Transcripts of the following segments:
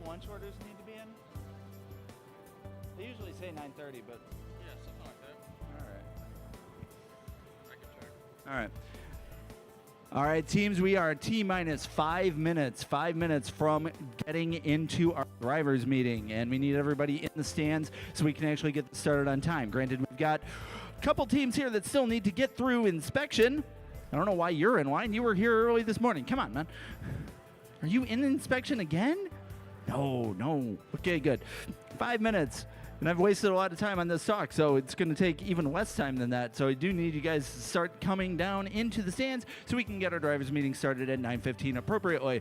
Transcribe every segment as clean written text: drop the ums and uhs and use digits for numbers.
the lunch orders need to be in? They usually say 9:30, but... Yeah, something like that. All right. I can check. All right. All right, teams, we are T-minus 5 minutes. 5 minutes from getting into our drivers meeting, and we need everybody in the stands so we can actually get this started on time. Granted, we've got a couple teams here that still need to get through inspection. I don't know why you're in line. You were here early this morning. Come on, man. Are you in inspection again? No. Okay, good. 5 minutes. And I've wasted a lot of time on this talk, so it's going to take even less time than that. So I do need you guys to start coming down into the stands so we can get our drivers meeting started at 9:15 appropriately.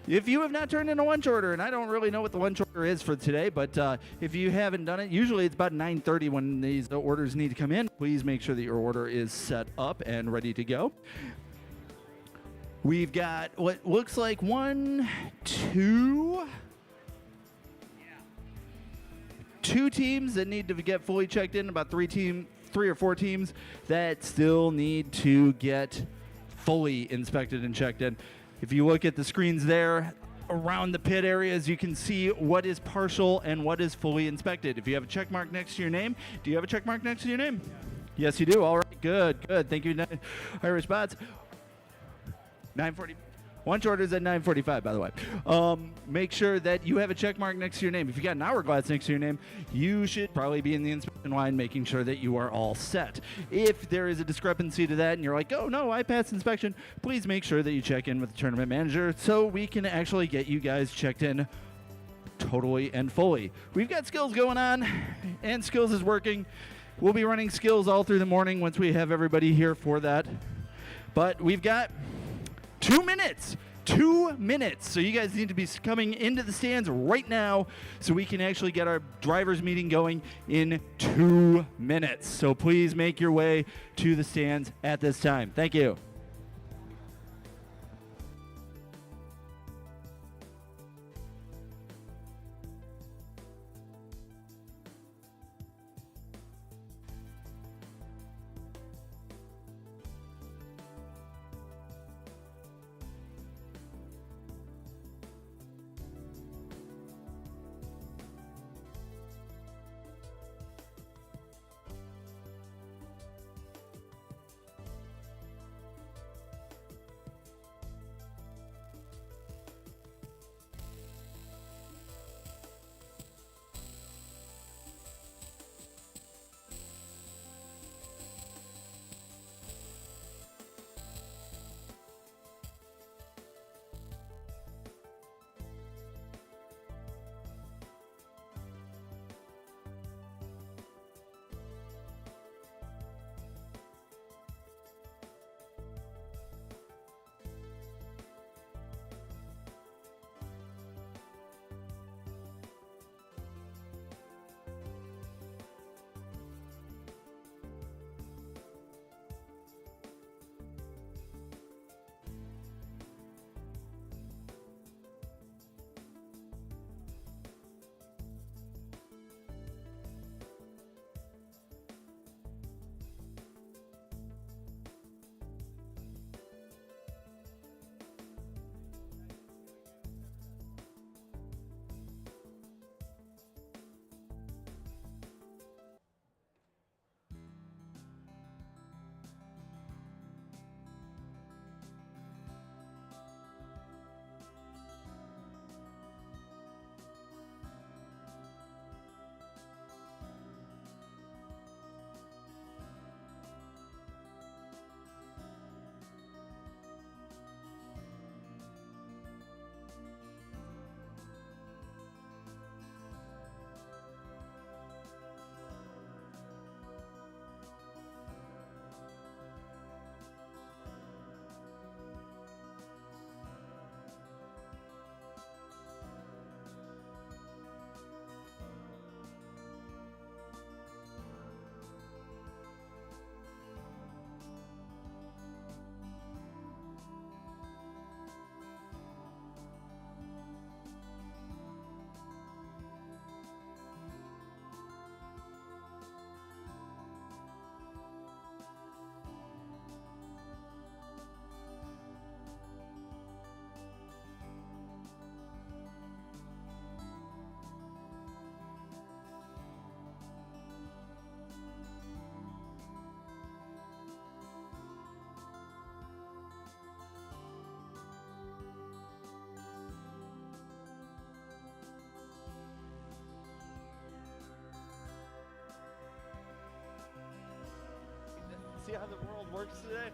If you have not turned in a lunch order, and I don't really know what the lunch order is for today, but if you haven't done it, usually it's about 9:30 when these orders need to come in. Please make sure that your order is set up and ready to go. We've got what looks like 2 teams that need to get fully checked in, about 3 or 4 teams that still need to get fully inspected and checked in. If you look at the screens there around the pit areas, you can see what is partial and what is fully inspected. If you have a check mark next to your name, do you have a check mark next to your name? Yes, you do. All right, good. Thank you, Irish Bots. 9:40. Lunch orders at 9:45, by the way. Make sure that you have a check mark next to your name. If you got an hourglass next to your name, you should probably be in the inspection line making sure that you are all set. If there is a discrepancy to that and you're like, oh no, I passed inspection, please make sure that you check in with the tournament manager so we can actually get you guys checked in totally and fully. We've got skills going on, and skills is working. We'll be running skills all through the morning once we have everybody here for that. But we've got 2 minutes. 2 minutes. So you guys need to be coming into the stands right now so we can actually get our drivers meeting going in 2 minutes. So please make your way to the stands at this time. Thank you. see how the world works today?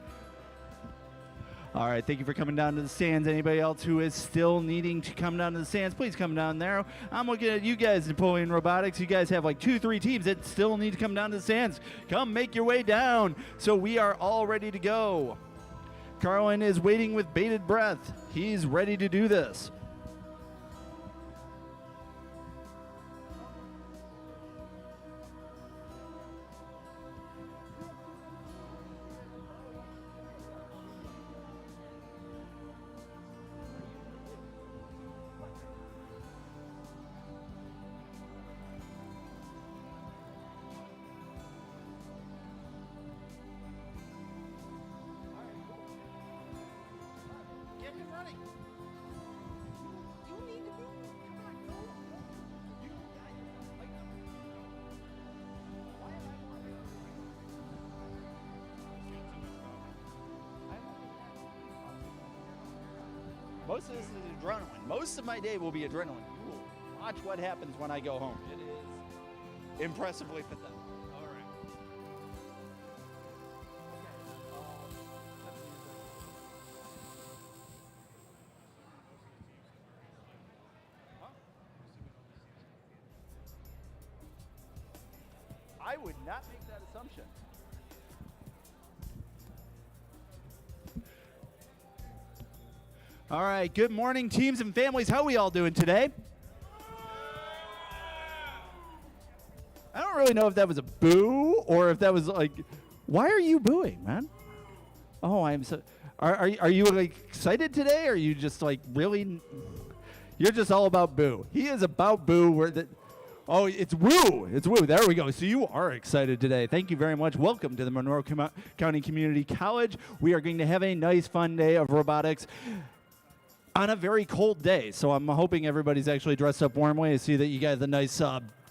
All right, thank you for coming down to the stands. Anybody else who is still needing to come down to the stands, please come down there. I'm looking at you guys, Napoleon Robotics. You guys have like 2-3 teams that still need to come down to the stands. Come make your way down. So we are all ready to go. Carlin is waiting with bated breath. He's ready to do this. Most of this is adrenaline. Most of my day will be adrenaline. You will watch what happens when I go home. It is impressively pathetic. All right. I would not make that assumption. All right, good morning, teams and families. How are we all doing today? I don't really know if that was a boo or if that was like, why are you booing, man? Oh, I'm so. Are you like excited today? Or are you just like really? You're just all about boo. He is about boo. Oh, it's woo. It's woo. There we go. So you are excited today. Thank you very much. Welcome to the Monroe County Community College. We are going to have a nice, fun day of robotics on a very cold day. So I'm hoping everybody's actually dressed up warmly. I see that you got the nice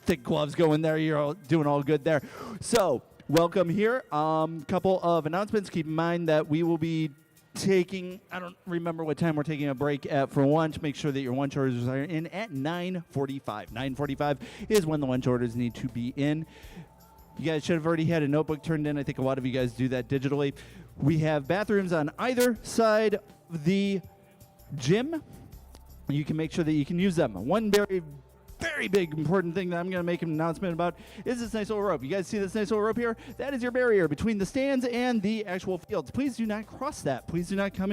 thick gloves going there. You're all doing all good there. So welcome here. Couple of announcements. Keep in mind that we will be taking, I don't remember what time we're taking a break at for lunch. Make sure that your lunch orders are in at 9:45. 9:45 is when the lunch orders need to be in. You guys should have already had a notebook turned in. I think a lot of you guys do that digitally. We have bathrooms on either side of the gym. You can make sure that you can use them. One very, very big important thing that I'm going to make an announcement about is this nice little rope. You guys see this nice little rope here? That is your barrier between the stands and the actual fields. Please do not cross that. Please do not come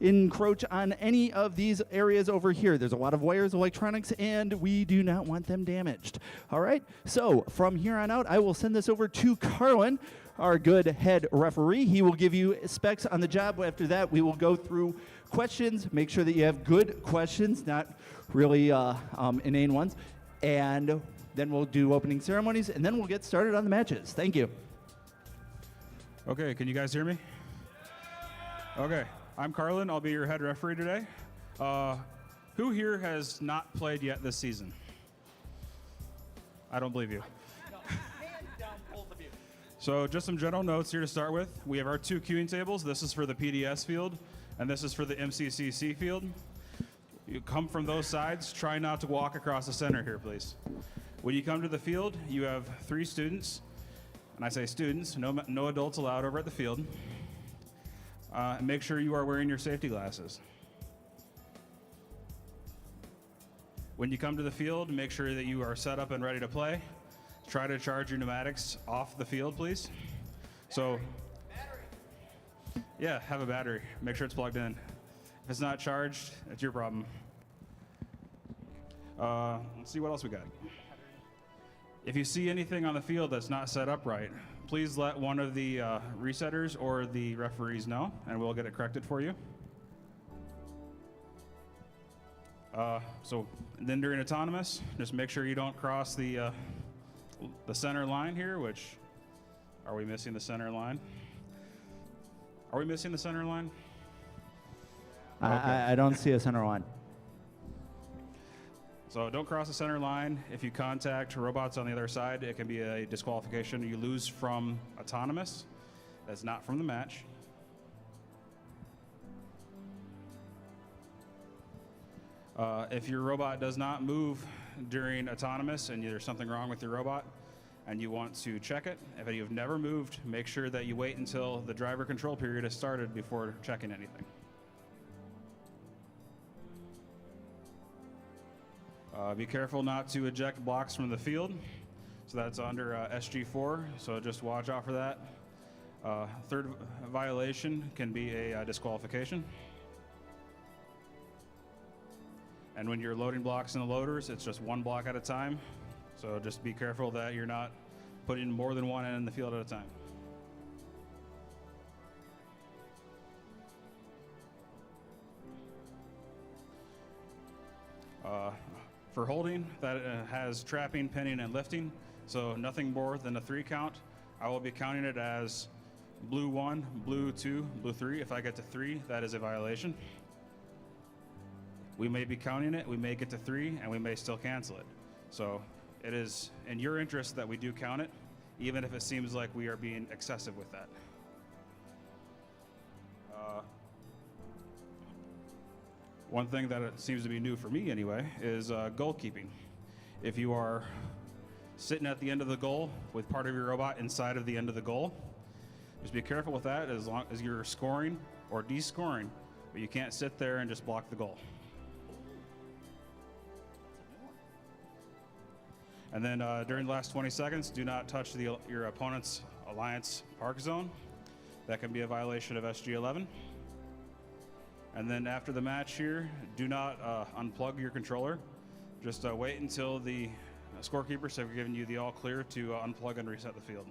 encroach on any of these areas over here. There's a lot of wires, electronics, and we do not want them damaged. All right? So from here on out, I will send this over to Carlin, our good head referee. He will give you specs on the job. After that, we will go through questions. Make sure that you have good questions, not really inane ones. And then we'll do opening ceremonies, and then we'll get started on the matches. Thank you. Okay, can you guys hear me? Okay, I'm Carlin. I'll be your head referee today. Who here has not played yet this season? I don't believe you. So just some general notes here to start with. We have our 2 queuing tables. This is for the PDS field, and this is for the MCCC field. You come from those sides. Try not to walk across the center here, please. When you come to the field, you have 3 students, and I say students, no adults allowed over at the field. And make sure you are wearing your safety glasses. When you come to the field, make sure that you are set up and ready to play. Try to charge your pneumatics off the field, please. So, yeah, have a battery. Make sure it's plugged in. If it's not charged, it's your problem. Let's see what else we got. If you see anything on the field that's not set up right, please let one of the resetters or the referees know, and we'll get it corrected for you. So then during autonomous, just make sure you don't cross the center line here, which, are we missing the center line? Are we missing the center line? Okay. I don't see a center line. So don't cross the center line. If you contact robots on the other side, it can be a disqualification. You lose from autonomous. That's not from the match. If your robot does not move during autonomous and there's something wrong with your robot, and you want to check it. If you've never moved, make sure that you wait until the driver control period has started before checking anything. Be careful not to eject blocks from the field. So that's under SG4, so just watch out for that. Third violation can be a disqualification. And when you're loading blocks in the loaders, it's just one block at a time. So just be careful that you're not putting more than one end in the field at a time. For holding, that has trapping, pinning, and lifting. So nothing more than a 3 count. I will be counting it as blue 1, blue 2, blue 3. If I get to 3, that is a violation. We may be counting it, we may get to 3, and we may still cancel it. So it is in your interest that we do count it, even if it seems like we are being excessive with that. One thing that it seems to be new for me anyway is goalkeeping. If you are sitting at the end of the goal with part of your robot inside of the end of the goal, just be careful with that as long as you're scoring or descoring, but you can't sit there and just block the goal. And then during the last 20 seconds, do not touch your opponent's alliance park zone. That can be a violation of SG11. And then after the match here, do not unplug your controller. Just wait until the scorekeepers have given you the all clear to unplug and reset the field.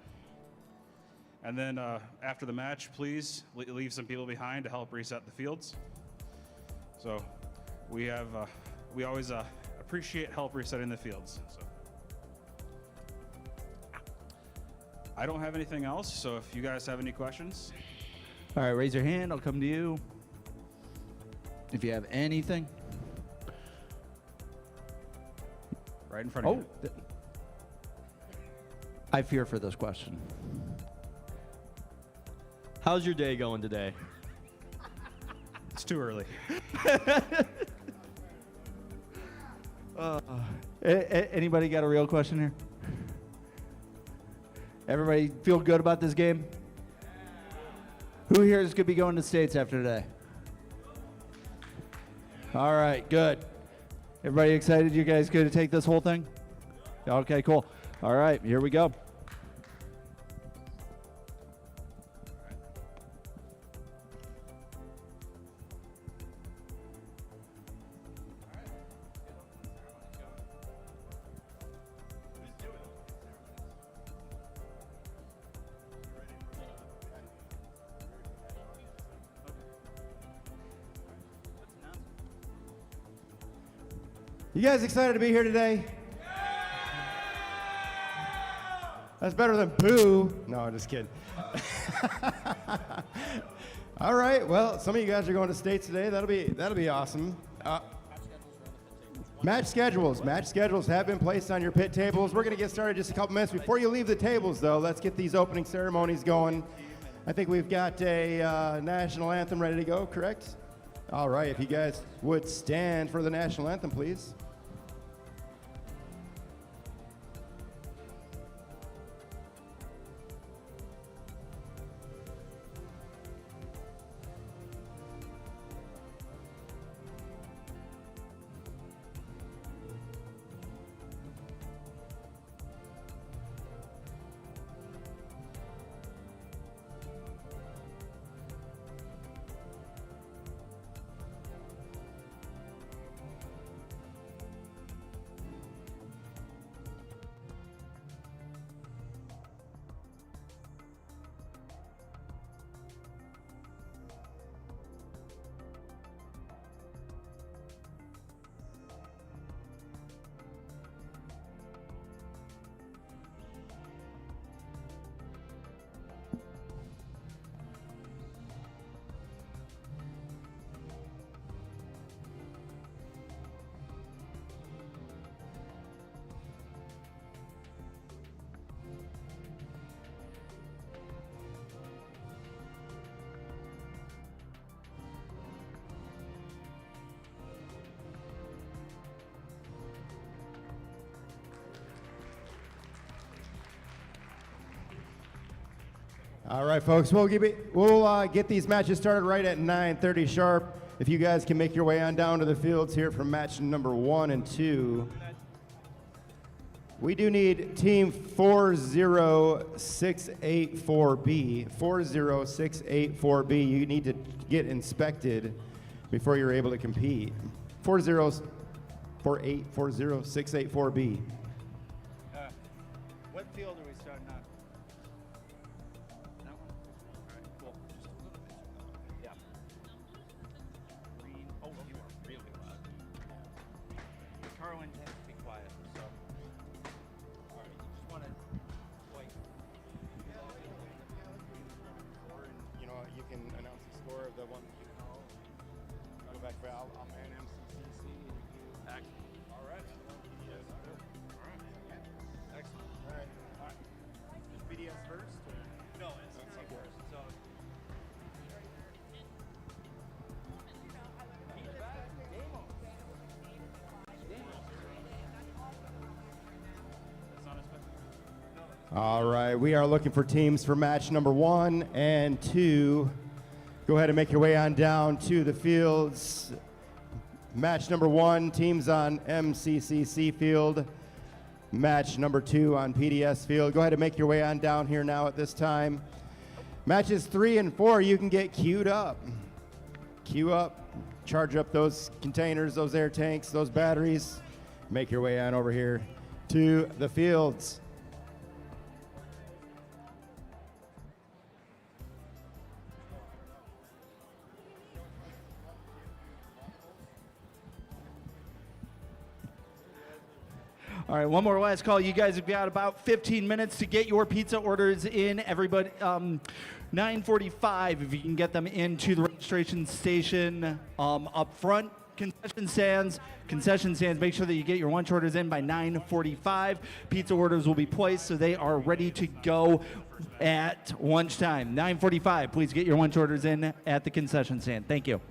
And then after the match, please leave some people behind to help reset the fields. So we always appreciate help resetting the fields. So I don't have anything else, so if you guys have any questions. All right, raise your hand. I'll come to you. If you have anything. Right in front of you. I fear for this question. How's your day going today? It's too early. Anybody got a real question here? Everybody feel good about this game? Who here is going to be going to States after today? All right, good. Everybody excited you guys going to take this whole thing? Okay, cool. All right, here we go. You guys excited to be here today? That's better than boo. No, I'm just kidding. All right. Well, some of you guys are going to States today. That'll be awesome. Match schedules have been placed on your pit tables. We're going to get started just a couple minutes. Before you leave the tables, though, let's get these opening ceremonies going. I think we've got a national anthem ready to go, correct? All right. If you guys would stand for the national anthem, please. All right, folks, we'll get these matches started right at 9:30 sharp. If you guys can make your way on down to the fields here for match number 1 and 2. We do need team 40684B. 40684B, you need to get inspected before you're able to compete. 40684B. What field are we starting on? That one? All right, cool. Yeah. Green. Oh, you are really loud. Carwin tends to be quiet, so. All right, you just want to wait. Or, you can announce the score of the one that you know. Go back for I'll man MCCC and you do. Excellent. All right. Yes, sir. All right. Excellent. All right. Is BDS first? Or? No, MCCC first. So. All right, we are looking for teams for match number 1 and 2. Go ahead and make your way on down to the fields. Match number 1, teams on MCCC field. Match number 2 on PDS field. Go ahead and make your way on down here now at this time. Matches 3 and 4, you can get queued up. Queue up, charge up those containers, those air tanks, those batteries. Make your way on over here to the fields. All right, one more last call. You guys have got about 15 minutes to get your pizza orders in. Everybody, 9:45, if you can get them into the registration station up front. Concession stands, make sure that you get your lunch orders in by 9:45. Pizza orders will be placed so they are ready to go at lunchtime. 9:45, please get your lunch orders in at the concession stand. Thank you.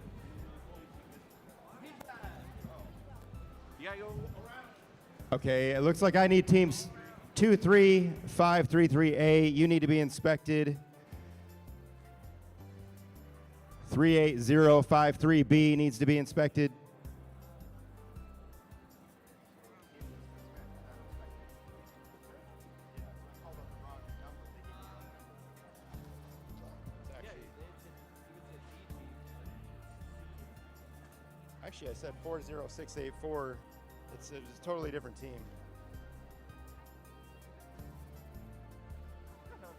Okay, it looks like I need teams 23533A. You need to be inspected. 38053B needs to be inspected. Actually, I said 40684. It's a totally different team.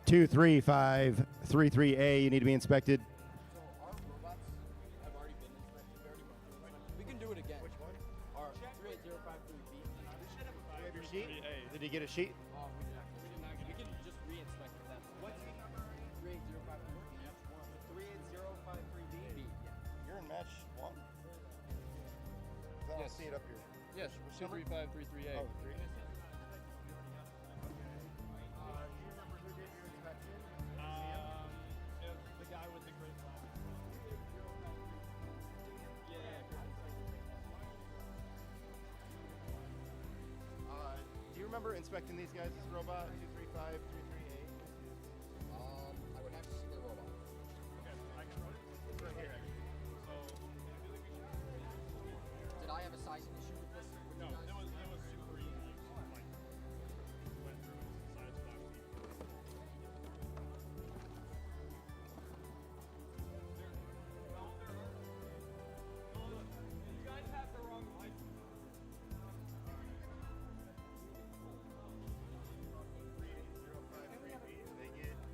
23533A, you need to be inspected. So our robots have already been inspected. We can do it again. Which one? Our 38053B. Have your sheet? Did you get a sheet? Oh, we did not. We can just re-inspect that. What's the number? 38053. Yep. 38053B. You're in match 1. I don't Yes. see it up here. Yes, 23533A. Oh, 3. The guy with the great glasses. Do you remember inspecting these guys' robot, 23533A? I would have to see the robot. Did I have a sizing issue with this? No, that was super easy. Went through size 5 feet. You guys have the wrong license.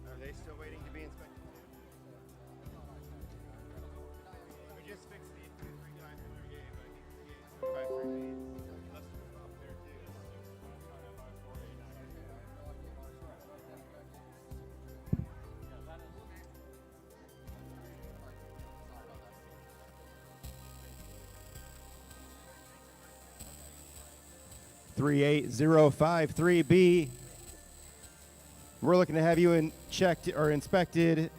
Are they still waiting to be inspected? We just fixed the 23533A, but I think 383B. Up there too. 38053B. We're looking to have you checked or inspected.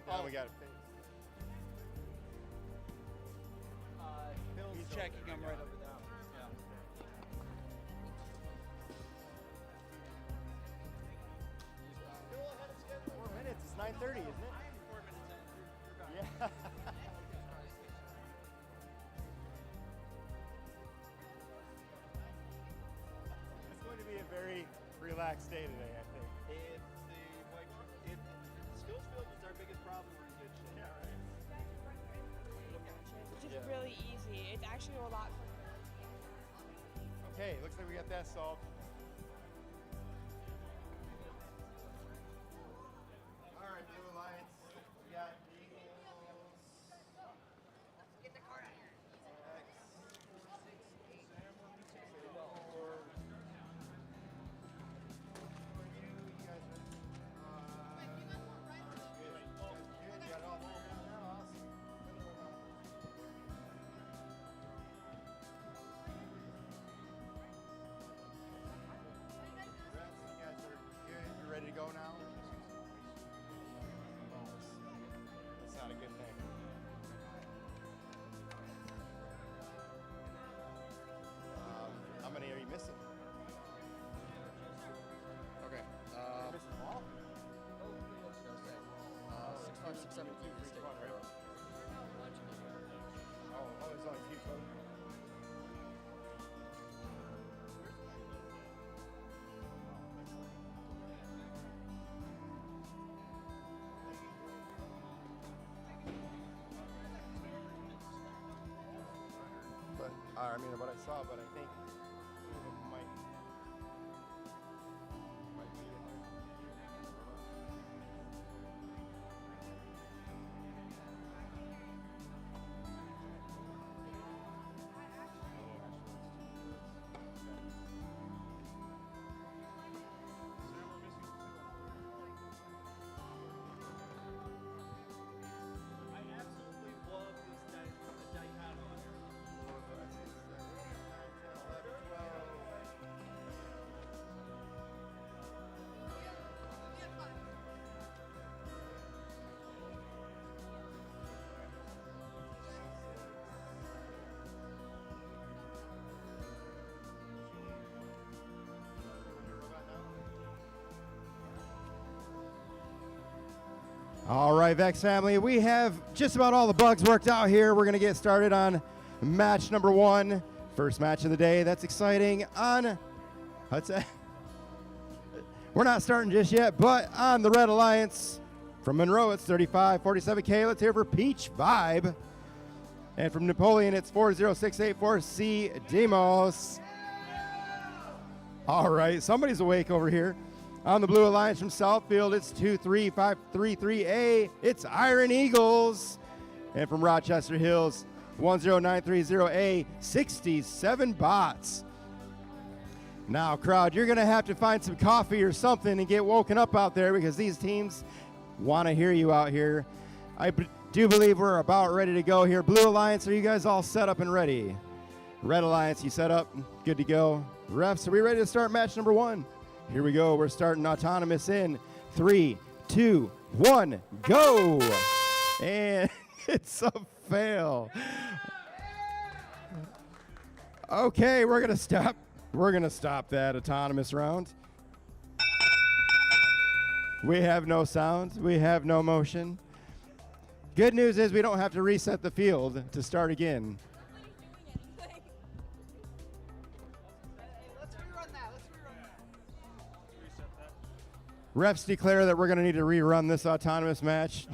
Oh, we got it fixed. He's checking them right over there. relaxed day today, I think. If the skills field is our biggest problem, we're in good shape. Yeah, right. Which is really easy. It's actually a lot quicker. Okay, looks like we got that solved. All right, Blue Alliance. We got Eagles. Get the card out here. You ready to go now? That's not a good thing. How many are you missing? Okay. You're missing them all? 6, 5, 6, 7, 8, Three, one, right? Oh, there's only two total. But I mean, what I saw, but I think two of them might be in there. I absolutely love this dichotomy. 4, 5, 6, 7, 8, 9, 10, 11, 12. All right, Vex family, we have just about all the bugs worked out here. We're going to get started on match number 1. First match of the day. That's exciting. What's that? We're not starting just yet, but on the Red Alliance from Monroe, it's 3547K. Let's hear for Peach Vibe. And from Napoleon, it's 40684C Demos. All right, somebody's awake over here. On the Blue Alliance from Southfield, it's 23533A. It's Iron Eagles. And from Rochester Hills, 10930A, 67 bots. Now, crowd, you're going to have to find some coffee or something and get woken up out there because these teams want to hear you out here. I do believe we're about ready to go here. Blue Alliance, are you guys all set up and ready? Red Alliance, you set up? Good to go. Refs, are we ready to start match number 1? Here we go. We're starting autonomous in 3, 2, 1, go. And it's a fail. Okay, we're going to stop. We're going to stop that autonomous round. We have no sound. We have no motion. Good news is we don't have to reset the field to start again. Let's rerun that. Refs declare that we're going to need to rerun this autonomous match.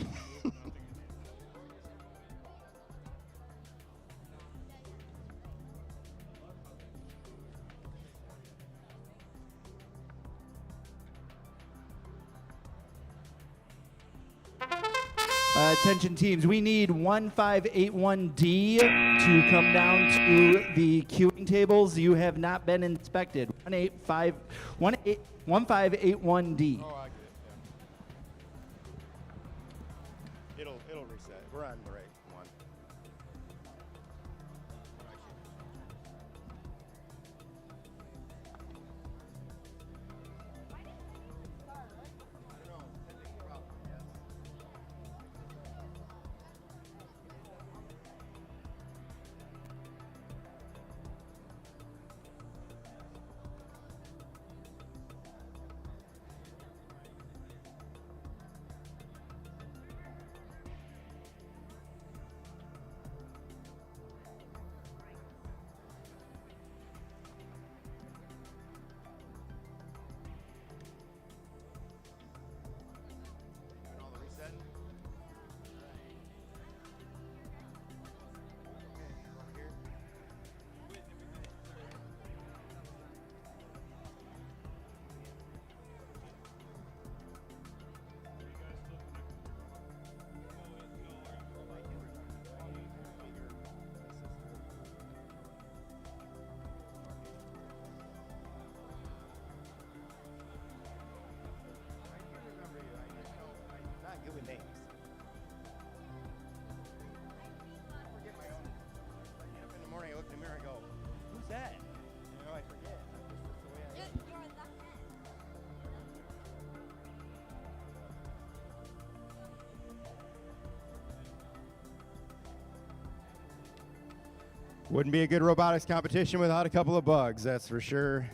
Attention teams, we need 1581D to come down to the queuing tables. You have not been inspected. 1581D. Oh, I get it. Yeah. It'll reset. We're on the right one. Wouldn't be a good robotics competition without a couple of bugs, that's for sure.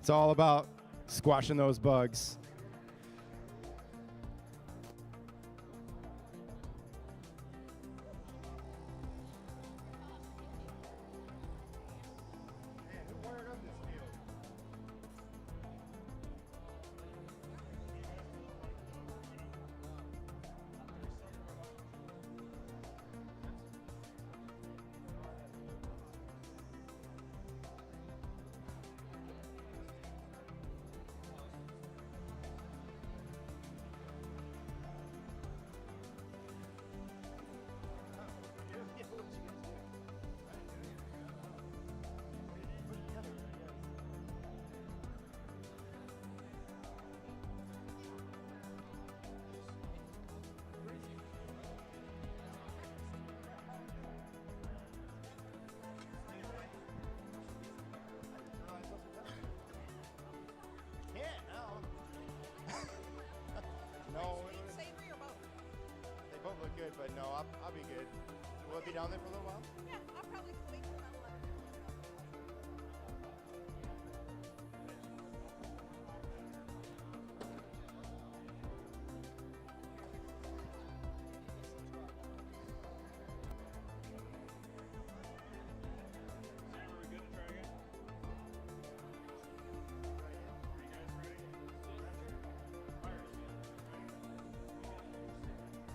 It's all about squashing those bugs. both look good, but no, I'll be good. Will it be down there for a little while? Yeah, I'll probably wait till around 11.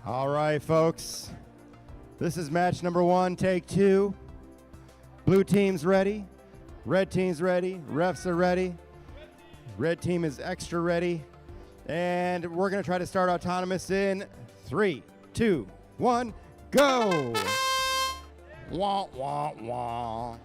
All right, folks. This is match number 1, take 2. Blue team's ready. Red team's ready. Refs are ready. Red team is extra ready. And we're going to try to start autonomous in 3, 2, 1, go! Wah, wah, wah.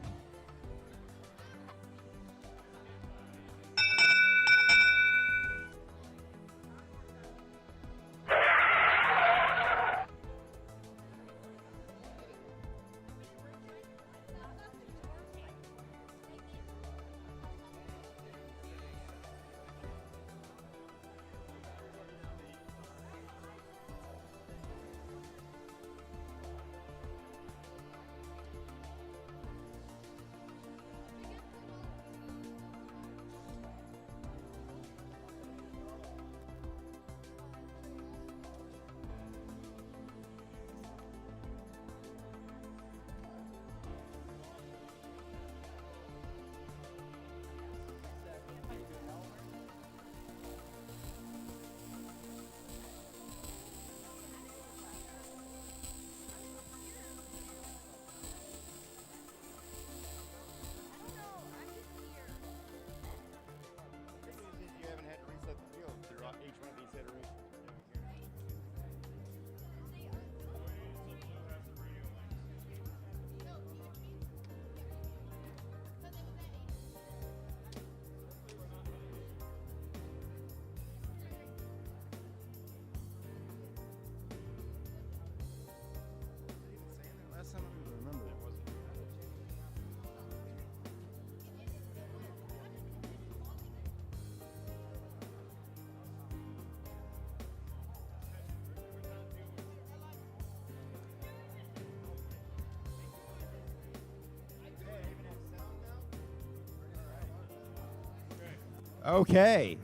You haven't had to reset the field throughout each one of these iterations. Last time I even remember it wasn't. Okay.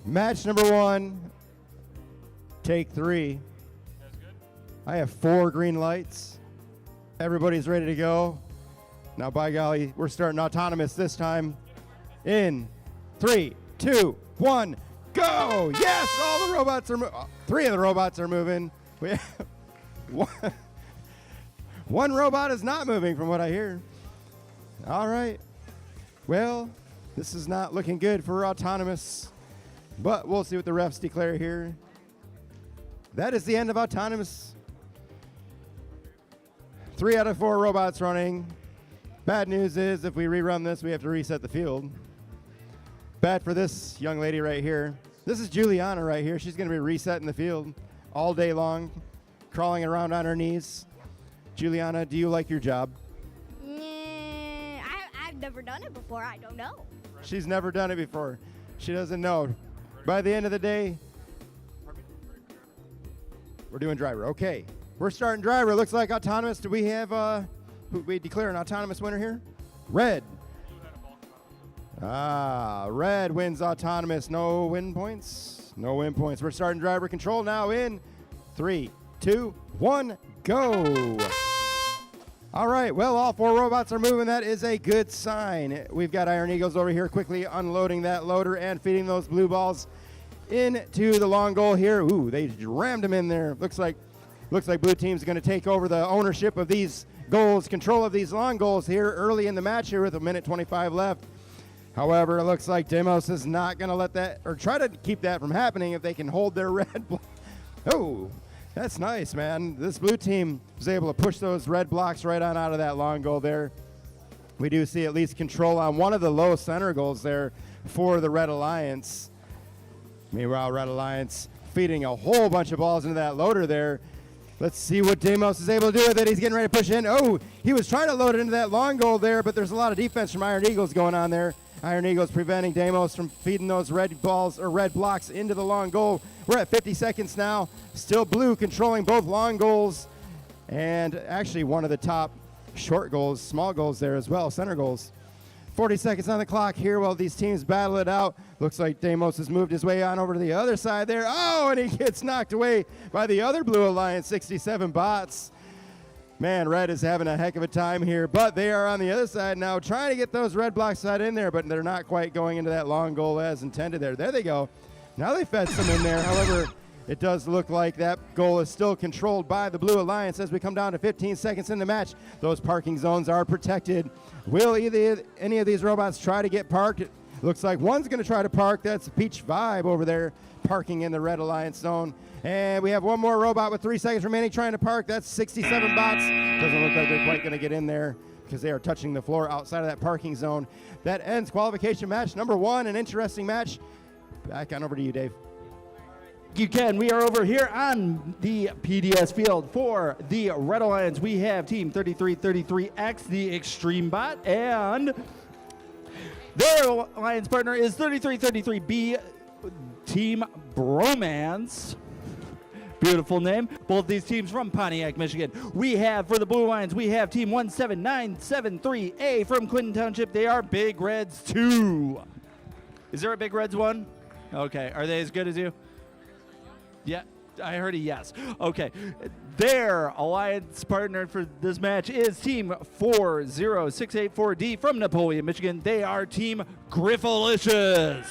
Match number 1, take 3. I have 4 green lights. Everybody's ready to go. Now, by golly, we're starting autonomous this time. In 3, 2, 1, go! Yes, all the robots are 3 of the robots are moving. We have one robot is not moving from what I hear. All right. Well, this is not looking good for autonomous, but we'll see what the refs declare here. That is the end of autonomous. 3 out of 4 robots running. Bad news is if we rerun this, we have to reset the field. Bad for this young lady right here. This is Juliana right here. She's going to be resetting the field all day long, crawling around on her knees. Juliana, do you like your job? I've never done it before. I don't know. She's never done it before. She doesn't know. By the end of the day, we're doing driver. Okay. We're starting driver. Looks like autonomous. Do we have, we declare an autonomous winner here? Red. Red wins autonomous. No win points. No win points. We're starting driver control now in 3, 2, 1, go. All right, well, all 4 robots are moving. That is a good sign. We've got Iron Eagles over here quickly unloading that loader and feeding those blue balls into the long goal here. Ooh, they rammed them in there. Looks like blue team's going to take over the ownership of these goals, control of these long goals here early in the match here with 1:25 left. However, it looks like Demos is not going to let that, or try to keep that from happening if they can hold their red. Oh, that's nice, man. This blue team was able to push those red blocks right on out of that long goal there. We do see at least control on one of the low center goals there for the Red Alliance. Meanwhile, Red Alliance feeding a whole bunch of balls into that loader there. Let's see what Demos is able to do with it. He's getting ready to push in. Oh, he was trying to load it into that long goal there, but there's a lot of defense from Iron Eagles going on there. Iron Eagles preventing Demos from feeding those red balls or red blocks into the long goal. We're at 50 seconds now. Still blue controlling both long goals and actually one of the top short goals, small goals there as well, center goals. 40 seconds on the clock here while these teams battle it out. Looks like Demos has moved his way on over to the other side there. Oh, and he gets knocked away by the other Blue Alliance, 67 bots. Man, Red is having a heck of a time here, but they are on the other side now trying to get those red blocks side in there, but they're not quite going into that long goal as intended there. There they go. Now they fed some in there. However, it does look like that goal is still controlled by the Blue Alliance as we come down to 15 seconds in the match. Those parking zones are protected. Will any of these robots try to get parked? It looks like one's going to try to park. That's Peach Vibe over there parking in the Red Alliance zone. And we have one more robot with 3 seconds remaining trying to park. That's 67 bots. Doesn't look like they're quite going to get in there because they are touching the floor outside of that parking zone. That ends qualification match number 1, an interesting match. Back on over to you, Dave. You can. We are over here on the PDS field for the Red Alliance. We have Team 3333X, the Extreme Bot, and their alliance partner is 3333B, Team Bromance. Beautiful name. Both these teams from Pontiac, Michigan. We have, for the Blue Alliance, we have Team 17973A from Clinton Township. They are Big Reds 2. Is there a Big Reds 1? Okay. Are they as good as you? Yeah, I heard a yes. Okay. Their alliance partner for this match is Team 40684D from Napoleon, Michigan. They are Team Griffalicious.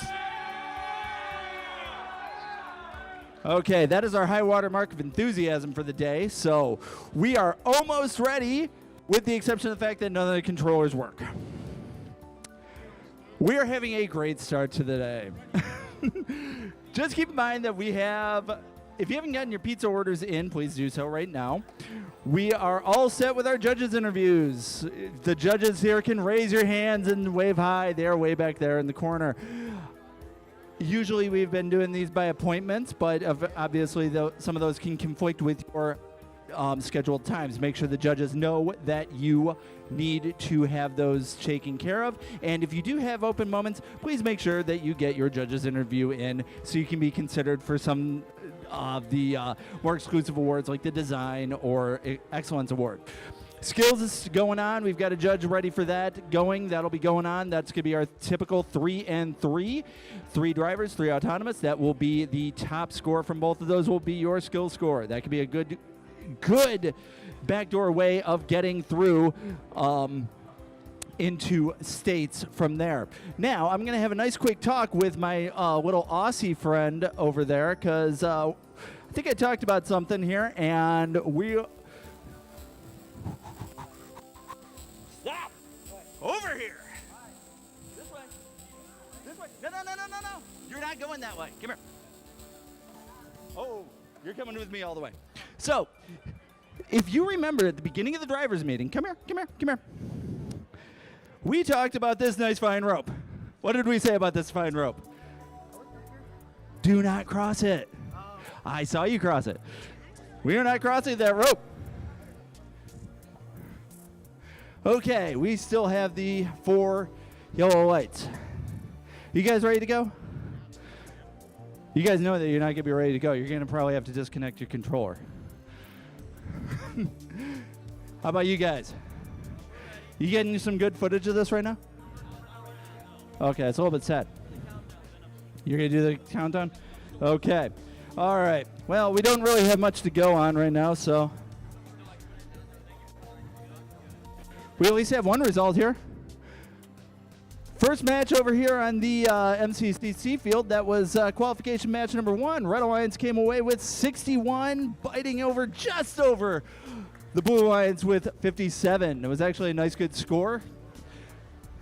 Okay, that is our high water mark of enthusiasm for the day. So we are almost ready, with the exception of the fact that none of the controllers work. We are having a great start to the day. Just keep in mind that we have, if you haven't gotten your pizza orders in, please do so right now. We are all set with our judges' interviews. The judges here can raise your hands and wave hi. They're way back there in the corner. Usually we've been doing these by appointments, but obviously some of those can conflict with your scheduled times. Make sure the judges know that you need to have those taken care of. And if you do have open moments, please make sure that you get your judges interview in so you can be considered for some of the more exclusive awards like the Design or Excellence Award. Skills is going on. We've got a judge ready for that going. That'll be going on. That's going to be our typical 3 and 3. 3 drivers, 3 autonomous. That will be the top score from both of those will be your skill score. That could be a good backdoor way of getting through into states from there. Now, I'm going to have a nice quick talk with my little Aussie friend over there because I think I talked about something here, and we... Stop! Over here! This way. This way. No. You're not going that way. Come here. Oh, you're coming with me all the way. So, if you remember at the beginning of the drivers' meeting, come here. We talked about this nice fine rope. What did we say about this fine rope? Do not cross it. I saw you cross it. We are not crossing that rope. Okay, we still have the 4 yellow lights. You guys ready to go? You guys know that you're not going to be ready to go. You're going to probably have to disconnect your controller. How about you guys? You getting some good footage of this right now? Okay, it's a little bit sad. You're going to do the countdown? Okay. All right. Well, we don't really have much to go on right now, so we at least have one result here. First match over here on the MCCC field, that was qualification match number 1. Red Alliance came away with 61, biting over just over the Blue Alliance with 57. It was actually a nice, good score.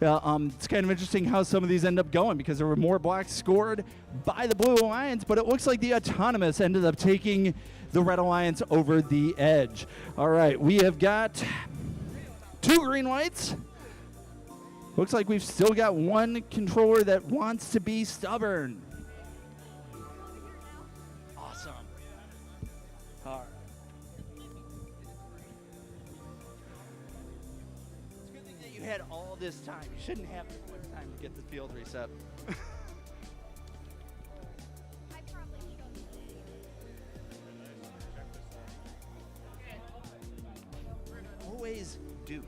It's kind of interesting how some of these end up going because there were more blocks scored by the Blue Alliance, but it looks like the Autonomous ended up taking the Red Alliance over the edge. All right, we have got 2 green lights. Looks like we've still got one controller that wants to be stubborn. Awesome. All right. It's a good thing that you had all this time. You shouldn't have too much time to get the field reset. I probably should. Always do.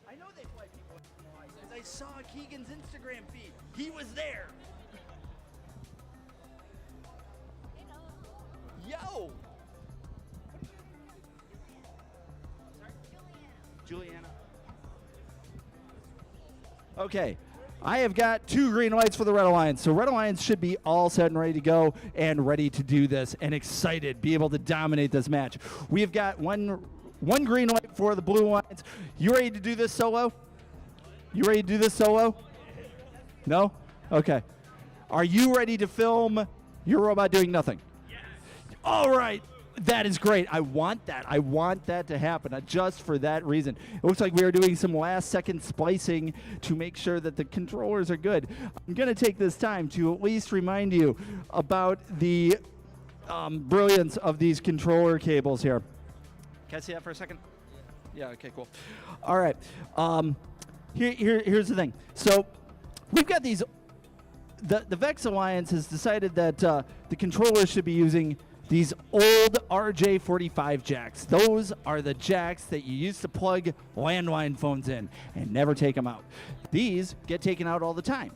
I know they play people because I saw Keegan's Instagram feed. He was there. Yo! Juliana. Okay. I have got 2 green lights for the Red Alliance. So Red Alliance should be all set and ready to go and ready to do this and excited, be able to dominate this match. We have got one green light for the Blue Alliance. You ready to do this solo? You ready to do this solo? No? Okay. Are you ready to film your robot doing nothing? Yes. All right. That is great. I want that. I want that to happen just for that reason. It looks like we are doing some last-second splicing to make sure that the controllers are good. I'm going to take this time to at least remind you about the brilliance of these controller cables here. Can I see that for a second? Yeah, okay, cool. All right. Here's the thing. So we've got these. The Vex Alliance has decided that the controllers should be using these old RJ45 jacks. Those are the jacks that you used to plug landline phones in and never take them out. These get taken out all the time.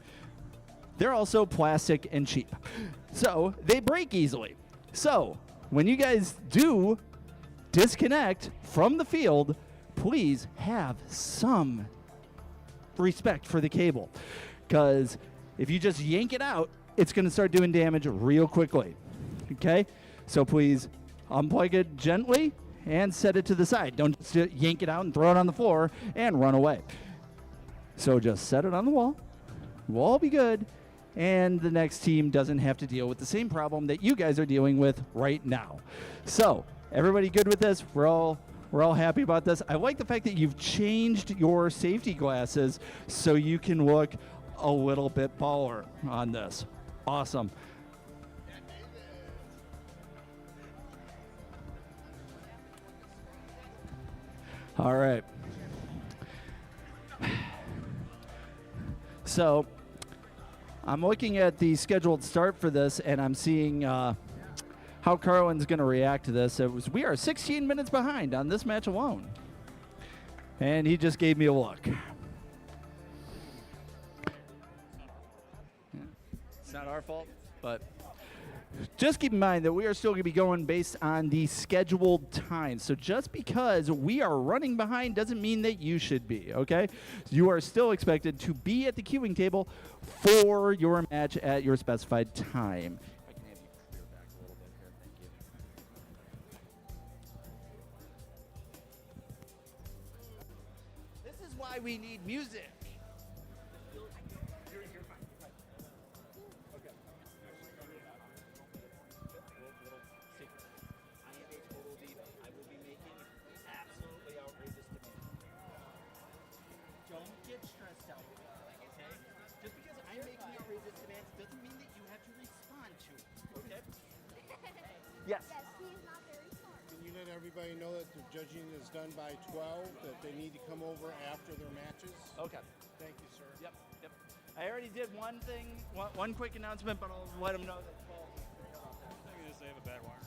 They're also plastic and cheap. So they break easily. So when you guys do disconnect from the field, please have some respect for the cable. Because if you just yank it out, it's going to start doing damage real quickly. Okay? So please unplug it gently and set it to the side. Don't just yank it out and throw it on the floor and run away. So just set it on the wall. We'll all be good. And the next team doesn't have to deal with the same problem that you guys are dealing with right now. So everybody good with this? We're all happy about this. I like the fact that you've changed your safety glasses so you can look a little bit baller on this. Awesome. All right. So I'm looking at the scheduled start for this, and I'm seeing how Carlin's going to react to this. We are 16 minutes behind on this match alone. And he just gave me a look. It's not our fault, but just keep in mind that we are still going to be going based on the scheduled time. So just because we are running behind doesn't mean that you should be, okay? You are still expected to be at the queuing table for your match at your specified time. If I can have you clear back a little bit here, thank you. This is why we need music. You're fine. Okay. Yes. Yes, he is not very smart. Can you let everybody know that the judging is done by 12, that they need to come over after their matches? Okay. Thank you, sir. Yep. Yep. I already did one thing, one quick announcement, but I'll let them know that 12 is the cutoff. I think they have a bad wire.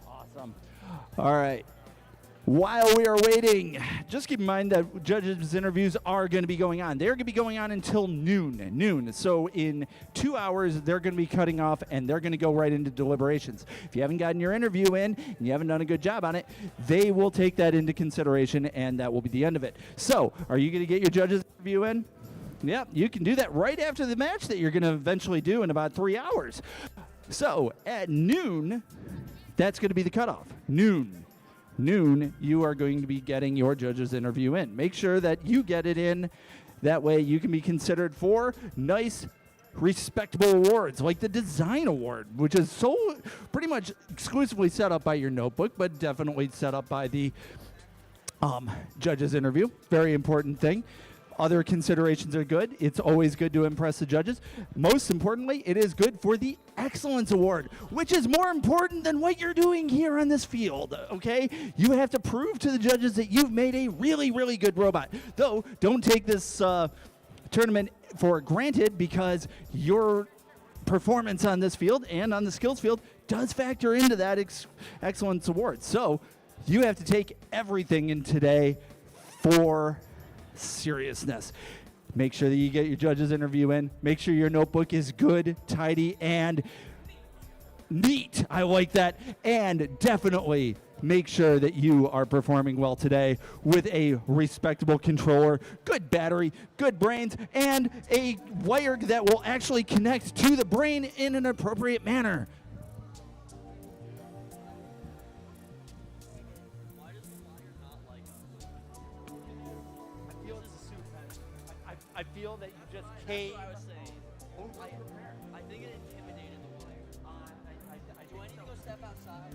Awesome. All right. While we are waiting, just keep in mind that judges' interviews are going to be going on. They're going to be going on until noon. So in 2 hours, they're going to be cutting off, and they're going to go right into deliberations. If you haven't gotten your interview in and you haven't done a good job on it, they will take that into consideration, and that will be the end of it. So are you going to get your judges' interview in? Yep, you can do that right after the match that you're going to eventually do in about 3 hours. So at noon, that's going to be the cutoff. Noon, you are going to be getting your judge's interview in. Make sure that you get it in. That way you can be considered for nice, respectable awards, like the Design Award, which is so pretty much exclusively set up by your notebook, but definitely set up by the judge's interview. Very important thing. Other considerations are good. It's always good to impress the judges. Most importantly, it is good for the Excellence Award, which is more important than what you're doing here on this field, okay? You have to prove to the judges that you've made a really, really good robot. Though, don't take this tournament for granted, because your performance on this field and on the skills field does factor into that Excellence Award. So, you have to take everything in today for seriousness. Make sure that you get your judge's interview in. Make sure your notebook is good, tidy, and neat. I like that. And definitely make sure that you are performing well today with a respectable controller, good battery, good brains, and a wire that will actually connect to the brain in an appropriate manner. I feel that you just came. I was saying. I think it intimidated the wire. Do I need to go step outside?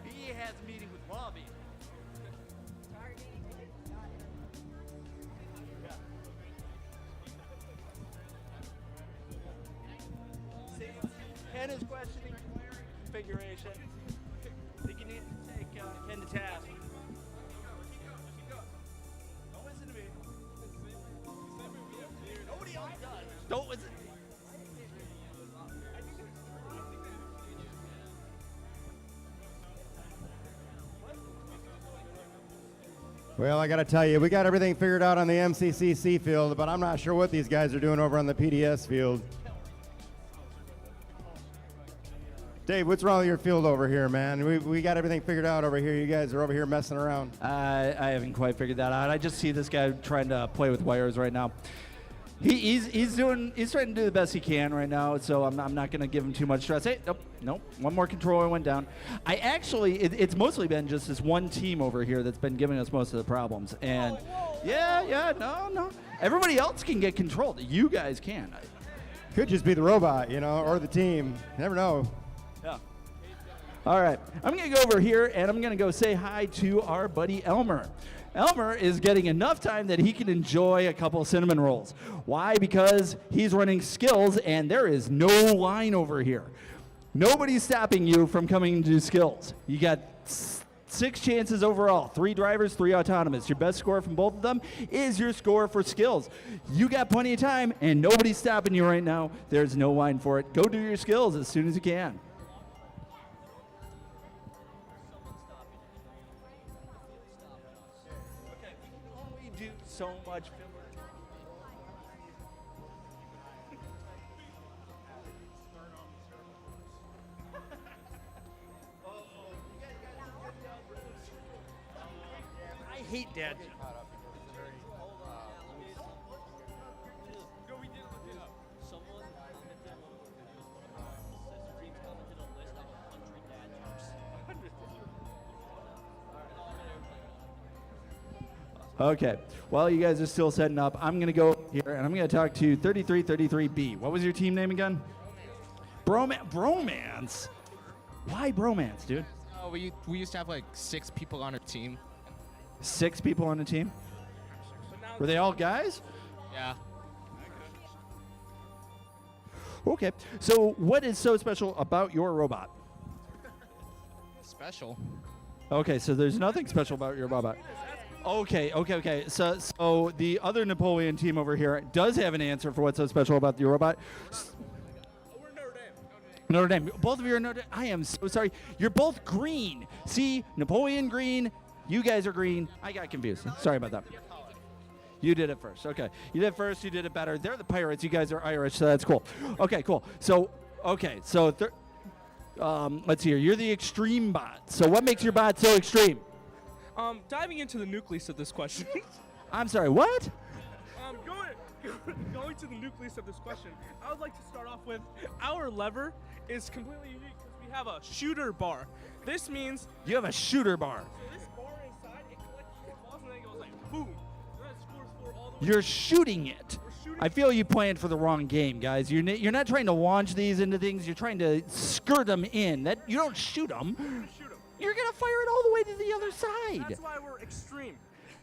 He has a meeting with Lobby. Ken is questioning configuration. I think you need to take Ken to task. Don't listen to me. Nobody else does. Don't listen. Well, I got to tell you, we got everything figured out on the MCCC field, but I'm not sure what these guys are doing over on the PDS field. Dave, what's wrong with your field over here, man? We got everything figured out over here. You guys are over here messing around. I haven't quite figured that out. I just see this guy trying to play with wires right now. He's trying to do the best he can right now, so I'm not going to give him too much stress. Hey, nope. One more controller went down. It's mostly been just this one team over here that's been giving us most of the problems. And no. Everybody else can get controlled. You guys can. Could just be the robot, or the team. You never know. Yeah. All right. I'm going to go over here, and I'm going to go say hi to our buddy Elmer. Elmer is getting enough time that he can enjoy a couple cinnamon rolls. Why? Because he's running skills, and there is no line over here. Nobody's stopping you from coming to skills. You got 6 chances overall, 3 drivers, 3 autonomous. Your best score from both of them is your score for skills. You got plenty of time, and nobody's stopping you right now. There's no line for it. Go do your skills as soon as you can. So much I hate dad. Someone commented on says Dreams commented a list of 100 dad jokes. Okay. While you guys are still setting up, I'm going to go here, and I'm going to talk to 3333B. What was your team name again? Bromance? Why bromance, dude? We used to have like 6 people on our team. 6 people on the team? Were they all guys? Yeah. Okay. So what is so special about your robot? Special. Okay, so there's nothing special about your robot. Okay. So the other Napoleon team over here does have an answer for what's so special about your robot. We're Notre Dame. Notre Dame. Both of you are Notre Dame. I am so sorry. You're both green. See, Napoleon green. You guys are green. I got confused. Sorry about that. You did it first. Okay. You did it first. You did it better. They're the Pirates. You guys are Irish, so that's cool. Okay, cool. So, let's see here. You're the extreme bot. So what makes your bot so extreme? Diving into the nucleus of this question. I'm sorry, what? Going to the nucleus of this question, I would like to start off with our lever is completely unique because we have a shooter bar. This means You have a shooter bar. so this bar inside, it collects the balls and then it goes like boom. And then it scores 4 all the way. You're shooting it. We're shooting I feel you planned for the wrong game, guys. You're not trying to launch these into things. You're trying to skirt them in. That you don't shoot them. shoot 'em. You're gonna fire it all the way to the other side. That's why we're extreme.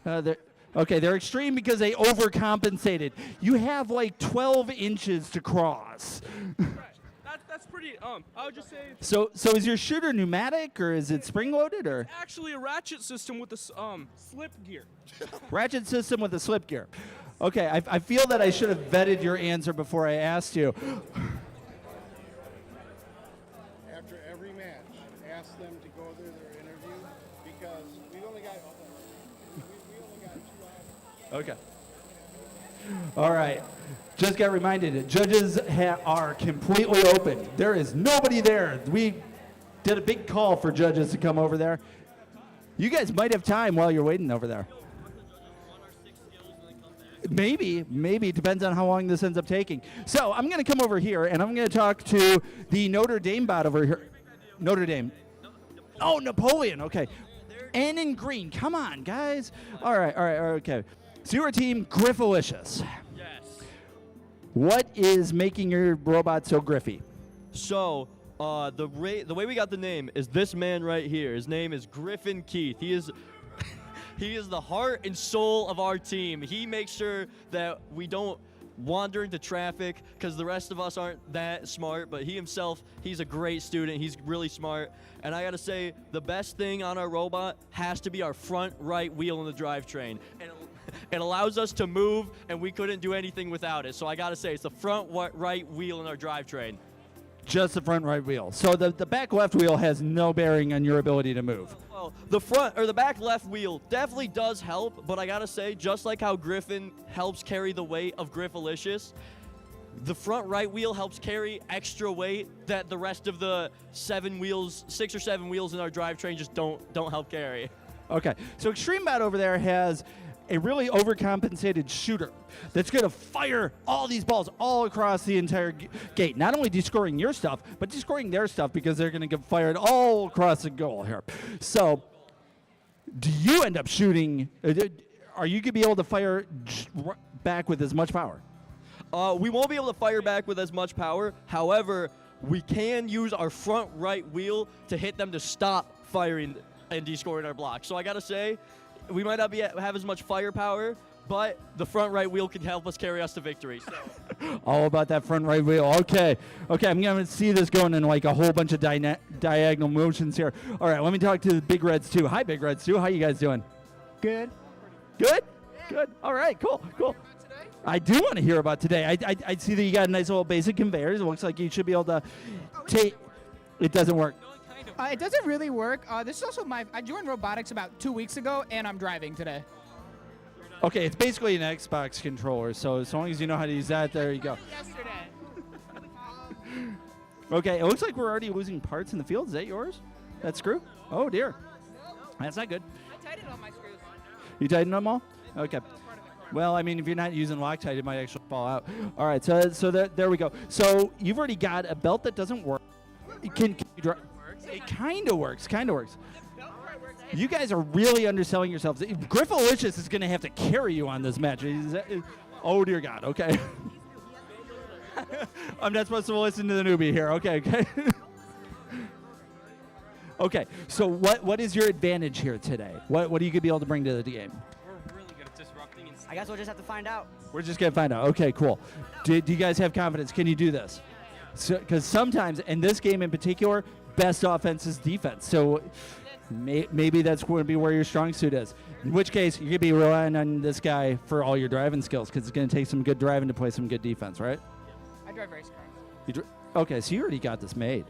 They're extreme because they overcompensated. You have like 12 inches to cross. Right. That's pretty. I would just say it's So is your shooter pneumatic or is it spring loaded or actually a ratchet system with a slip gear. ratchet system with a slip gear? Okay, I feel that I should have vetted your answer before I asked you. After every match, ask them to go to their interview because we only got 2 hours. Okay. All right. Just got reminded, judges are completely open. There is nobody there. We did a big call for judges to come over there. You guys might have time while you're waiting over there. Maybe. It depends on how long this ends up taking. So I'm going to come over here, and I'm going to talk to the Notre Dame bot over here. Notre Dame. Oh, Napoleon. Okay. N in green. Come on, guys. All right. Okay. So you're a team Griffalicious. Yes. What is making your robot so griffy? So, the way we got the name is this man right here. His name is Griffin Keith. He is he is the heart and soul of our team. He makes sure that we don't wander into traffic because the rest of us aren't that smart, but he himself, he's a great student. He's really smart. And I got to say, the best thing on our robot has to be our front right wheel in the drivetrain. And it allows us to move, and we couldn't do anything without it. So I got to say, it's the front right wheel in our drivetrain. Just the front right wheel. So the back left wheel has no bearing on your ability to move. Well, the back left wheel definitely does help, but I gotta say, just like how Griffin helps carry the weight of Griffalicious, the front right wheel helps carry extra weight that the rest of the 6 or 7 wheels in our drivetrain just don't help carry. Okay, so ExtremeBot over there has a really overcompensated shooter that's going to fire all these balls all across the entire gate. Not only descoring your stuff, but descoring their stuff because they're going to get fired all across the goal here. So, do you end up shooting? Are you going to be able to fire back with as much power? We won't be able to fire back with as much power. However, we can use our front right wheel to hit them to stop firing and descoring our blocks. So I gotta say, we might not have as much firepower, but the front right wheel can help us carry us to victory. So. All about that front right wheel. Okay, I'm going to see this going in like a whole bunch of diagonal motions here. All right, let me talk to the Big Reds 2. Hi, Big Reds 2. How you guys doing? Good. Good? Good. All right, cool. I do want to hear about today. I see that you got a nice little basic conveyors. It looks like you should be able to take. It doesn't work. It doesn't really work. This is also I joined robotics about 2 weeks ago, and I'm driving today. Okay, it's basically an Xbox controller, so as long as you know how to use that, there you go. Yesterday. Okay, it looks like we're already losing parts in the field. Is that yours? That screw? Oh, dear. That's not good. I tightened all my screws. You tightened them all? Okay. Well, I mean, if you're not using Loctite, it might actually fall out. All right, so there we go. So you've already got a belt that doesn't work. Can you drive? It kind of works. The belt part works. You guys are really underselling yourselves. Griffalicious is going to have to carry you on this match. Oh, dear God. Okay. I'm not supposed to listen to the newbie here. Okay. Okay, so what is your advantage here today? What are you going to be able to bring to the game? We're really good at disrupting. I guess we'll just have to find out. We're just going to find out. Okay, cool. Do you guys have confidence? Can you do this? Because sometimes, in this game in particular, best offense is defense. So maybe that's going to be where your strong suit is. In which case, you're going to be relying on this guy for all your driving skills because it's going to take some good driving to play some good defense, right? I drive race cars. Okay, so you already got this made.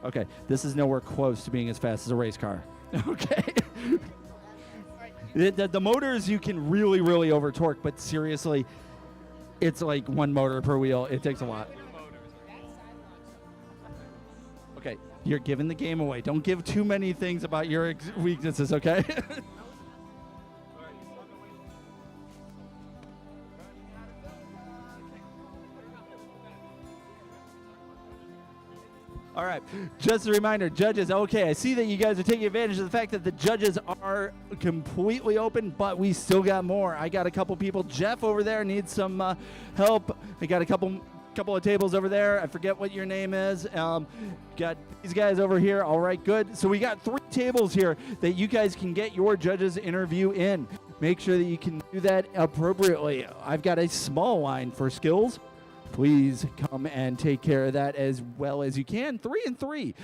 Okay, this is nowhere close to being as fast as a race car. Okay. The motors you can really, really over torque, but seriously, it's like one motor per wheel. It takes a lot. Okay, you're giving the game away. Don't give too many things about your weaknesses, okay? All right, just a reminder, judges, okay, I see that you guys are taking advantage of the fact that the judges are completely open, but we still got more. I got a couple people. Jeff over there needs some help. I got a couple of tables over there. I forget what your name is. Got these guys over here. All right, good. So we got 3 tables here that you guys can get your judges interview in. Make sure that you can do that appropriately. I've got a small line for skills. Please come and take care of that as well as you can. 3 and 3. You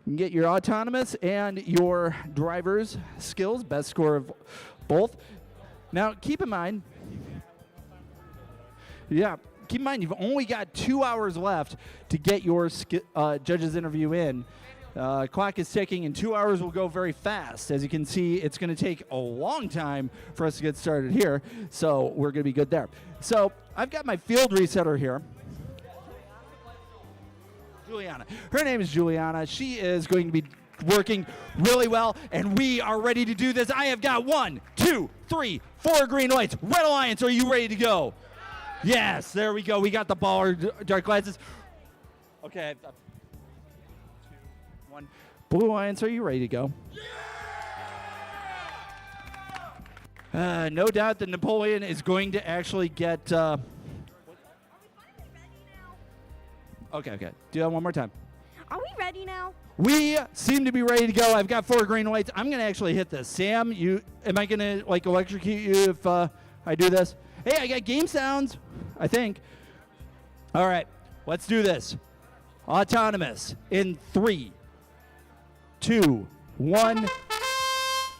can get your autonomous and your driver's skills, best score of both. Now, keep in mind, you've only got 2 hours left to get your judge's interview in. Clock is ticking, and 2 hours will go very fast. As you can see, it's going to take a long time for us to get started here, so we're going to be good there. So I've got my field resetter here. Juliana. Her name is Juliana. She is going to be working really well, and we are ready to do this. I have got 1, 2, 3, 4 green lights. Red Alliance, are you ready to go? Yes, there we go. We got the baller dark glasses. Okay. 2, 1. Blue Alliance, are you ready to go? No doubt that Napoleon is going to actually get... Okay. Do that one more time. Are we ready now? We seem to be ready to go. I've got 4 green lights. I'm going to actually hit this. Sam, am I going to electrocute you if I do this? Hey, I got game sounds, I think. All right, let's do this. Autonomous in 3, 2, 1.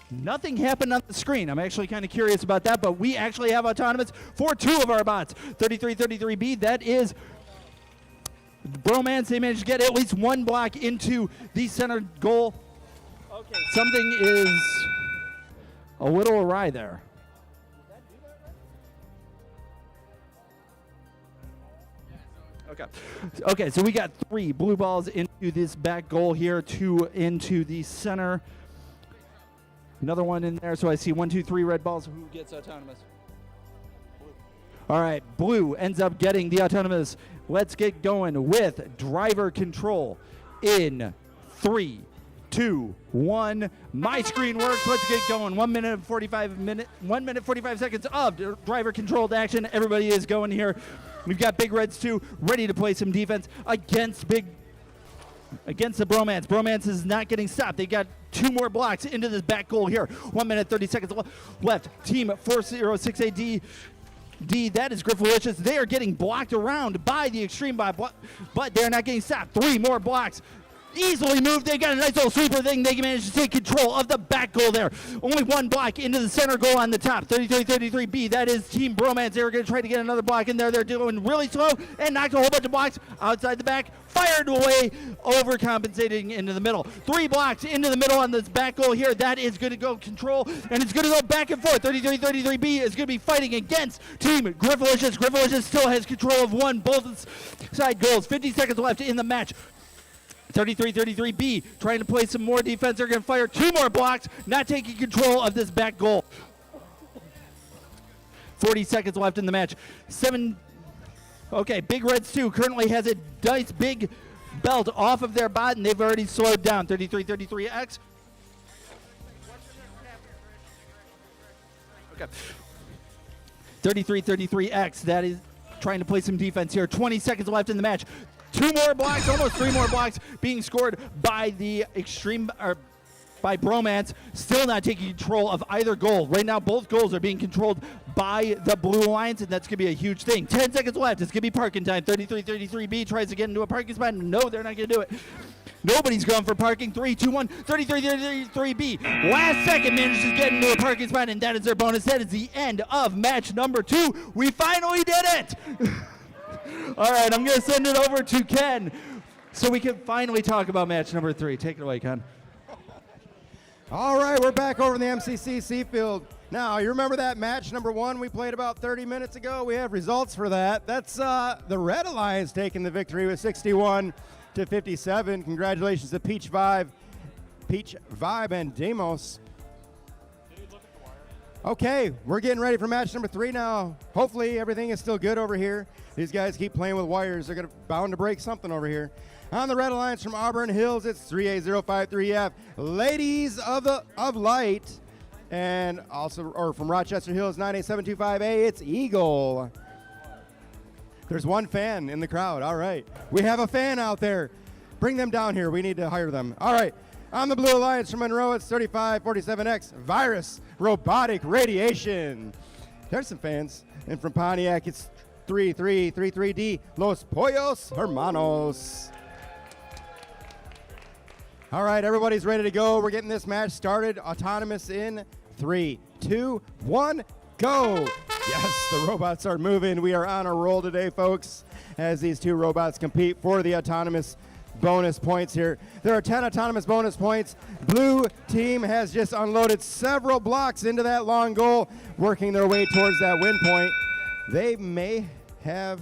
Nothing happened on the screen. I'm actually kind of curious about that, but we actually have autonomous for 2 of our bots. 3333B, that is Bromance. They managed to get at least 1 block into the center goal. Okay, something is a little awry there. Okay, so we got 3 blue balls into this back goal here, 2 into the center. Another one in there, so I see 1, 2, 3 red balls. Who gets autonomous? Blue. All right, blue ends up getting the autonomous. Let's get going with driver control in 3, 2, 1. My screen works. Let's get going. 1 minute 45 seconds of driver controlled action. Everybody is going here. We've got Big Reds 2 ready to play some defense against the Bromance. Bromance is not getting stopped. They got 2 more blocks into this back goal here. 1 minute 30 seconds left. Team 406AD. That is Griffalicious. They are getting blocked around by the extreme bot, but they're not getting stopped. 3 more blocks. Easily moved. They got a nice little sweeper thing. They managed to take control of the back goal there. Only 1 block into the center goal on the top. 33-33B. That is Team Bromance. They were going to try to get another block in there. They're doing really slow and knocked a whole bunch of blocks outside the back. Fired away, overcompensating into the middle. 3 blocks into the middle on this back goal here. That is going to go control, and it's going to go back and forth. 33-33B is going to be fighting against Team Griffalicious. Griffalicious still has control of both side goals. 50 seconds left in the match. 33-33B trying to play some more defense. They're going to fire 2 more blocks, not taking control of this back goal. 40 seconds left in the match. Okay, Big Reds 2 currently has a nice big belt off of their bot, and they've already slowed down. 33-33X Okay. 33-33X. That is trying to play some defense here. 20 seconds left in the match. 2 more blocks, almost 3 more blocks being scored by the by Bromance, still not taking control of either goal. Right now, both goals are being controlled by the Blue Alliance, and that's going to be a huge thing. 10 seconds left. It's going to be parking time. 33-33B tries to get into a parking spot. No, they're not going to do it. Nobody's going for parking. 3, 2, 1. 33-33B. Last second manages to get into a parking spot, and that is their bonus. That is the end of match number 2. We finally did it! All right, I'm going to send it over to Ken so we can finally talk about match number 3. Take it away, Ken. All right, we're back over in the MCCC field. Now, you remember that match number 1 we played about 30 minutes ago? We have results for that. That's the Red Alliance taking the victory with 61-57. Congratulations to Peach Vibe, and Demos. Okay, we're getting ready for match number 3 now. Hopefully everything is still good over here. These guys keep playing with wires. They're bound to break something over here. On the Red Alliance from Auburn Hills, it's 3A053F, Ladies of Light. And also, or from Rochester Hills, 9A725A, it's Eagle. There's one fan in the crowd. All right. We have a fan out there. Bring them down here. We need to hire them. All right. On the Blue Alliance from Monroe, it's 3547X, Virus Robotic Radiation. There's some fans. And from Pontiac, it's 3333D, Los Pollos Hermanos. All right, everybody's ready to go. We're getting this match started. Autonomous in 3, 2, 1, go. Yes, the robots are moving. We are on a roll today, folks, as these 2 robots compete for the autonomous bonus points here. There are 10 autonomous bonus points. Blue team has just unloaded several blocks into that long goal, working their way towards that win point. They may have...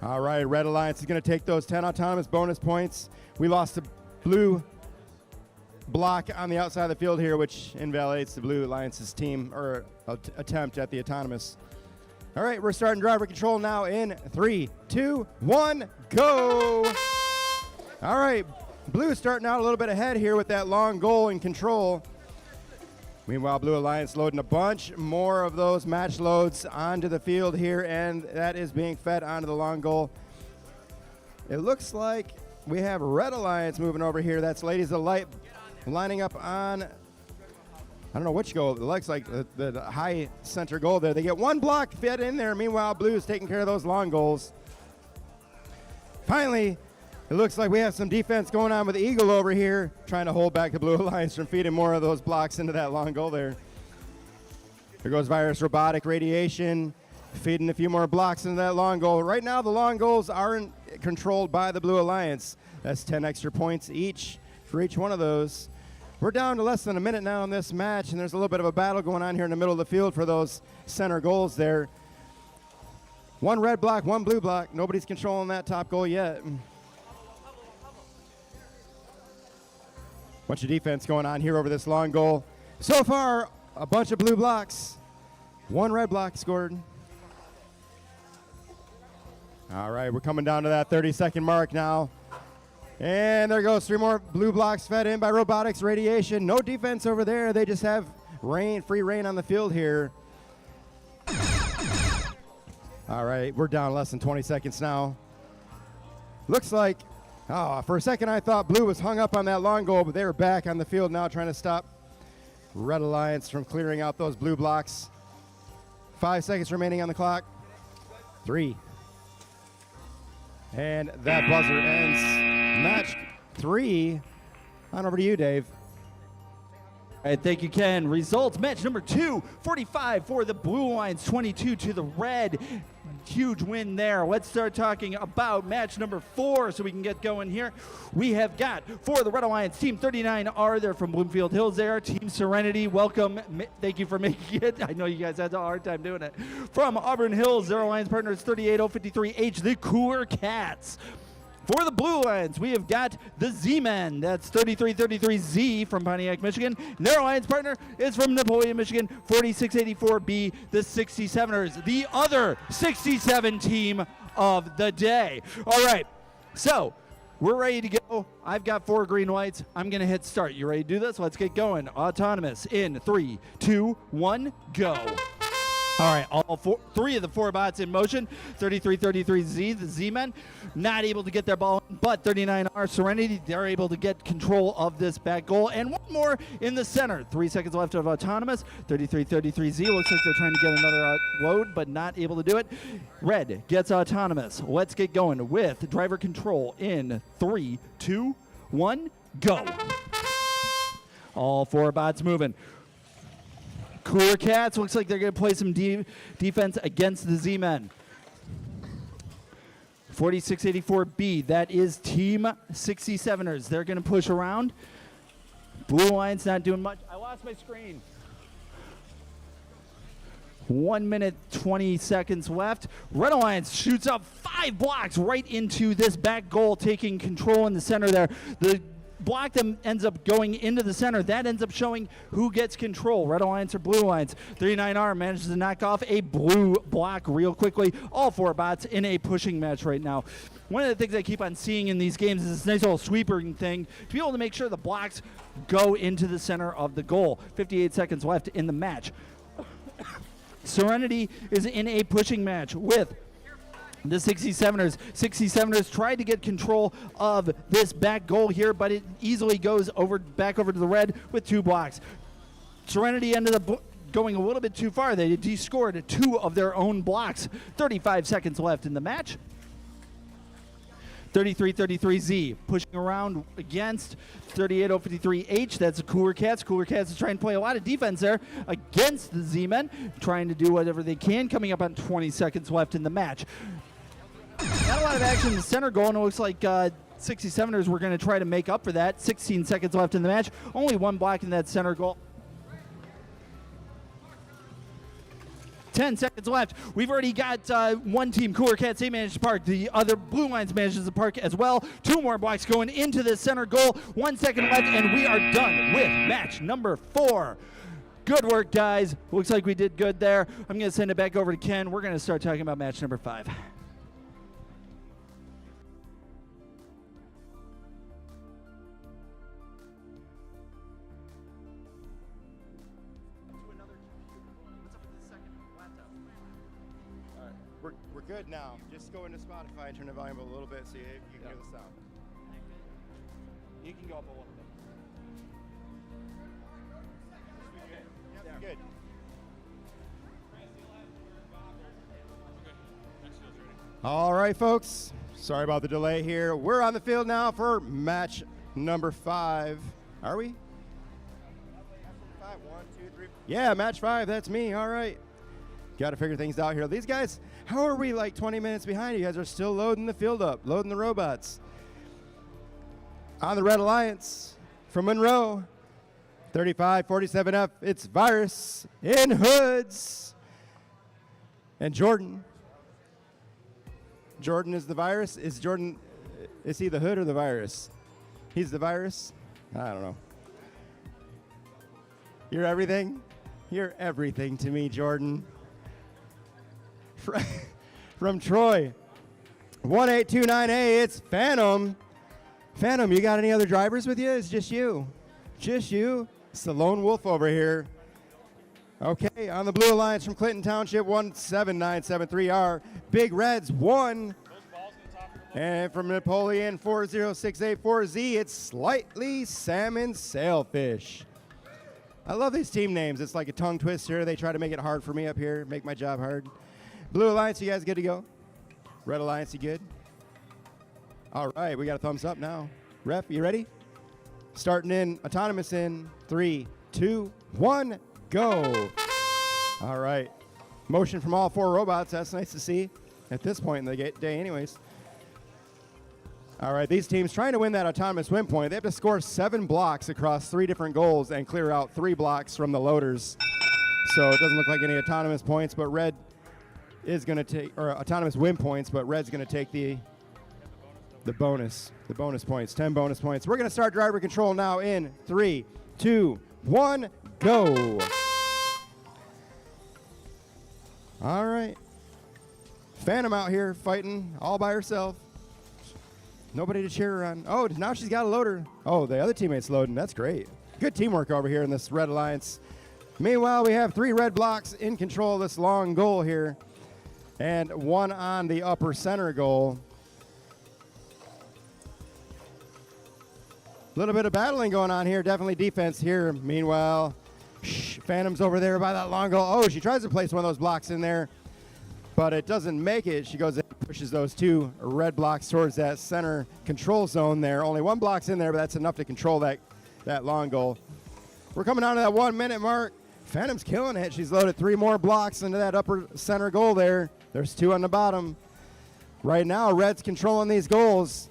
All right, Red Alliance is going to take those 10 autonomous bonus points. We lost the blue block on the outside of the field here, which invalidates the Blue Alliance's team or attempt at the autonomous. All right, we're starting driver control now in 3, 2, 1, go. All right, Blue starting out a little bit ahead here with that long goal in control. Meanwhile, Blue Alliance loading a bunch more of those match loads onto the field here, and that is being fed onto the long goal. It looks like we have Red Alliance moving over here. That's Ladies of Light lining up on, I don't know which goal. It looks like the high center goal there. They get 1 block fed in there. Meanwhile, Blue is taking care of those long goals. Finally, it looks like we have some defense going on with Eagle over here, trying to hold back the Blue Alliance from feeding more of those blocks into that long goal there. There goes Virus Robotic Radiation, feeding a few more blocks into that long goal. Right now, the long goals aren't controlled by the Blue Alliance. That's 10 extra points each for each one of those. We're down to less than a minute now in this match, and there's a little bit of a battle going on here in the middle of the field for those center goals there. 1 red block, 1 blue block. Nobody's controlling that top goal yet. Bunch of defense going on here over this long goal. So far, a bunch of blue blocks. 1 red block scored. All right, we're coming down to that 30-second mark now. And there goes 3 more blue blocks fed in by Robotics Radiation. No defense over there. They just have free reign on the field here. All right, we're down less than 20 seconds now. Looks like, for a second I thought Blue was hung up on that long goal, but they were back on the field now trying to stop Red Alliance from clearing out those blue blocks. 5 seconds remaining on the clock. 3. And that buzzer ends match 3. On over to you, Dave. All right, thank you, Ken. Results, match number 2, 45 for the Blue Alliance, 22 to the Red. Huge win there. Let's start talking about match number 4 so we can get going here. We have got, for the Red Alliance, Team 39R. They're from Bloomfield Hills there. Team Serenity, welcome. Thank you for making it. I know you guys had a hard time doing it. From Auburn Hills, their alliance partner is 38053H, the Cooler Cats. For the Blue Alliance, we have got the Z-Men. That's 3333Z from Pontiac, Michigan. And their alliance partner is from Napoleon, Michigan, 4684B, the 67ers, the other 67 team of the day. All right, so We're ready to go. I've got 4 green lights. I'm going to hit start. You ready to do this? Let's get going. Autonomous in 3, 2, 1, go. All right, three of the 4 bots in motion. 33-33Z, the Z-Men, not able to get their ball in, but 39R Serenity, they're able to get control of this back goal. And one more in the center. 3 seconds left of Autonomous. 33-33Z, looks like they're trying to get another load, but not able to do it. Red gets Autonomous. Let's get going with driver control in 3, 2, 1, go. All 4 bots moving. Cooler Cats looks like they're going to play some defense against the Z-Men. 4684B, that is Team 67ers. They're going to push around. Blue Alliance not doing much. I lost my screen. 1 minute, 20 seconds left. Red Alliance shoots up 5 blocks right into this back goal, taking control in the center there. The block that ends up going into the center, that ends up showing who gets control, Red Alliance or Blue Alliance. 39R manages to knock off a blue block real quickly. All 4 bots in a pushing match right now. One of the things I keep on seeing in these games is this nice little sweeping thing to be able to make sure the blocks go into the center of the goal. 58 seconds left in the match. Serenity is in a pushing match with the 67ers. 67ers tried to get control of this back goal here, but it easily goes back over to the red with 2 blocks. Serenity ended up going a little bit too far. They descored 2 of their own blocks. 35 seconds left in the match. 33-33Z pushing around against 38053H. That's a Cooler Cats. Cooler Cats is trying to play a lot of defense there against the Z-Men, trying to do whatever they can. Coming up on 20 seconds left in the match. Not a lot of action in the center goal, and it looks like 67ers were going to try to make up for that. 16 seconds left in the match. Only 1 block in that center goal. 10 seconds left. We've already got one team, Cooler Cats, they managed to park. The other Blue Lines manages to park as well. 2 more blocks going into the center goal. 1 second left, and we are done with match number 4. Good work, guys. Looks like we did good there. I'm going to send it back over to Ken. We're going to start talking about match number 5. We're good now. Just go into Spotify and turn the volume up a little bit so you can hear the sound. You can go up a little bit. Yep, good. All right, folks. Sorry about the delay here. We're on the field now for match number 5. Are we? 5, 1, 2, 3. Yeah, match 5. That's me. All right. Got to figure things out here. These guys, how are we like 20 minutes behind? You guys are still loading the field up, loading the robots. On the Red Alliance from Monroe, 3547F, it's Virus in hoods. And Jordan. Jordan is the virus. Is he the hood or the virus? He's the virus? I don't know. You're everything? You're everything to me, Jordan. From Troy, 1829A, it's Phantom. Phantom, you got any other drivers with you? It's just you. Just you. It's the lone wolf over here. Okay, on the Blue Alliance from Clinton Township, 17973R. Big Reds, 1. And from Napoleon, 40684Z, it's Slightly Salmon Sailfish. I love these team names. It's like a tongue twister. They try to make it hard for me up here, make my job hard. Blue Alliance, you guys good to go? Red Alliance, you good? All right, we got a thumbs up now. Ref, you ready? Starting in, autonomous in 3, 2, 1, go. All right. Motion from all 4 robots. That's nice to see at this point in the day anyways. All right, these teams trying to win that autonomous win point. They have to score 7 blocks across 3 different goals and clear out 3 blocks from the loaders. So it doesn't look like any autonomous points, but Red is going to take, or autonomous win points, but Red's going to take the bonus points, 10 bonus points. We're going to start driver control now in 3, 2, 1, go. All right. Phantom out here fighting all by herself. Nobody to cheer her on. Oh, now she's got a loader. Oh, the other teammate's loading. That's great. Good teamwork over here in this Red Alliance. Meanwhile, we have 3 red blocks in control of this long goal here, and 1 on the upper center goal. A little bit of battling going on here. Definitely defense here. Meanwhile, Phantom's over there by that long goal. Oh, she tries to place one of those blocks in there, but it doesn't make it. She goes in and pushes those 2 red blocks towards that center control zone there. Only 1 block's in there, but that's enough to control that long goal. We're coming down to that 1 minute mark. Phantom's killing it. She's loaded 3 more blocks into that upper center goal there. There's 2 on the bottom. Right now, Red's controlling these goals.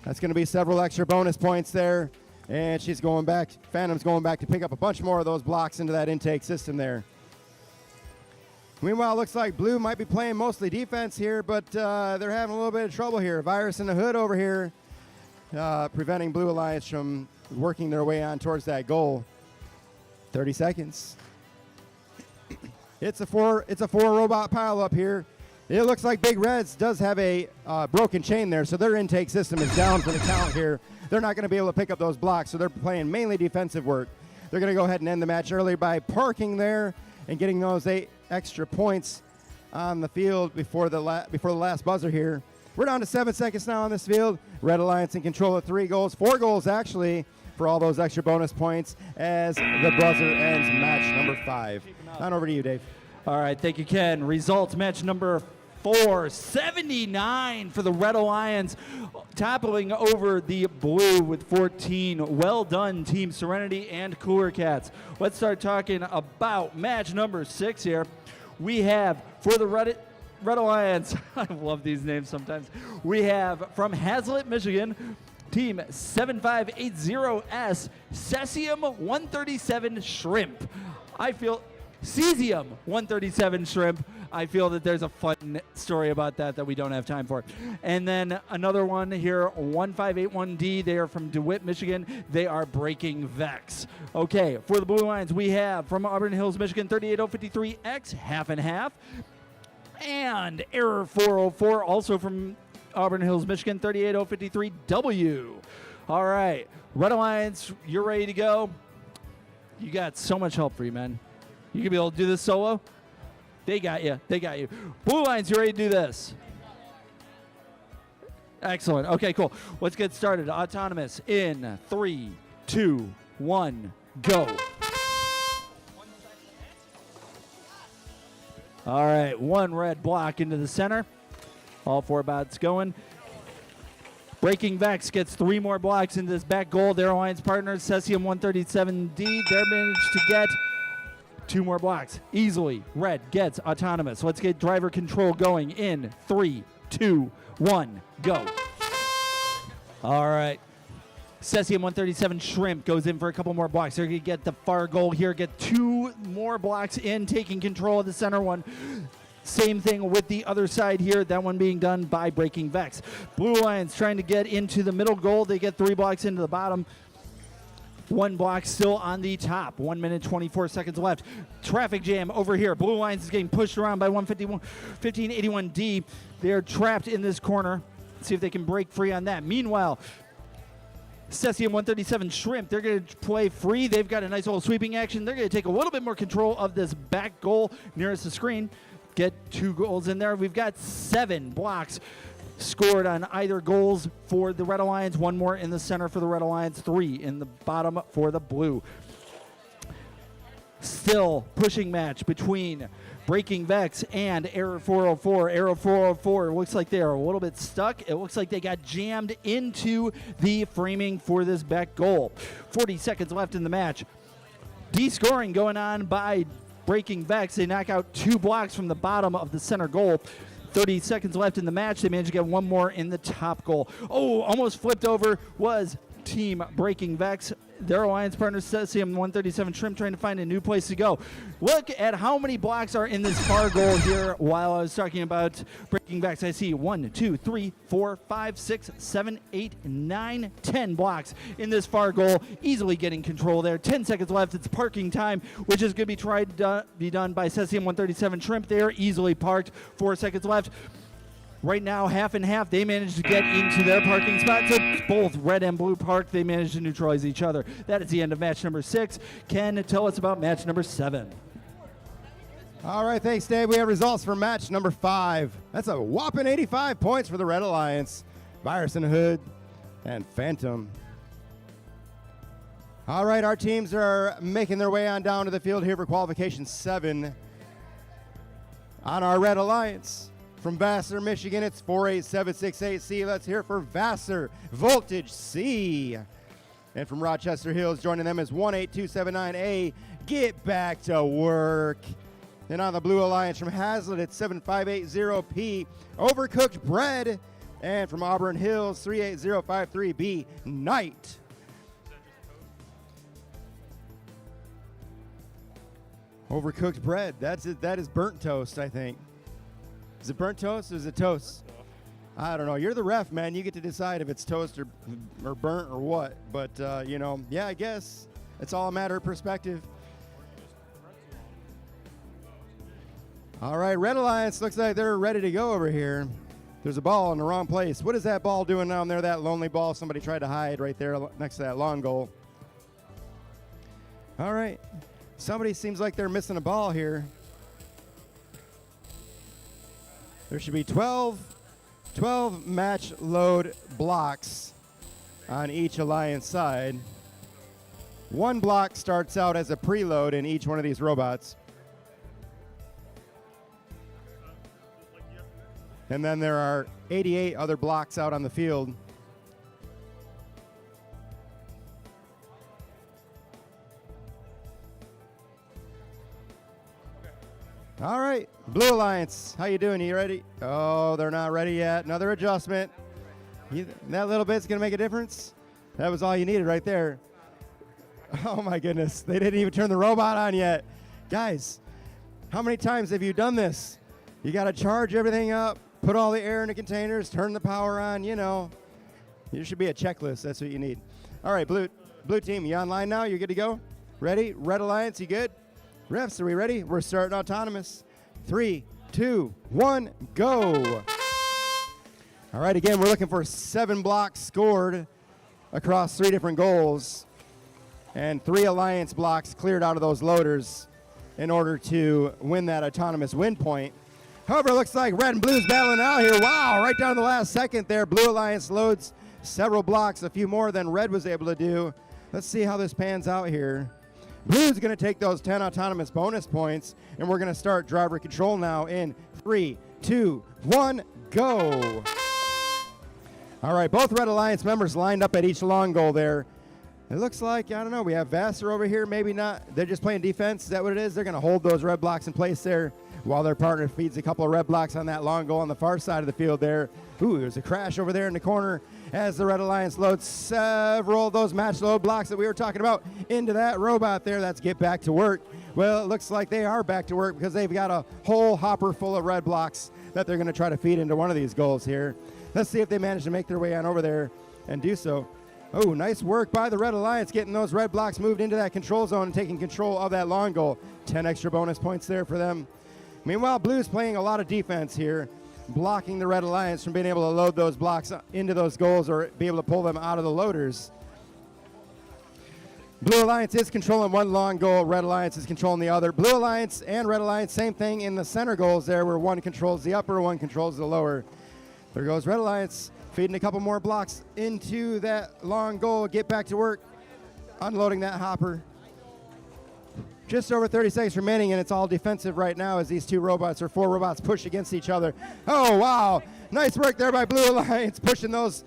That's going to be several extra bonus points there. And she's going back. Phantom's going back to pick up a bunch more of those blocks into that intake system there. Meanwhile, it looks like Blue might be playing mostly defense here, but they're having a little bit of trouble here. Virus in the hood over here, preventing Blue Alliance from working their way on towards that goal. 30 seconds. It's a four robot pile up here. It looks like Big Reds does have a broken chain there, so their intake system is down for the count here. They're not going to be able to pick up those blocks, so they're playing mainly defensive work. They're going to go ahead and end the match early by parking there and getting those 8 extra points on the field before the last buzzer here. We're down to 7 seconds now on this field. Red Alliance in control of 3 goals, 4 goals actually, for all those extra bonus points as the buzzer ends match number 5. On over to you, Dave. All right, thank you, Ken. Results, match number 4, 79 for the Red Alliance, toppling over the Blue with 14. Well done, Team Serenity and Cooler Cats. Let's start talking about match number 6 here. We have, for the Red Alliance, I love these names sometimes, we have from Hazlet, Michigan, Team 7580S, Cesium 137 Shrimp. Cesium 137 Shrimp. I feel that there's a fun story about that we don't have time for. And then another one here, 1581D. They are from DeWitt, Michigan. They are Breaking Vex. Okay, for the Blue Lions, we have from Auburn Hills, Michigan, 38053X, half and half. And Error 404, also from Auburn Hills, Michigan, 38053W. All right, Red Alliance, you're ready to go. You got so much help for you, man. You can be able to do this solo. They got you. They got you. Blue Lions, you ready to do this? Excellent. Okay, cool. Let's get started. Autonomous in 3, 2, 1, go. All right, 1 red block into the center. All 4 bots going. Breaking Vex gets 3 more blocks into this back goal. Their alliance partner, Cesium 137D, they're managed to get 2 more blocks. Easily, Red gets autonomous. Let's get driver control going in 3, 2, 1, go. All right. Cesium 137 Shrimp goes in for a couple more blocks. They're going to get the far goal here, get 2 more blocks in, taking control of the center one. Same thing with the other side here, that one being done by Breaking Vex. Blue Lions trying to get into the middle goal. They get 3 blocks into the bottom. 1 block still on the top. 1 minute, 24 seconds left. Traffic jam over here. Blue Lions is getting pushed around by 1581D. They're trapped in this corner. Let's see if they can break free on that. Meanwhile, Cesium 137 Shrimp, they're going to play free. They've got a nice little sweeping action. They're going to take a little bit more control of this back goal nearest the screen. Get 2 goals in there. We've got 7 blocks scored on either goals for the Red Alliance. 1 more in the center for the Red Alliance. 3 in the bottom for the Blue. Still pushing match between Breaking Vex and Error 404. Error 404 looks like they are a little bit stuck. It looks like they got jammed into the framing for this back goal. 40 seconds left in the match. D-scoring going on by Breaking Vex. They knock out 2 blocks from the bottom of the center goal. 30 seconds left in the match. They managed to get 1 more in the top goal. Oh, almost flipped over was Team Breaking Vex. Their alliance partner, Cesium 137 Shrimp, trying to find a new place to go. Look at how many blocks are in this far goal here while I was talking about Breaking Vex. I see 1, 2, 3, 4, 5, 6, 7, 8, 9, 10 blocks in this far goal. Easily getting control there. 10 seconds left. It's parking time, which is going to be tried to be done by Cesium 137 Shrimp. They are easily parked. 4 seconds left. Right now, half and half, they managed to get into their parking spot. So both red and blue park, they managed to neutralize each other. That is the end of match number 6. Ken, tell us about match number 7. All right, thanks, Dave. We have results for match number 5. That's a whopping 85 points for the Red Alliance. Virus and Hood and Phantom. All right, our teams are making their way on down to the field here for qualification 7. On our Red Alliance, from Vassar, Michigan, it's 48768C. Let's hear it for Vassar Voltage C. And from Rochester Hills, joining them is 18279A. Get back to work. And on the Blue Alliance from Hazlitt, it's 7580P. Overcooked Bread. And from Auburn Hills, 38053B. Night. Overcooked bread. That's it. That is burnt toast, I think. Is it burnt toast or is it toast? I don't know. You're the ref, man. You get to decide if it's toast or burnt or what. But, you know, yeah, I guess it's all a matter of perspective. All right, Red Alliance looks like they're ready to go over here. There's a ball in the wrong place. What is that ball doing down there, that lonely ball somebody tried to hide right there next to that long goal? All right. Somebody seems like they're missing a ball here. There should be 12 match load blocks on each Alliance side. One block starts out as a preload in each one of these robots. And then there are 88 other blocks out on the field. All right, Blue Alliance, how you doing? You ready? Oh, they're not ready yet. Another adjustment. That little bit's gonna make a difference. That was all you needed right there. Oh my goodness, they didn't even turn the robot on yet. Guys, how many times have you done this? You gotta charge everything up, put all the air in the containers, turn the power on, you know. There should be a checklist, that's what you need. All right, blue team, you online now? You good to go? Ready? Red Alliance, you good? Refs, are we ready? We're starting autonomous. 3, 2, 1, go. All right, again, we're looking for 7 blocks scored across 3 different goals and 3 Alliance blocks cleared out of those loaders in order to win that autonomous win point. However, it looks like red and blue's battling out here. Wow, right down to the last second there. Blue Alliance loads several blocks, a few more than red was able to do. Let's see how this pans out here. Blue's going to take those 10 autonomous bonus points, and we're going to start driver control now in 3, 2, 1, go. All right, both Red Alliance members lined up at each long goal there. It looks like, I don't know, we have Vassar over here, maybe not. They're just playing defense. Is that what it is? They're going to hold those red blocks in place there while their partner feeds a couple of red blocks on that long goal on the far side of the field there. Ooh, there's a crash over there in the corner as the Red Alliance loads several of those match load blocks that we were talking about into that robot there. That's get back to work. Well, it looks like they are back to work because they've got a whole hopper full of red blocks that they're going to try to feed into one of these goals here. Let's see if they manage to make their way on over there and do so. Oh, nice work by the Red Alliance getting those red blocks moved into that control zone and taking control of that long goal. 10 extra bonus points there for them. Meanwhile, Blue's playing a lot of defense here, blocking the Red Alliance from being able to load those blocks into those goals or be able to pull them out of the loaders. Blue Alliance is controlling one long goal. Red Alliance is controlling the other. Blue Alliance and Red Alliance, same thing in the center goals there where one controls the upper, one controls the lower. There goes Red Alliance feeding a couple more blocks into that long goal. Get back to work, unloading that hopper. Just over 30 seconds remaining, and it's all defensive right now as these 4 robots push against each other. Oh, wow. Nice work there by Blue Alliance, pushing those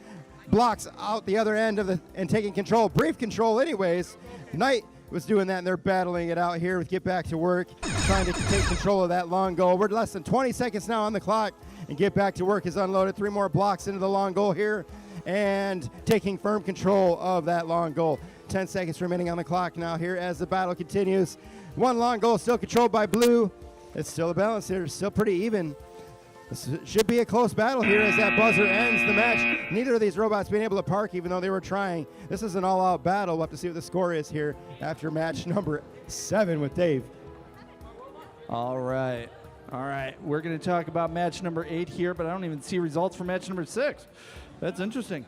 blocks out the other end of and taking control. Brief control anyways. Knight was doing that, and they're battling it out here with Get Back to Work, trying to take control of that long goal. We're less than 20 seconds now on the clock, and Get Back to Work is unloaded. 3 more blocks into the long goal here, and taking firm control of that long goal. 10 seconds remaining on the clock now here as the battle continues. One long goal still controlled by Blue. It's still a balance here, still pretty even. This should be a close battle here as that buzzer ends the match. Neither of these robots being able to park even though they were trying. This is an all-out battle. We'll have to see what the score is here after match number 7 with Dave. All right. All right, we're going to talk about match number 8 here, but I don't even see results for match number 6. That's interesting.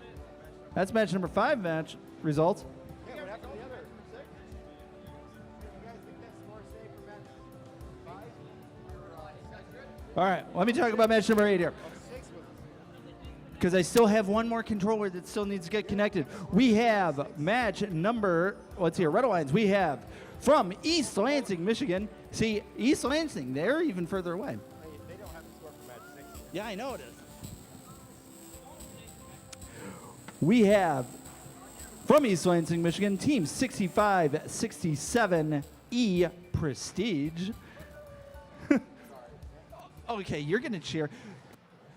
That's match number 5 match results. Yeah, what happened to the other 6? You guys think that score safe for match 5? All right, let me talk about match number 8 here. 6 was Because I still have one more controller that still needs to get connected. We have match number, let's see, Red Alliance. We have from East Lansing, Michigan. See, East Lansing, they're even further away. they don't have the score for match 6. Yeah, I know it is. We have from East Lansing, Michigan, Team 6567E Prestige. Okay, you're going to cheer.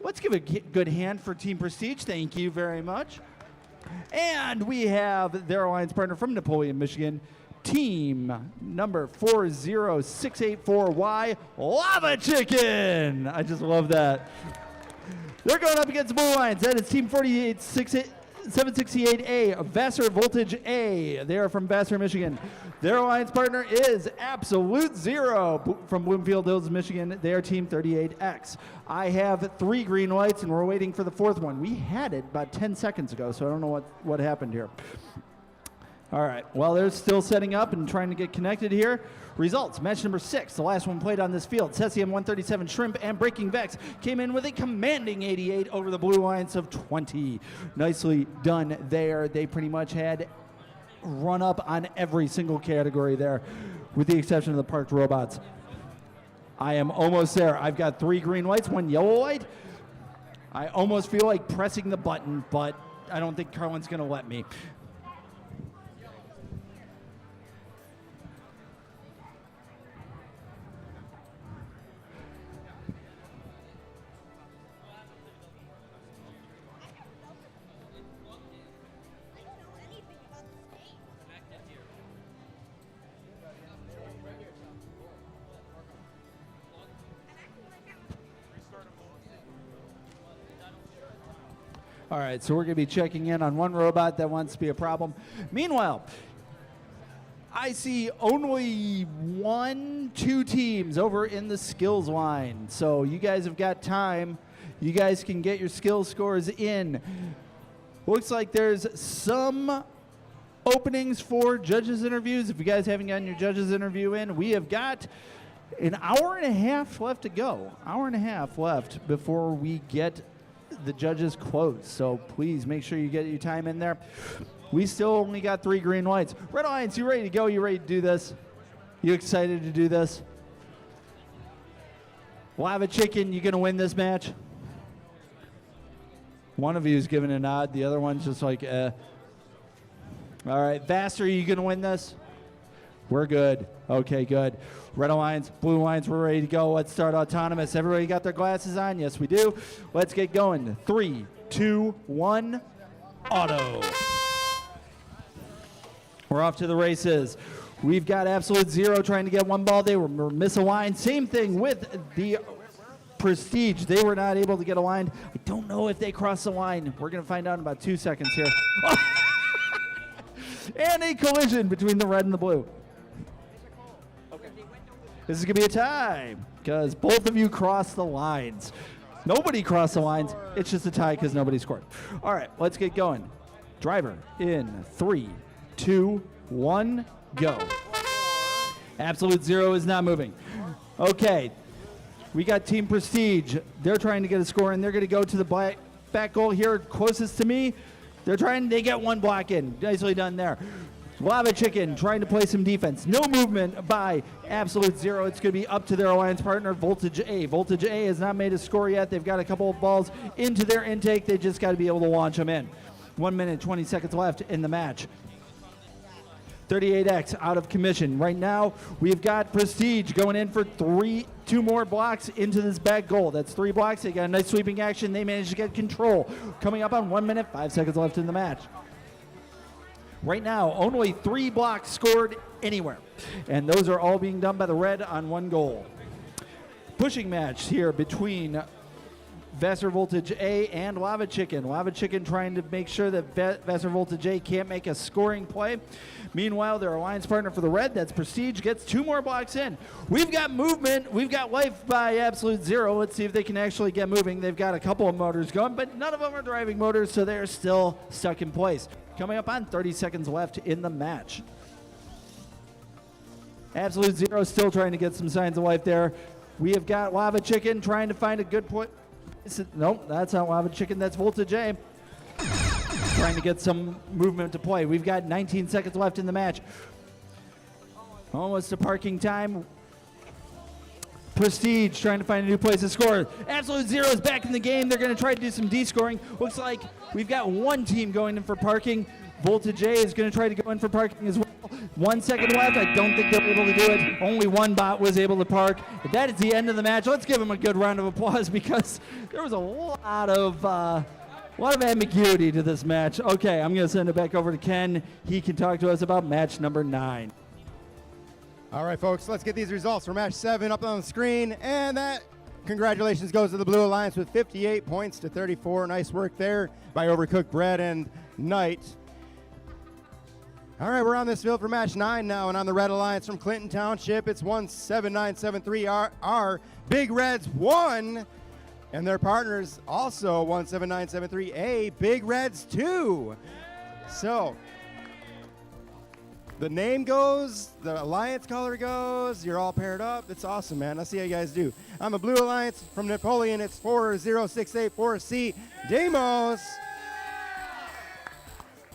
Let's give a good hand for Team Prestige. Thank you very much. And we have their alliance partner from Napoleon, Michigan, team number 40684Y, Lava Chicken. I just love that. They're going up against the Blue Lions. That is team 768A, Vassar Voltage A. They are from Vassar, Michigan. Their alliance partner is Absolute Zero from Bloomfield Hills, Michigan. They are team 38X. I have 3 green lights, and we're waiting for the 4th one. We had it about 10 seconds ago, so I don't know what happened here. All right, well, they're still setting up and trying to get connected here. Results, match number 6, the last one played on this field. Cesium 137 Shrimp and Breaking Vex came in with a commanding 88 over the Blue Lions of 20. Nicely done there. They pretty much had run up on every single category there, with the exception of the parked robots. I am almost there. I've got 3 green lights, 1 yellow light. I almost feel like pressing the button, but I don't think Carlin's going to let me. All right, so we're going to be checking in on one robot that wants to be a problem. Meanwhile, I see only 2 teams over in the skills line. So you guys have got time. You guys can get your skills scores in. Looks like there's some openings for judges interviews. If you guys haven't gotten your judges interview in, we have got an hour and a half left to go. Hour and a half left before we get the judges quotes, so please make sure you get your time in there. We still only got 3 green lights. Red Alliance, you ready to go? You ready to do this? You excited to do this? Lava Chicken, you gonna win this match? One of you is giving a nod, the other one's just like, eh. All right, Vassar, you gonna win this? We're good. Okay, good. Red Alliance, Blue Alliance, we're ready to go. Let's start autonomous. Everybody got their glasses on? Yes, we do. Let's get going. 3, 2, 1, auto. We're off to the races. We've got Absolute Zero trying to get 1 ball. They were misaligned. Same thing with the Prestige. They were not able to get aligned. I don't know if they crossed the line. We're going to find out in about 2 seconds here. And a collision between the red and the blue. This is going to be a tie because both of you crossed the lines. Nobody crossed the lines. It's just a tie because nobody scored. All right, let's get going. Driver in 3, 2, 1, go. Absolute Zero is not moving. Okay, we got Team Prestige. They're trying to get a score, and they're going to go to the back goal here closest to me. They get 1 block in. Nicely done there. Lava Chicken trying to play some defense. No movement by Absolute Zero. It's going to be up to their alliance partner, Voltage A. Voltage A has not made a score yet. They've got a couple of balls into their intake. They just got to be able to launch them in. 1 minute, 20 seconds left in the match. 38X out of commission. Right now, we've got Prestige going in for 2 more blocks into this back goal. That's 3 blocks. They got a nice sweeping action. They managed to get control. Coming up on 1 minute, 5 seconds left in the match. Right now, only 3 blocks scored anywhere. And those are all being done by the red on 1 goal. Pushing match here between Vassar Voltage A and Lava Chicken. Lava Chicken trying to make sure that Vassar Voltage A can't make a scoring play. Meanwhile, their alliance partner for the red, that's Prestige, gets 2 more blocks in. We've got movement. We've got life by Absolute Zero. Let's see if they can actually get moving. They've got a couple of motors going, but none of them are driving motors, so they're still stuck in place. Coming up on 30 seconds left in the match. Absolute Zero still trying to get some signs of life there. We have got Lava Chicken trying to find a good point. Nope, that's not Lava Chicken. That's Voltage A. Trying to get some movement to play. We've got 19 seconds left in the match. Almost to parking time. Prestige trying to find a new place to score. Absolute Zero is back in the game. They're going to try to do some D-scoring. Looks like we've got one team going in for parking. Voltage A is going to try to go in for parking as well. 1 second left. I don't think they'll be able to do it. Only one bot was able to park. That is the end of the match. Let's give them a good round of applause because there was a lot of ambiguity to this match. Okay, I'm going to send it back over to Ken. He can talk to us about match number 9. All right, folks, let's get these results for match 7 up on the screen. And that, congratulations, goes to the Blue Alliance with 58 points to 34. Nice work there by Overcooked Bread and Knight. All right, we're on this field for match 9 now, and on the Red Alliance from Clinton Township, it's 17973R. Big Reds 1, and their partners also 17973A. Big Reds 2. So the name goes, the alliance color goes, you're all paired up. It's awesome, man. Let's see how you guys do. On the Blue Alliance from Napoleon, it's 40684C. Demos.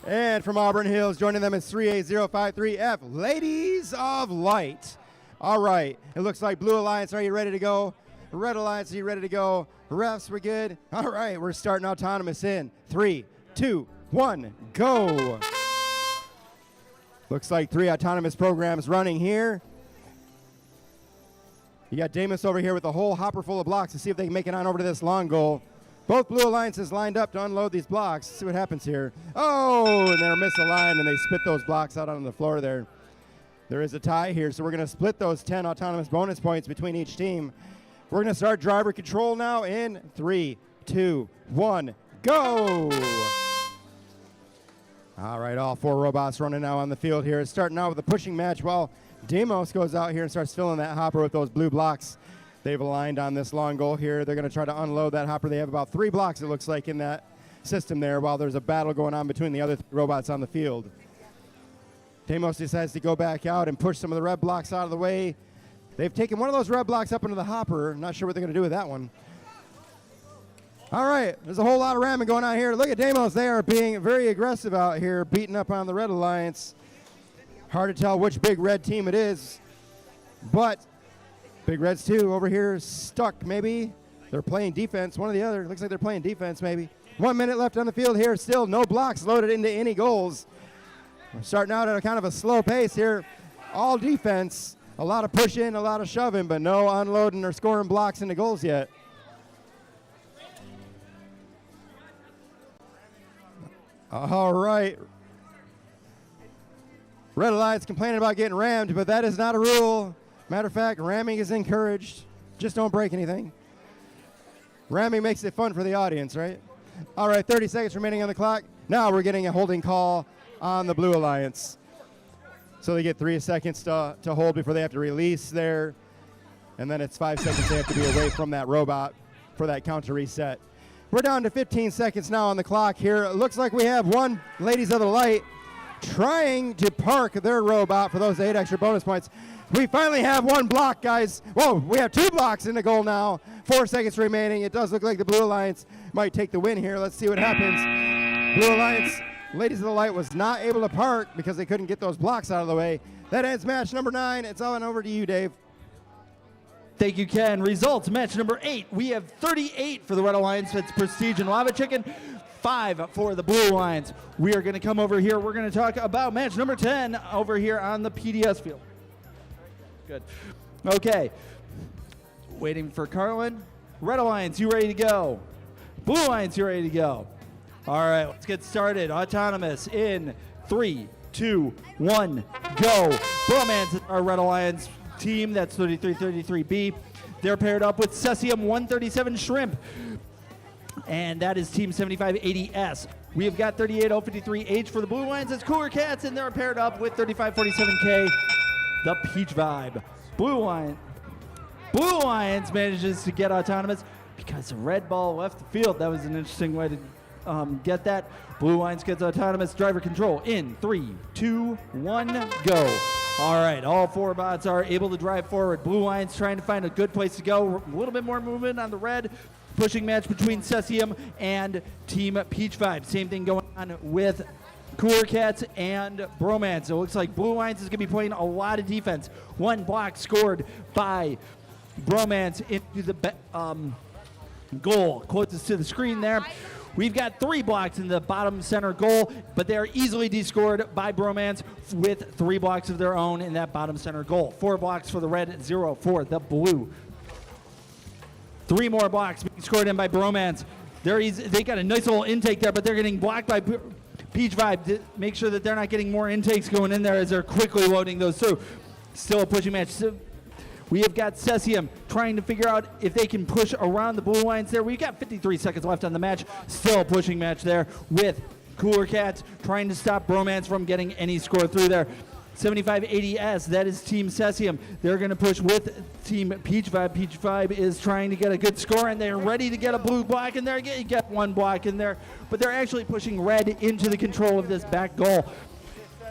And from Auburn Hills, joining them is 38053F, Ladies of Light. All right, it looks like Blue Alliance, are you ready to go? Red Alliance, are you ready to go? Refs, we're good? All right, we're starting autonomous in 3, 2, 1, go. Looks like 3 autonomous programs running here. You got Damus over here with a whole hopper full of blocks to see if they can make it on over to this long goal. Both Blue Alliances lined up to unload these blocks. Let's see what happens here. Oh, and they're misaligned, and they spit those blocks out on the floor there. There is a tie here, so we're going to split those 10 autonomous bonus points between each team. We're going to start driver control now in 3, 2, 1, go! All right, all 4 robots running now on the field here. It's starting out with a pushing match while Demos goes out here and starts filling that hopper with those blue blocks. They've aligned on this long goal here. They're going to try to unload that hopper. They have about 3 blocks, it looks like, in that system there while there's a battle going on between the other 3 robots on the field. Demos decides to go back out and push some of the red blocks out of the way. They've taken one of those red blocks up into the hopper. Not sure what they're going to do with that one. All right, there's a whole lot of ramming going on here. Look at Demos. They are being very aggressive out here, beating up on the Red Alliance. Hard to tell which big red team it is, but Big Reds 2 over here stuck, maybe. They're playing defense, one or the other. Looks like they're playing defense, maybe. 1 minute left on the field here. Still no blocks loaded into any goals. We're starting out at a kind of a slow pace here. All defense, a lot of pushing, a lot of shoving, but no unloading or scoring blocks into goals yet. All right. Red Alliance complaining about getting rammed, but that is not a rule. Matter of fact, ramming is encouraged. Just don't break anything. Ramming makes it fun for the audience, right? All right, 30 seconds remaining on the clock. Now we're getting a holding call on the Blue Alliance. So they get 3 seconds to hold before they have to release there. And then it's 5 seconds they have to be away from that robot for that counter reset. We're down to 15 seconds now on the clock here. It looks like we have one Ladies of the Light trying to park their robot for those 8 extra bonus points. We finally have 1 block, guys. Whoa, we have 2 blocks in the goal now. 4 seconds remaining. It does look like the Blue Alliance might take the win here. Let's see what happens. Blue Alliance, Ladies of the Light was not able to park because they couldn't get those blocks out of the way. That ends match number 9. It's on over to you, Dave. Thank you, Ken. Results, match number 8. We have 38 for the Red Alliance. That's Prestige and Lava Chicken. 5 for the Blue Alliance. We are going to come over here. We're going to talk about match number 10 over here on the PDS field. Good. Okay. Waiting for Carlin. Red Alliance, you ready to go? Blue Alliance, you ready to go? All right, let's get started. Autonomous in 3, 2, 1, go. Bromance, our Red Alliance team. That's 3333B. They're paired up with Cesium 137 Shrimp. and that is Team 7580S. We have got 38053H for the Blue Lions. It's Cooler Cats, and they're paired up with 3547K, the Peach Vibe. Blue Lions manages to get autonomous because the red ball left the field. That was an interesting way to get that. Blue Lions gets autonomous driver control in 3, 2, 1, go. All right, all 4 bots are able to drive forward. Blue Lions trying to find a good place to go. A little bit more movement on the red. Pushing match between Cesium and Team Peach Vibe. Same thing going on with Cooler Cats and Bromance. It looks like Blue Lions is going to be playing a lot of defense. 1 block scored by Bromance into the goal closest to the screen there. We've got 3 blocks in the bottom center goal, but they are easily descored by Bromance with 3 blocks of their own in that bottom center goal. 4 blocks for the red, 0 for the blue. 3 more blocks being scored in by Bromance. They got a nice little intake there, but they're getting blocked by Peach Vibe to make sure that they're not getting more intakes going in there as they're quickly loading those through. Still a pushing match. So we have got Cesium trying to figure out if they can push around the Blue Lions there. We've got 53 seconds left on the match. Still a pushing match there with Cooler Cats trying to stop Bromance from getting any score through there. 7580S, that is Team Cesium. They're going to push with Team Peach Vibe. Peach Vibe is trying to get a good score, and they're ready to get a blue block in there. Get 1 block in there, but they're actually pushing red into the control of this back goal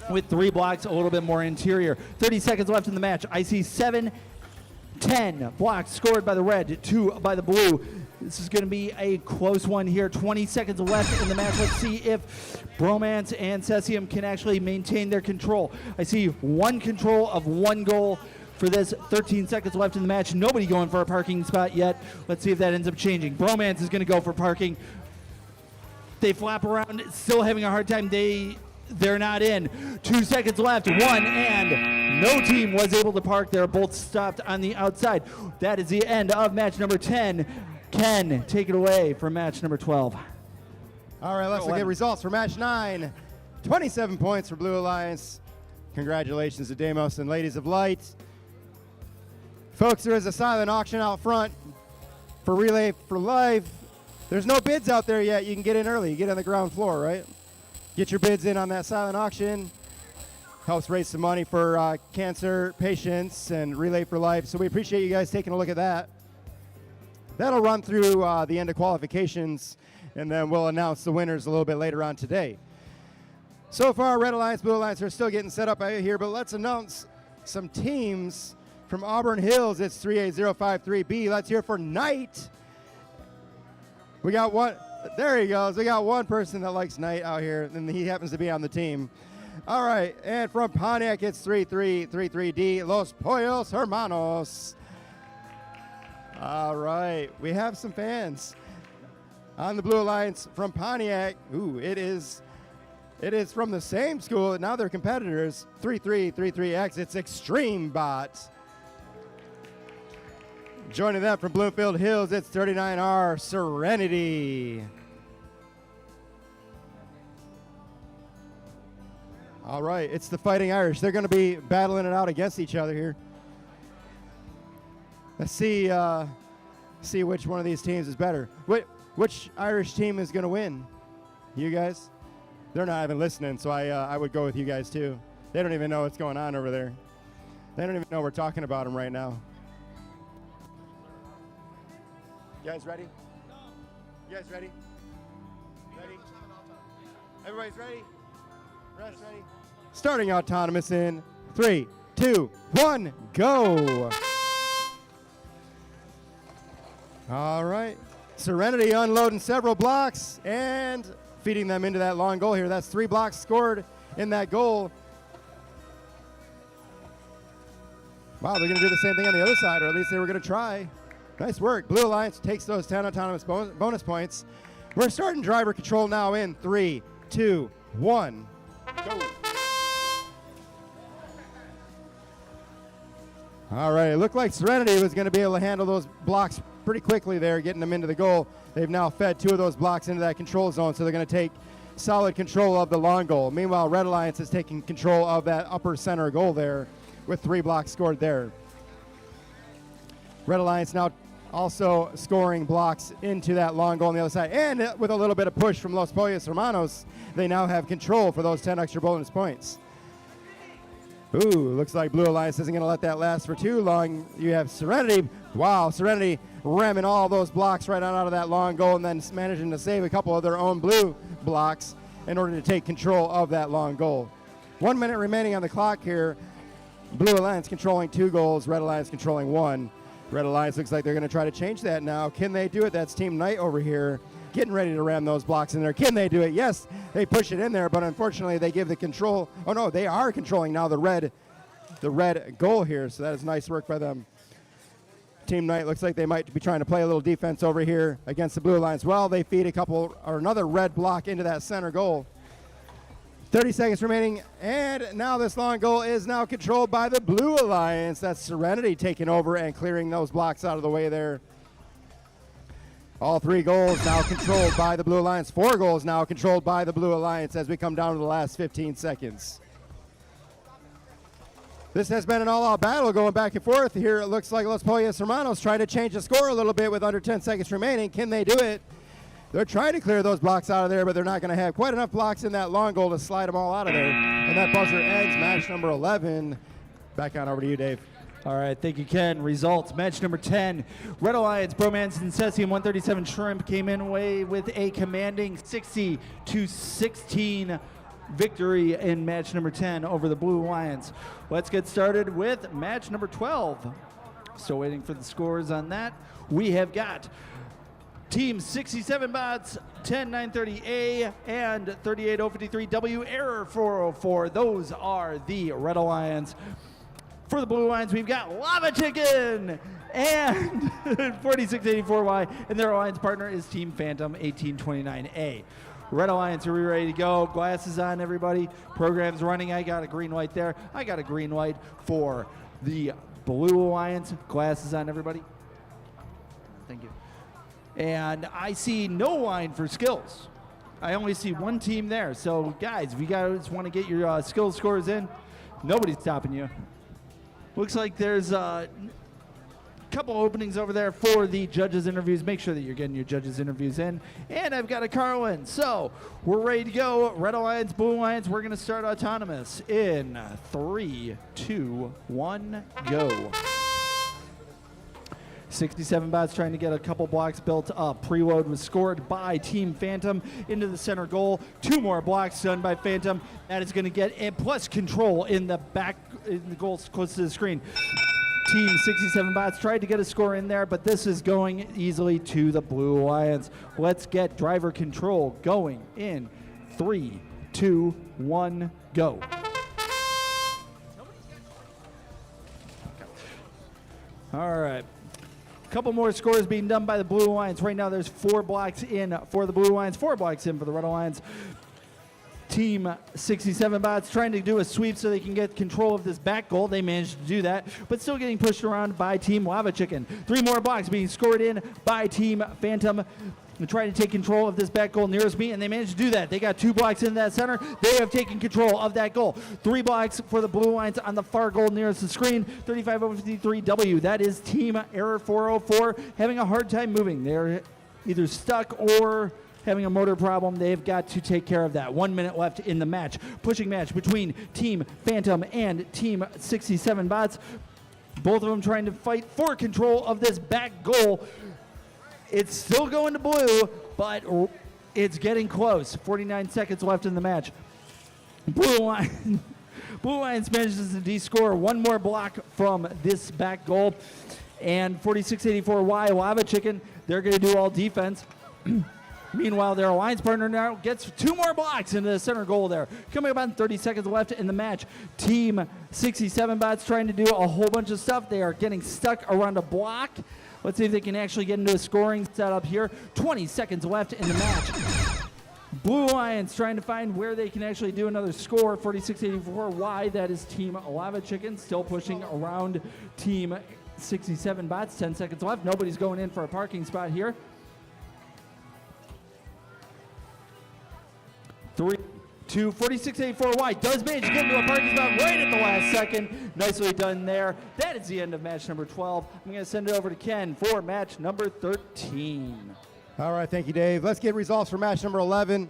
with 3 blocks, a little bit more interior. 30 seconds left in the match. I see 7, 10 blocks scored by the red, 2 by the blue. This is going to be a close one here. 20 seconds left in the match. Let's see if Bromance and Cesium can actually maintain their control. I see 1 control of 1 goal for this. 13 seconds left in the match. Nobody going for a parking spot yet. Let's see if that ends up changing. Bromance is going to go for parking. They flap around, still having a hard time. They're not in. 2 seconds left. 1, and no team was able to park. They're both stopped on the outside. That is the end of match number 10. Ken, take it away for match number 12. All right, let's look at results for match 9. 27 points for Blue Alliance. Congratulations to Deimos and Ladies of Light. Folks, there is a silent auction out front for Relay for Life. There's no bids out there yet. You can get in early. You get on the ground floor, right? Get your bids in on that silent auction. Helps raise some money for cancer patients and Relay for Life. So we appreciate you guys taking a look at that. That'll run through the end of qualifications, and then we'll announce the winners a little bit later on today. So far, Red Alliance, Blue Alliance are still getting set up out here, but let's announce some teams from Auburn Hills. It's 38053B. Let's hear for Knight. We got one. There he goes. We got one person that likes Knight out here, and he happens to be on the team. All right, and from Pontiac, it's 3333D, Los Pollos Hermanos. All right, we have some fans on the Blue Alliance from Pontiac. Ooh, it is from the same school. Now they're competitors. 3333X, it's Extreme Bot. Joining them from Bloomfield Hills, it's 39R Serenity. All right, it's the Fighting Irish. They're going to be battling it out against each other here. Let's see which one of these teams is better. Which Irish team is going to win? You guys? They're not even listening, so I would go with you guys too. They don't even know what's going on over there. They don't even know we're talking about them right now. You guys ready? You guys ready? Ready? Everybody's ready? Rest ready? Starting autonomous in 3, 2, 1, go! All right. Serenity unloading several blocks and feeding them into that long goal here. That's 3 blocks scored in that goal. Wow, they're going to do the same thing on the other side, or at least they were going to try. Nice work. Blue Alliance takes those 10 autonomous bonus points. We're starting driver control now in 3, 2, 1, go. All right, it looked like Serenity was going to be able to handle those blocks pretty quickly there, getting them into the goal. They've now fed 2 of those blocks into that control zone, so they're going to take solid control of the long goal. Meanwhile, Red Alliance is taking control of that upper center goal there with 3 blocks scored there. Red Alliance now also scoring blocks into that long goal on the other side. And with a little bit of push from Los Pollos Hermanos, they now have control for those 10 extra bonus points. Ooh, looks like Blue Alliance isn't going to let that last for too long. You have Serenity. Wow, Serenity ramming all those blocks right out of that long goal and then managing to save a couple of their own blue blocks in order to take control of that long goal. 1 minute remaining on the clock here. Blue Alliance controlling 2 goals, Red Alliance controlling 1. Red Alliance looks like they're going to try to change that now. Can they do it? That's Team Knight over here getting ready to ram those blocks in there. Can they do it? Yes, they push it in there, but unfortunately they give the control. Oh no, they are controlling now the red goal here, so that is nice work by them. Team Knight looks like they might be trying to play a little defense over here against the Blue Alliance. Well, they feed a couple or another red block into that center goal. 30 seconds remaining, and now this long goal is now controlled by the Blue Alliance. That's Serenity taking over and clearing those blocks out of the way there. All 3 goals now controlled by the Blue Alliance. 4 goals now controlled by the Blue Alliance as we come down to the last 15 seconds. This has been an all-out battle going back and forth here. It looks like Los Pollos Hermanos trying to change the score a little bit with under 10 seconds remaining. Can they do it? They're trying to clear those blocks out of there, but they're not going to have quite enough blocks in that long goal to slide them all out of there. And that buzzer ends match number 11. Back on over to you, Dave. All right, thank you, Ken. Results, match number 10. Red Alliance, Bromance, and Cesium 137 Shrimp came in away with a commanding 60-16 victory in match number 10 over the Blue Alliance. Let's get started with match number 12. Still waiting for the scores on that. We have got Team 67 Bots, 10930A and 38053W, Error 404. Those are the Red Alliance. For the Blue Alliance, we've got Lava Chicken and 4684Y, and their alliance partner is Team Phantom 1829A. Red Alliance, are we ready to go? Glasses on, everybody. Program's running. I got a green light there. I got a green light for the Blue Alliance. Glasses on, everybody. Thank you. And I see no line for skills. I only see one team there. So, guys, if you guys want to get your skill scores in, nobody's stopping you. Looks like there's a couple openings over there for the judges' interviews. Make sure that you're getting your judges' interviews in. And I've got a Carlin. So we're ready to go. Red Alliance, Blue Alliance, we're going to start autonomous in 3, 2, 1, go. 67 Bots trying to get a couple blocks built up. Preload was scored by Team Phantom into the center goal. 2 more blocks done by Phantom. That is going to get a plus control in the back, in the goals close to the screen. Team 67 Bots tried to get a score in there, but this is going easily to the Blue Alliance. Let's get driver control going in 3, 2, 1, go. All right. Couple more scores being done by the Blue Alliance. Right now there's 4 blocks in for the Blue Alliance, 4 blocks in for the Red Alliance. Team 67 Bots trying to do a sweep so they can get control of this back goal. They managed to do that, but still getting pushed around by Team Lava Chicken. 3 more blocks being scored in by Team Phantom. They're trying to take control of this back goal nearest me, and they managed to do that. They got 2 blocks in that center. They have taken control of that goal. 3 blocks for the Blue Alliance on the far goal nearest the screen. 35-53W. That is Team Error 404 having a hard time moving. They're either stuck or having a motor problem. They've got to take care of that. 1 minute left in the match. Pushing match between Team Phantom and Team 67 Bots. Both of them trying to fight for control of this back goal. It's still going to blue, but it's getting close. 49 seconds left in the match. Blue Alliance manages to de-score 1 more block from this back goal. And 4684Y, Lava Chicken, they're going to do all defense. Meanwhile, their alliance partner now gets 2 more blocks into the center goal there. Coming up on 30 seconds left in the match. Team 67 Bots trying to do a whole bunch of stuff. They are getting stuck around a block. Let's see if they can actually get into a scoring setup here. 20 seconds left in the match. Blue Alliance trying to find where they can actually do another score. 4684Y, that is Team Lava Chicken, still pushing around Team 67 Bots. 10 seconds left. Nobody's going in for a parking spot here. 3, to 4684Y. Does manage to get into a parking spot right at the last second. Nicely done there. That is the end of match number 12. I'm going to send it over to Ken for match number 13. All right, thank you, Dave. Let's get results for match number 11.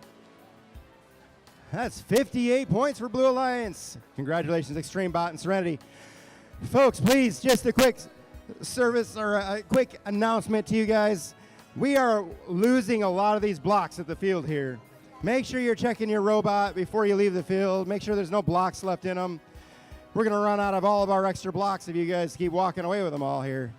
That's 58 points for Blue Alliance. Congratulations, Extreme Bot and Serenity. Folks, please, just a quick service or a quick announcement to you guys. We are losing a lot of these blocks at the field here. Make sure you're checking your robot before you leave the field. Make sure there's no blocks left in them. We're going to run out of all of our extra blocks if you guys keep walking away with them all here.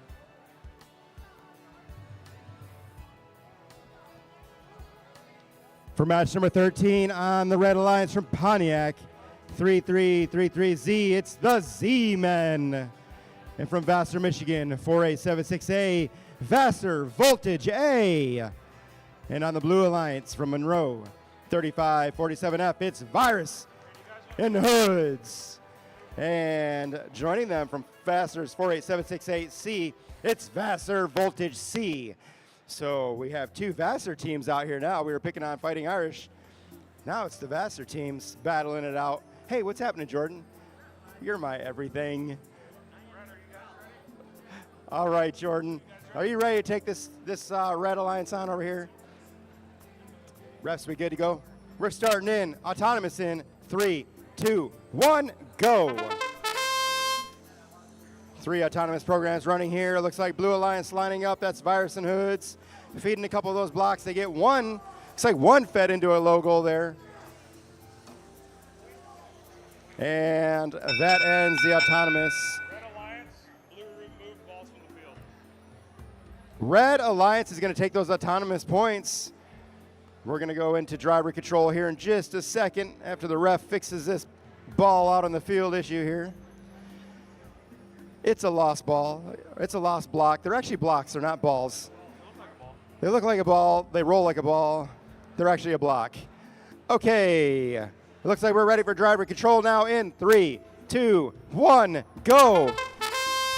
For match number 13 on the Red Alliance from Pontiac, 3333Z, it's the Z-Men. And from Vassar, Michigan, 4876A, Vassar Voltage A. And on the Blue Alliance from Monroe, 3547F, it's Virus in Hoods. And joining them from Vassar's 48768C, it's Vassar Voltage C. So we have two Vassar teams out here now. We were picking on Fighting Irish. Now it's the Vassar teams battling it out. Hey, what's happening, Jordan? You're my everything. All right, Jordan. Are you ready to take this Red Alliance on over here? Refs, we good to go? We're starting in. Autonomous in 3, 2, 1, go. 3 autonomous programs running here. Looks like Blue Alliance lining up. That's Virus and Hoods. Feeding a couple of those blocks. They get one. Looks like one fed into a low goal there. And that ends the autonomous. Red Alliance, blue remove balls from the field. Red Alliance is going to take those autonomous points. We're going to go into driver control here in just a second after the ref fixes this ball out on the field issue here. It's a lost ball. It's a lost block. They're actually blocks. They're not balls. They look like a ball. They roll like a ball. They're actually a block. Okay. It looks like we're ready for driver control now in 3, 2, 1, go.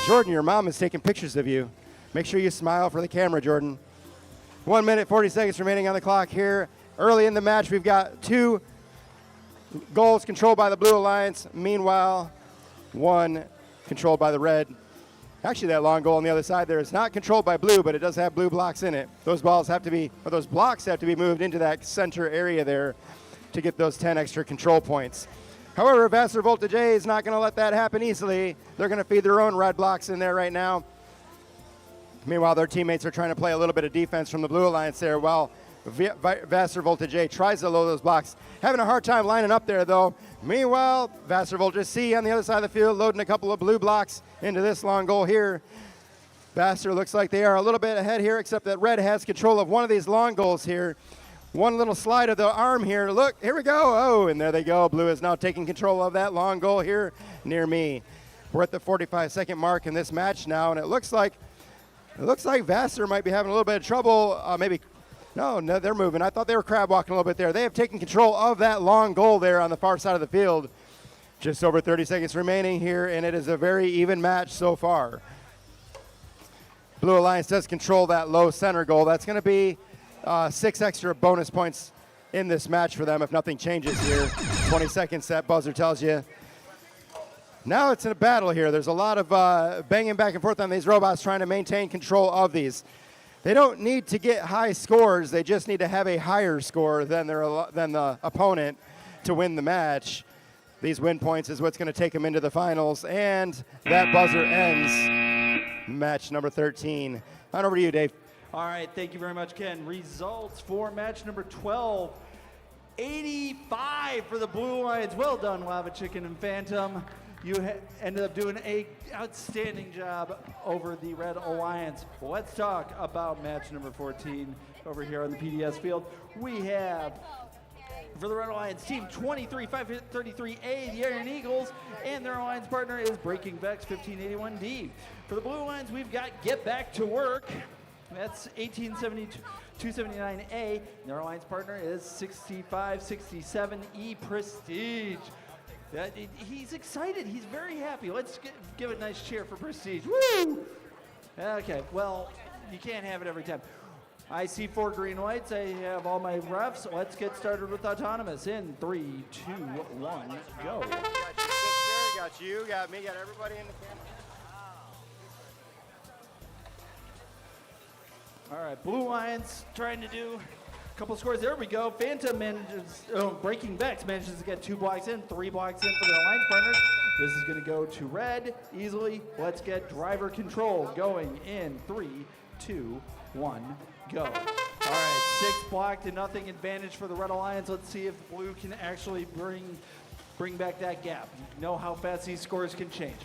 Jordan, your mom is taking pictures of you. Make sure you smile for the camera, Jordan. 1 minute, 40 seconds remaining on the clock here. Early in the match, we've got 2 goals controlled by the Blue Alliance. Meanwhile, 1 controlled by the red. Actually, that long goal on the other side there is not controlled by blue, but it does have blue blocks in it. Those balls have to be, or those blocks have to be moved into that center area there to get those 10 extra control points. However, Vassar Voltage A is not going to let that happen easily. They're going to feed their own red blocks in there right now. Meanwhile, their teammates are trying to play a little bit of defense from the Blue Alliance there while Vassar Voltage A tries to load those blocks. Having a hard time lining up there, though. Meanwhile, Vassar Voltage C on the other side of the field loading a couple of blue blocks into this long goal here. Vassar looks like they are a little bit ahead here, except that red has control of one of these long goals here. One little slide of the arm here. Look, here we go. Oh, and there they go. Blue is now taking control of that long goal here near me. We're at the 45-second mark in this match now, and it looks like Vassar might be having a little bit of trouble. No, they're moving. I thought they were crab walking a little bit there. They have taken control of that long goal there on the far side of the field. Just over 30 seconds remaining here, and it is a very even match so far. Blue Alliance does control that low center goal. That's going to be 6 extra bonus points in this match for them if nothing changes here. 20 seconds, that buzzer tells you. Now it's in a battle here. There's a lot of banging back and forth on these robots trying to maintain control of these. They don't need to get high scores. They just need to have a higher score than the opponent to win the match. These win points is what's going to take them into the finals, and that buzzer ends match number 13. On over to you, Dave. All right, thank you very much, Ken. Results for match number 12. 85 for the Blue Alliance. Well done, Lava Chicken and Phantom. You ended up doing an outstanding job over the Red Alliance. Let's talk about match number 14 over here on the PDS field. We have, for the Red Alliance team, 23533A, the Iron Eagles, and their alliance partner is Breaking Vex 1581D. For the Blue Alliance, we've got Get Back to Work. That's 279A. Their alliance partner is 6567E Prestige. He's excited. He's very happy. Let's give a nice cheer for Prestige. Woo! Okay, well, you can't have it every time. I see 4 green lights. I have all my refs. Let's get started with autonomous in 3, 2, 1, go. Got you, got me, got everybody in the camera. All right, Blue Lions trying to do a couple scores. There we go. Phantom manages, Breaking Vex manages to get 2 blocks in, 3 blocks in for their alliance partners. This is going to go to Red easily. Let's get driver control going in 3, 2, 1, go. All right, 6 blocked to nothing advantage for the Red Alliance. Let's see if Blue can actually bring back that gap. You know how fast these scores can change.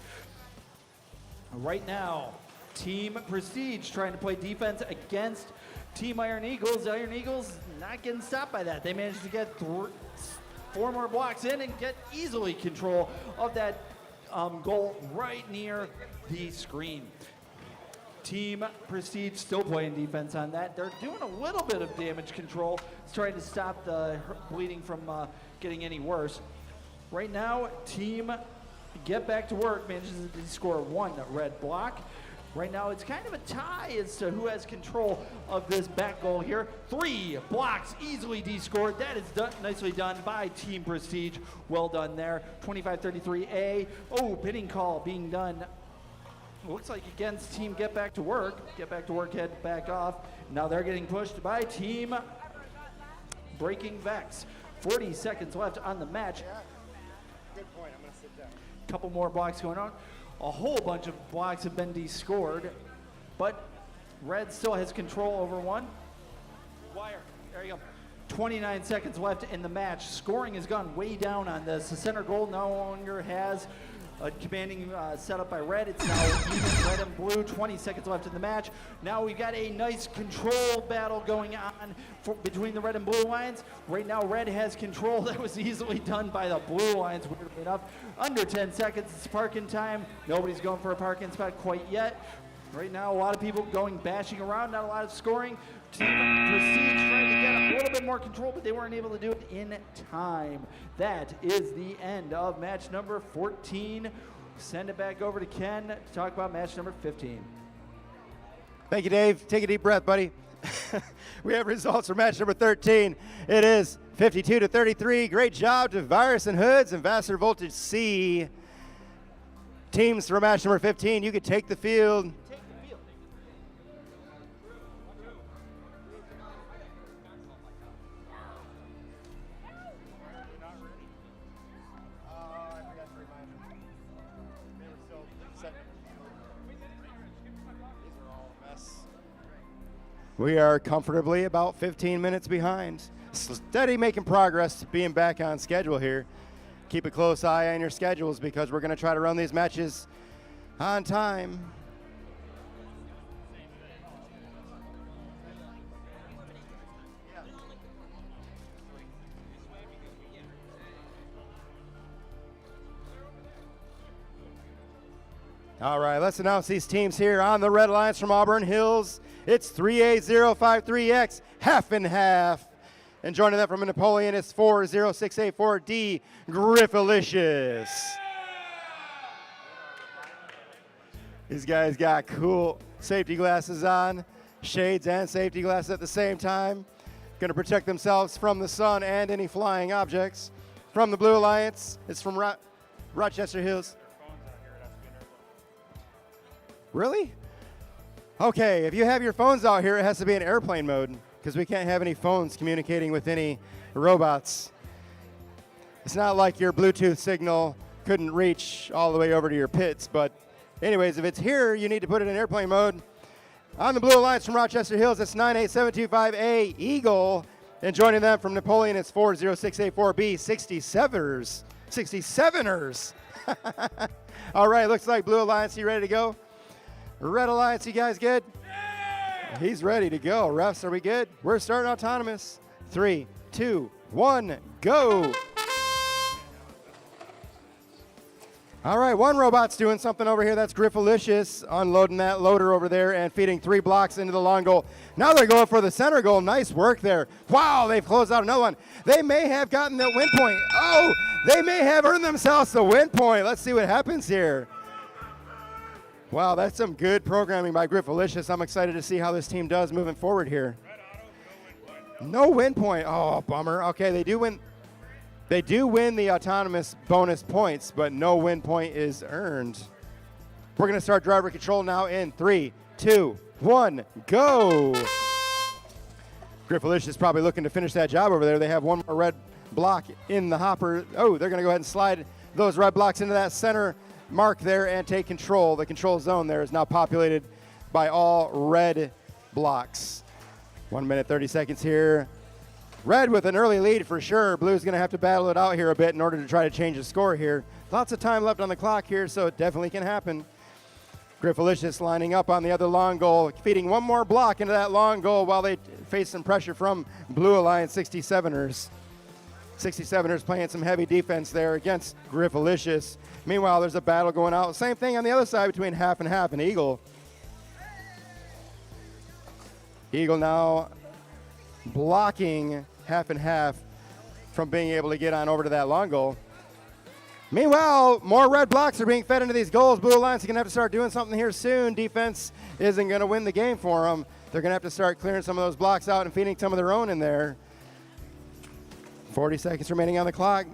Right now, Team Prestige trying to play defense against Team Iron Eagles. Iron Eagles not getting stopped by that. They managed to get 4 more blocks in and get easily control of that goal right near the screen. Team Prestige still playing defense on that. They're doing a little bit of damage control. It's trying to stop the bleeding from getting any worse. Right now, Team Get Back to Work manages to score 1 red block. Right now, it's kind of a tie as to who has control of this back goal here. 3 blocks easily de-scored. That is nicely done by Team Prestige. Well done there. 25-33A. Oh, pinning call being done. Looks like against Team Get Back to Work. Get Back to Work head back off. Now they're getting pushed by Team Breaking Vex. 40 seconds left on the match. Good point, I'm gonna sit down. Couple more blocks going on. A whole bunch of blocks have been de-scored, but Red still has control over 1. Wire, there you go. 29 seconds left in the match. Scoring has gone way down on this. The center goal no longer has a commanding setup by Red. It's now even Red and Blue. 20 seconds left in the match. Now we've got a nice control battle going on between the Red and Blue Alliance. Right now, Red has control. That was easily done by the Blue Alliance, weirdly enough. Under 10 seconds, it's parking time. Nobody's going for a parking spot quite yet. Right now, a lot of people going bashing around, not a lot of scoring. Team Prestige trying to get a little bit more control, but they weren't able to do it in time. That is the end of match number 14. Send it back over to Ken to talk about match number 15. Thank you, Dave. Take a deep breath, buddy. We have results for match number 13. It is 52-33. Great job to Virus and Hoods and Vassar Voltage C. Teams for match number 15, you could take the field. We are comfortably about 15 minutes behind. Steady making progress, being back on schedule here. Keep a close eye on your schedules because we're going to try to run these matches on time. All right, let's announce these teams here on the Red Alliance from Auburn Hills. It's 3A053X, half and half. And joining them from Napoleon is 40684D, Griffalicious. These guys got cool safety glasses on, shades and safety glasses at the same time. Going to protect themselves from the sun and any flying objects. From the Blue Alliance, it's from Rochester Hills. Really? Okay, if you have your phones out here, it has to be in airplane mode because we can't have any phones communicating with any robots. It's not like your Bluetooth signal couldn't reach all the way over to your pits, but anyways, if it's here, you need to put it in airplane mode. On the Blue Alliance from Rochester Hills, it's 98725A Eagle, and joining them from Napoleon, it's 40684B 67ers. 67ers. All right, looks like Blue Alliance, you ready to go? Red Alliance, you guys good? Yeah! He's ready to go. Refs, are we good? We're starting autonomous. 3, 2, 1, go. All right, one robot's doing something over here. That's Griffalicious, unloading that loader over there and feeding 3 blocks into the long goal. Now they're going for the center goal. Nice work there. Wow, they've closed out another one. They may have gotten the win point. Oh, they may have earned themselves the win point. Let's see what happens here. Wow, that's some good programming by Griffalicious. I'm excited to see how this team does moving forward here. Right No win point. Oh, bummer. Okay, they do win. They do win the autonomous bonus points, but no win point is earned. We're going to start driver control now in 3, 2, 1, go. Griffalicious is probably looking to finish that job over there. They have one more red block in the hopper. Oh, they're going to go ahead and slide those red blocks into that center mark there and take control. The control zone there is now populated by all red blocks. 1 minute, 30 seconds here. Red with an early lead for sure. Blue's going to have to battle it out here a bit in order to try to change the score here. Lots of time left on the clock here, so it definitely can happen. Griffalicious lining up on the other long goal, feeding one more block into that long goal while they face some pressure from Blue Alliance 67ers. 67ers playing some heavy defense there against Griffalicious. Meanwhile, there's a battle going out. Same thing on the other side between Half and Half and Eagle. Eagle now blocking Half and Half from being able to get on over to that long goal. Meanwhile, more red blocks are being fed into these goals. Blue Alliance are going to have to start doing something here soon. Defense isn't going to win the game for them. They're going to have to start clearing some of those blocks out and feeding some of their own in there. 40 seconds remaining on the clock.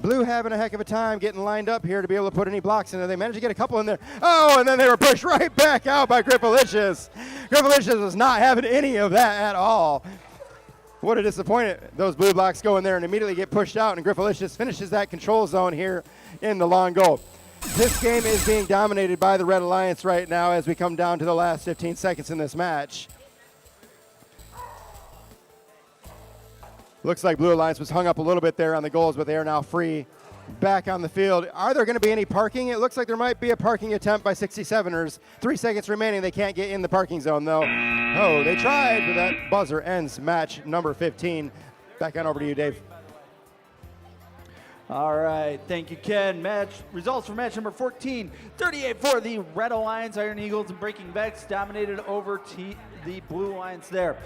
Blue having a heck of a time getting lined up here to be able to put any blocks in there. They managed to get a couple in there. Oh, and then they were pushed right back out by Griffalicious. Griffalicious was not having any of that at all. What a disappointment. Those blue blocks go in there and immediately get pushed out, and Griffalicious finishes that control zone here in the long goal. This game is being dominated by the Red Alliance right now as we come down to the last 15 seconds in this match. Looks like Blue Alliance was hung up a little bit there on the goals, but they are now free back on the field. Are there going to be any parking? It looks like there might be a parking attempt by 67ers. 3 seconds remaining. They can't get in the parking zone, though. Oh, they tried, but that buzzer ends match number 15. Back on over to you, Dave. All right, thank you, Ken. Match results for match number 14. 38 for the Red Alliance. Iron Eagles and Breaking Vex dominated over the Blue Alliance there.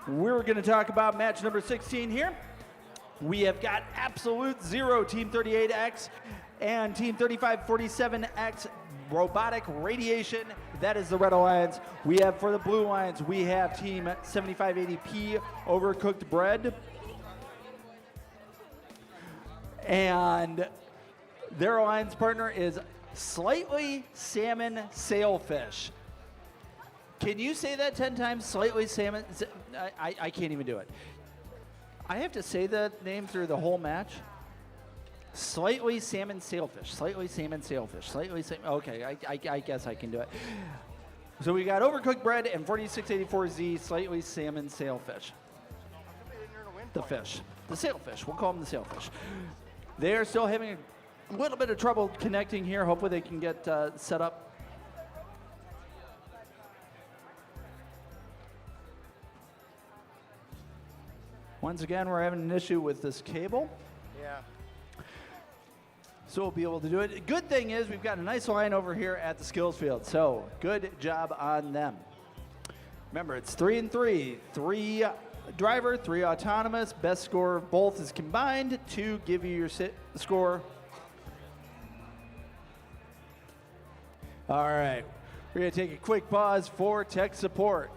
We're going to talk about match number 16 here. We have got Absolute Zero, Team 38X, and Team 3547X, Robotic Radiation. That is the Red Alliance. We have for the Blue Alliance, we have Team 7580P, Overcooked Bread. And their alliance partner is Slightly Salmon Sailfish. Can you say that 10 times? Slightly Salmon. I can't even do it. I have to say that name through the whole match. Slightly Salmon Sailfish. Slightly Salmon Sailfish. Slightly Salmon. Okay, I guess I can do it. So we got Overcooked Bread and 4684Z Slightly Salmon Sailfish. The fish. The sailfish. We'll call them the sailfish. They are still having a little bit of trouble connecting here. Hopefully they can get set up. Once again, we're having an issue with this cable. Yeah. So we'll be able to do it. Good thing is we've got a nice line over here at the skills field. So good job on them. Remember, it's 3 and 3. 3 driver, 3 autonomous. Best score of both is combined to give you your score. All right. We're going to take a quick pause for tech support.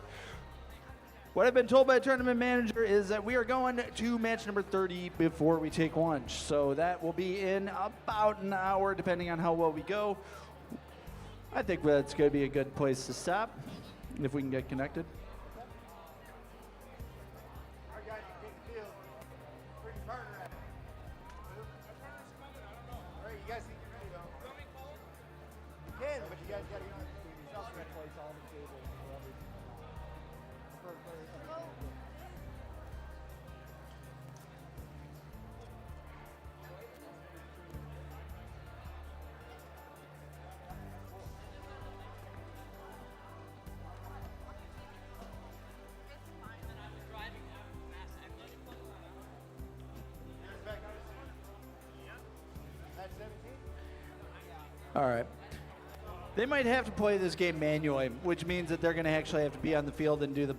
What I've been told by the tournament manager is that we are going to match number 30 before we take lunch. So that will be in about an hour, depending on how well we go. I think that's going to be a good place to stop, if we can get connected. All right. They might have to play this game manually, which means that they're going to actually have to be on the field and do the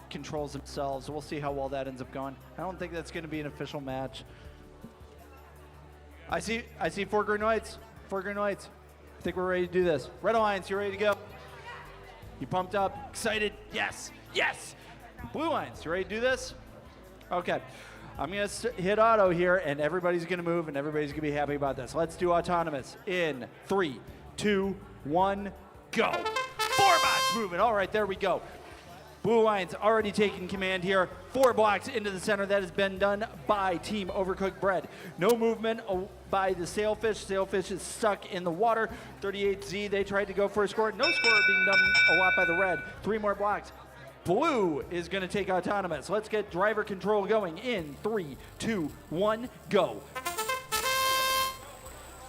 controls themselves. We'll see how well that ends up going. I don't think that's going to be an official match. I see 4 green lights. 4 green lights. I think we're ready to do this. Red Alliance, you ready to go? You pumped up? Excited? Yes. Yes. Blue Lions, you ready to do this? Okay. I'm going to hit auto here, and everybody's going to move, and everybody's going to be happy about this. Let's do autonomous in 3, 2, 1, go. 4 bots moving. All right, there we go. Blue Lions already taking command here. 4 blocks into the center. That has been done by Team Overcooked Bread. No movement by the Sailfish. Sailfish is stuck in the water. 38Z, they tried to go for a score. No score being done a lot by the red. 3 more blocks. Blue is going to take autonomous. Let's get driver control going in 3, 2, 1, go.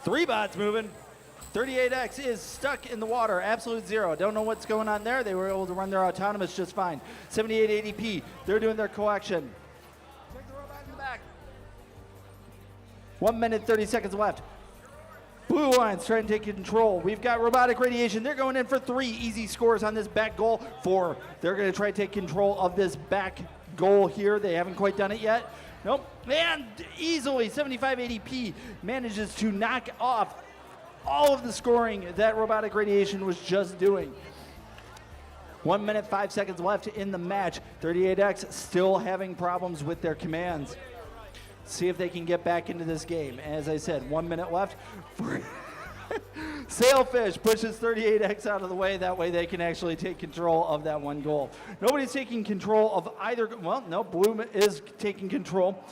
3 bots moving. 38X is stuck in the water, absolute zero. Don't know what's going on there. They were able to run their autonomous just fine. 7880P, they're doing their collection. Check the robot in the back. 1 minute, 30 seconds left. Blue Lions trying to take control. We've got robotic radiation. They're going in for 3 easy scores on this back goal. 4, they're going to try to take control of this back goal here. They haven't quite done it yet. Nope, and easily 7580P manages to knock off all of the scoring that robotic radiation was just doing. 1 minute, 5 seconds left in the match. 38X still having problems with their commands. See if they can get back into this game. As I said, 1 minute left. Sailfish pushes 38X out of the way. That way they can actually take control of that 1 goal. Nobody's taking control of either. Well, no, Blue is taking control.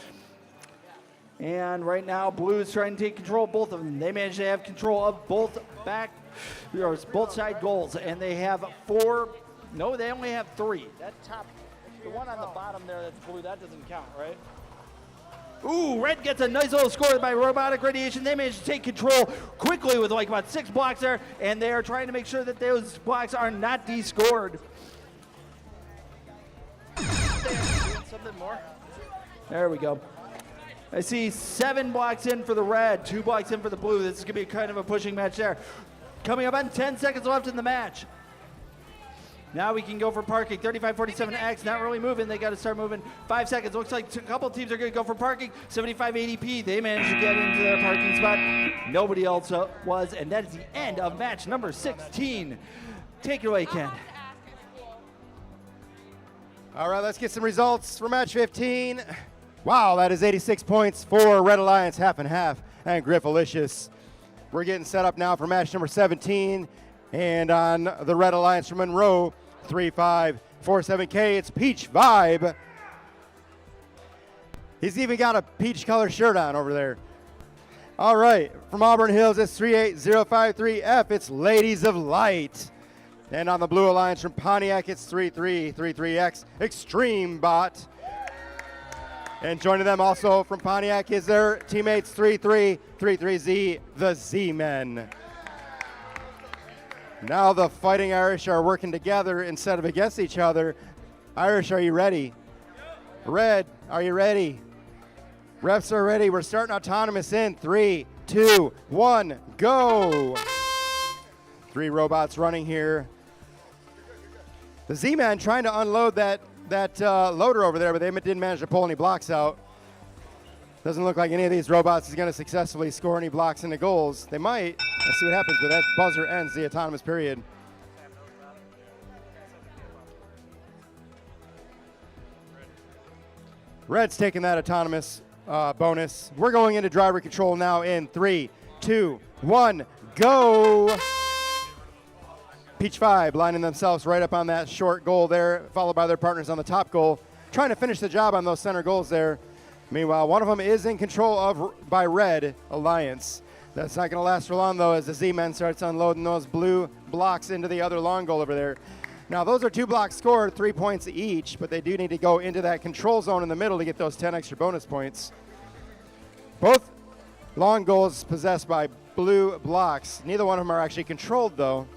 And right now, Blue is trying to take control of both of them. They managed to have control of both side goals, and they have 4. No, they only have 3. That top, the one on the bottom there that's blue, that doesn't count, right? Ooh, red gets a nice little score by robotic radiation. They managed to take control quickly with like about 6 blocks there, and they are trying to make sure that those blocks are not descored. Something more? There we go. I see 7 blocks in for the red, 2 blocks in for the blue. This is going to be kind of a pushing match there. Coming up on 10 seconds left in the match. Now we can go for parking. 3547X not really moving. They got to start moving. 5 seconds. Looks like a couple teams are going to go for parking. 7580P, they managed to get into their parking spot. Nobody else was, and that is the end of match number 16. Take it away, Ken. All right, let's get some results for match 15. Wow, that is 86 points for Red Alliance, half and half, and Griffalicious. We're getting set up now for match number 17. And on the Red Alliance from Monroe, 3547K, it's Peach Vibe. He's even got a peach color shirt on over there. All right, from Auburn Hills, it's 38053F, it's Ladies of Light. And on the Blue Alliance from Pontiac, it's 3333X, Extreme Bot. And joining them also from Pontiac is their teammates 3333Z, the Z-Men. Now the Fighting Irish are working together instead of against each other. Irish, are you ready? Red, are you ready? Refs are ready. We're starting autonomous in 3, 2, 1, go. 3 robots running here. The Z-Man trying to unload that loader over there, but they didn't manage to pull any blocks out. Doesn't look like any of these robots is going to successfully score any blocks into goals. They might. Let's see what happens, but that buzzer ends the autonomous period. Red's taking that autonomous bonus. We're going into driver control now in 3, 2, 1, go. Peach Vibe lining themselves right up on that short goal there, followed by their partners on the top goal, trying to finish the job on those center goals there. Meanwhile, one of them is in control by Red Alliance. That's not going to last for long, though, as the Z-Men starts unloading those blue blocks into the other long goal over there. Now, those are 2 blocks scored, 3 points each, but they do need to go into that control zone in the middle to get those 10 extra bonus points. Both long goals possessed by blue blocks. Neither one of them are actually controlled, though.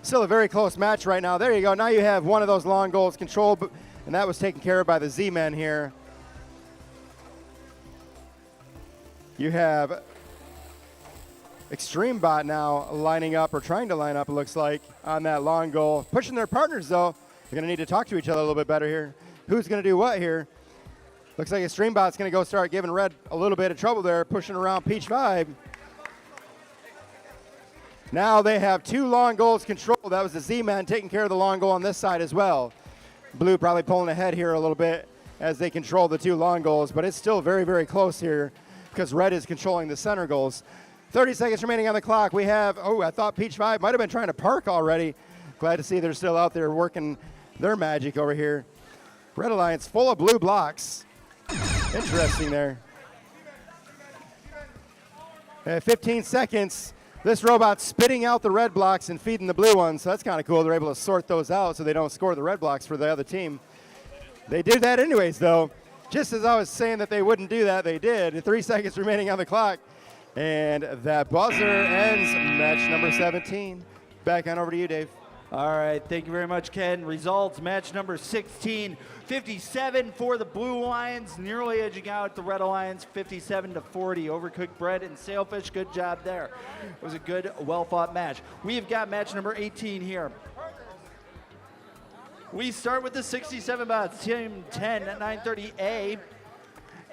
Still a very close match right now. There you go. Now you have one of those long goals controlled, and that was taken care of by the Z-Men here. You have Extreme Bot now lining up, or trying to line up, it looks like, on that long goal. Pushing their partners, though. They're going to need to talk to each other a little bit better here. Who's going to do what here? Looks like Extreme Bot's going to go start giving Red a little bit of trouble there, pushing around Peach Vibe. Now they have 2 long goals controlled. That was the Z-Man taking care of the long goal on this side as well. Blue probably pulling ahead here a little bit as they control the 2 long goals, but it's still very, very close here because red is controlling the center goals. 30 seconds remaining on the clock. We have, I thought Peach 5 might have been trying to park already. Glad to see they're still out there working their magic over here. Red Alliance full of blue blocks. Interesting there. 15 seconds. This robot's spitting out the red blocks and feeding the blue ones, so that's kind of cool. They're able to sort those out so they don't score the red blocks for the other team. They did that anyways, though. Just as I was saying that they wouldn't do that, they did. 3 seconds remaining on the clock. And that buzzer ends match number 17. Back on over to you, Dave. All right, thank you very much, Ken. Results, match number 16, 57 for the Blue Lions, nearly edging out the Red Alliance, 57-40. Overcooked bread and sailfish, good job there. It was a good, well-fought match. We've got match number 18 here. We start with the 67 bots, Team 10 at 930A.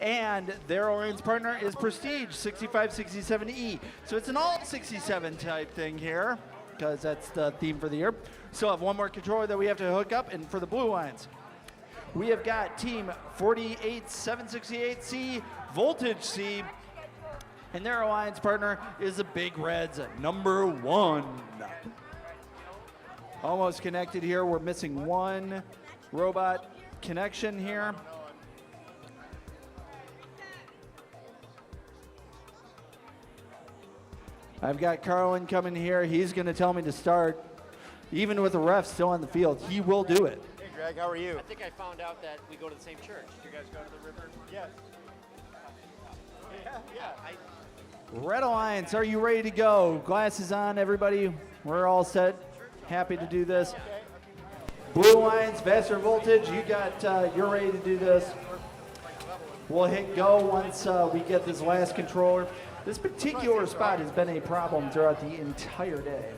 And their alliance partner is Prestige, 6567E. So it's an all 67 type thing here, because that's the theme for the year. Still have one more controller that we have to hook up, and for the Blue Lions, we have got Team 48768C, Voltage C, and their alliance partner is the Big Reds, number 1. Almost connected here. We're missing one robot connection here. I've got Carlin coming here. He's going to tell me to start. Even with the ref still on the field, he will do it. Hey, Greg, how are you? I think I found out that we go to the same church. Do you guys go to the river? Yes. Yeah. Red Alliance, are you ready to go? Glasses on, everybody. We're all set. Happy to do this. Blue Alliance, Vassar Voltage, you're ready to do this. We'll hit go once we get this last controller. This particular spot has been a problem throughout the entire day.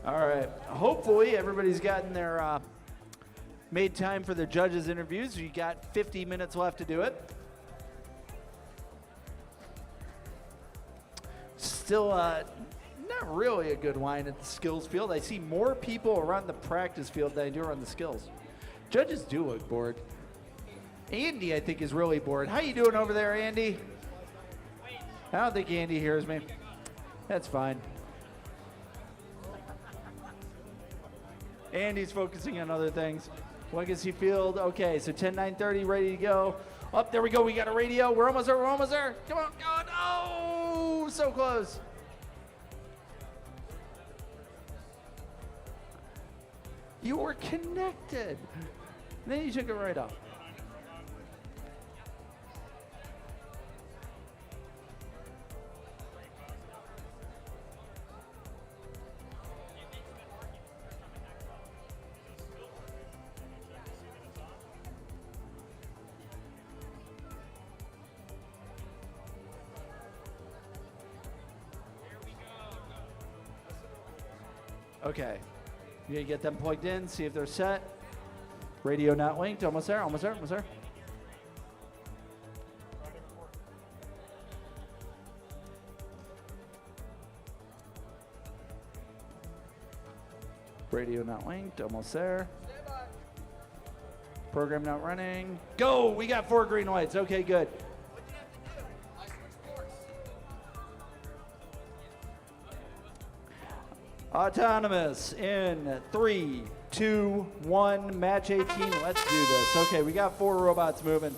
All right, hopefully everybody's gotten their, made time for their judges' interviews. You got 50 minutes left to do it. Still, not really a good line at the skills field. I see more people around the practice field than I do around the skills. Judges do look bored. Andy, I think, is really bored. How you doing over there, Andy? I don't think Andy hears me. That's fine. Andy's focusing on other things. Legacy field, okay, so 10-9-30, ready to go. Up, there we go, we got a radio. We're almost there, we're almost there. Come on, God, oh, so close. You were connected. And then you took it right off. Okay, you gotta get them plugged in, see if they're set. Radio not linked, almost there, almost there, almost there. Radio not linked, almost there. Program not running. Go, we got 4 green lights, okay, good. Autonomous in 3, 2, 1, match 18. Let's do this. Okay, we got 4 robots moving.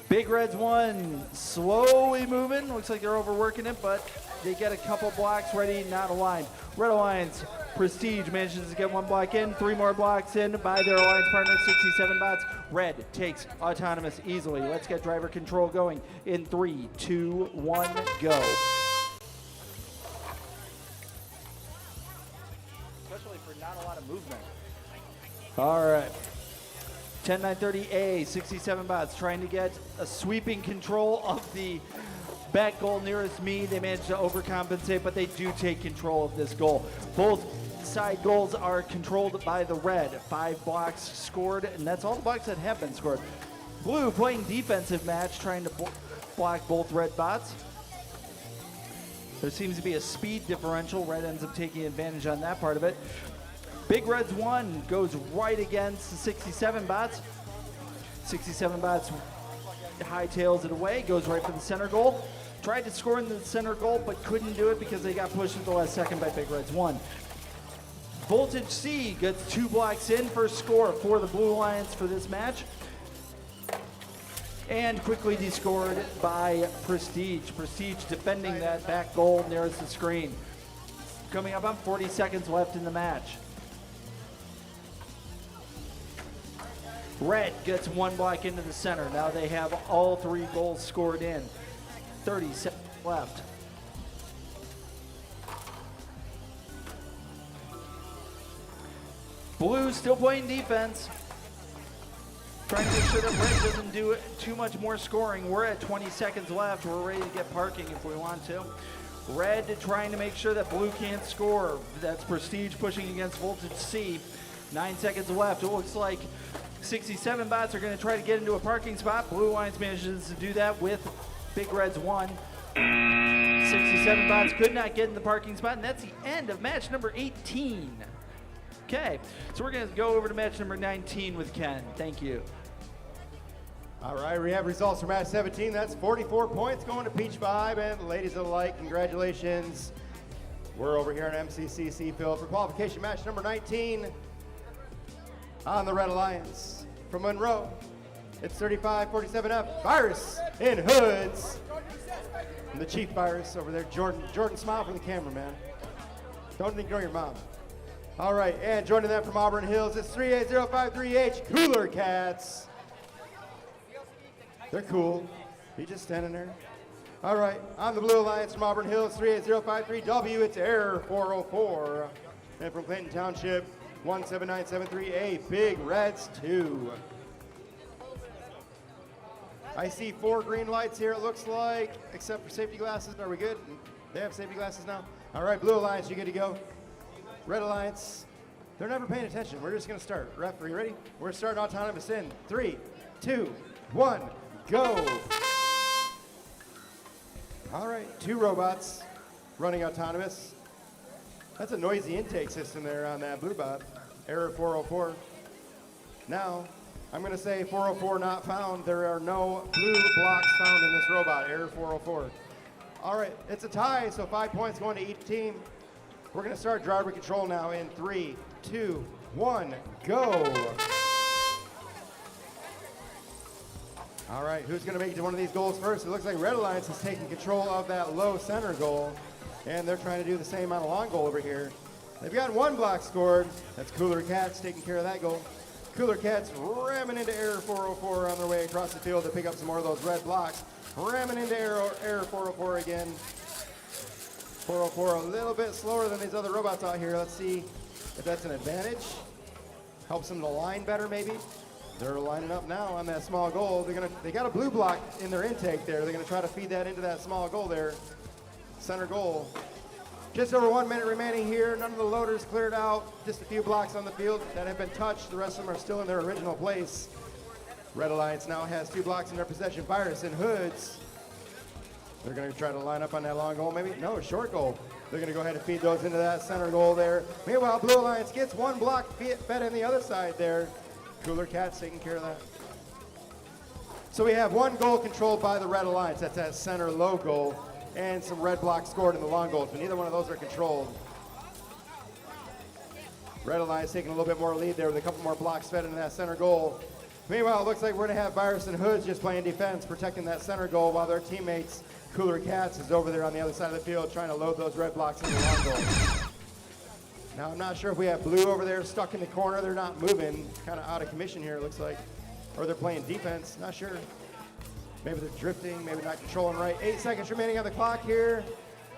Big Red's 1, slowly moving. Looks like they're overworking it, but they get a couple blocks ready, not aligned. Red Alliance, Prestige manages to get 1 block in, 3 more blocks in by their alliance partner, 67 bots. Red takes Autonomous easily. Let's get driver control going in 3, 2, 1, go. Not a lot of movement. All right. 10-9-30A, 67 bots trying to get a sweeping control of the back goal nearest me. They managed to overcompensate, but they do take control of this goal. Both side goals are controlled by the red. 5 blocks scored, and that's all the blocks that have been scored. Blue playing defensive match, trying to block both red bots. There seems to be a speed differential. Red ends up taking advantage on that part of it. Big Red's 1 goes right against the 67 bots. 67 bots hightails it away, goes right for the center goal. Tried to score in the center goal, but couldn't do it because they got pushed at the last second by Big Red's 1. Voltage C gets 2 blocks in, first score for the Blue Alliance for this match. And quickly descored by Prestige. Prestige defending that back goal nearest the screen. Coming up on 40 seconds left in the match. Red gets 1 block into the center. Now they have all 3 goals scored in. 30 seconds left. Blue still playing defense. Trying to make sure that Red doesn't do too much more scoring. We're at 20 seconds left. We're ready to get parking if we want to. Red trying to make sure that Blue can't score. That's Prestige pushing against Voltage C. 9 seconds left. It looks like 67 bots are going to try to get into a parking spot. Blue Alliance manages to do that with Big Red's 1. 67 bots could not get in the parking spot, and that's the end of match number 18. Okay, so we're going to go over to match number 19 with Ken. Thank you. All right, we have results for match 17. That's 44 points going to Peach Vibe, and ladies alike, congratulations. We're over here in MCCC field for qualification match number 19 on the Red Alliance. From Monroe, it's 3547F, Virus in Hoods. And the Chief Virus over there, Jordan. Jordan, smile for the camera, man. Don't ignore your mom. All right, and joining them from Auburn Hills, it's 38053H, Cooler Cats. They're cool. He's just standing there. All right, on the Blue Alliance from Auburn Hills, 38053W, it's Error 404. And from Clinton Township, 17973A, Big Reds 2. I see 4 green lights here, it looks like, except for safety glasses. Are we good? They have safety glasses now? All right, Blue Alliance, you good to go? Red Alliance, they're never paying attention. We're just going to start. Referee, ready? We're starting autonomous in 3, 2, 1, go. All right, 2 robots running autonomous. That's a noisy intake system there on that blue bot. Error 404. Now, I'm going to say 404 not found. There are no blue blocks found in this robot. Error 404. All right, it's a tie, so 5 points going to each team. We're going to start driver control now in 3, 2, 1, go. All right, who's going to make it to one of these goals first? It looks like Red Alliance is taking control of that low center goal, and they're trying to do the same on a long goal over here. They've got 1 block scored. That's Cooler Cats taking care of that goal. Cooler Cats ramming into Error 404 on their way across the field to pick up some more of those red blocks. Ramming into Error 404 again. 404 a little bit slower than these other robots out here. Let's see if that's an advantage. Helps them to line better maybe. They're lining up now on that small goal. They got a blue block in their intake there. They're gonna try to feed that into that small goal there. Center goal. Just over 1 minute remaining here. None of the loaders cleared out. Just a few blocks on the field that have been touched. The rest of them are still in their original place. Red Alliance now has 2 blocks in their possession. Virus and Hoods. They're going to try to line up on that long goal, maybe? No, short goal. They're going to go ahead and feed those into that center goal there. Meanwhile, Blue Alliance gets 1 block fed in the other side there. Cooler Cats taking care of that. So we have 1 goal controlled by the Red Alliance. That's that center low goal. And some red blocks scored in the long goals, but neither one of those are controlled. Red Alliance taking a little bit more lead there with a couple more blocks fed into that center goal. Meanwhile, it looks like we're going to have Virus and Hoods just playing defense, protecting that center goal while their teammates, Cooler Cats, is over there on the other side of the field trying to load those red blocks into the long goal. Now, I'm not sure if we have Blue over there stuck in the corner. They're not moving, kind of out of commission here, it looks like. Or they're playing defense, not sure. Maybe they're drifting, maybe not controlling right. 8 seconds remaining on the clock here.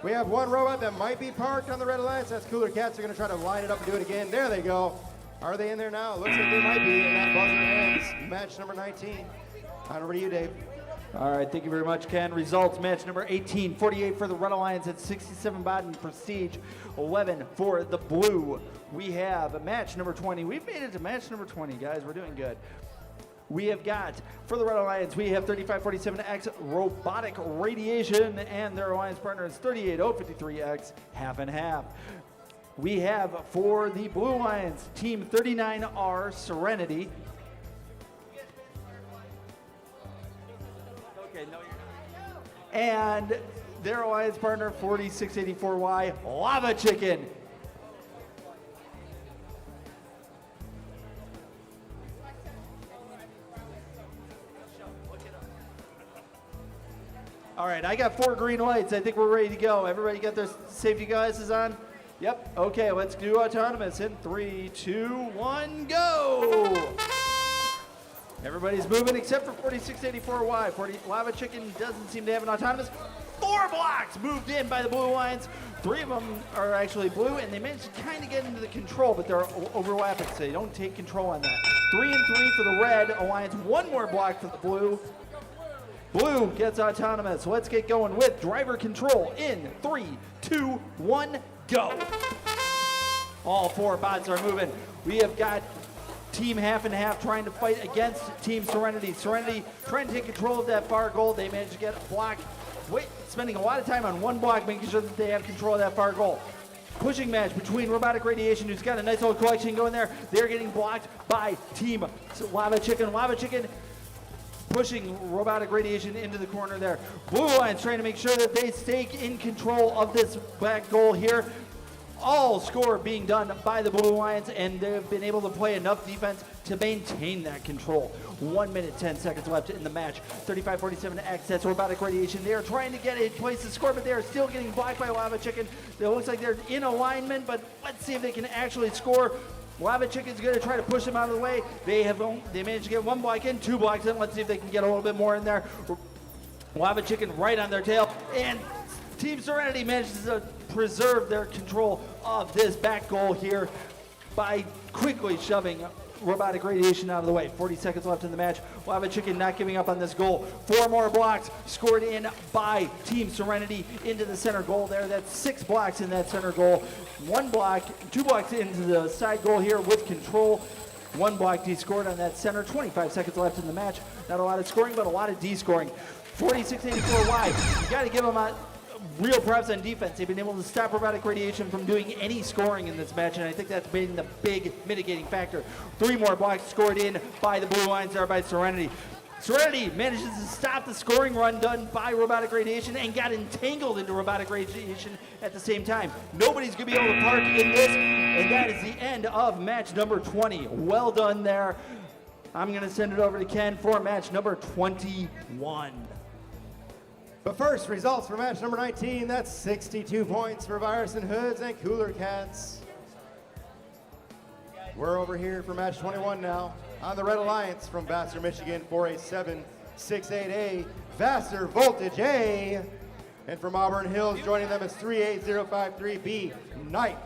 We have 1 robot that might be parked on the Red Alliance. That's Cooler Cats. They're going to try to line it up and do it again. There they go. Are they in there now? It looks like they might be, and that buzzer ends match number 19. On over to you, Dave. All right, thank you very much, Ken. Results, match number 18, 48 for the Red Alliance at 67 Baden Prestige, 11 for the Blue. We have match number 20. We've made it to match number 20, guys. We're doing good. we have got, for the Red Alliance, we have 3547X Robotic Radiation, and their alliance partner is 38053X Half and Half. We have, for the Blue Alliance, Team 39R Serenity. Okay, no, you're not. And their alliance partner, 4684Y Lava Chicken. All right, I got 4 green lights. I think we're ready to go. Everybody got their safety glasses on? Yep. Okay, let's do autonomous in 3, 2, 1, go! Everybody's moving except for 4684Y. Lava Chicken doesn't seem to have an autonomous. 4 blocks moved in by the Blue Alliance. 3 of them are actually blue, and they managed to kind of get into the control, but they're overlapping, so they don't take control on that. 3 and 3 for the Red Alliance. 1 more block for the Blue. Blue gets autonomous. Let's get going with driver control in 3, 2, 1, go. All 4 bots are moving. We have got Team Half and Half trying to fight against Team Serenity. Serenity trying to take control of that far goal. They managed to get a block. Spending a lot of time on 1 block, making sure that they have control of that far goal. Pushing match between Robotic Radiation, who's got a nice little collection going there. They're getting blocked by Team Lava Chicken. Lava Chicken pushing Robotic Radiation into the corner there. Blue Alliance trying to make sure that they stay in control of this back goal here. All score being done by the Blue Alliance, and they've been able to play enough defense to maintain that control. 1 minute, 10 seconds left in the match. 3547X, that's Robotic Radiation. They are trying to get a place to score, but they are still getting blocked by Lava Chicken. It looks like they're in alignment, but let's see if they can actually score. Lava Chicken's going to try to push them out of the way. They managed to get 1 block in, 2 blocks in. Let's see if they can get a little bit more in there. Lava Chicken right on their tail, and Team Serenity manages to preserve their control of this back goal here by quickly shoving Robotic Radiation out of the way. 40 seconds left in the match. Lava Chicken not giving up on this goal. 4 more blocks scored in by Team Serenity into the center goal there. That's 6 blocks in that center goal. 1 block, 2 blocks into the side goal here with control. 1 block D-scored on that center. 25 seconds left in the match. Not a lot of scoring, but a lot of D-scoring. 4684Y. You got to give them a real props on defense. They've been able to stop Robotic Radiation from doing any scoring in this match, and I think that's been the big mitigating factor. 3 more blocks scored in by the Blue Alliance there by Serenity. Serenity manages to stop the scoring run done by Robotic Radiation and got entangled into Robotic Radiation at the same time. Nobody's going to be able to park in this, and that is the end of match number 20. Well done there. I'm going to send it over to Ken for match number 21. But first, results for match number 19. That's 62 points for Virus and Hoods and Cooler Cats. We're over here for match 21 now. On the Red Alliance from Vassar, Michigan, 48768A, Vassar Voltage A. And from Auburn Hills, joining them is 38053B, Knight.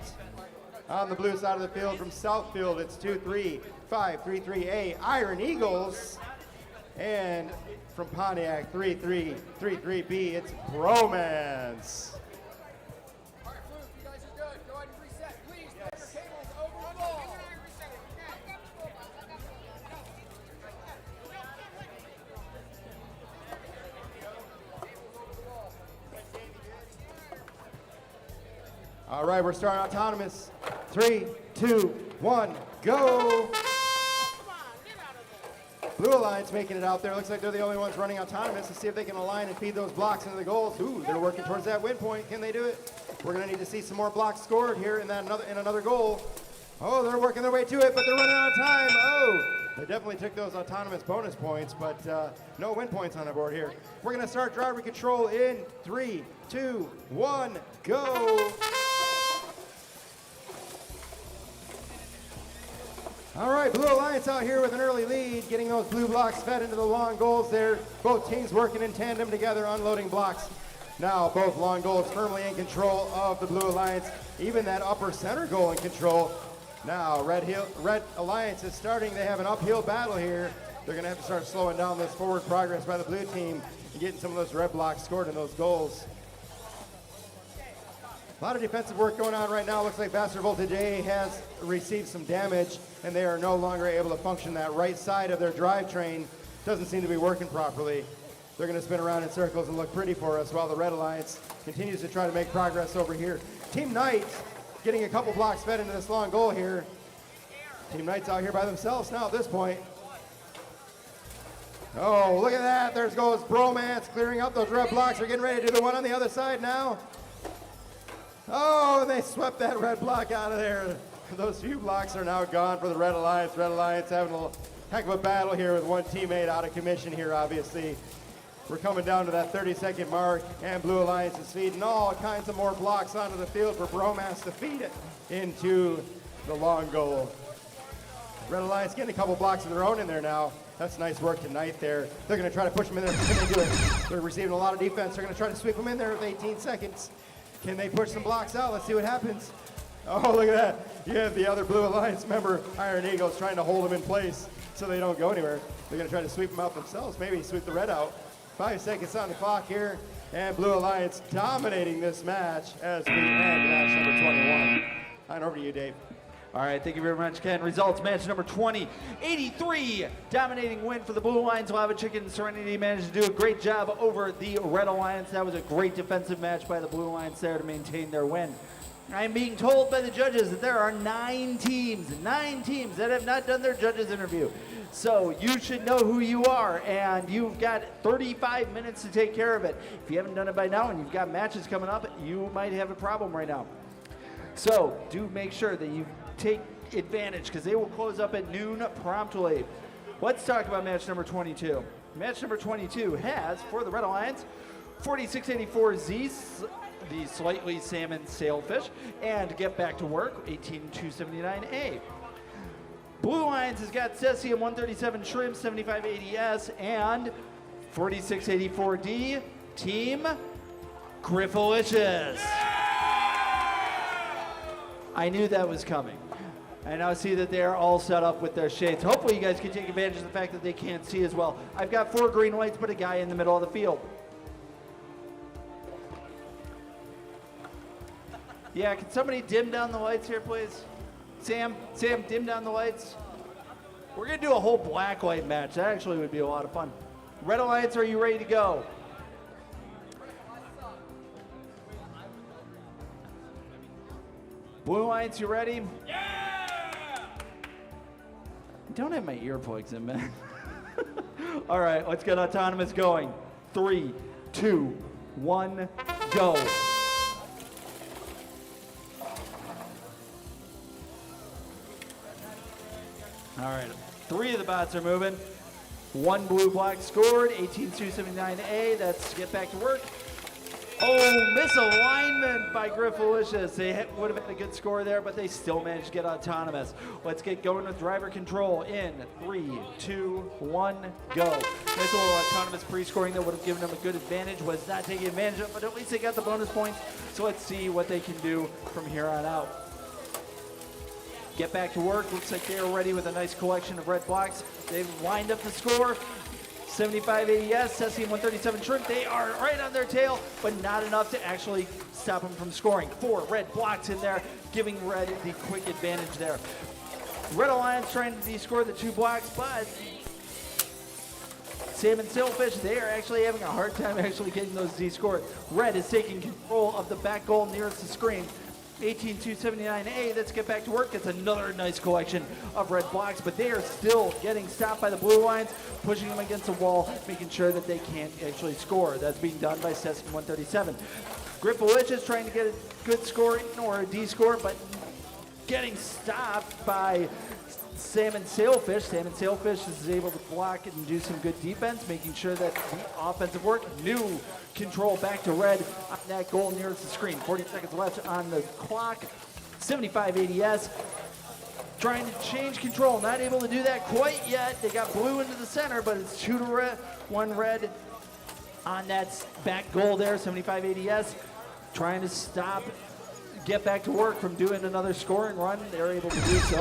On the blue side of the field from Southfield, it's 23533A, Iron Eagles. And from Pontiac, 3333B, it's Bromance. All right, Luke, you guys are good. Go ahead and reset. Please put your tables over the wall. All right, we're starting autonomous. 3, 2, 1, go. Blue Alliance making it out there. Looks like they're the only ones running autonomous. Let's see if they can align and feed those blocks into the goals. Ooh, they're working towards that win point. Can they do it? We're going to need to see some more blocks scored here in another goal. Oh, they're working their way to it, but they're running out of time. Oh, they definitely took those autonomous bonus points, but no win points on the board here. We're going to start driver control in 3, 2, 1, go. All right, Blue Alliance out here with an early lead, getting those blue blocks fed into the long goals there. Both teams working in tandem together, unloading blocks. Now both long goals firmly in control of the Blue Alliance. Even that upper center goal in control. Now Red Alliance is starting. They have an uphill battle here. They're going to have to start slowing down this forward progress by the blue team and getting some of those red blocks scored in those goals. A lot of defensive work going on right now. Looks like Vassar Voltage A has received some damage, and they are no longer able to function. That right side of their drivetrain doesn't seem to be working properly. They're going to spin around in circles and look pretty for us while the Red Alliance continues to try to make progress over here. Team Knight getting a couple blocks fed into this long goal here. Team Knight's out here by themselves now at this point. Oh, look at that. There goes Bromance clearing up those red blocks. They're getting ready to do the one on the other side now. Oh, they swept that red block out of there. Those few blocks are now gone for the Red Alliance. Red Alliance having a heck of a battle here with one teammate out of commission here, obviously. We're coming down to that 30-second mark, and Blue Alliance is feeding all kinds of more blocks onto the field for Bromance to feed it into the long goal. Red Alliance getting a couple blocks of their own in there now. That's nice work tonight there. They're going to try to push them in there. Can they do it? They're receiving a lot of defense. They're going to try to sweep them in there with 18 seconds. Can they push some blocks out? Let's see what happens. Oh, look at that. You have the other Blue Alliance member, Iron Eagles, trying to hold them in place so they don't go anywhere. They're going to try to sweep them out themselves. Maybe sweep the red out. 5 seconds on the clock here. And Blue Alliance dominating this match as we end match number 21. On over to you, Dave. All right, thank you very much, Ken. Results, match number 20, 83, dominating win for the Blue Alliance. Lava Chicken and Serenity managed to do a great job over the Red Alliance. That was a great defensive match by the Blue Alliance there to maintain their win. I'm being told by the judges that there are 9 teams that have not done their judges interview. So you should know who you are, and you've got 35 minutes to take care of it. If you haven't done it by now and you've got matches coming up, you might have a problem right now. So do make sure that you take advantage, because they will close up at noon promptly. Let's talk about match number 22. Match number 22 has, for the Red Alliance, 4684Z, the slightly salmon sailfish, and Get Back to Work, 18279A. Blue Alliance has got Cesium 137 Shrimp, 7580S, and 4684D, Team Griffalicious. I knew that was coming. I now see that they are all set up with their shades. Hopefully you guys can take advantage of the fact that they can't see as well. I've got 4 green lights, but a guy in the middle of the field. Yeah, can somebody dim down the lights here, please? Sam, dim down the lights. We're gonna do a whole black light match. That actually would be a lot of fun. Red Alliance, are you ready to go? Blue Alliance, you ready? Yeah! I don't have my earplugs in, man. All right, let's get autonomous going. 3, 2, 1, go. All right, 3 of the bots are moving. 1 blue block scored, 18279A. That's Get Back to Work. Oh, misalignment by Griffalicious. They would have had a good score there, but they still managed to get autonomous. Let's get going with driver control in 3, 2, 1, go. Nice little autonomous pre-scoring that would have given them a good advantage. Was not taking advantage of it, but at least they got the bonus points. So let's see what they can do from here on out. Get Back to Work. Looks like they're ready with a nice collection of red blocks. They've lined up the score. 7580S, Cesium 137 Shrimp, they are right on their tail, but not enough to actually stop them from scoring. 4 red blocks in there, giving Red the quick advantage there. Red Alliance trying to de-score the 2 blocks, but Salmon Sailfish, they are actually having a hard time actually getting those de-scored. Red is taking control of the back goal nearest the screen. 18279A, let's Get Back to Work. It's another nice collection of red blocks, but they are still getting stopped by the Blue Alliance, pushing them against the wall, making sure that they can't actually score. That's being done by Cesium 137. Griffalicious trying to get a good score or a D-score, but getting stopped by Salmon Sailfish. Salmon Sailfish is able to block and do some good defense, making sure that the offensive work, new control back to Red on that goal nearest the screen. 40 seconds left on the clock. 7580S trying to change control, not able to do that quite yet. They got blue into the center, but it's 2 to red, 1 red on that back goal there. 7580S trying to stop get back to work from doing another scoring run. They're able to do so.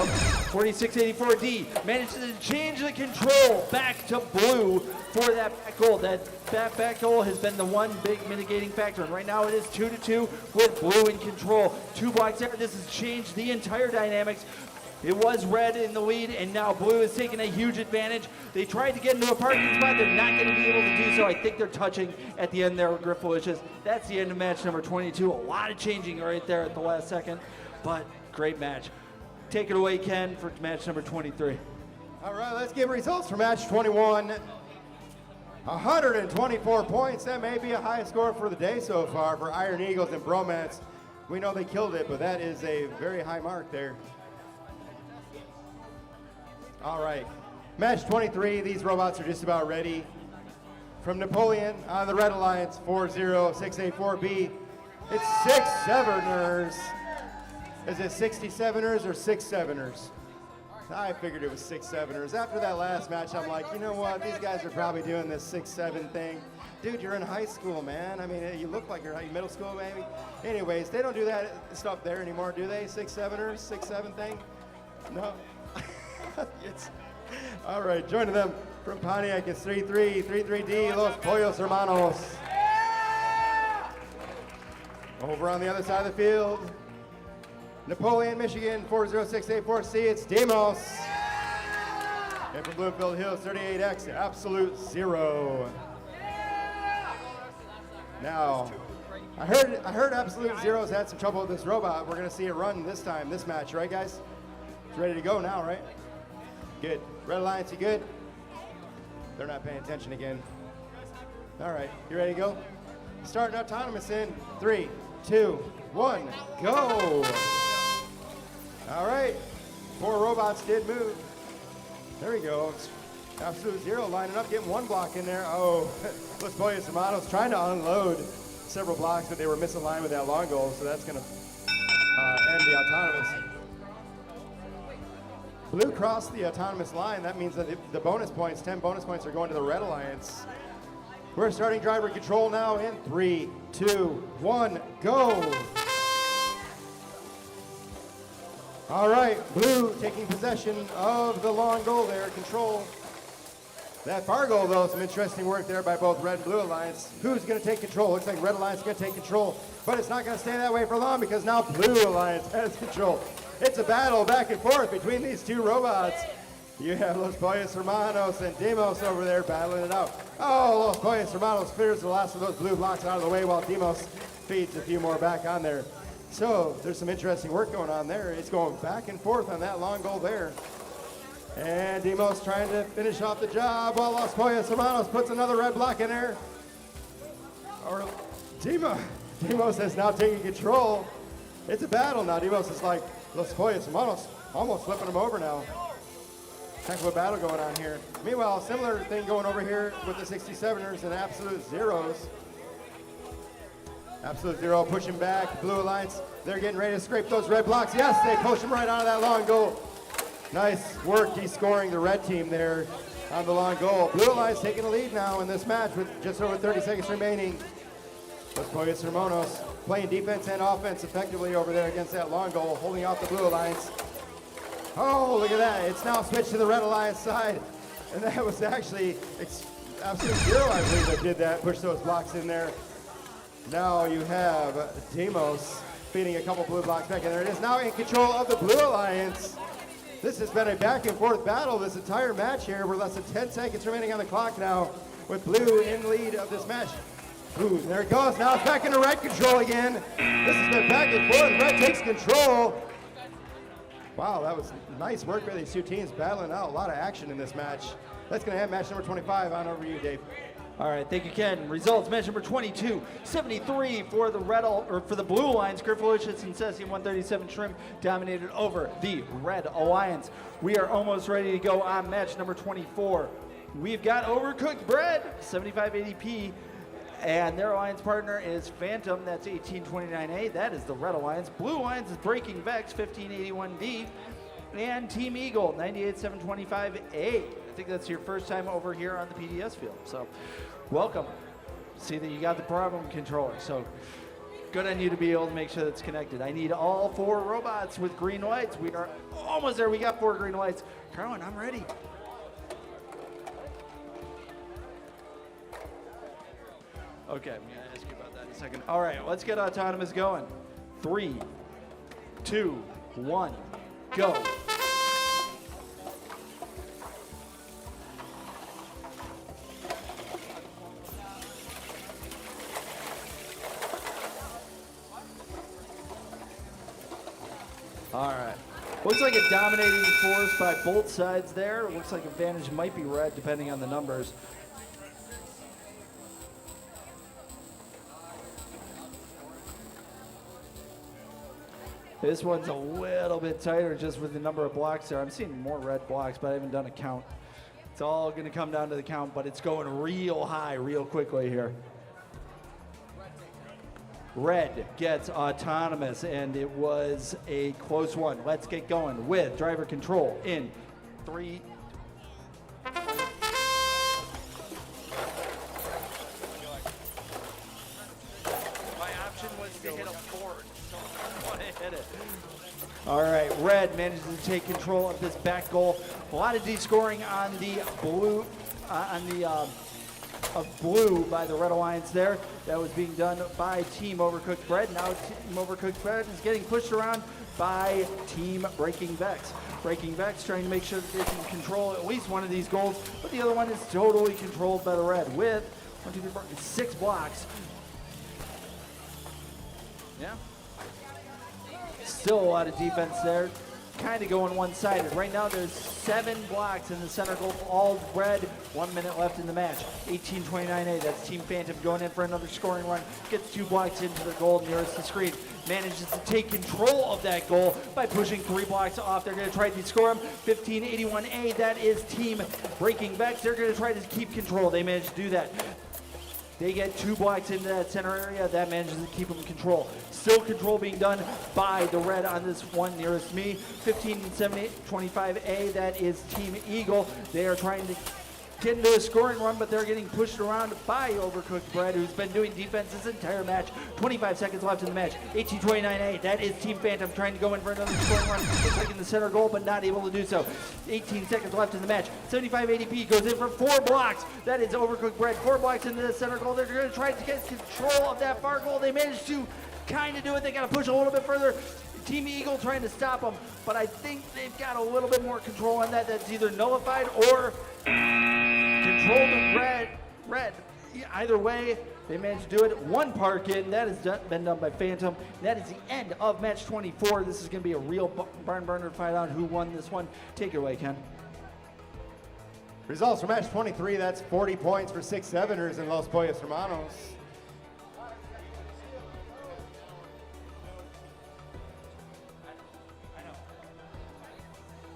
46-84D manages to change the control back to blue for that back goal. That back goal has been the one big mitigating factor. And right now it is 2-2 with blue in control. 2 blocks there. This has changed the entire dynamics. It was red in the lead, and now blue is taking a huge advantage. They tried to get into a parking spot. They're not going to be able to do so. I think they're touching at the end there with Griffalicious. That's the end of match number 22. A lot of changing right there at the last second, but great match. Take it away, Ken, for match number 23. All right, let's give results for match 21. 124 points. That may be a high score for the day so far for Iron Eagles and Bromance. We know they killed it, but that is a very high mark there. All right, match 23, these robots are just about ready. From Napoleon on the Red Alliance, 40684B. It's 6-7ers. Is it 67ers or 6-7ers? I figured it was 6-7ers. After that last match, I'm like, you know what? These guys are probably doing this 6-7 thing. Dude, you're in high school, man. I mean, you look like you're in middle school, maybe. Anyways, they don't do that stuff there anymore, do they? 6-7ers, 6-7 thing? No. It's, all right, joining them from Pontiac is 33D, Los Pollos Hermanos. Over on the other side of the field, Napoleon, Michigan, 40684C, it's Demos. And from Bloomfield Hills, 38X, Absolute Zero. Now, I heard Absolute Zero's had some trouble with this robot. We're gonna see it run this time, this match, right guys? It's ready to go now, right? Good. Red Alliance, you good? They're not paying attention again. All right, you ready to go? Starting autonomous in 3, 2, 1, go! All right, 4 robots did move. There we go. Absolute Zero lining up, getting 1 block in there. Oh, Los Pollos Hermanos trying to unload several blocks, but they were misaligned with that long goal, so that's gonna end the autonomous. Blue crossed the autonomous line. That means that the bonus points, 10 bonus points, are going to the Red Alliance. We're starting driver control now in 3, 2, 1, go! All right, Blue taking possession of the long goal there, control. That far goal, though, some interesting work there by both Red and Blue Alliance. Who's going to take control? Looks like Red Alliance is going to take control, but it's not going to stay that way for long because now Blue Alliance has control. It's a battle back and forth between these 2 robots. You have Los Pollos Hermanos and Demos over there battling it out. Oh, Los Pollos Hermanos clears the last of those blue blocks out of the way while Demos feeds a few more back on there. So there's some interesting work going on there. It's going back and forth on that long goal there. And Demos trying to finish off the job while Los Pollos Hermanos puts another red block in there. Or Demos has now taken control. It's a battle now. Demos is like, Los Pollos Hermanos almost flipping them over now. Heck of a battle going on here. Meanwhile, similar thing going over here with the 67ers and Absolute Zeros. Absolute Zero pushing back. Blue Alliance, they're getting ready to scrape those red blocks. Yes, they push them right out of that long goal. Nice work descoring the red team there on the long goal. Blue Alliance taking the lead now in this match with just over 30 seconds remaining. Los Pollos Hermanos playing defense and offense effectively over there against that long goal, holding off the Blue Alliance. Oh, look at that. It's now switched to the Red Alliance side. And that was actually Absolute Zero, I believe, that did that, pushed those blocks in there. Now you have Demos feeding a couple blue blocks back in there. It is now in control of the Blue Alliance. This has been a back and forth battle this entire match here. We're less than 10 seconds remaining on the clock now with Blue in lead of this match. Ooh, there it goes. Now it's back into red control again. This has been back and forth. Red takes control. Wow, that was nice work by these 2 teams battling out. A lot of action in this match. That's going to have match number 25. On over to you, Dave. All right, thank you, Ken. Results: match number 22, 73 for the for the Blue Alliance. Griffalicious and Cesium 137 Shrimp dominated over the Red Alliance. We are almost ready to go on match number 24. We've got Overcooked Bread, 7580p. And their alliance partner is Phantom, that's 1829A. That is the Red Alliance. Blue Alliance is Breaking Vex, 1581D. And Team Eagle, 98725A. I think that's your first time over here on the PDS field. So, welcome. See that you got the problem controller. So, Good on you to be able to make sure that's connected. I need all 4 robots with green lights. We are almost there. We got 4 green lights. Carlin, I'm ready. Okay, I'm going to ask you about that in a second. All right, let's get autonomous going. 3, 2, 1, go. All right. Looks like a dominating force by both sides there. Looks like advantage might be red depending on the numbers. This one's a little bit tighter just with the number of blocks there. I'm seeing more red blocks, but I haven't done a count. It's all going to come down to the count, but it's going real high real quickly here. Red gets autonomous, and it was a close one. Let's get going with driver control in 3. My option was to hit a board, so I want to hit it. All right, red manages to take control of this back goal. A lot of descoring on the blue, of blue by the Red Alliance there. That was being done by Team Overcooked Bread. Now Team Overcooked Bread is getting pushed around by Team Breaking Vex. Breaking Vex trying to make sure that they can control at least one of these goals, but the other one is totally controlled by the Red with 1, 2, 3, 4, 6 blocks. Yeah. Still a lot of defense there. Kind of going one-sided. Right now there's 7 blocks in the center goal, all red. 1 minute left in the match. 18-29A, that's Team Phantom going in for another scoring run. Gets 2 blocks into their goal nearest the screen. Manages to take control of that goal by pushing 3 blocks off. They're going to try to score them. 15-81A, that is Team Breaking Vex. They're going to try to keep control. They managed to do that. They get 2 blocks into that center area. That manages to keep them in control. Still control being done by the red on this one nearest me. 15-25A, that is Team Eagle. They are trying to get into a scoring run, but they're getting pushed around by Overcooked Bread, who's been doing defense this entire match. 25 seconds left in the match. 18-29A, that is Team Phantom trying to go in for another scoring run. Looks like in the center goal, but not able to do so. 18 seconds left in the match. 75 ADP goes in for 4 blocks. That is Overcooked Bread. 4 blocks into the center goal. They're going to try to get control of that far goal. They managed to kind of do it. They got to push a little bit further. Team Eagle trying to stop them, but I think they've got a little bit more control on that. That's either nullified or controlled of red. Either way, they managed to do it. 1 park in. That has been done by Phantom. That is the end of match 24. This is going to be a real barn burner to find out who won this one. Take it away, Ken. Results for match 23. That's 40 points for 6-7ers in Los Pollos Hermanos.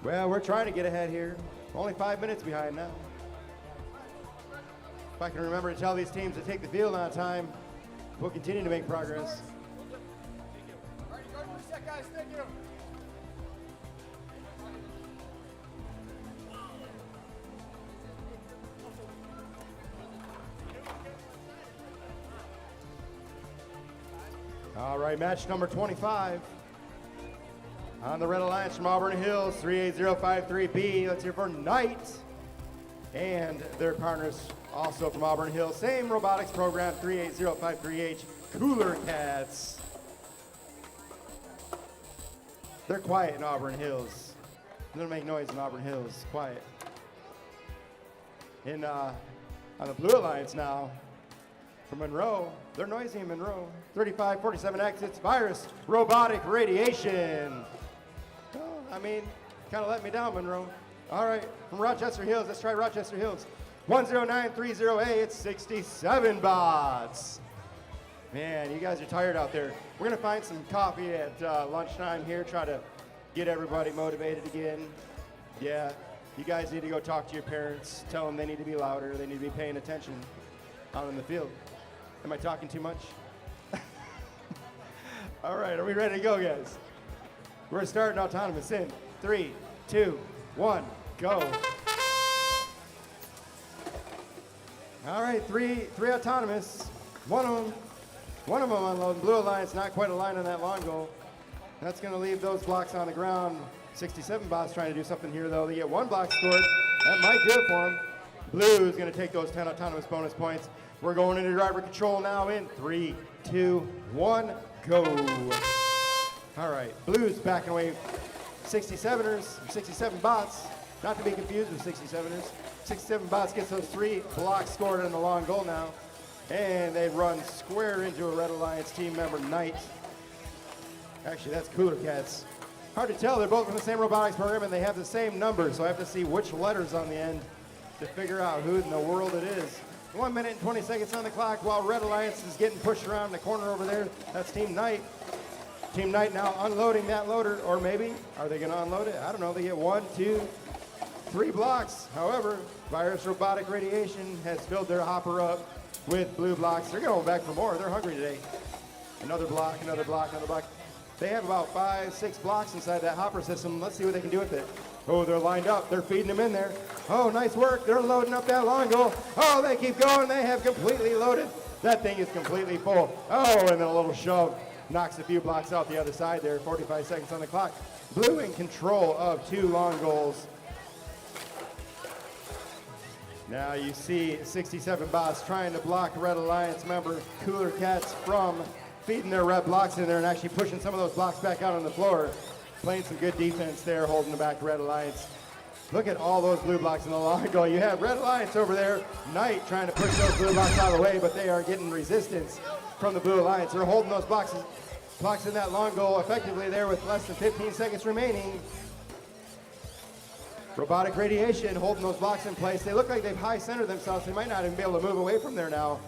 Well, we're trying to get ahead here. Only 5 minutes behind now. If I can remember to tell these teams to take the field on time, we'll continue to make progress. Alright, go to reset, guys. Thank you. All right, match number 25. On the Red Alliance from Auburn Hills, 38053B. Let's hear for Knight and their partners also from Auburn Hills. Same robotics program, 38053H, Cooler Cats. They're quiet in Auburn Hills. They don't make noise in Auburn Hills, quiet. On the Blue Alliance now, from Monroe, they're noisy in Monroe. 3547 exits, Virus, Robotic Radiation. I mean, kind of let me down, Monroe. All right, from Rochester Hills, let's try Rochester Hills. 10930A, it's 67 bots. Man, you guys are tired out there. We're gonna find some coffee at lunchtime here, try to get everybody motivated again. Yeah, you guys need to go talk to your parents, tell them they need to be louder, they need to be paying attention out in the field. Am I talking too much? All right, are we ready to go, guys? We're starting autonomous in 3, 2, 1, go. All right, three autonomous. One One of them unloading. Blue Alliance, not quite a line on that long goal. That's going to leave those blocks on the ground. 67 bots trying to do something here, though. They get 1 block scored. That might do it for them. Blue is going to take those 10 autonomous bonus points. We're going into driver control now in 3, 2, 1, go. All right, Blue's backing away. 67ers, 67 bots, not to be confused with 67ers. 67 bots gets those 3 blocks scored on the long goal now. And they run square into a Red Alliance team member, Knight. Actually, that's Cooler Cats. Hard to tell, they're both from the same robotics program and they have the same numbers, so I have to see which letters on the end to figure out who in the world it is. 1 minute and 20 seconds on the clock while Red Alliance is getting pushed around in the corner over there. That's Team Knight. Team Knight now unloading that loader, or maybe, are they gonna unload it? I don't know, they get 1, 2, 3 blocks. However, Virus Robotic Radiation has filled their hopper up with blue blocks. They're going back for more, they're hungry today. Another block, another block, another block. They have about 5, 6 blocks inside that hopper system. Let's see what they can do with it. Oh, they're lined up. They're feeding them in there. Oh, nice work. They're loading up that long goal. Oh, they keep going. They have completely loaded. That thing is completely full. Oh, and then a little shove knocks a few blocks out the other side there. 45 seconds on the clock. Blue in control of 2 long goals. Now you see 67 bots trying to block Red Alliance member Cooler Cats from feeding their red blocks in there and actually pushing some of those blocks back out on the floor. Playing some good defense there, holding back Red Alliance. Look at all those blue blocks in the long goal. You have Red Alliance over there, Knight trying to push those blue blocks out of the way, but they are getting resistance from the Blue Alliance. They're holding those blocks in that long goal effectively there with less than 15 seconds remaining. Robotic Radiation holding those blocks in place. They look like they've high centered themselves. They might not even be able to move away from there now.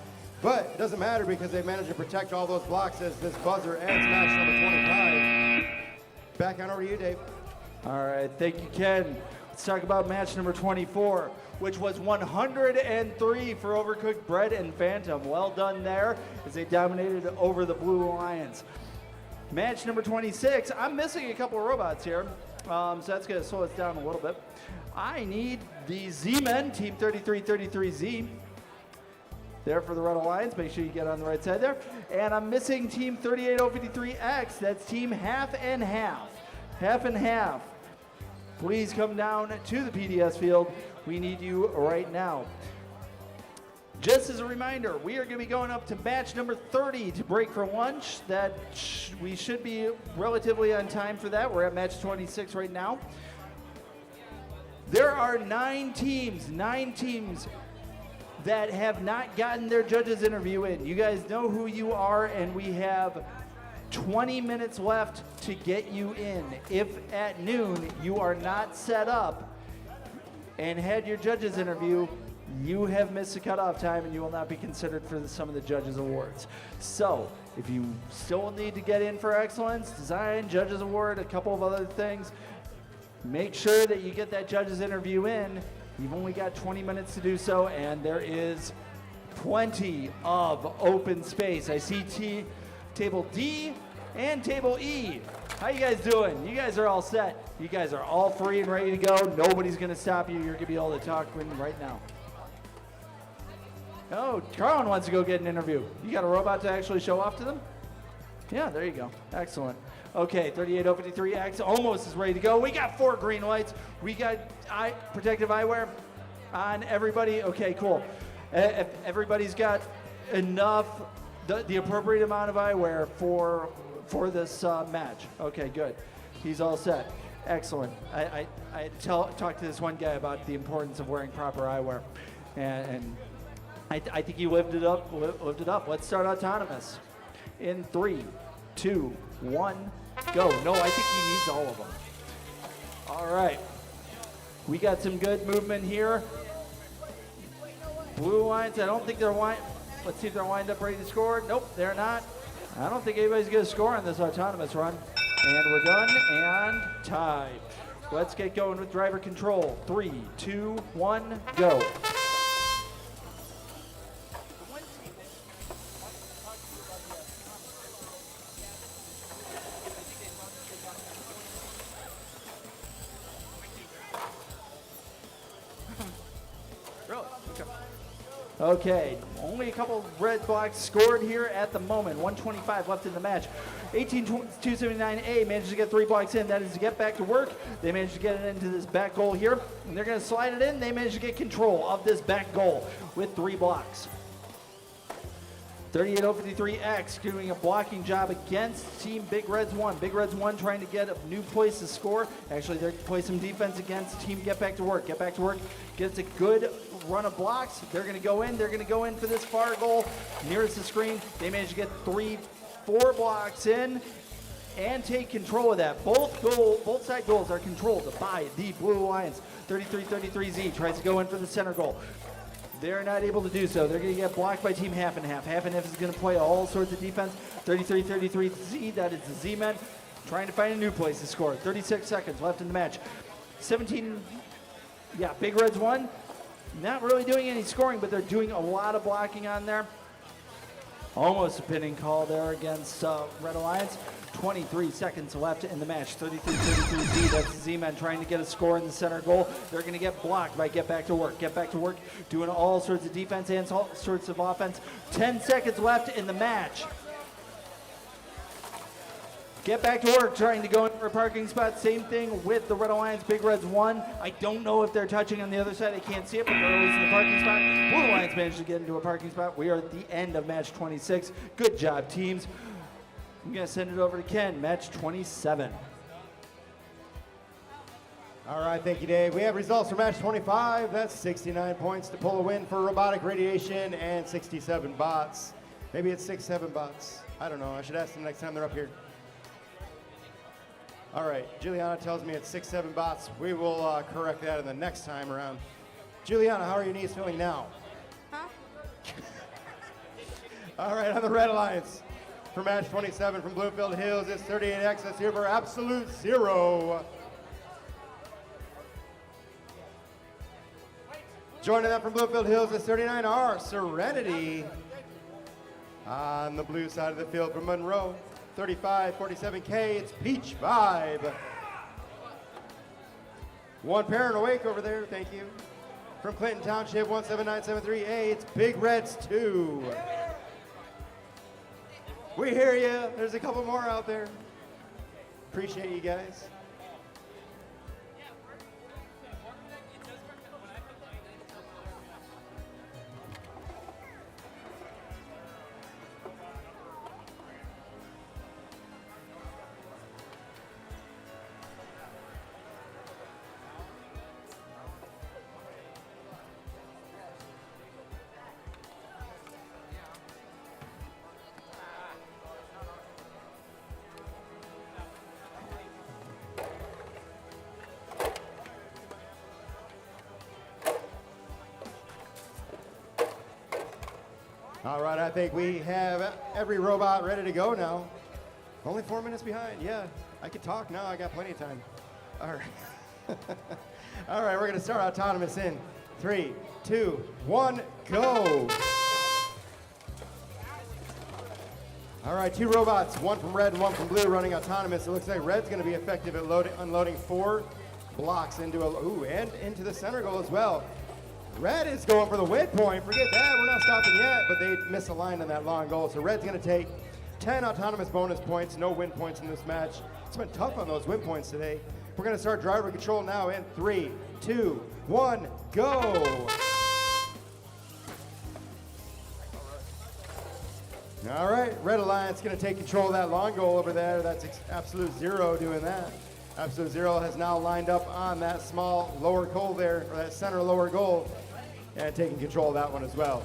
But it doesn't matter because they've managed to protect all those blocks as this buzzer ends match number 25. Back on over to you, Dave. All right, thank you, Ken. Let's talk about match number 24, which was 103 for Overcooked Bread and Phantom. Well done there as they dominated over the Blue Alliance. Match number 26, I'm missing a couple of robots here, so that's going to slow us down a little bit. I need the Z-Men, Team 3333Z. There for the Red Alliance. Make sure you get on the right side there. And I'm missing Team 38053X. That's Team Half and Half. Half and Half. Please come down to the PDS field. We need you right now. Just as a reminder, we are going to be going up to match number 30 to break for lunch. We should be relatively on time for that. We're at match 26 right now. There are 9 teams that have not gotten their judges interview in. You guys know who you are, and we have 20 minutes left to get you in. If at noon you are not set up and had your judges interview, you have missed the cutoff time and you will not be considered for some of the judges awards. So if you still need to get in for excellence, design, judges award, a couple of other things, make sure that you get that judges interview in. You've only got 20 minutes to do so, and there is plenty of open space. I see table D and table E. How you guys doing? You guys are all set. You guys are all free and ready to go. Nobody's going to stop you. You're going to be able to talk right now. Oh, Carlin wants to go get an interview. You got a robot to actually show off to them? Yeah, there you go. Excellent. Okay, 38053X almost is ready to go. We got 4 green lights. We got protective eyewear on everybody. Okay, cool. If everybody's got enough, the appropriate amount of eyewear for this match. Okay, good. He's all set. Excellent. I talked to this one guy about the importance of wearing proper eyewear, and I think he lived it up. Let's start autonomous. In 3, 2, 1, go. No, I think he needs all of them. All right. We got some good movement here. Blue Alliance, I don't think they're let's see if they're lined up ready to score. Nope, they're not. I don't think anybody's going to score on this autonomous run. And we're done and tied. Let's get going with driver control. 3, 2, 1, go. Okay, only a couple red blocks scored here at the moment. 125 left in the match. 18-279A managed to get 3 blocks in. That is to get back to work. They managed to get it into this back goal here. And they're going to slide it in. They managed to get control of this back goal with 3 blocks. 38053X doing a blocking job against Team Big Reds 1. Big Reds 1 trying to get a new place to score. Actually, they're play some defense against Team Get Back to Work. Get Back to Work gets a good run of blocks. They're going to go in. They're going to go in for this far goal nearest the screen. They managed to get 4 blocks in and take control of that. Both side goals are controlled by the Blue Alliance. 33-33Z tries to go in for the center goal. They're not able to do so. They're going to get blocked by Team Half and Half. Half and Half is going to play all sorts of defense. 33-33Z, that is the Z-Men, trying to find a new place to score. 36 seconds left in the match. 17, Big Reds 1, not really doing any scoring, but they're doing a lot of blocking on there. Almost a pinning call there against Red Alliance. 23 seconds left in the match. 33-33Z, that's the Z-Men trying to get a score in the center goal. They're going to get blocked by Get Back to Work. Get Back to Work doing all sorts of defense and all sorts of offense. 10 seconds left in the match. Get Back to Work trying to go in for a parking spot. Same thing with the Red Alliance, Big Reds 1. I don't know if they're touching on the other side. I can't see it, but they're always in the parking spot. Blue Alliance managed to get into a parking spot. We are at the end of match 26. Good job, teams. I'm going to send it over to Ken, match 27. All right, thank you, Dave. We have results for match 25. That's 69 points to pull a win for Robotic Radiation and 67 bots. Maybe it's 6-7 bots. I don't know. I should ask them next time they're up here. All right, Juliana tells me it's 6-7 bots. We will correct that in the next time around. Juliana, how are your knees feeling now? Huh? All right, on the Red Alliance. For match 27 from Bluefield Hills, it's 38X. Let's hear for Absolute Zero. Joining them from Bluefield Hills is 39R, Serenity. On the blue side of the field from Monroe, 3547K, it's Peach Vibe. One parent awake over there, thank you. From Clinton Township, 17973A, it's Big Reds 2. We hear you. There's a couple more out there. Appreciate you guys. All right, I think we have every robot ready to go now. Only 4 minutes behind. Yeah, I can talk now. I got plenty of time. All right. All right, we're going to start autonomous in 3, 2, 1, go. All right, 2 robots, 1 from red and 1 from blue running autonomous. It looks like red's going to be effective at unloading 4 blocks into and into the center goal as well. Red is going for the win point. Forget that. We're not stopping yet, but they misaligned on that long goal. So red's going to take 10 autonomous bonus points, no win points in this match. It's been tough on those win points today. We're going to start driver control now in 3, 2, 1, go. All right, Red Alliance going to take control of that long goal over there. That's Absolute Zero doing that. Absolute Zero has now lined up on that small lower goal there, or that center lower goal, and taking control of that one as well.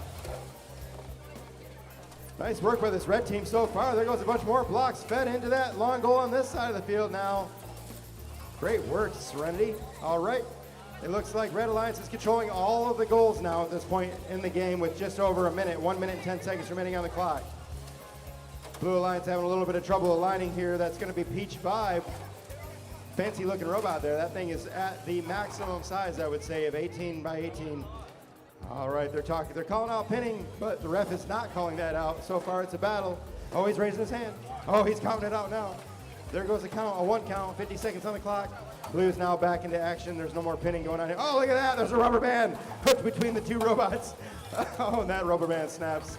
Nice work by this red team so far. There goes a bunch more blocks fed into that long goal on this side of the field now. Great work, Serenity. All right, it looks like Red Alliance is controlling all of the goals now at this point in the game with just over a minute, 1 minute and 10 seconds remaining on the clock. Blue Alliance having a little bit of trouble aligning here. That's going to be Peach Vibe. Fancy looking robot there. That thing is at the maximum size, I would say, of 18 by 18. All right, they're calling out pinning, but the ref is not calling that out. So far, it's a battle. Oh, he's raising his hand. Oh, he's counting it out now. There goes a count, a 1 count, 50 seconds on the clock. Blue's now back into action. There's no more pinning going on here. Oh, look at that. There's a rubber band hooked between the two robots. Oh, and that rubber band snaps.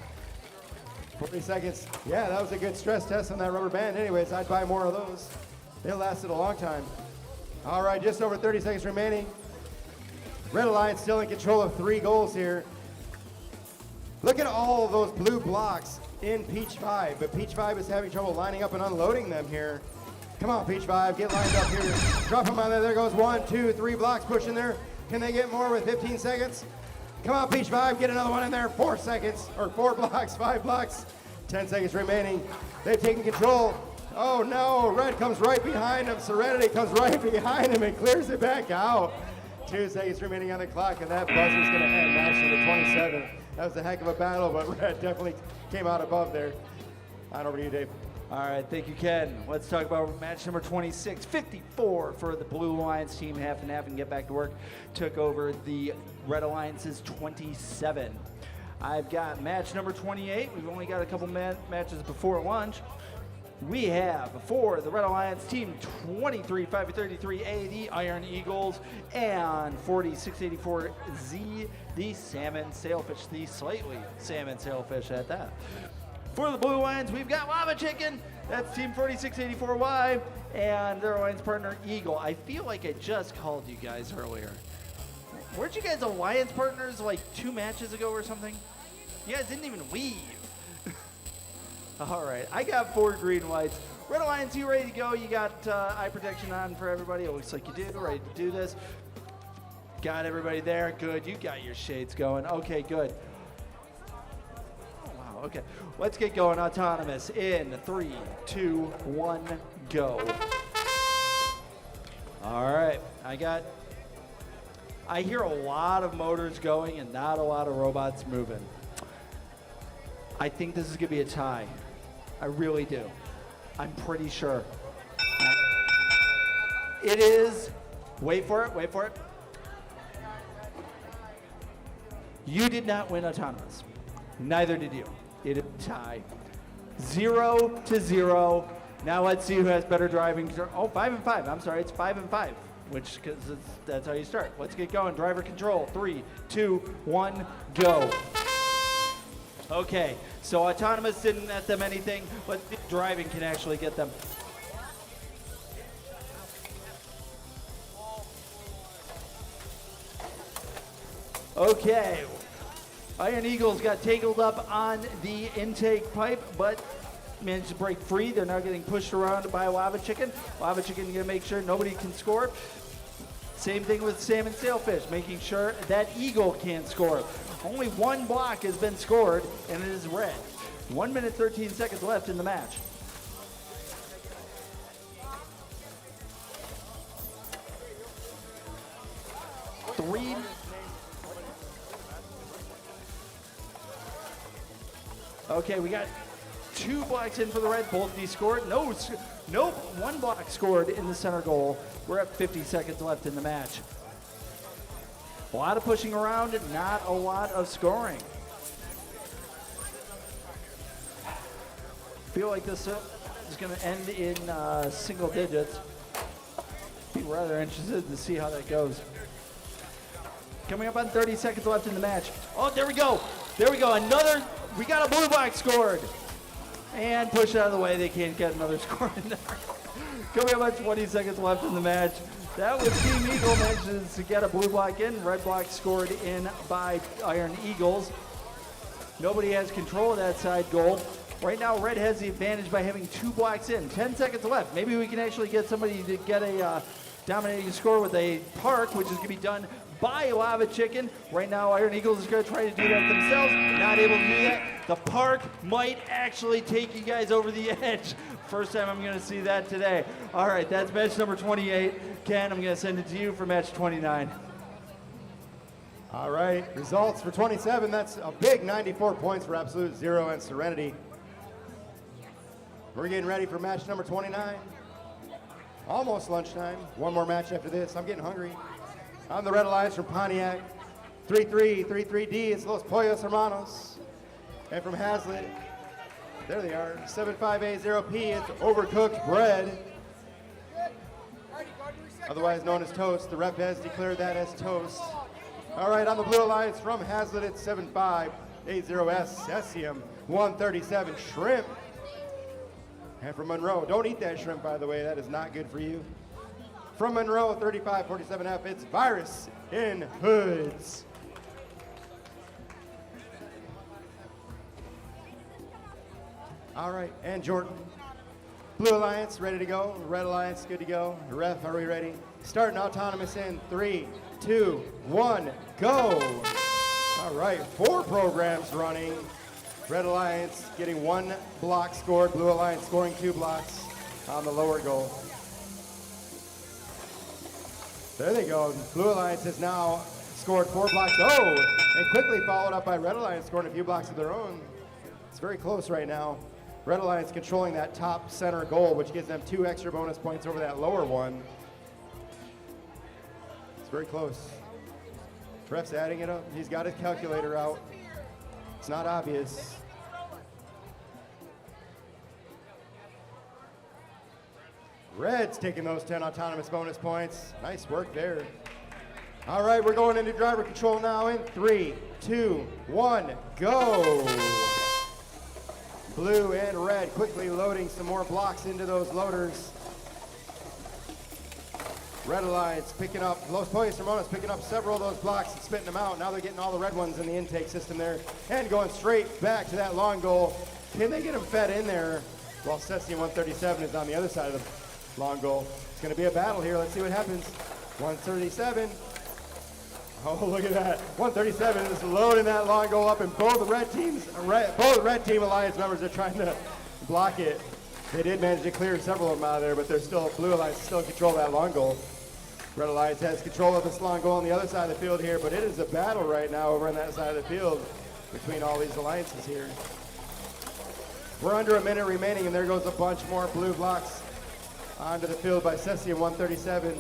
40 seconds. Yeah, that was a good stress test on that rubber band. Anyways, I'd buy more of those. They lasted a long time. All right, just over 30 seconds remaining. Red Alliance still in control of 3 goals here. Look at all of those blue blocks in Peach 5, but Peach 5 is having trouble lining up and unloading them here. Come on, Peach 5, get lined up here. Drop them on there. There goes 1, 2, 3 blocks pushing there. Can they get more with 15 seconds? Come on, Peach 5, get another one in there. 4 seconds, or 4 blocks, 5 blocks. 10 seconds remaining. They've taken control. Oh no, Red comes right behind him. Serenity comes right behind him and clears it back out. 2 seconds remaining on the clock, and that buzzer's gonna end match number 27. That was a heck of a battle, but Red definitely came out above there. On over to you, Dave. All right, thank you, Ken. Let's talk about match number 26, 54 for the Blue Alliance team, half and half, and get back to work. Took over the Red Alliance's 27. I've got match number 28. We've only got a couple matches before lunch. We have for the Red Alliance team 23, 533A, the Iron Eagles, and 4684Z, the Salmon Sailfish, the slightly Salmon Sailfish at that. For the Blue Alliance, we've got Lava Chicken. That's Team 4684Y, and their alliance partner, Eagle. I feel like I just called you guys earlier. Weren't you guys alliance partners like 2 matches ago or something? You guys didn't even leave. All right, I got 4 green lights. Red Alliance, you ready to go? You got eye protection on for everybody? It looks like you do. Ready to do this. Got everybody there. Good. You got your shades going. Okay, good. Okay, let's get going. Autonomous in 3, 2, 1, go. All right, I hear a lot of motors going and not a lot of robots moving. I think this is gonna be a tie. I really do. I'm pretty sure. It is, wait for it, wait for it. You did not win autonomous. Neither did you. It is a tie. 0-0. Now let's see who has better driving. Oh, 5 and 5. I'm sorry, it's 5 and 5. Which, because that's how you start. Let's get going. Driver control. 3, 2, 1, go. Okay, so autonomous didn't net them anything, but driving can actually get them. Okay. Iron Eagles got tangled up on the intake pipe, but managed to break free. They're now getting pushed around by Lava Chicken. Lava Chicken gonna make sure nobody can score. Same thing with Salmon Sailfish, making sure that Eagle can't score. Only 1 block has been scored, and it is red. 1 minute, 13 seconds left in the match. Okay, we got 2 blocks in for the red, both descored. Nope, 1 block scored in the center goal. We're at 50 seconds left in the match. A lot of pushing around, not a lot of scoring. Feel like this is going to end in single digits. Be rather interested to see how that goes. Coming up on 30 seconds left in the match. Oh, there we go. There we go. We got a blue block scored. And push out of the way. They can't get another score in there. Coming up on 20 seconds left in the match. That was Team Eagle manages to get a blue block in. Red block scored in by Iron Eagles. Nobody has control of that side goal. Right now, Red has the advantage by having 2 blocks in. 10 seconds left. Maybe we can actually get somebody to get a dominating score with a park, which is going to be done by Lava Chicken. Right now, Iron Eagles is going to try to do that themselves. Not able to do that. The park might actually take you guys over the edge. First time I'm going to see that today. All right, that's match number 28. Ken, I'm going to send it to you for match 29. All right, results for 27. That's a big 94 points for Absolute Zero and Serenity. We're getting ready for match number 29. Almost lunchtime. 1 more match after this. I'm getting hungry. I'm the Red Alliance from Pontiac. 33D, it's Los Pollos Hermanos. And from Hazlitt, there they are, 75A0P, it's Overcooked Bread. otherwise known as toast. The ref has declared that as toast. All right, on the Blue Alliance from Hazlitt, it's 7580S, SCM 137 Shrimp. And from Monroe, don't eat that shrimp, by the way, that is not good for you. From Monroe, 3547F, it's Virus in Hoods. All right, and Jordan. Blue Alliance, ready to go. Red Alliance, good to go. Ref, are we ready? Starting autonomous in 3, 2, 1, go. All right, 4 programs running. Red Alliance getting 1 block scored. Blue Alliance scoring 2 blocks on the lower goal. There they go. Blue Alliance has now scored 4 blocks. Oh, and quickly followed up by Red Alliance scoring a few blocks of their own. It's very close right now. Red Alliance controlling that top center goal, which gives them 2 extra bonus points over that lower one. It's very close. Ref's adding it up. He's got his calculator out. It's not obvious. Red's taking those 10 autonomous bonus points. Nice work there. All right, we're going into driver control now in 3, 2, 1, go. Blue and red quickly loading some more blocks into those loaders. Red Alliance picking up, Los Pollos Hermanos picking up several of those blocks and spitting them out. Now they're getting all the red ones in the intake system there and going straight back to that long goal. Can they get them fed in there while Cesium 137 is on the other side of the long goal? It's going to be a battle here. Let's see what happens. 137. Oh, look at that. 137 is loading that long goal up, and both red team alliance members are trying to block it. They did manage to clear several of them out of there, but they're still, Blue Alliance still in control of that long goal. Red Alliance has control of this long goal on the other side of the field here, but it is a battle right now over on that side of the field between all these alliances here. We're under a minute remaining, and there goes a bunch more blue blocks onto the field by Cesium 137.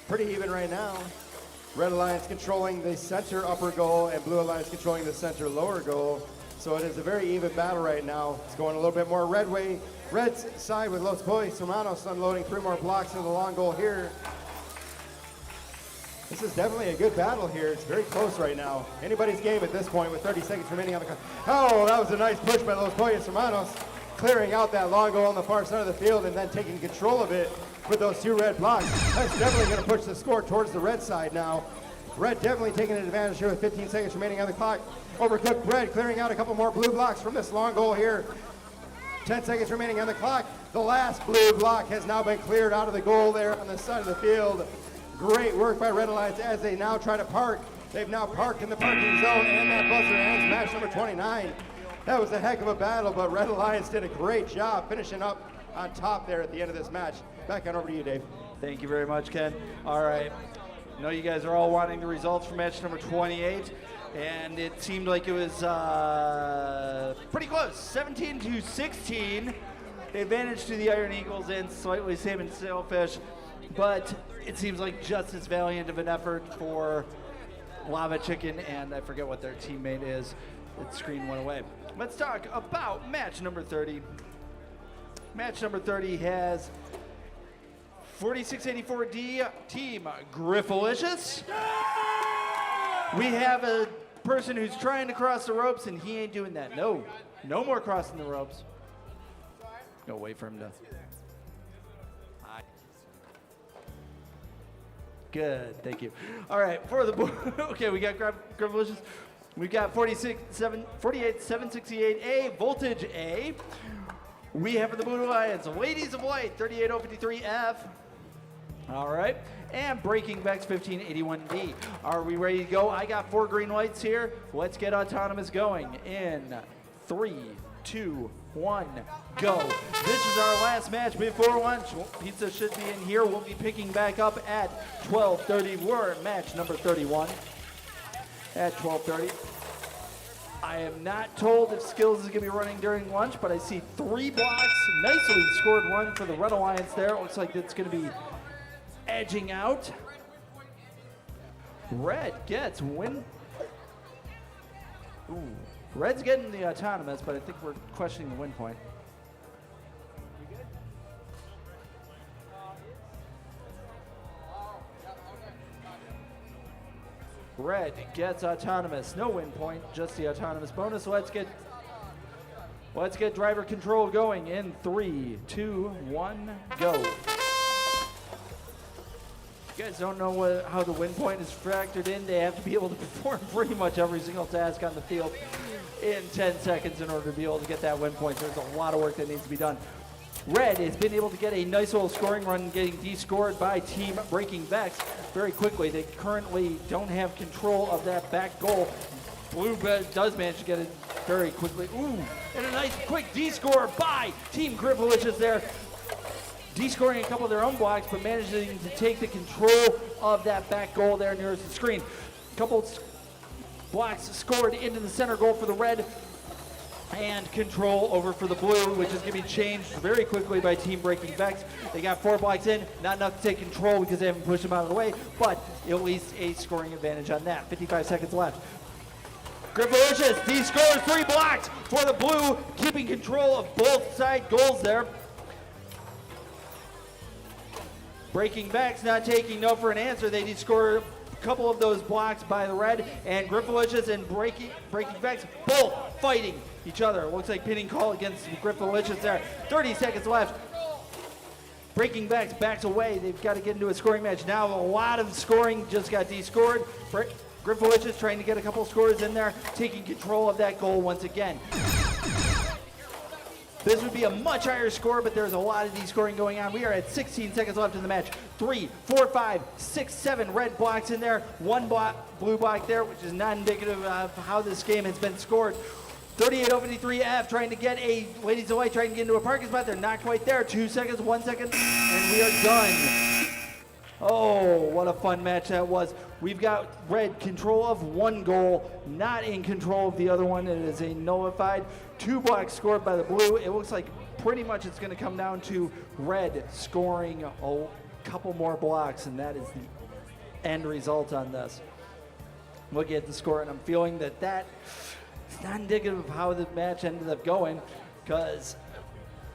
Pretty even right now. Red Alliance controlling the center upper goal and Blue Alliance controlling the center lower goal. So it is a very even battle right now. It's going a little bit more red way. Red's side with Los Pollos Hermanos unloading 3 more blocks into the long goal here. This is definitely a good battle here. It's very close right now. Anybody's game at this point with 30 seconds remaining on the clock. Oh, that was a nice push by Los Pollos Hermanos, clearing out that long goal on the far side of the field and then taking control of it with those 2 red blocks. That's definitely going to push the score towards the red side now. Red definitely taking advantage here with 15 seconds remaining on the clock. Overcooked Red clearing out a couple more blue blocks from this long goal here. 10 seconds remaining on the clock. The last blue block has now been cleared out of the goal there on the side of the field. Great work by Red Alliance as they now try to park. They've now parked in the parking zone, and that buzzer ends match number 29. That was a heck of a battle, but Red Alliance did a great job finishing up on top there at the end of this match. Back on over to you, Dave. Thank you very much, Ken. All right. I know you guys are all wanting the results for match number 28, and it seemed like it was pretty close. 17-16. Advantage to the Iron Eagles and slightly Salmon Sailfish, but it seems like just as valiant of an effort for Lava Chicken, and I forget what their teammate is. The screen went away. Let's talk about match number 30. Match number 30 has 4684D Team Griffalicious. We have a person who's trying to cross the ropes, and he ain't doing that. No more crossing the ropes. Go wait for him to. Good, thank you. All right, for the okay, we got Griffalicious. We got 48768A Voltage A. We have for the Blue Alliance Ladies of Light 38053F. All right, and Breaking Vex 1581D. Are we ready to go? I got 4 green lights here. Let's get autonomous going in 3, 2, 1, go. This is our last match before lunch. Pizza should be in here. We'll be picking back up at 12:30. We're at match number 31 at 12:30. I am not told if Skills is going to be running during lunch, but I see 3 blocks. Nicely scored run for the Red Alliance there. It looks like it's going to be edging out. Red gets win. Ooh. Red's getting the autonomous, but I think we're questioning the win point. Red gets autonomous. No win point, just the autonomous bonus. Let's get driver control going in 3, 2, 1, go. You guys don't know how the win point is factored in. They have to be able to perform pretty much every single task on the field in 10 seconds in order to be able to get that win point. There's a lot of work that needs to be done. Red has been able to get a nice little scoring run, getting descored by Team Breaking Vex very quickly. They currently don't have control of that back goal. Blue does manage to get it very quickly. Ooh, and a nice quick descore by Team Griffalicious there. Descoring a couple of their own blocks, but managing to take the control of that back goal there nearest the screen. A couple blocks scored into the center goal for the red, and control over for the blue, which is going to be changed very quickly by Team Breaking Vex. They got 4 blocks in, not enough to take control because they haven't pushed them out of the way, but at least a scoring advantage on that. 55 seconds left. Griffalicious, he scores 3 blocks for the blue, keeping control of both side goals there. Breaking Vex not taking no for an answer. They did score a couple of those blocks by the red, and Griffalicious and Breaking Vex both fighting each other. It looks like pinning call against Griffalicious there. 30 seconds left. Breaking Vex backs away. They've got to get into a scoring match now. A lot of scoring just got descored. Griffalicious trying to get a couple scores in there, taking control of that goal once again. This would be a much higher score, but there's a lot of descoring going on. We are at 16 seconds left in the match. 3, 4, 5, 6, 7 red blocks in there. 1 blue block there, which is not indicative of how this game has been scored. 38-53F trying to get a Ladies Delight, trying to get into a parking spot. They're not quite there. 2 seconds, 1 second, and we are done. Oh, what a fun match that was. We've got red control of 1 goal, not in control of the other one. It is a nullified. 2 blocks scored by the blue. It looks like pretty much it's going to come down to red scoring a couple more blocks, and that is the end result on this. Looking at the score, and I'm feeling that is not indicative of how the match ended up going, because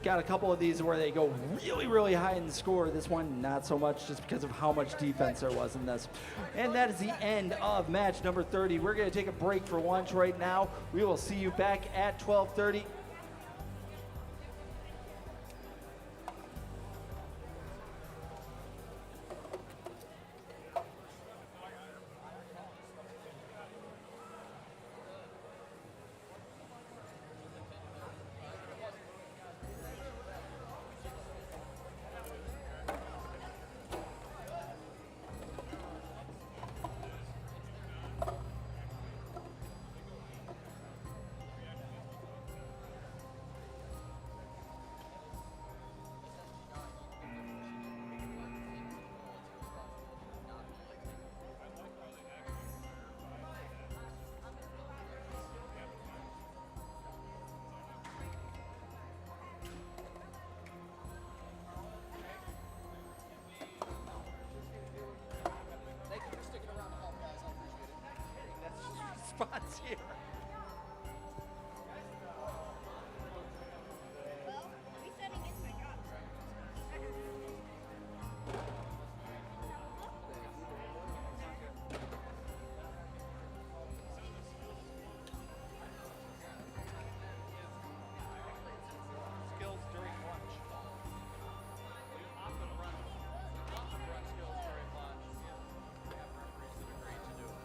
got a couple of these where they go really, really high in the score. This one, not so much, just because of how much defense there was in this. And that is the end of match number 30. We're going to take a break for lunch right now. We will see you back at 12:30. Spots here. Well, resetting is my job. Skills during lunch. We often run skills during lunch. We have referees that agree to do it.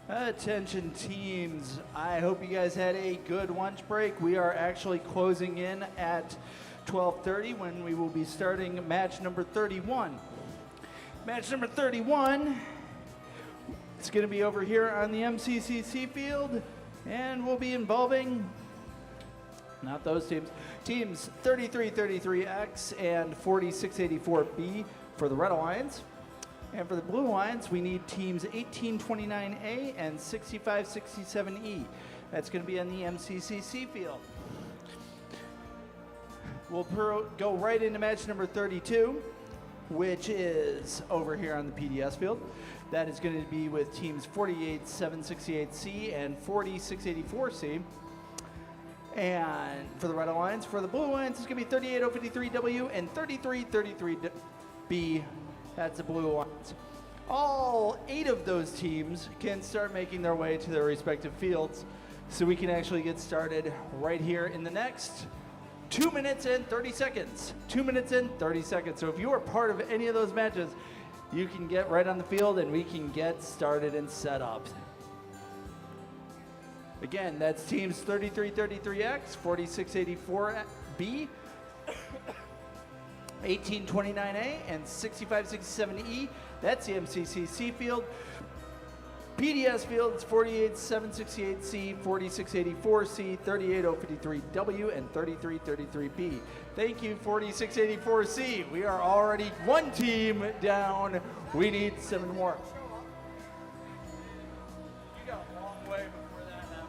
Attention teams, I hope you guys had a good lunch break. We are actually closing in at 12:30 when we will be starting match number 31. Match number 31, it's going to be over here on the MCCC field, and we'll be involving, not those teams, teams 3333X and 4684B for the Red Alliance. And for the Blue Alliance, we need teams 1829A and 6567E. That's going to be on the MCCC field. We'll go right into match number 32, which is over here on the PDS field. That is going to be with teams 48768C and 40684C. And for the Red Alliance, for the Blue Alliance, it's going to be 38053W and 3333B. That's the Blue Alliance. All 8 of those teams can start making their way to their respective fields, so we can actually get started right here in the next 2 minutes and 30 seconds. 2 minutes and 30 seconds. So if you are part of any of those matches, you can get right on the field and we can get started and set up. Again, that's teams 3333X, 4684B, 1829A, and 6567E. That's the MCCC field. PDS fields 48768C, 4684C, 38053W, and 3333B. Thank you, 4684C. We are already 1 team down. We need 7 more. You got a long way before that happens.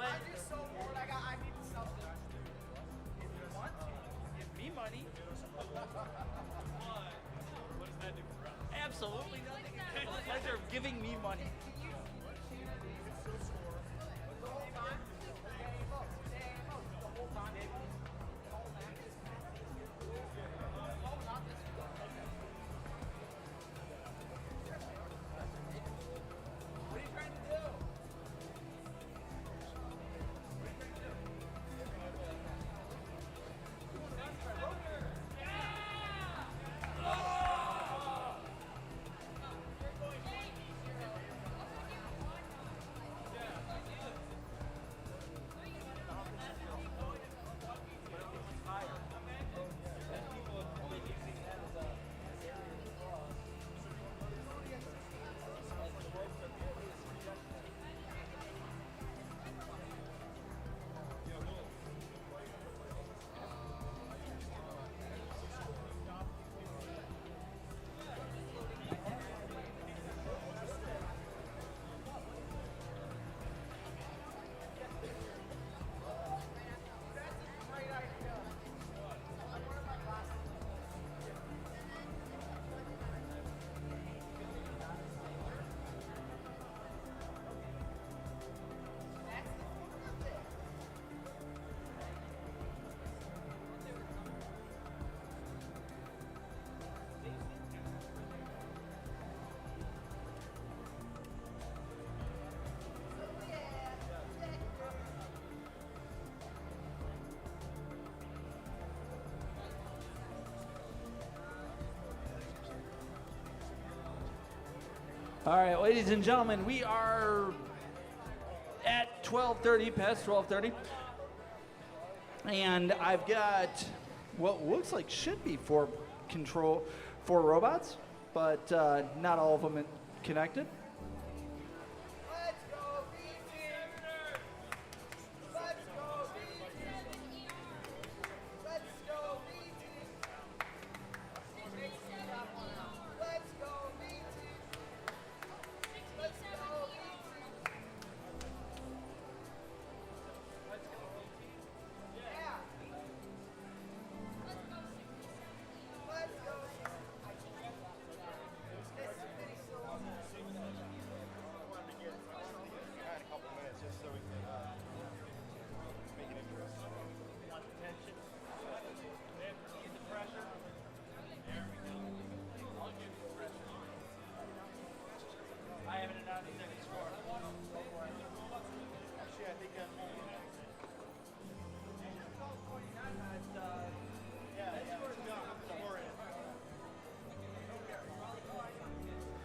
I'm just so bored. I need something. If you want to, give me money. What does that do for us? Absolutely nothing. It's the pleasure of giving me money. All right, ladies and gentlemen, we are at 12:30, past 12:30. And I've got what looks like should be four robots, but not all of them connected.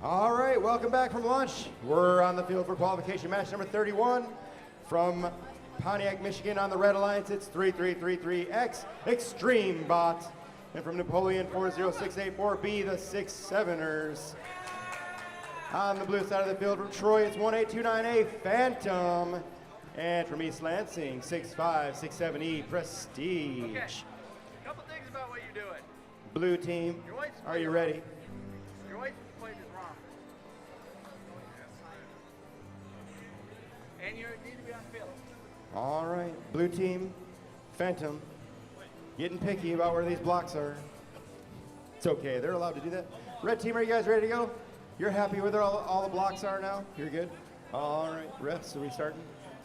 All right, welcome back from lunch. We're on the field for qualification match number 31 from Pontiac, Michigan on the Red Alliance. It's 3333X Extreme Bot. And from Napoleon 40684B, the 6-7ers. On the blue side of the field from Troy, it's 1829A Phantom. And from East Lansing, 6567E Prestige. Okay, a couple things about what you're doing. Blue team, are you ready? Your white plate is wrong. And you need to be on field. All right, blue team, Phantom, getting picky about where these blocks are. It's okay, they're allowed to do that. Red team, are you guys ready to go? You're happy with where all the blocks are now? You're good? All right, refs, are we starting?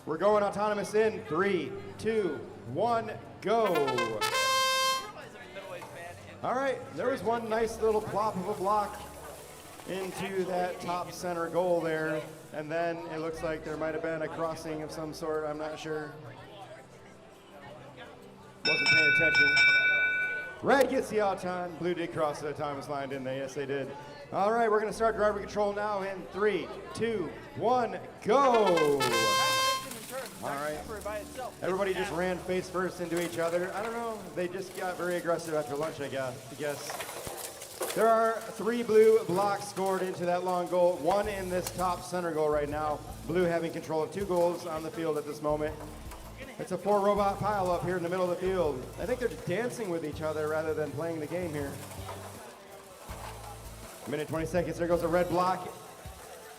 We're going autonomous in 3, 2, 1, go. All right, there was one nice little plop of a block into that top center goal there. And then it looks like there might have been a crossing of some sort. I'm not sure. Wasn't paying attention. Red gets the out on. Blue did cross the autonomous line, didn't they? Yes, they did. All right, we're going to start driver control now in 3, 2, 1, go. All right. Everybody just ran face first into each other. I don't know. They just got very aggressive after lunch, I guess. There are 3 blue blocks scored into that long goal, 1 in this top center goal right now. Blue having control of 2 goals on the field at this moment. It's a 4 robot pile up here in the middle of the field. I think they're dancing with each other rather than playing the game here. Minute 20 seconds, there goes a red block.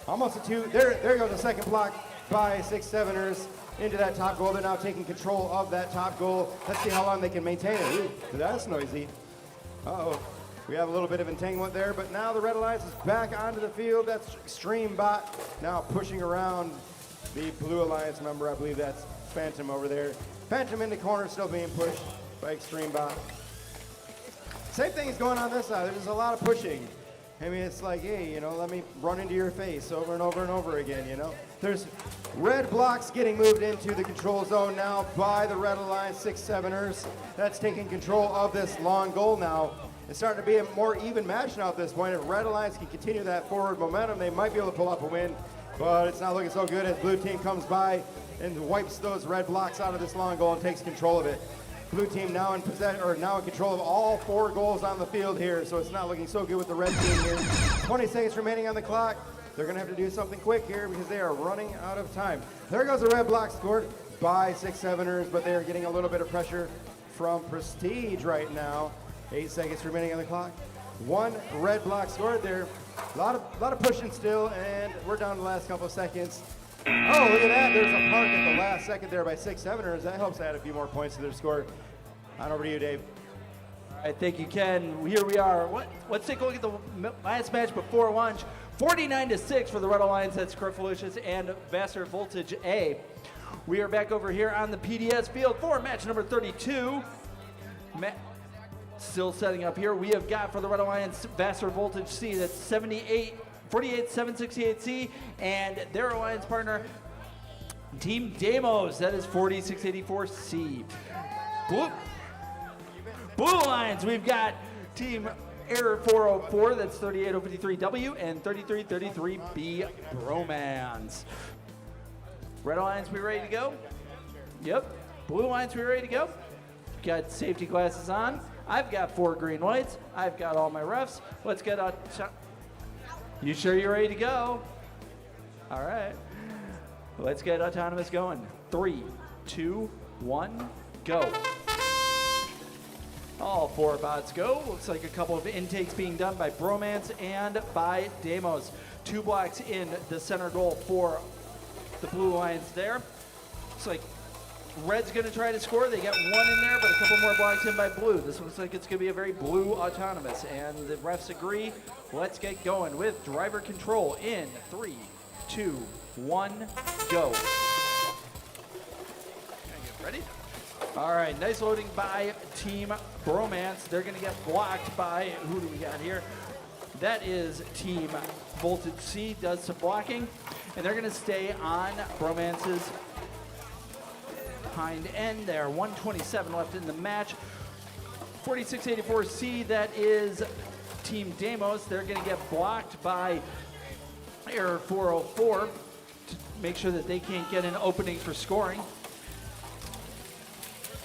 Almost a 2, there goes a second block by 6-7ers into that top goal. They're now taking control of that top goal. Let's see how long they can maintain it. Ooh, that's noisy. Uh-oh. We have a little bit of entanglement there, but now the Red Alliance is back onto the field. That's Extreme Bot now pushing around the Blue Alliance member. I believe that's Phantom over there. Phantom in the corner, still being pushed by Extreme Bot. Same thing is going on this side. There's a lot of pushing. I mean, it's like, hey, you know, let me run into your face over and over and over again, you know. There's red blocks getting moved into the control zone now by the Red Alliance 6-7ers. That's taking control of this long goal now. It's starting to be a more even match now at this point. If Red Alliance can continue that forward momentum, they might be able to pull up a win, but it's not looking so good as blue team comes by and wipes those red blocks out of this long goal and takes control of it. Blue team now in control of all 4 goals on the field here, so it's not looking so good with the red team here. 20 seconds remaining on the clock. They're going to have to do something quick here because they are running out of time. There goes a red block scored by 6-7ers, but they are getting a little bit of pressure from Prestige right now. 8 seconds remaining on the clock. 1 red block scored there. A lot of pushing still, and we're down to the last couple of seconds. Oh, look at that. There's a park at the last second there by 6-7ers. That helps add a few more points to their score. On over to you, Dave. All right, thank you, Ken. Here we are. Let's take a look at the last match before lunch. 49-6 for the Red Alliance. That's Corfalicious and Vassar Voltage A. We are back over here on the PDS field for match number 32. Still setting up here. We have got for the Red Alliance Vassar Voltage C. That's 48768C, and their alliance partner Team Demos. That is 4684C. Blue Alliance. We've got Team Error 404, that's 38053W, and 3333B Bromance. Red Alliance, we ready to go? Yep. Blue Alliance, we ready to go? Got safety glasses on. I've got 4 green lights. I've got all my refs. Let's get out. You sure you're ready to go? All right. Let's get autonomous going. 3, 2, 1, go. All 4 bots go. Looks like a couple of intakes being done by Bromance and by Demos. 2 blocks in the center goal for the Blue Alliance there. Looks like Red's going to try to score. They got 1 in there, but a couple more blocks in by Blue. This looks like it's going to be a very Blue autonomous, and the refs agree. Let's get going with driver control in 3, 2, 1, go. Ready? All right, nice loading by Team Bromance. They're going to get blocked by, who do we got here? That is Team Voltage C, does some blocking, and they're going to stay on Bromance's hind end there. 127 left in the match. 4684C, that is Team Demos. They're going to get blocked by Error 404 to make sure that they can't get an opening for scoring.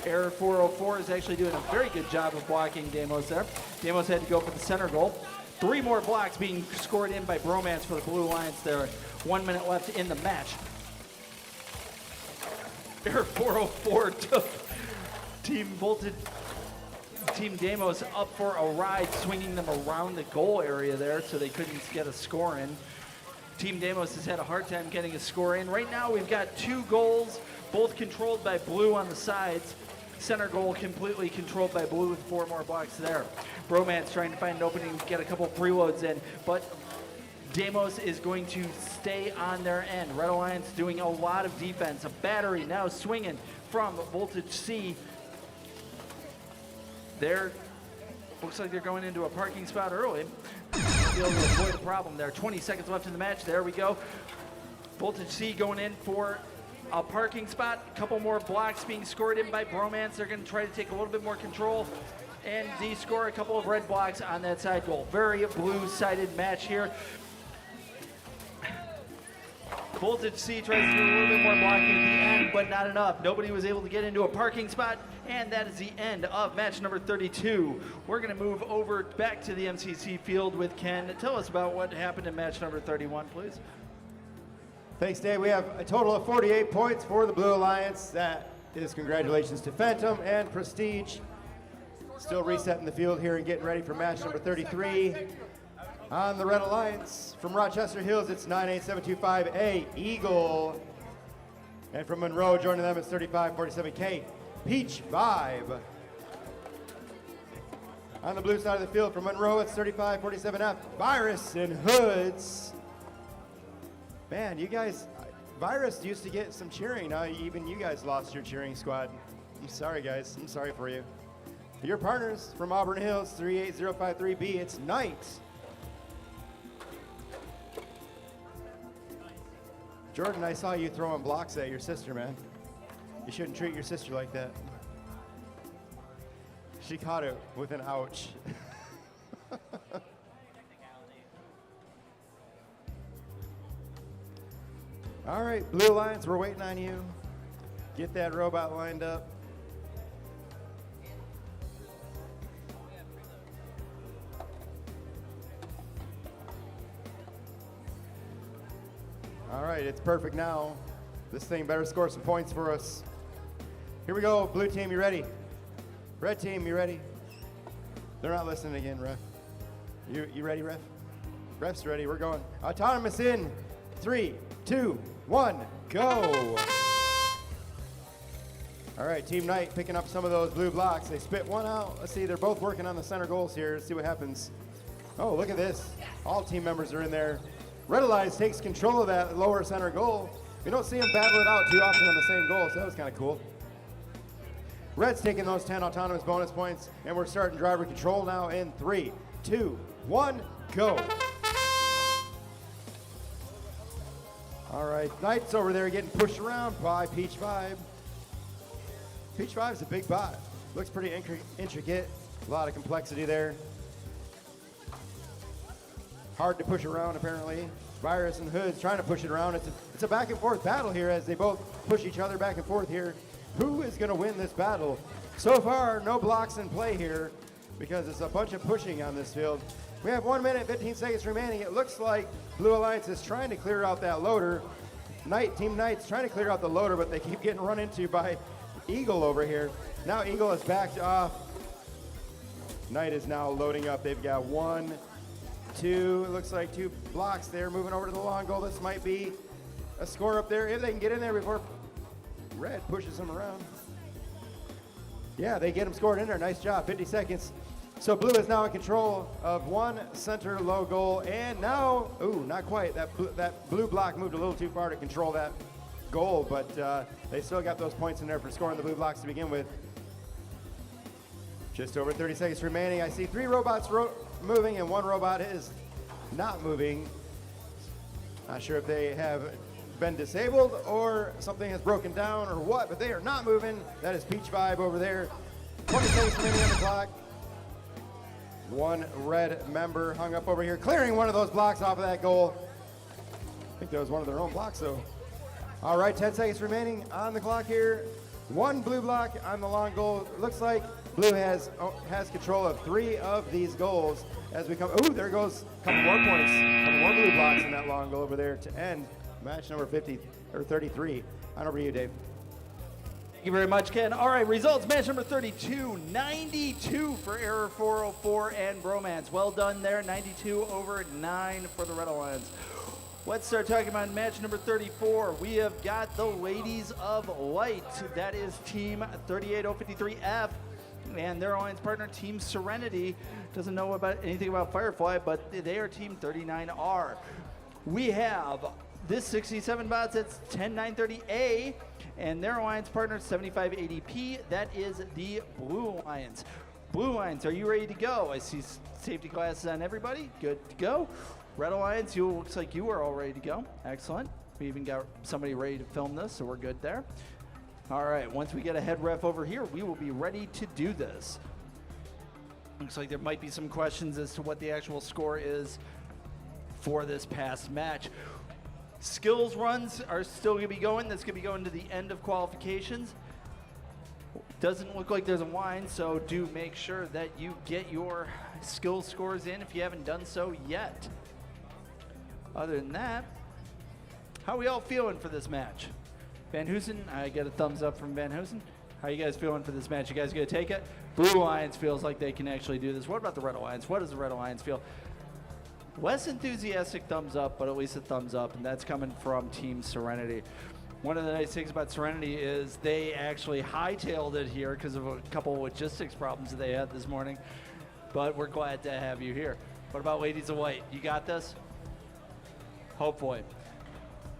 Error 404 is actually doing a very good job of blocking Demos there. Demos had to go for the center goal. 3 more blocks being scored in by Bromance for the Blue Alliance there. 1 minute left in the match. Error 404 took Team Demos up for a ride, swinging them around the goal area there so they couldn't get a score in. Team Demos has had a hard time getting a score in. Right now we've got 2 goals, both controlled by Blue on the sides. Center goal completely controlled by Blue with 4 more blocks there. Bromance trying to find an opening to get a couple preloads in, but Demos is going to stay on their end. Red Alliance doing a lot of defense. A battery now swinging from Voltage C. Looks like they're going into a parking spot early. Be able to avoid the problem there. 20 seconds left in the match. There we go. Voltage C going in for a parking spot. A couple more blocks being scored in by Bromance. They're going to try to take a little bit more control and de-score a couple of red blocks on that side goal. Very blue-sided match here. Voltage C tries to do a little bit more blocking at the end, but not enough. Nobody was able to get into a parking spot, and that is the end of match number 32. We're going to move over back to the MCC field with Ken. Tell us about what happened in match number 31, please. Thanks, Dave. We have a total of 48 points for the Blue Alliance. That is congratulations to Phantom and Prestige. Still resetting the field here and getting ready for match number 33. On the Red Alliance, from Rochester Hills, it's 98725A, Eagle. And from Monroe, joining them is 3547K, Peach Vibe. On the blue side of the field, from Monroe, it's 3547F, Virus and Hoods. Man, you guys, Virus used to get some cheering. Now even you guys lost your cheering squad. I'm sorry, guys. I'm sorry for you. Your partners from Auburn Hills, 38053B, it's Knight. Jordan, I saw you throwing blocks at your sister, man. You shouldn't treat your sister like that. She caught it with an ouch. All right, Blue Alliance, we're waiting on you. Get that robot lined up. All right, it's perfect now. This thing better score some points for us. Here we go, blue team, you ready? Red team, you ready? They're not listening again, ref. You ready, ref? Ref's ready, we're going. Autonomous in 3, 2, 1, go. All right, Team Knight picking up some of those blue blocks. They spit one out. Let's see, they're both working on the center goals here. Let's see what happens. Oh, look at this. All team members are in there. Red Alliance takes control of that lower center goal. We don't see them battle it out too often on the same goal, so that was kind of cool. Red's taking those 10 autonomous bonus points, and we're starting driver control now in 3, 2, 1, go. All right, Knight's over there getting pushed around by Peach Vibe. Peach Vibe's a big bot. Looks pretty intricate, a lot of complexity there. hard to push around apparently. Virus and Hood's trying to push it around. It's a back and forth battle here as they both push each other back and forth here. Who is going to win this battle? So far, no blocks in play here because it's a bunch of pushing on this field. We have 1 minute, 15 seconds remaining. It looks like Blue Alliance is trying to clear out that loader. Team Knight's trying to clear out the loader, but they keep getting run into by Eagle over here. Now Eagle is backed off. Knight is now loading up. They've got 1, 2, it looks like 2 blocks there. Moving over to the long goal. This might be a score up there if they can get in there before Red pushes them around. Yeah, they get him scored in there. Nice job. 50 seconds. So Blue is now in control of 1 center low goal. And now, ooh, not quite. That blue block moved a little too far to control that goal, but they still got those points in there for scoring the blue blocks to begin with. Just over 30 seconds remaining. I see 3 robots moving and 1 robot is not moving. Not sure if they have been disabled or something has broken down or what, but they are not moving. That is Peach Vibe over there. 20 seconds remaining on the clock. 1 red member hung up over here, clearing one of those blocks off of that goal. I think that was one of their own blocks, though. All right, 10 seconds remaining on the clock here. 1 blue block on the long goal. Looks like Blue has control of 3 of these goals as we come. Ooh, there goes a couple more points. A couple more blue blocks in that long goal over there to end match number 50 or 33. On over to you, Dave. Thank you very much, Ken. All right, results, match number 32, 92 for Error 404 and Bromance. Well done there, 92 over 9 for the Red Alliance. Let's start talking about match number 34. We have got the Ladies of Light. That is team 38053F and their alliance partner, Team Serenity. Doesn't know anything about Firefly, but they are team 39R. We have this 67 bots, that's 10930A, and their alliance partner, 7580P. That is the Blue Alliance. Blue Alliance, are you ready to go? I see safety glasses on everybody. Good to go. Red Alliance, looks like you are all ready to go. Excellent. We even got somebody ready to film this, so we're good there. All right, once we get a head ref over here, we will be ready to do this. Looks like there might be some questions as to what the actual score is for this past match. Skills runs are still going to be going. That's going to be going to the end of qualifications. Doesn't look like there's a wine, so do make sure that you get your skill scores in if you haven't done so yet. Other than that, how are we all feeling for this match? Van Hoosen, I get a thumbs up from Van Hoosen. How are you guys feeling for this match? You guys gonna take it? Blue Alliance feels like they can actually do this. What about the Red Alliance? What does the Red Alliance feel? Less enthusiastic thumbs up, but at least a thumbs up, and that's coming from Team Serenity. One of the nice things about Serenity is they actually hightailed it here because of a couple of logistics problems that they had this morning, but we're glad to have you here. What about Ladies of White? You got this? Hopefully.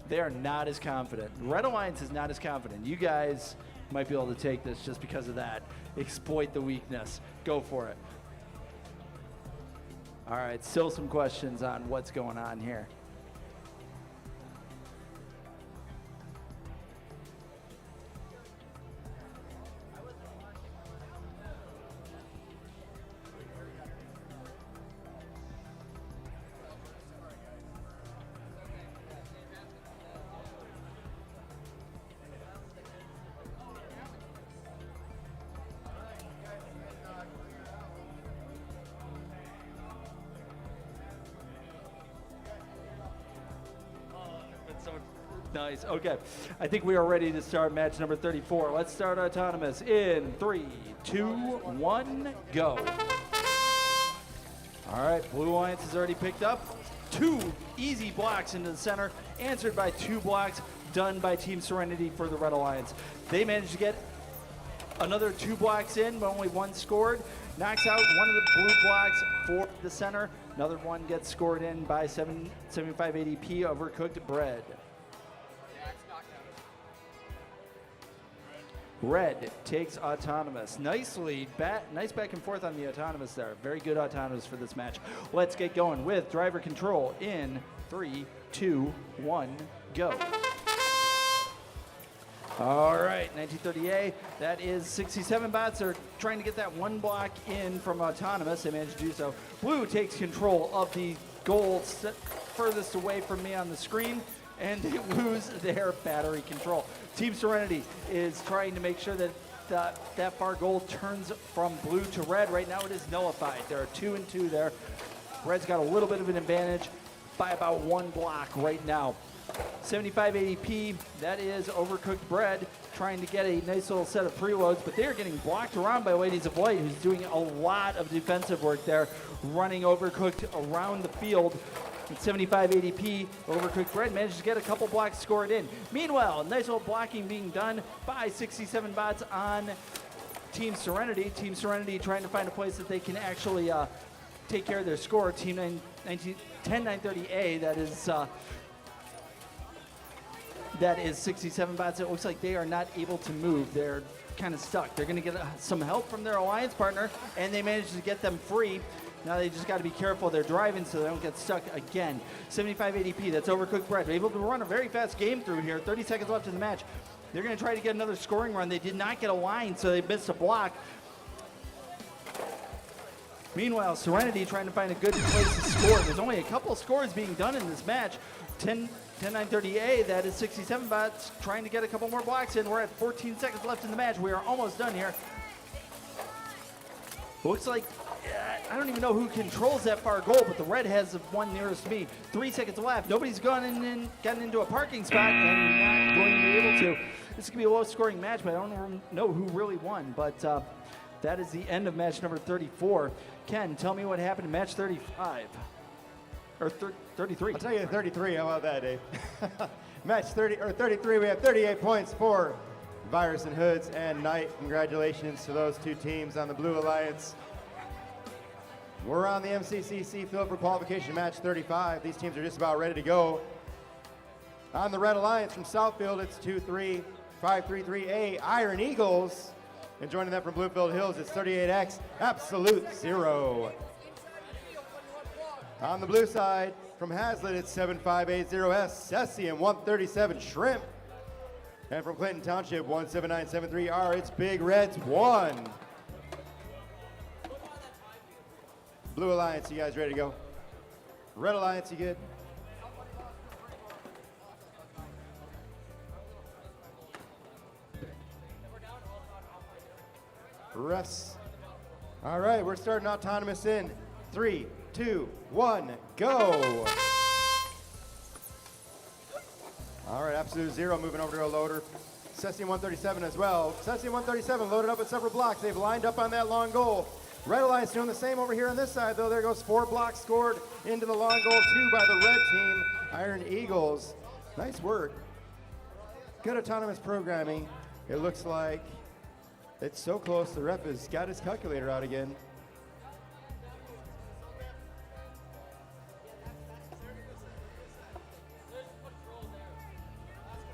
They are not as confident. Red Alliance is not as confident. You guys might be able to take this just because of that. Exploit the weakness. Go for it. All right, still some questions on what's going on here. Nice. Okay. I think we are ready to start match number 34. Let's start autonomous in 3, 2, 1, go. All right. Blue Alliance has already picked up 2 easy blocks into the center, answered by 2 blocks done by Team Serenity for the Red Alliance. They managed to get another 2 blocks in, but only 1 scored. Knocks out one of the blue blocks for the center. Another one gets scored in by 7580P Overcooked Bread. Red takes autonomous. Nice lead. Nice back and forth on the autonomous there. Very good autonomous for this match. Let's get going with driver control in 3, 2, 1, go. All right, 1930A. That is 67 bots are trying to get that 1 block in from autonomous. They managed to do so. Blue takes control of the goal furthest away from me on the screen, and they lose their battery control. Team Serenity is trying to make sure that that far goal turns from blue to red. Right now it is nullified. There are 2 and 2 there. Red's got a little bit of an advantage by about 1 block right now. 75 ADP, that is Overcooked Bread, trying to get a nice little set of preloads, but they're getting blocked around by Ladies of Light, who's doing a lot of defensive work there, running Overcooked around the field. At 75 ADP, Overcooked Bread manages to get a couple blocks scored in. Meanwhile, nice little blocking being done by 67 bots on Team Serenity. Team Serenity trying to find a place that they can actually take care of their score. Team 10930A, that is 67 bots. It looks like they are not able to move. They're kind of stuck. They're going to get some help from their alliance partner, and they managed to get them free. Now they just got to be careful. They're driving so they don't get stuck again. 75 ADP, that's Overcooked Bread. They're able to run a very fast game through here. 30 seconds left in the match. They're going to try to get another scoring run. They did not get a line, so they missed a block. Meanwhile, Serenity trying to find a good place to score. There's only a couple of scores being done in this match. 10930A, that is 67 bots, trying to get a couple more blocks in. We're at 14 seconds left in the match. We are almost done here. Looks like, I don't even know who controls that far goal, but the red has the one nearest me. 3 seconds left. Nobody's gotten into a parking spot and not going to be able to. This is going to be a low-scoring match, but I don't know who really won. But that is the end of match number 34. Ken, tell me what happened in match 35. Or 33. I'll tell you 33. How about that, Dave? Match 33, we have 38 points for Virus and Hoods and Knight. Congratulations to those 2 teams on the Blue Alliance. We're on the MCCC field for qualification match 35. These teams are just about ready to go. On the Red Alliance from Southfield, it's 23533A Iron Eagles. And joining them from Bluefield Hills, it's 38X Absolute Zero. On the blue side, from Hazlitt, it's 7580S Cesium 137 Shrimp. And from Clinton Township, 17973R, it's Big Reds 1. Blue Alliance, you guys ready to go? Red Alliance, you good? Refs. All right, we're starting autonomous in 3, 2, 1, go. All right, Absolute Zero moving over to a loader. Cesium 137 as well. Cesium 137 loaded up with several blocks. They've lined up on that long goal. Red Alliance doing the same over here on this side, though. There goes 4 blocks scored into the long goal, 2 by the red team, Iron Eagles. Nice work. Good autonomous programming. It looks like it's so close, the ref has got his calculator out again.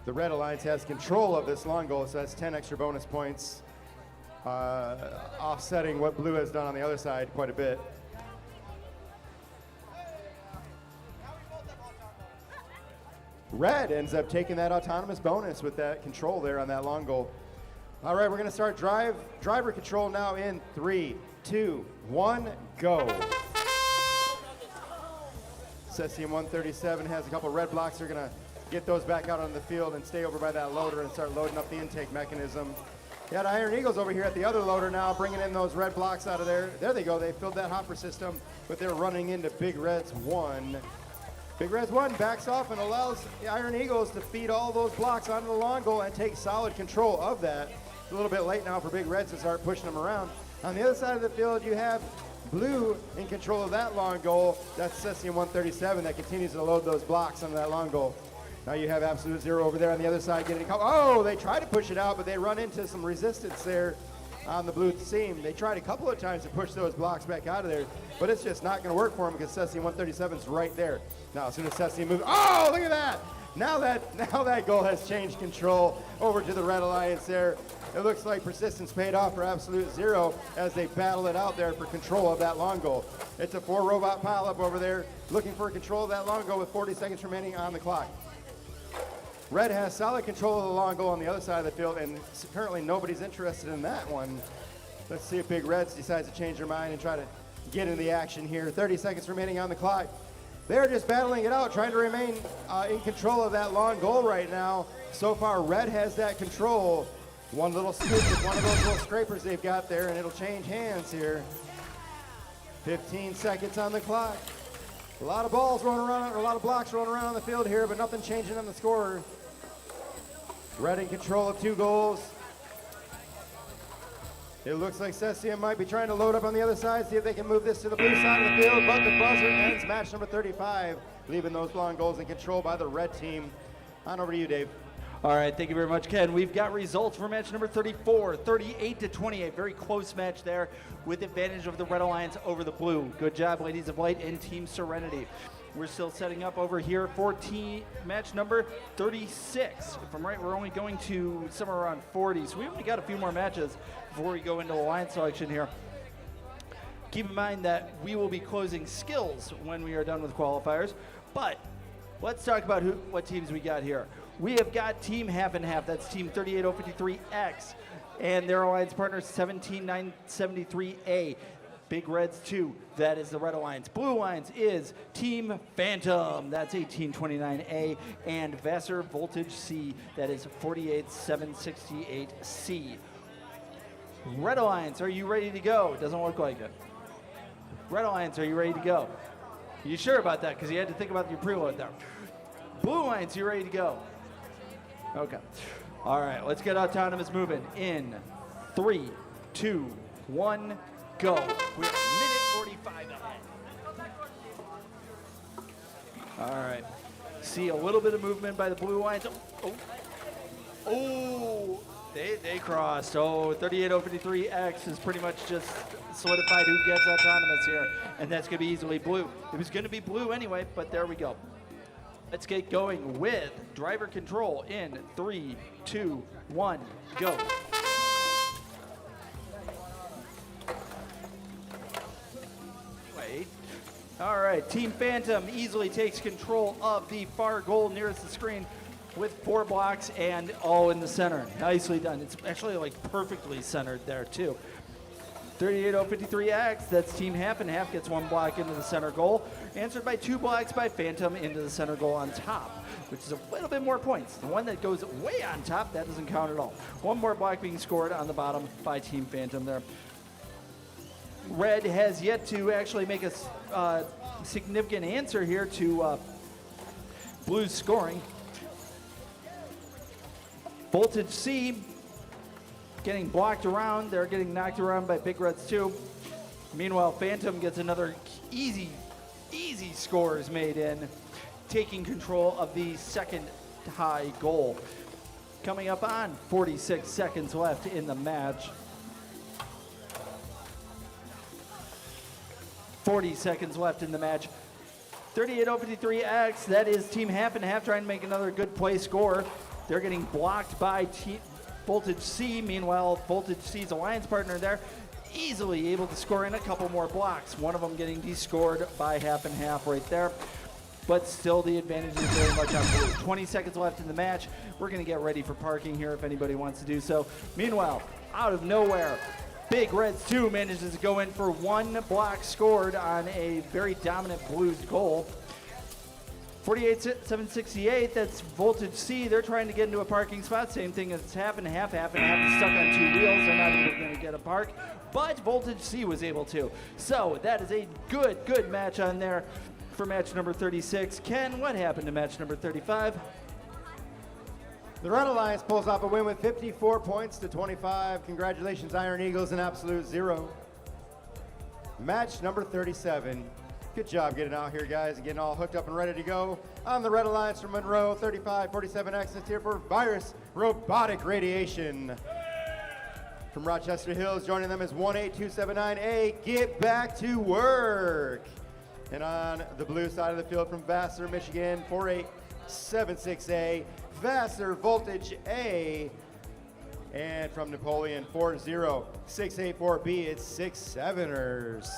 The Red Alliance has control of this long goal, so that's 10 extra bonus points, offsetting what Blue has done on the other side quite a bit. Red ends up taking that autonomous bonus with that control there on that long goal. All right, we're going to start driver control now in 3, 2, 1, go. Cesium 137 has a couple red blocks. They're going to get those back out on the field and stay over by that loader and start loading up the intake mechanism. You got Iron Eagles over here at the other loader now, bringing in those red blocks out of there. There they go. They filled that hopper system, but they're running into Big Reds 1. Big Reds 1 backs off and allows the Iron Eagles to feed all those blocks onto the long goal and take solid control of that. It's a little bit late now for Big Reds to start pushing them around. On the other side of the field, you have Blue in control of that long goal. That's Cesium 137 that continues to load those blocks onto that long goal. Now you have Absolute Zero over there on the other side getting a couple. Oh, they try to push it out, but they run into some resistance there on the blue team. They tried a couple of times to push those blocks back out of there, but it's just not going to work for them because Cesium 137 is right there. Now as soon as Cesium moves, oh, look at that! Now that goal has changed control over to the Red Alliance there. It looks like persistence paid off for Absolute Zero as they battle it out there for control of that long goal. It's a 4-robot pileup over there looking for control of that long goal with 40 seconds remaining on the clock. Red has solid control of the long goal on the other side of the field, and currently nobody's interested in that one. Let's see if Big Reds decides to change their mind and try to get into the action here. 30 seconds remaining on the clock. They're just battling it out, trying to remain in control of that long goal right now. So far, red has that control. One little scoop with one of those little scrapers they've got there, and it'll change hands here. 15 seconds on the clock. A lot of balls rolling around, or a lot of blocks rolling around on the field here, but nothing changing on the score. Red in control of 2 goals. It looks like Cessium might be trying to load up on the other side, see if they can move this to the blue side of the field, but the buzzer ends match number 35, leaving those long goals in control by the red team. On over to you, Dave. All right, thank you very much, Ken. We've got results for match number 34, 38-28. Very close match there with advantage of the Red Alliance over the blue. Good job, Ladies of Light and Team Serenity. We're still setting up over here for match number 36. If I'm right, we're only going to somewhere around 40, so we only got a few more matches before we go into alliance selection here. Keep in mind that we will be closing skills when we are done with qualifiers, but let's talk about what teams we got here. We have got Team Half and Half, that's Team 38053X, and their alliance partner 17973A. Big Reds 2, that is the Red Alliance. Blue Alliance is Team Phantom, that's 1829A, and Vassar Voltage C, that is 48768C. Red Alliance, are you ready to go? Doesn't look like it. Red Alliance, are you ready to go? You sure about that? Because you had to think about your preload there. Blue Alliance, you ready to go? Okay. All right, let's get autonomous moving in 3, 2, 1, go. We're a minute 45 ahead. All right. See a little bit of movement by the Blue Alliance. Oh, they crossed. Oh, 38053X is pretty much just solidified who gets autonomous here, and that's going to be easily blue. It was going to be blue anyway, but there we go. Let's get going with driver control in 3, 2, 1, go. Wait. All right, Team Phantom easily takes control of the far goal nearest the screen with 4 blocks and all in the center. Nicely done. It's actually like perfectly centered there too. 38053X, that's Team Half and Half, gets 1 block into the center goal, answered by 2 blocks by Phantom into the center goal on top, which is a little bit more points. The one that goes way on top, that doesn't count at all. 1 more block being scored on the bottom by Team Phantom there. Red has yet to actually make a significant answer here to Blue's scoring. Voltage C getting blocked around. They're getting knocked around by Big Reds too. Meanwhile, Phantom gets another easy scores made in, taking control of the second high goal. Coming up on 46 seconds left in the match. 40 seconds left in the match. 38053X, that is Team Half and Half trying to make another good play score. They're getting blocked by Voltage C. Meanwhile, Voltage C's alliance partner there easily able to score in a couple more blocks. One of them getting descored by Half and Half right there. But still the advantage is very much on blue. 20 seconds left in the match. We're going to get ready for parking here if anybody wants to do so. Meanwhile, out of nowhere, Big Reds 2 manages to go in for 1 block scored on a very dominant Blues goal. 48768, that's Voltage C. They're trying to get into a parking spot. Same thing as Half and Half. Half and Half is stuck on 2 wheels. They're not even going to get a park, but Voltage C was able to. So that is a good match on there for match number 36. Ken, what happened to match number 35? The Red Alliance pulls off a win with 54 points to 25. Congratulations, Iron Eagles, an absolute 0. Match number 37. Good job getting out here, guys, and getting all hooked up and ready to go. On the Red Alliance from Monroe, 3547X is here for Virus Robotic Radiation. From Rochester Hills, joining them is 18279A, Get Back to Work. And on the blue side of the field from Vassar, Michigan, 4876A, Vassar Voltage A. And from Napoleon, 40684B, it's 6-7ers.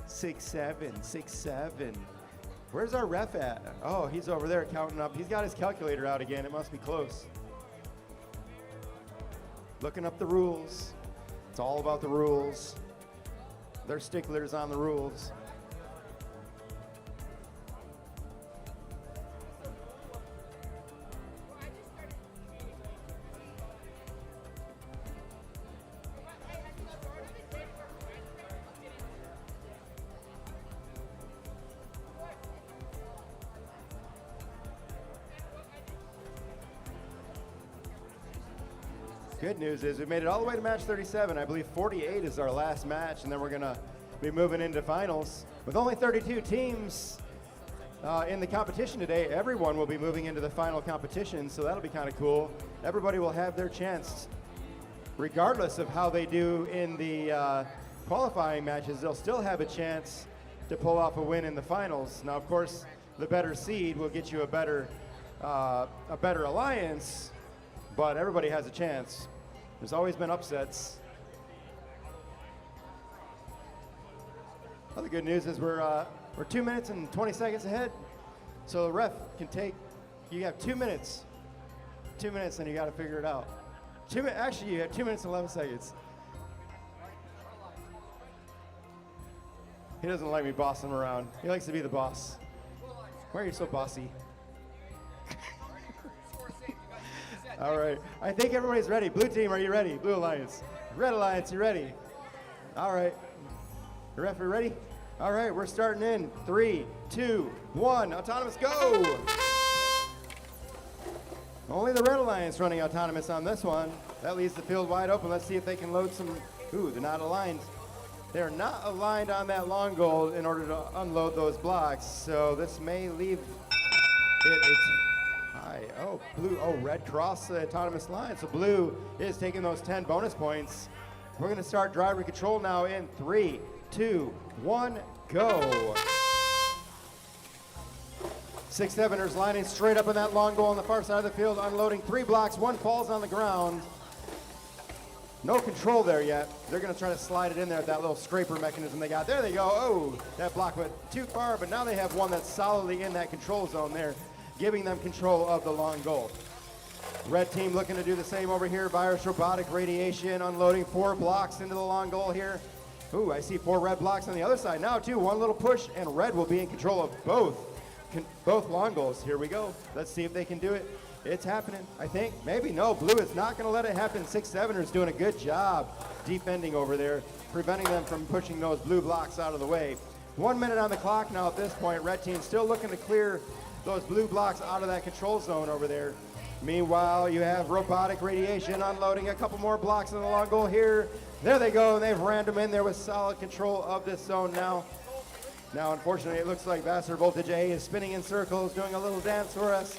6-7. Where's our ref at? Oh, he's over there counting up. He's got his calculator out again. It must be close. Looking up the rules. It's all about the rules. They're sticklers on the rules. Good news is we made it all the way to match 37. I believe 48 is our last match, and then we're going to be moving into finals. With only 32 teams in the competition today, everyone will be moving into the final competition, so that'll be kind of cool. Everybody will have their chance, regardless of how they do in the qualifying matches, they'll still have a chance to pull off a win in the finals. Now, of course, the better seed will get you a better alliance, but everybody has a chance. There's always been upsets. Other good news is we're 2 minutes and 20 seconds ahead, so the ref can take. You have 2 minutes. 2 minutes, and you got to figure it out. Actually, you have 2 minutes and 11 seconds. He doesn't like me bossing him around. He likes to be the boss. Why are you so bossy? All right. I think everybody's ready. Blue team, are you ready? Blue Alliance. Red Alliance, you ready? All right. The referee ready? All right, we're starting in 3, 2, 1. Autonomous, go! Only the Red Alliance running autonomous on this one. That leaves the field wide open. Let's see if they can load some. Ooh, they're not aligned. They're not aligned on that long goal in order to unload those blocks. So this may leave it high. Oh, blue. Oh, red cross the autonomous line. So blue is taking those 10 bonus points. We're going to start driver control now in 3, 2, 1, go. 6-7ers lining straight up in that long goal on the far side of the field, unloading 3 blocks. 1 falls on the ground. No control there yet. They're going to try to slide it in there with that little scraper mechanism they got. There they go. Oh, that block went too far, but now they have one that's solidly in that control zone there, giving them control of the long goal. Red team looking to do the same over here. Virus Robotic Radiation unloading 4 blocks into the long goal here. Ooh, I see 4 red blocks on the other side now too. One little push and red will be in control of both long goals. Here we go. Let's see if they can do it. It's happening, I think. Maybe no. Blue is not going to let it happen. 6-7ers doing a good job defending over there, preventing them from pushing those blue blocks out of the way. 1 minute on the clock now at this point. Red team still looking to clear those blue blocks out of that control zone over there. Meanwhile, you have Robotic Radiation unloading a couple more blocks in the long goal here. There they go, and they've rammed them in there with solid control of this zone now. Now, unfortunately, it looks like Vassar Voltage A is spinning in circles, doing a little dance for us.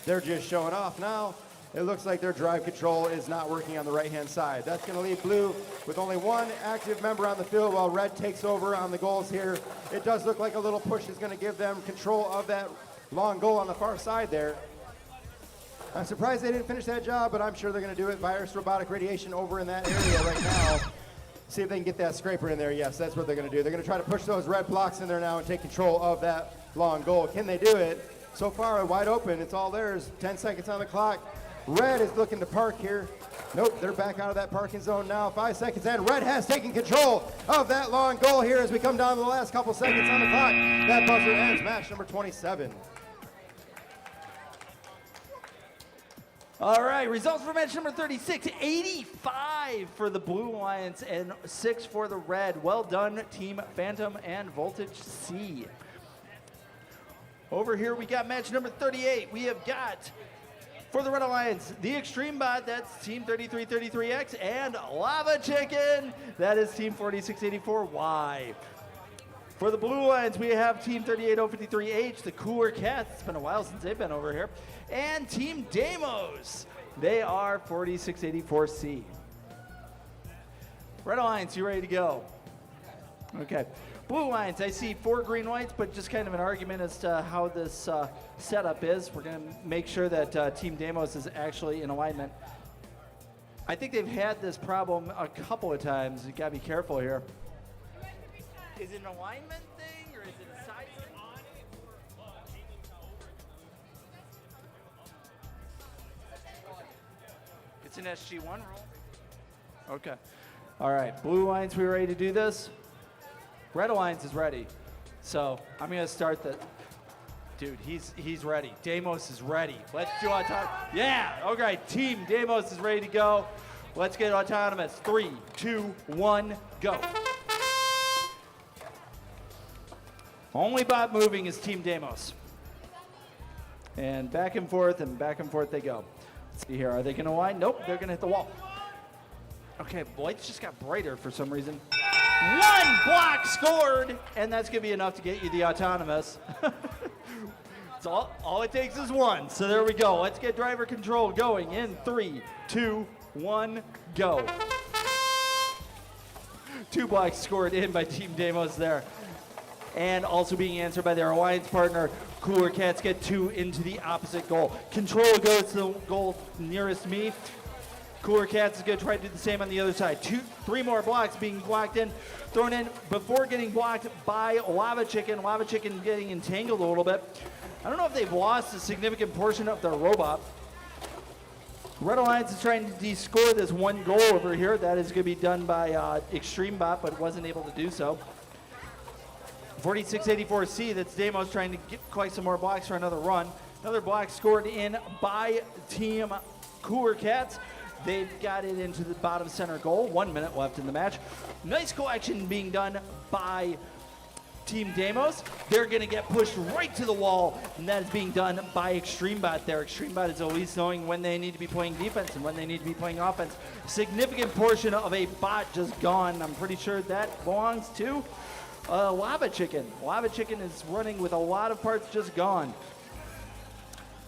They're just showing off now. It looks like their drive control is not working on the right-hand side. That's going to leave blue with only 1 active member on the field while red takes over on the goals here. It does look like a little push is going to give them control of that long goal on the far side there. I'm surprised they didn't finish that job, but I'm sure they're going to do it. Virus Robotic Radiation over in that area right now. See if they can get that scraper in there. Yes, that's what they're going to do. They're going to try to push those red blocks in there now and take control of that long goal. Can they do it? So far, wide open. It's all theirs. 10 seconds on the clock. Red is looking to park here. Nope, they're back out of that parking zone now. 5 seconds in. Red has taken control of that long goal here as we come down to the last couple seconds on the clock. That buzzer ends match number 27. All right, results for match number 36, 85 for the Blue Alliance and 6 for the Red. Well done, Team Phantom and Voltage C. Over here, we got match number 38. We have got, for the Red Alliance, the Extreme Bot, that's Team 3333X, and Lava Chicken, that is Team 4684Y. For the Blue Alliance, we have Team 38053H, the Cooler Cats. It's been a while since they've been over here. And Team Damos, they are 4684C. Red Alliance, you ready to go? Okay. Blue Alliance, I see 4 green whites, but just kind of an argument as to how this setup is. We're going to make sure that Team Damos is actually in alignment. I think they've had this problem a couple of times. You got to be careful here. Is it an alignment thing, or is it a size thing? It's an SG1 roll. Okay. All right. Blue Alliance, we ready to do this? Red Alliance is ready. So I'm going to start the... Dude, he's ready. Damos is ready. Let's do autonomous. Yeah. Okay. Team Damos is ready to go. Let's get autonomous. 3, 2, 1, go. Only bot moving is Team Damos. And back and forth they go. Let's see here. Are they going to line? Nope, they're going to hit the wall. Okay, lights just got brighter for some reason. One block scored, and that's going to be enough to get you the autonomous. It's all it takes is one. So there we go. Let's get driver control going in 3, 2, 1, go. 2 blocks scored in by Team Demos there. And also being answered by their alliance partner, Cooler Cats get 2 into the opposite goal. Control goes to the goal nearest me. Cooler Cats is going to try to do the same on the other side. 3 more blocks being blocked in, thrown in before getting blocked by Lava Chicken. Lava Chicken getting entangled a little bit. I don't know if they've lost a significant portion of their robot. Red Alliance is trying to de-score this 1 goal over here. That is going to be done by Extreme Bot, but wasn't able to do so. 4684C, that's Demos trying to collect some more blocks for another run. Another block scored in by Team Cooler Cats. They've got it into the bottom center goal. 1 minute left in the match. Nice collection being done by Team Demos. They're going to get pushed right to the wall, and that is being done by Extreme Bot there. Extreme Bot is always knowing when they need to be playing defense and when they need to be playing offense. Significant portion of a bot just gone. I'm pretty sure that belongs to Lava Chicken. Lava Chicken is running with a lot of parts just gone.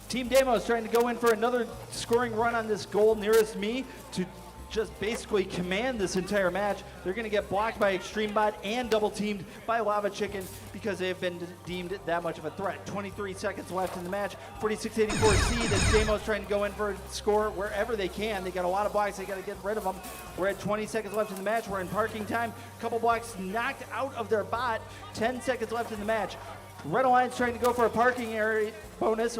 Team Demos trying to go in for another scoring run on this goal nearest me to just basically command this entire match. They're going to get blocked by Extreme Bot and double teamed by Lava Chicken because they have been deemed that much of a threat. 23 seconds left in the match. 4684C, this Demos trying to go in for a score wherever they can. They got a lot of blocks. They got to get rid of them. We're at 20 seconds left in the match. We're in parking time. A couple blocks knocked out of their bot. 10 seconds left in the match. Red Alliance trying to go for a parking area bonus,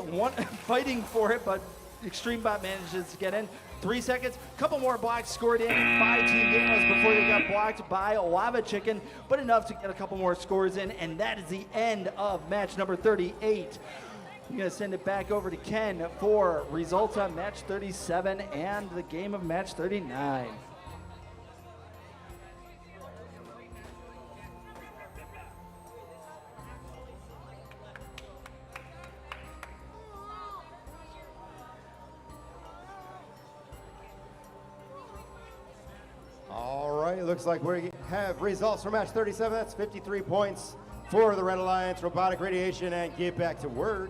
fighting for it, but Extreme Bot manages to get in. 3 seconds, couple more blocks scored in by Team Demos before they got blocked by Lava Chicken, but enough to get a couple more scores in, and that is the end of match number 38. I'm going to send it back over to Ken for results on match 37 and the game of match 39. All right, looks like we have results for match 37. That's 53 points for the Red Alliance, Robotic Radiation, and Get Back to Work.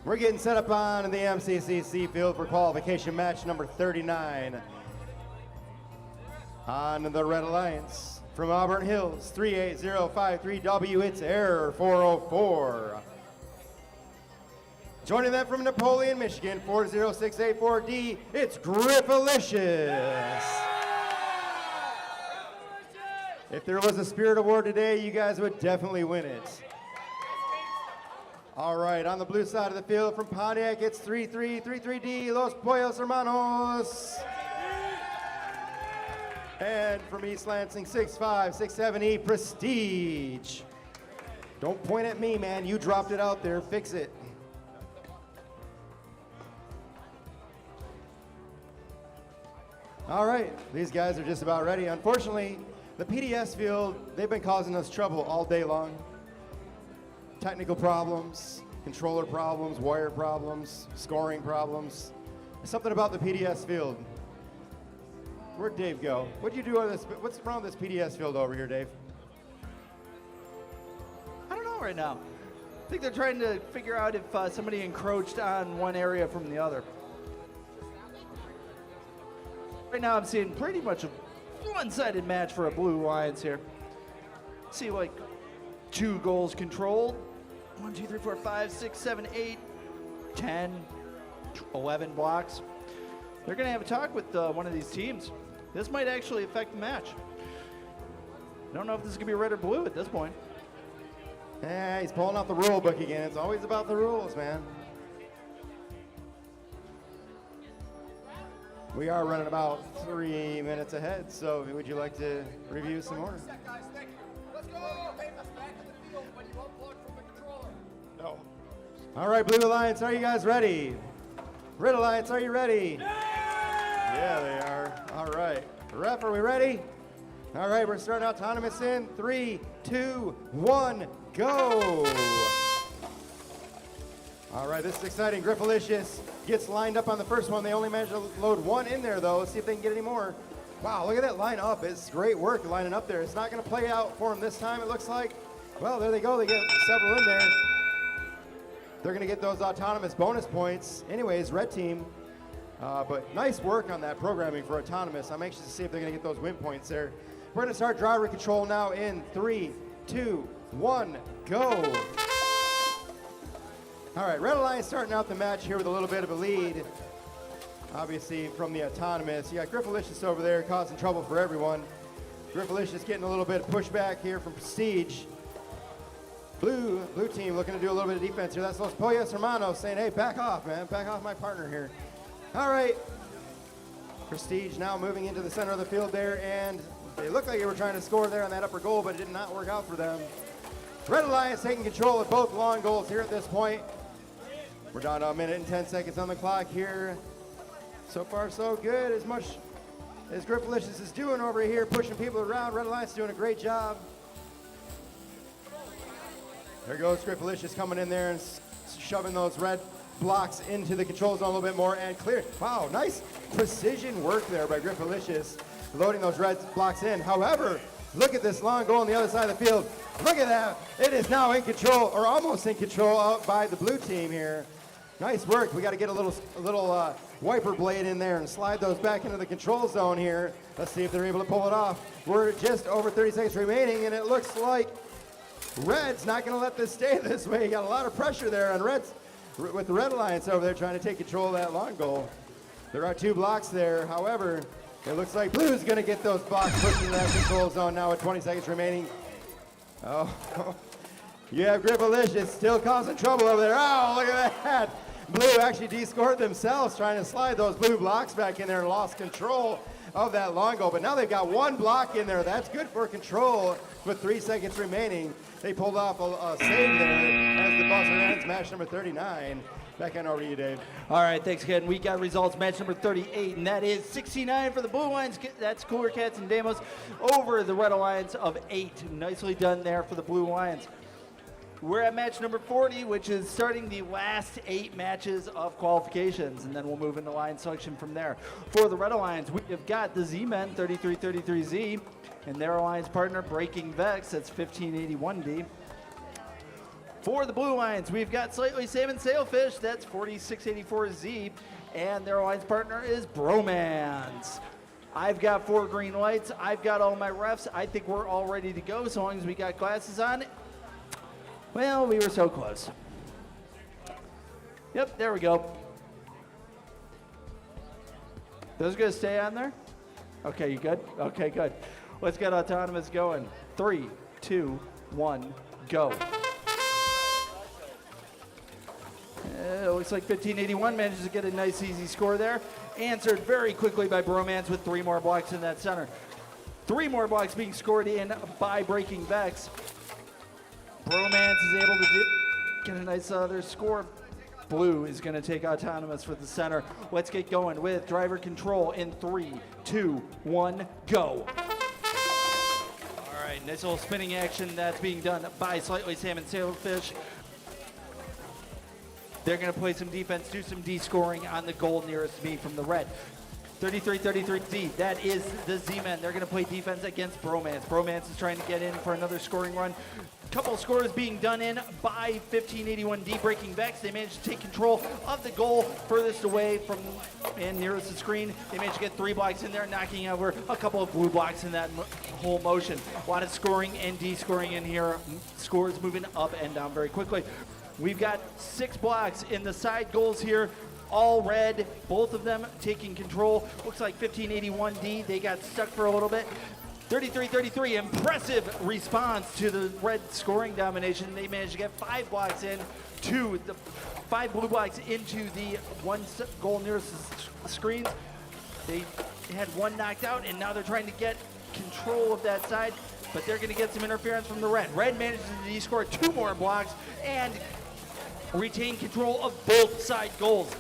We're getting set up on the MCCC field for qualification match number 39. On the Red Alliance, from Auburn Hills, 38053W, it's Error 404. Joining them from Napoleon, Michigan, 40684D, it's Griffalicious. If there was a Spirit Award today, you guys would definitely win it. All right, on the blue side of the field from Pontiac, it's 3333D, Los Pollos Hermanos. And from East Lansing, 6567E, Prestige. Don't point at me, man. You dropped it out there. Fix it. All right, these guys are just about ready. Unfortunately, the PDS field, they've been causing us trouble all day long. Technical problems, controller problems, wire problems, scoring problems. Something about the PDS field. Where'd Dave go? What'd you do on this? What's wrong with this PDS field over here, Dave? I don't know right now. I think they're trying to figure out if somebody encroached on one area from the other. Right now I'm seeing pretty much a one-sided match for a Blue Alliance here. See like 2 goals controlled. 1, 2, 3, 4, 5, 6, 7, 8, 10, 11 blocks. They're going to have a talk with one of these teams. This might actually affect the match. I don't know if this is going to be red or blue at this point. Yeah, he's pulling out the rule book again. It's always about the rules, man. We are running about 3 minutes ahead, so would you like to review some more? Guys, thank you. Let's go. Hey, let's back in the field when you unplug from the controller. No. All right, Blue Alliance, are you guys ready? Red Alliance, are you ready? Yeah, they are. All right. Ref, are we ready? All right, we're starting autonomous in 3, 2, 1, go. All right, this is exciting. Griffalicious gets lined up on the first one. They only managed to load one in there, though. Let's see if they can get any more. Wow, look at that line up. It's great work lining up there. It's not going to play out for them this time, it looks like. Well, there they go. They get several in there. They're going to get those autonomous bonus points. Anyways, red team. But nice work on that programming for autonomous. I'm anxious to see if they're going to get those win points there. We're going to start driver control now in 3, 2, 1, go. All right, Red Alliance starting out the match here with a little bit of a lead. Obviously from the autonomous. You got Griffalicious over there causing trouble for everyone. Griffalicious getting a little bit of pushback here from Prestige. Blue team looking to do a little bit of defense here. That's Los Pollos Hermanos saying, hey, back off, man. Back off my partner here. All right. Prestige now moving into the center of the field there, and they look like they were trying to score there on that upper goal, but it did not work out for them. Red Alliance taking control of both long goals here at this point. We're down to 1 minute and 10 seconds on the clock here. So far, so good. As much as Griffalicious is doing over here, pushing people around, Red Alliance is doing a great job. There goes Griffalicious coming in there and shoving those red blocks into the control zone a little bit more and clear. Wow, nice precision work there by Griffalicious, loading those red blocks in. However, look at this long goal on the other side of the field. Look at that. It is now in control, or almost in control, out by the blue team here. Nice work. We got to get a little wiper blade in there and slide those back into the control zone here. Let's see if they're able to pull it off. We're just over 30 seconds remaining, and it looks like Red's not going to let this stay this way. You got a lot of pressure there on Red's, with the Red Alliance over there trying to take control of that long goal. There are 2 blocks there. However, it looks like Blue's going to get those blocks pushed into that control zone now with 20 seconds remaining. Oh, you have Griffalicious still causing trouble over there. Oh, look at that. Blue actually de-scored themselves trying to slide those blue blocks back in there and lost control of that long goal. But now they've got 1 block in there. That's good for control with 3 seconds remaining. They pulled off a save there as the buzzer ends match number 39. Back on over to you, Dave. All right, thanks again. We got results match number 38, and that is 69 for the Blue Lions. That's Cooler Cats and Demos over the Red Alliance of 8. Nicely done there for the Blue Lions. We're at match number 40, which is starting the last 8 matches of qualifications, and then we'll move into line selection from there. For the Red Alliance, we have got the Z-Men, 3333Z, and their alliance partner, Breaking Vex, that's 1581D. For the Blue Lions, we've got Slightly Salmon Sailfish, that's 4684Z, and their alliance partner is Bromance. I've got 4 green lights. I've got all my refs. I think we're all ready to go, so long as we got glasses on. Well, we were so close. Yep, there we go. Those gonna stay on there? Okay, you good? Okay, good. Let's get autonomous going. 3, 2, 1, go. It looks like 1581 manages to get a nice easy score there. Answered very quickly by Bromance with 3 more blocks in that center. 3 more blocks being scored in by Breaking Vex. Bromance is able to get a nice other score. Blue is going to take autonomous for the center. Let's get going with driver control in 3, 2, 1, go. All right, nice little spinning action that's being done by Slightly Salmon Sailfish. They're going to play some defense, do some D-scoring on the goal nearest me from the red. 33-33Z, that is the Z-Men. They're going to play defense against Bromance. Bromance is trying to get in for another scoring run. Couple scores being done in by 1581D Breaking Vex. They managed to take control of the goal furthest away from and nearest the screen. They managed to get 3 blocks in there, knocking over a couple of blue blocks in that whole motion. A lot of scoring and D-scoring in here. Scores moving up and down very quickly. We've got 6 blocks in the side goals here. All red, both of them taking control. Looks like 1581D, they got stuck for a little bit. 33-33, impressive response to the red scoring domination. They managed to get 5 blocks in, 5 blue blocks into the 1 goal nearest the screens. They had 1 knocked out, and now they're trying to get control of that side, but they're gonna get some interference from the red. Red manages to score 2 more blocks and retain control of both side goals.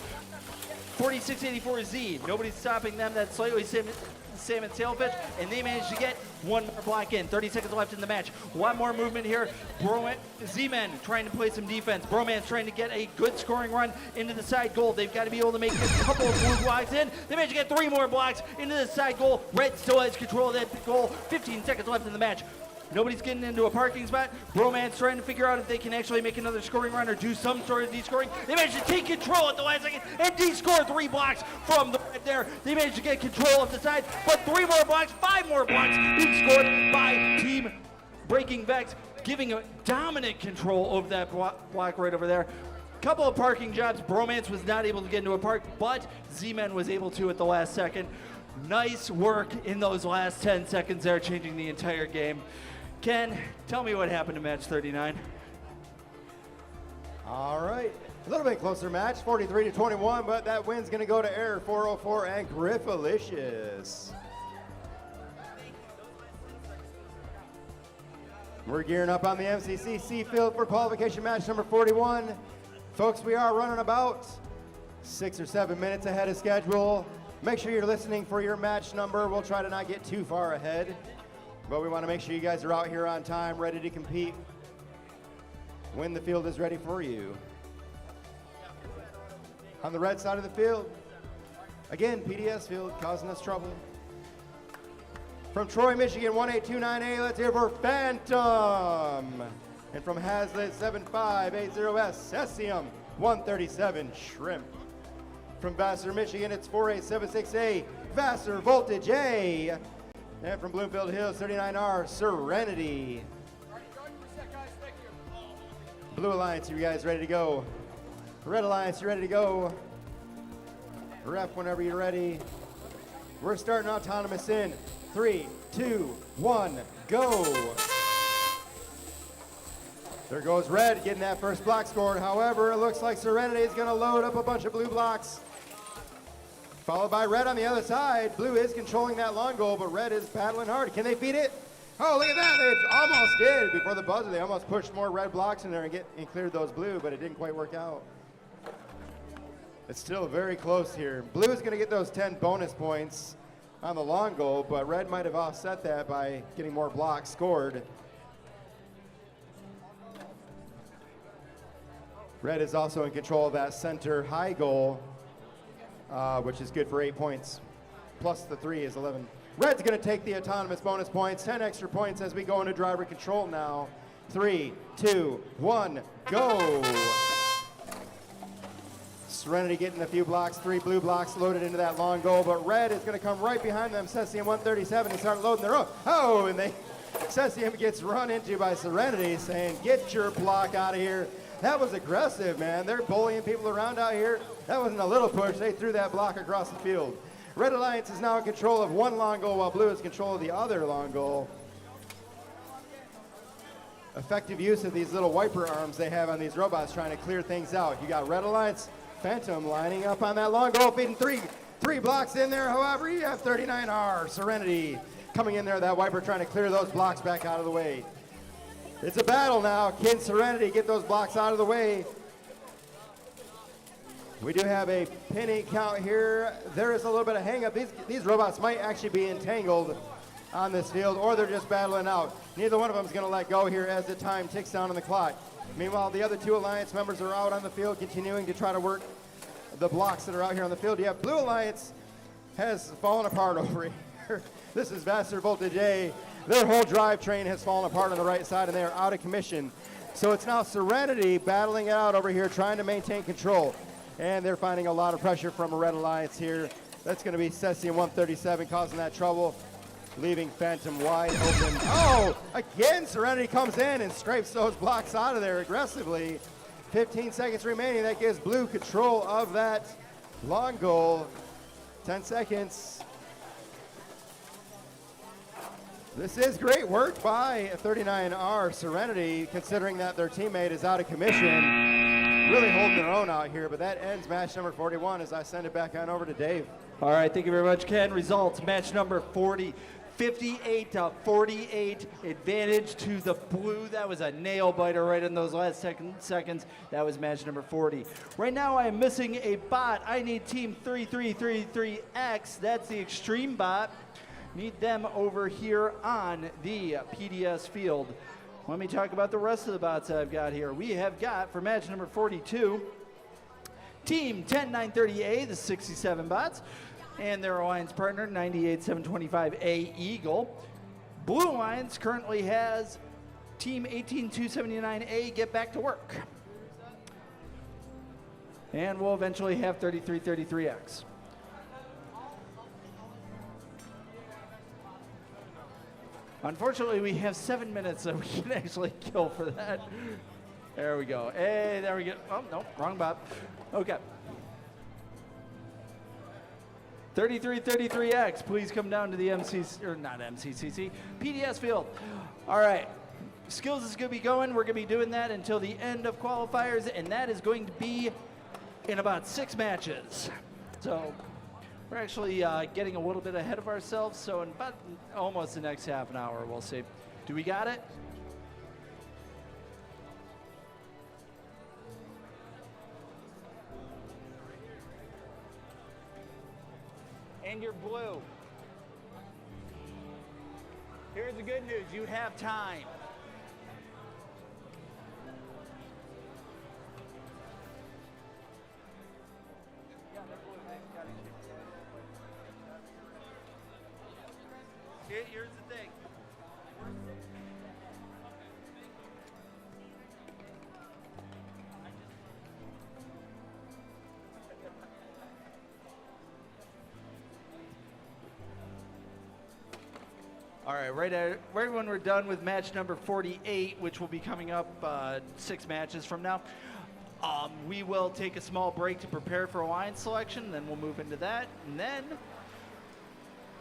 4684Z, nobody's stopping them. That's Slightly salmon sailfish, and they managed to get one more block in. 30 seconds left in the match. One more movement here. Z-Men trying to play some defense. Broman's trying to get a good scoring run into the side goal. They've got to be able to make a couple of blue blocks in. They managed to get 3 more blocks into the side goal. Red still has control of that goal. 15 seconds left in the match. Nobody's getting into a parking spot. Broman's trying to figure out if they can actually make another scoring run or do some sort of de-scoring. They managed to take control at the last second and de-score 3 blocks from the red there. They managed to get control of the side, but 3 more blocks, 5 more blocks being scored by Team Breaking Vex, giving a dominant control over that block right over there. Couple of parking jobs. Bromance was not able to get into a park, but Z-Men was able to at the last second. Nice work in those last 10 seconds there, changing the entire game. Ken, tell me what happened to match 39. All right. A little bit closer match, 43-21, but that win's going to go to Air 404 and Griffalicious. We're gearing up on the MCCC field for qualification match number 41. Folks, we are running about 6 or 7 minutes ahead of schedule. Make sure you're listening for your match number. We'll try to not get too far ahead, but we want to make sure you guys are out here on time, ready to compete when the field is ready for you. On the red side of the field, again, PDS field causing us trouble. From Troy, Michigan, 1829A, let's hear for Phantom. And from Hazlitt, 7580S, Cesium, 137 Shrimp. From Vassar, Michigan, it's 4876A, Vassar Voltage A. And from Bloomfield Hills, 39R, Serenity. Blue Alliance, you guys ready to go? Red Alliance, you ready to go? Ref, whenever you're ready. We're starting autonomous in 3, 2, 1, go. There goes Red, getting that first block scored. However, it looks like Serenity is going to load up a bunch of blue blocks. Followed by Red on the other side. Blue is controlling that long goal, but Red is battling hard. Can they beat it? Oh, look at that. They almost did before the buzzer. They almost pushed more red blocks in there and cleared those blue, but it didn't quite work out. It's still very close here. Blue is going to get those 10 bonus points on the long goal, but Red might have offset that by getting more blocks scored. Red is also in control of that center high goal, which is good for 8 points. Plus the 3 is 11. Red's going to take the autonomous bonus points, 10 extra points as we go into driver control now. 3, 2, 1, go. Serenity getting a few blocks, 3 blue blocks loaded into that long goal, but Red is going to come right behind them, Cesium 137, and start loading their own. Oh, and Cesium gets run into by Serenity, saying, get your block out of here. That was aggressive, man. They're bullying people around out here. That wasn't a little push. They threw that block across the field. Red Alliance is now in control of one long goal, while Blue is in control of the other long goal. Effective use of these little wiper arms they have on these robots trying to clear things out. You got Red Alliance, Phantom lining up on that long goal, feeding three blocks in there. However, you have 39R, Serenity, coming in there, that wiper trying to clear those blocks back out of the way. It's a battle now. Can Serenity get those blocks out of the way? We do have a penny count here. There is a little bit of hang up. These robots might actually be entangled on this field, or they're just battling out. Neither one of them is going to let go here as the time ticks down on the clock. Meanwhile, the other 2 Alliance members are out on the field continuing to try to work the blocks that are out here on the field. Yeah, Blue Alliance has fallen apart over here. This is Vassar Voltage A. Their whole drivetrain has fallen apart on the right side, and they are out of commission. So it's now Serenity battling it out over here, trying to maintain control. And they're finding a lot of pressure from a Red Alliance here. That's going to be Cesium 137 causing that trouble, leaving Phantom wide open. Oh, again, Serenity comes in and scrapes those blocks out of there aggressively. 15 seconds remaining. That gives Blue control of that long goal. 10 seconds. This is great work by 39R Serenity, considering that their teammate is out of commission. Really holding their own out here, but that ends match number 41 as I send it back on over to Dave. All right, thank you very much, Ken. Results, match number 40, 58-48, advantage to the Blue. That was a nail biter right in those last seconds. That was match number 40. Right now, I am missing a bot. I need team 3333X. That's the extreme bot. need them over here on the PDS field. Let me talk about the rest of the bots that I've got here. We have got, for match number 42, Team 10930A, the 67 bots, and their alliance partner, 98725A Eagle. Blue Alliance currently has Team 18279A get back to work. And we'll eventually have 3333X. Unfortunately, we have 7 minutes that we can actually kill for that. There we go. Hey, there we go. Oh, no, wrong bot. Okay. 3333X, please come down to the MCCC, or not MCCC, PDS field. All right. Skills is going to be going. We're going to be doing that until the end of qualifiers, and that is going to be in about 6 matches. So we're actually getting a little bit ahead of ourselves. So in about almost the next half an hour, we'll see. Do we got it? And you're blue. Here's the good news. You have time. Here's the thing. All right, right when we're done with match number 48, which will be coming up 6 matches from now, we will take a small break to prepare for alliance selection, then we'll move into that, and then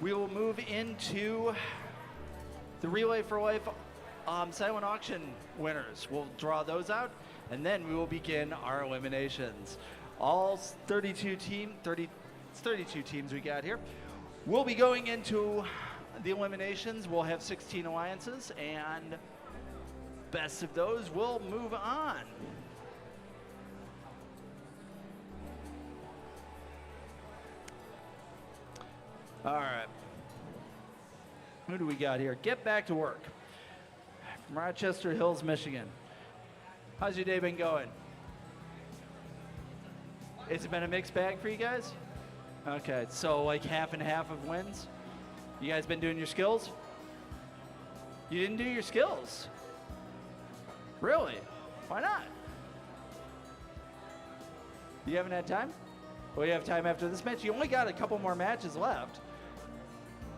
we will move into the Relay for Life silent auction winners. We'll draw those out, and then we will begin our eliminations. All 32 teams we got here. We'll be going into the eliminations. We'll have 16 alliances, and best of those will move on. All right. Who do we got here? Get back to work. From Rochester Hills, Michigan. How's your day been going? Has it been a mixed bag for you guys? Okay, so like half and half of wins? You guys been doing your skills? You didn't do your skills? Really? Why not? You haven't had time? Well, you have time after this match. You only got a couple more matches left.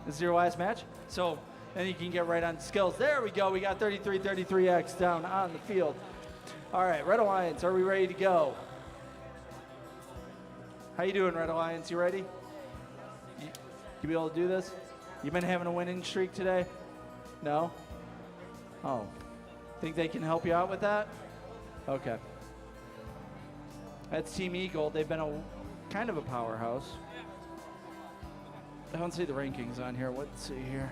This is your last match? So then you can get right on skills. There we go. We got 3333X down on the field. All right, Red Alliance, are we ready to go? How you doing, Red Alliance? You ready? You be able to do this? You been having a winning streak today? No? Oh. Think they can help you out with that? Okay. That's Team Eagle. They've been a kind of a powerhouse. I don't see the rankings on here. Let's see here.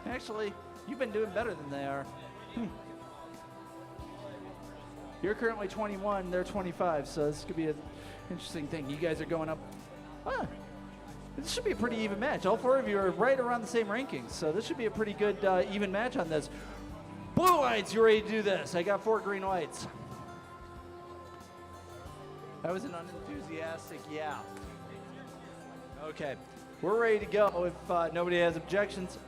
Actually, you've been doing better than they are. You're currently 21, they're 25, so this could be an interesting thing. You guys are going up. This should be a pretty even match. All 4 of you are right around the same rankings, so this should be a pretty good even match on this. Blue lights, you ready to do this? I got 4 green lights. That was an unenthusiastic yeah. Okay, we're ready to go. If nobody has objections,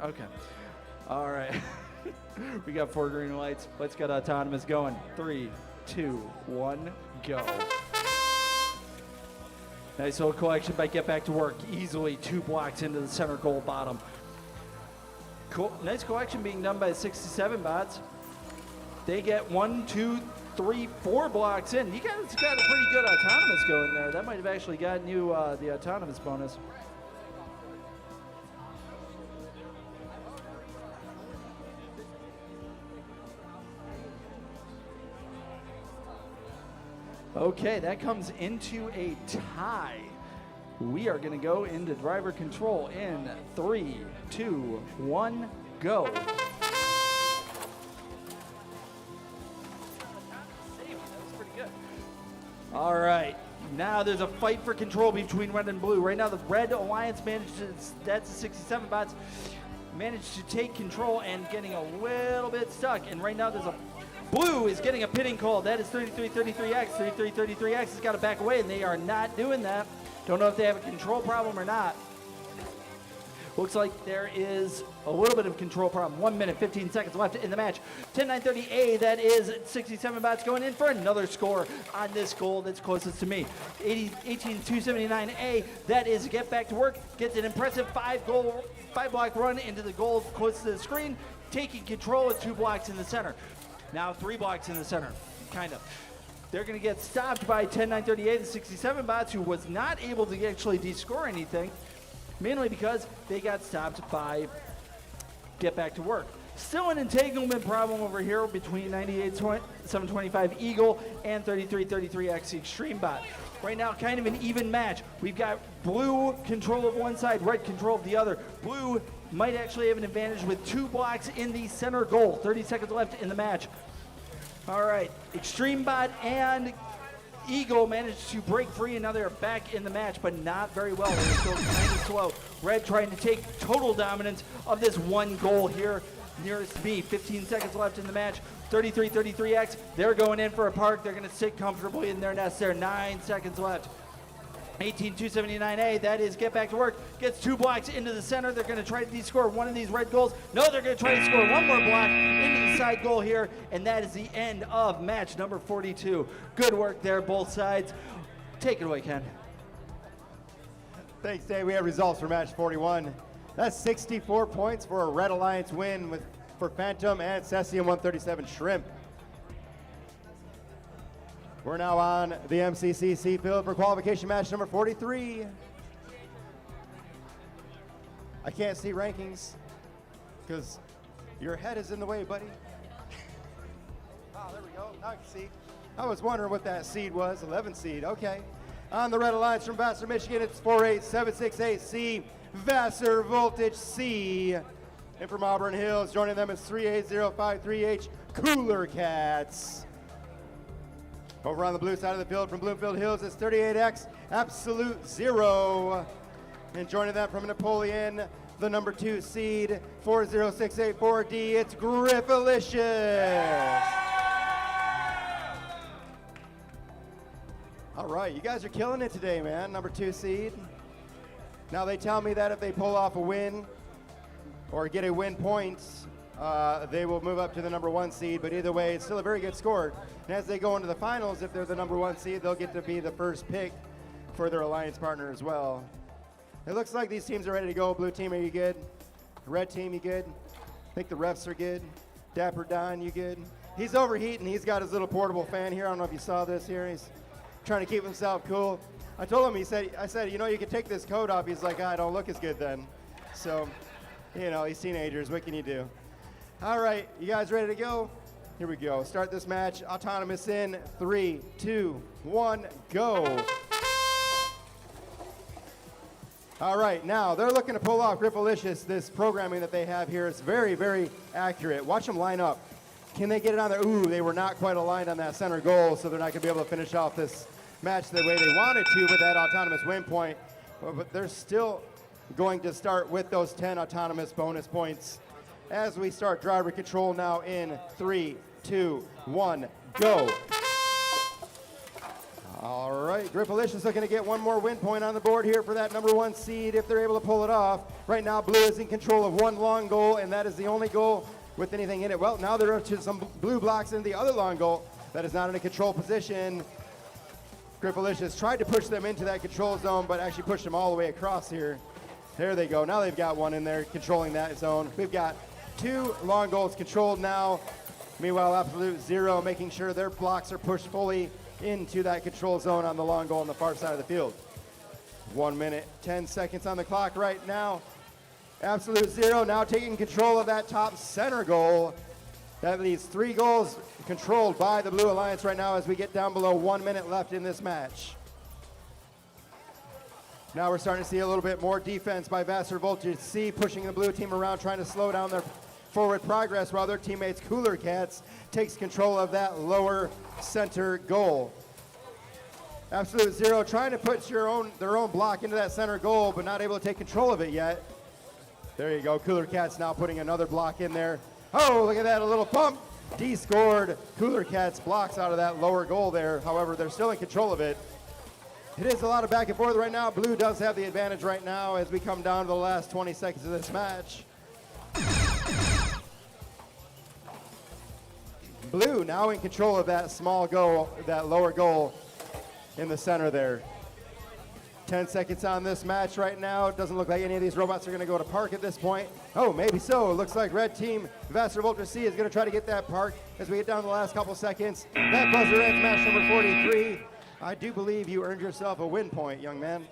okay. All right. We got 4 green lights. Let's get autonomous going. 3, 2, 1, go. Nice little collection by Get Back to Work. Easily 2 blocks into the center goal bottom. Cool. Nice collection being done by 67 bots. They get 1, 2, 3, 4 blocks in. You guys got a pretty good autonomous going there. That might have actually gotten you the autonomous bonus. Okay, that comes into a tie. We are going to go into driver control in 3, 2, 1, go. All right. Now there's a fight for control between red and blue. Right now the red alliance that's the 67 bots, managed to take control and getting a little bit stuck. And right now there's a blue is getting a pitting call. That is 3333X. 3333X has got to back away, and they are not doing that. Don't know if they have a control problem or not. Looks like there is a little bit of control problem. 1 minute, 15 seconds left in the match. 10-930A, that is 67 bots going in for another score on this goal that's closest to me. 18-279A, that is get back to work. Gets an impressive 5-block run into the goal close to the screen, taking control with 2 blocks in the center. Now 3 blocks in the center, kind of. They're going to get stopped by 10-938, the 67 bots, who was not able to actually de-score anything, mainly because they got stopped by get back to work. Still an entanglement problem over here between 98-725 Eagle and 3333X Extreme Bot. Right now, kind of an even match. We've got blue control of one side, red control of the other. Blue might actually have an advantage with 2 blocks in the center goal. 30 seconds left in the match. All right, Extreme Bot and Eagle managed to break free, and now they're back in the match, but not very well. They're still kind of slow. Red trying to take total dominance of this one goal here nearest me. 15 seconds left in the match. 33-33X, they're going in for a park. They're going to sit comfortably in their nest there. 9 seconds left. 18-279A, that is get back to work. Gets 2 blocks into the center. They're going to try to de-score one of these red goals. No, they're going to try to score one more block into the side goal here, and that is the end of match number 42. Good work there, both sides. Take it away, Ken. Thanks, Dave. We have results for match 41. That's 64 points for a Red Alliance win for Phantom and Cesium 137 Shrimp. We're now on the MCCC field for qualification match number 43. I can't see rankings because your head is in the way, buddy. Oh, there we go. Now I can see. I was wondering what that seed was, 11 seed. Okay. On the Red Alliance from Vassar, Michigan, it's 48768C, Vassar Voltage C. And from Auburn Hills, joining them is 38053H, Cooler Cats. Over on the blue side of the field from Bloomfield Hills, it's 38X, Absolute Zero. And joining them from Napoleon, the number 2 seed, 40684D, it's Griffalicious. All right, you guys are killing it today, man. Number 2 seed. Now they tell me that if they pull off a win or get a win points, they will move up to the number 1 seed, but either way, it's still a very good score. And as they go into the finals, if they're the number 1 seed, they'll get to be the first pick for their alliance partner as well. It looks like these teams are ready to go. Blue team, are you good? Red team, you good? I think the refs are good. Dapper Don, you good? He's overheating. He's got his little portable fan here. I don't know if you saw this here. He's trying to keep himself cool. I told him, I said, you know, you can take this coat off. He's like, I don't look as good then. So, you know, these teenagers, what can you do? All right, you guys ready to go? Here we go. Start this match. Autonomous in 3, 2, 1, go. All right, now they're looking to pull off Griffalicious. This programming that they have here is very, very accurate. Watch them line up. Can they get it on there? Ooh, they were not quite aligned on that center goal, so they're not going to be able to finish off this match the way they wanted to with that autonomous win point. But they're still going to start with those 10 autonomous bonus points as we start driver control now in 3, 2, 1, go. All right, Griffalicious looking to get one more win point on the board here for that number 1 seed if they're able to pull it off. Right now, blue is in control of one long goal, and that is the only goal with anything in it. Well, now they're up to some blue blocks in the other long goal that is not in a control position. Griffalicious tried to push them into that control zone, but actually pushed them all the way across here. There they go. Now they've got one in there controlling that zone. We've got 2 long goals controlled now. Meanwhile, Absolute Zero making sure their blocks are pushed fully into that control zone on the long goal on the far side of the field. 1 minute, 10 seconds on the clock right now. Absolute Zero now taking control of that top center goal. That leaves 3 goals controlled by the Blue Alliance right now as we get down below 1 minute left in this match. Now we're starting to see a little bit more defense by Vassar Voltage C, pushing the blue team around, trying to slow down their forward progress while their teammates Cooler Cats takes control of that lower center goal. Absolute Zero trying to put their own block into that center goal, but not able to take control of it yet. There you go. Cooler Cats now putting another block in there. Oh, look at that, a little bump. D scored. Cooler Cats blocks out of that lower goal there. However, they're still in control of it. It is a lot of back and forth right now. Blue does have the advantage right now as we come down to the last 20 seconds of this match. Blue now in control of that small goal, that lower goal in the center there. 10 seconds on this match right now. It doesn't look like any of these robots are going to go to park at this point. Oh, maybe so. It looks like red team V5RC Ultra C is going to try to get that park as we get down to the last couple seconds. That buzzer ends match number 43. I do believe you earned yourself a win point, young man.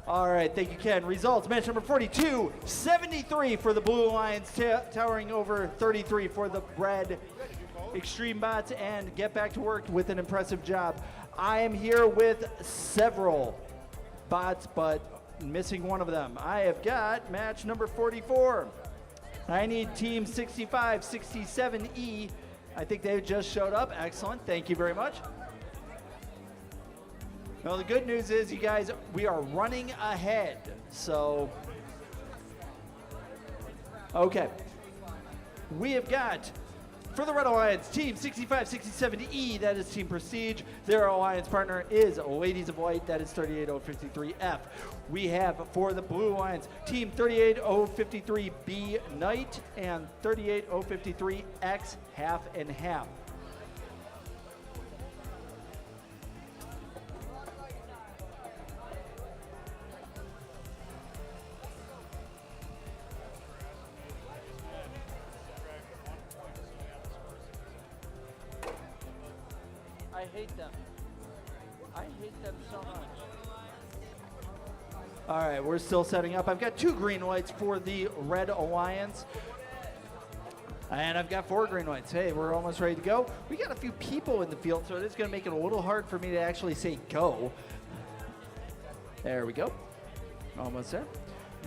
All right, thank you, Ken. Results, match number 42, 73 for the Blue Alliance, towering over 33 for the Red Extreme Bots, and get back to work with an impressive job. I am here with several bots, but missing one of them. I have got match number 44. I need team 6567E. I think they just showed up. Excellent. Thank you very much. Well, the good news is, you guys, we are running ahead. So, okay. We have got, for the Red Alliance, team 6567E, that is Team Prestige. Their alliance partner is Ladies of White, that is 38053F. We have, for the Blue Alliance, team 38053B Knight and 38053X half and half. I hate them. I hate them so much. All right, we're still setting up. I've got 2 green lights for the Red Alliance. And I've got 4 green lights. Hey, we're almost ready to go. We got a few people in the field, so it is going to make it a little hard for me to actually say go. There we go. Almost there.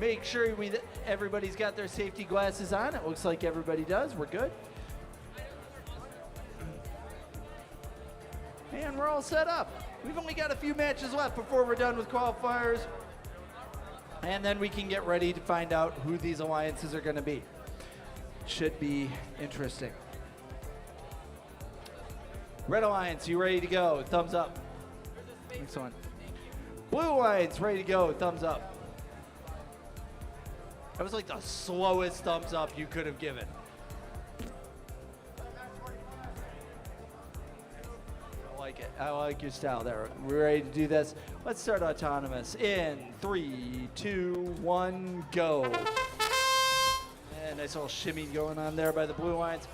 Make sure everybody's got their safety glasses on. It looks like everybody does. We're good. And we're all set up. We've only got a few matches left before we're done with qualifiers. And then we can get ready to find out who these alliances are going to be. Should be interesting. Red Alliance, you ready to go? Thumbs up. Excellent. Blue Alliance, ready to go? Thumbs up. That was like the slowest thumbs up you could have given. I like your style there. We're ready to do this. Let's start autonomous in 3, 2, 1, go. And nice little shimmy going on there by the Blue Alliance.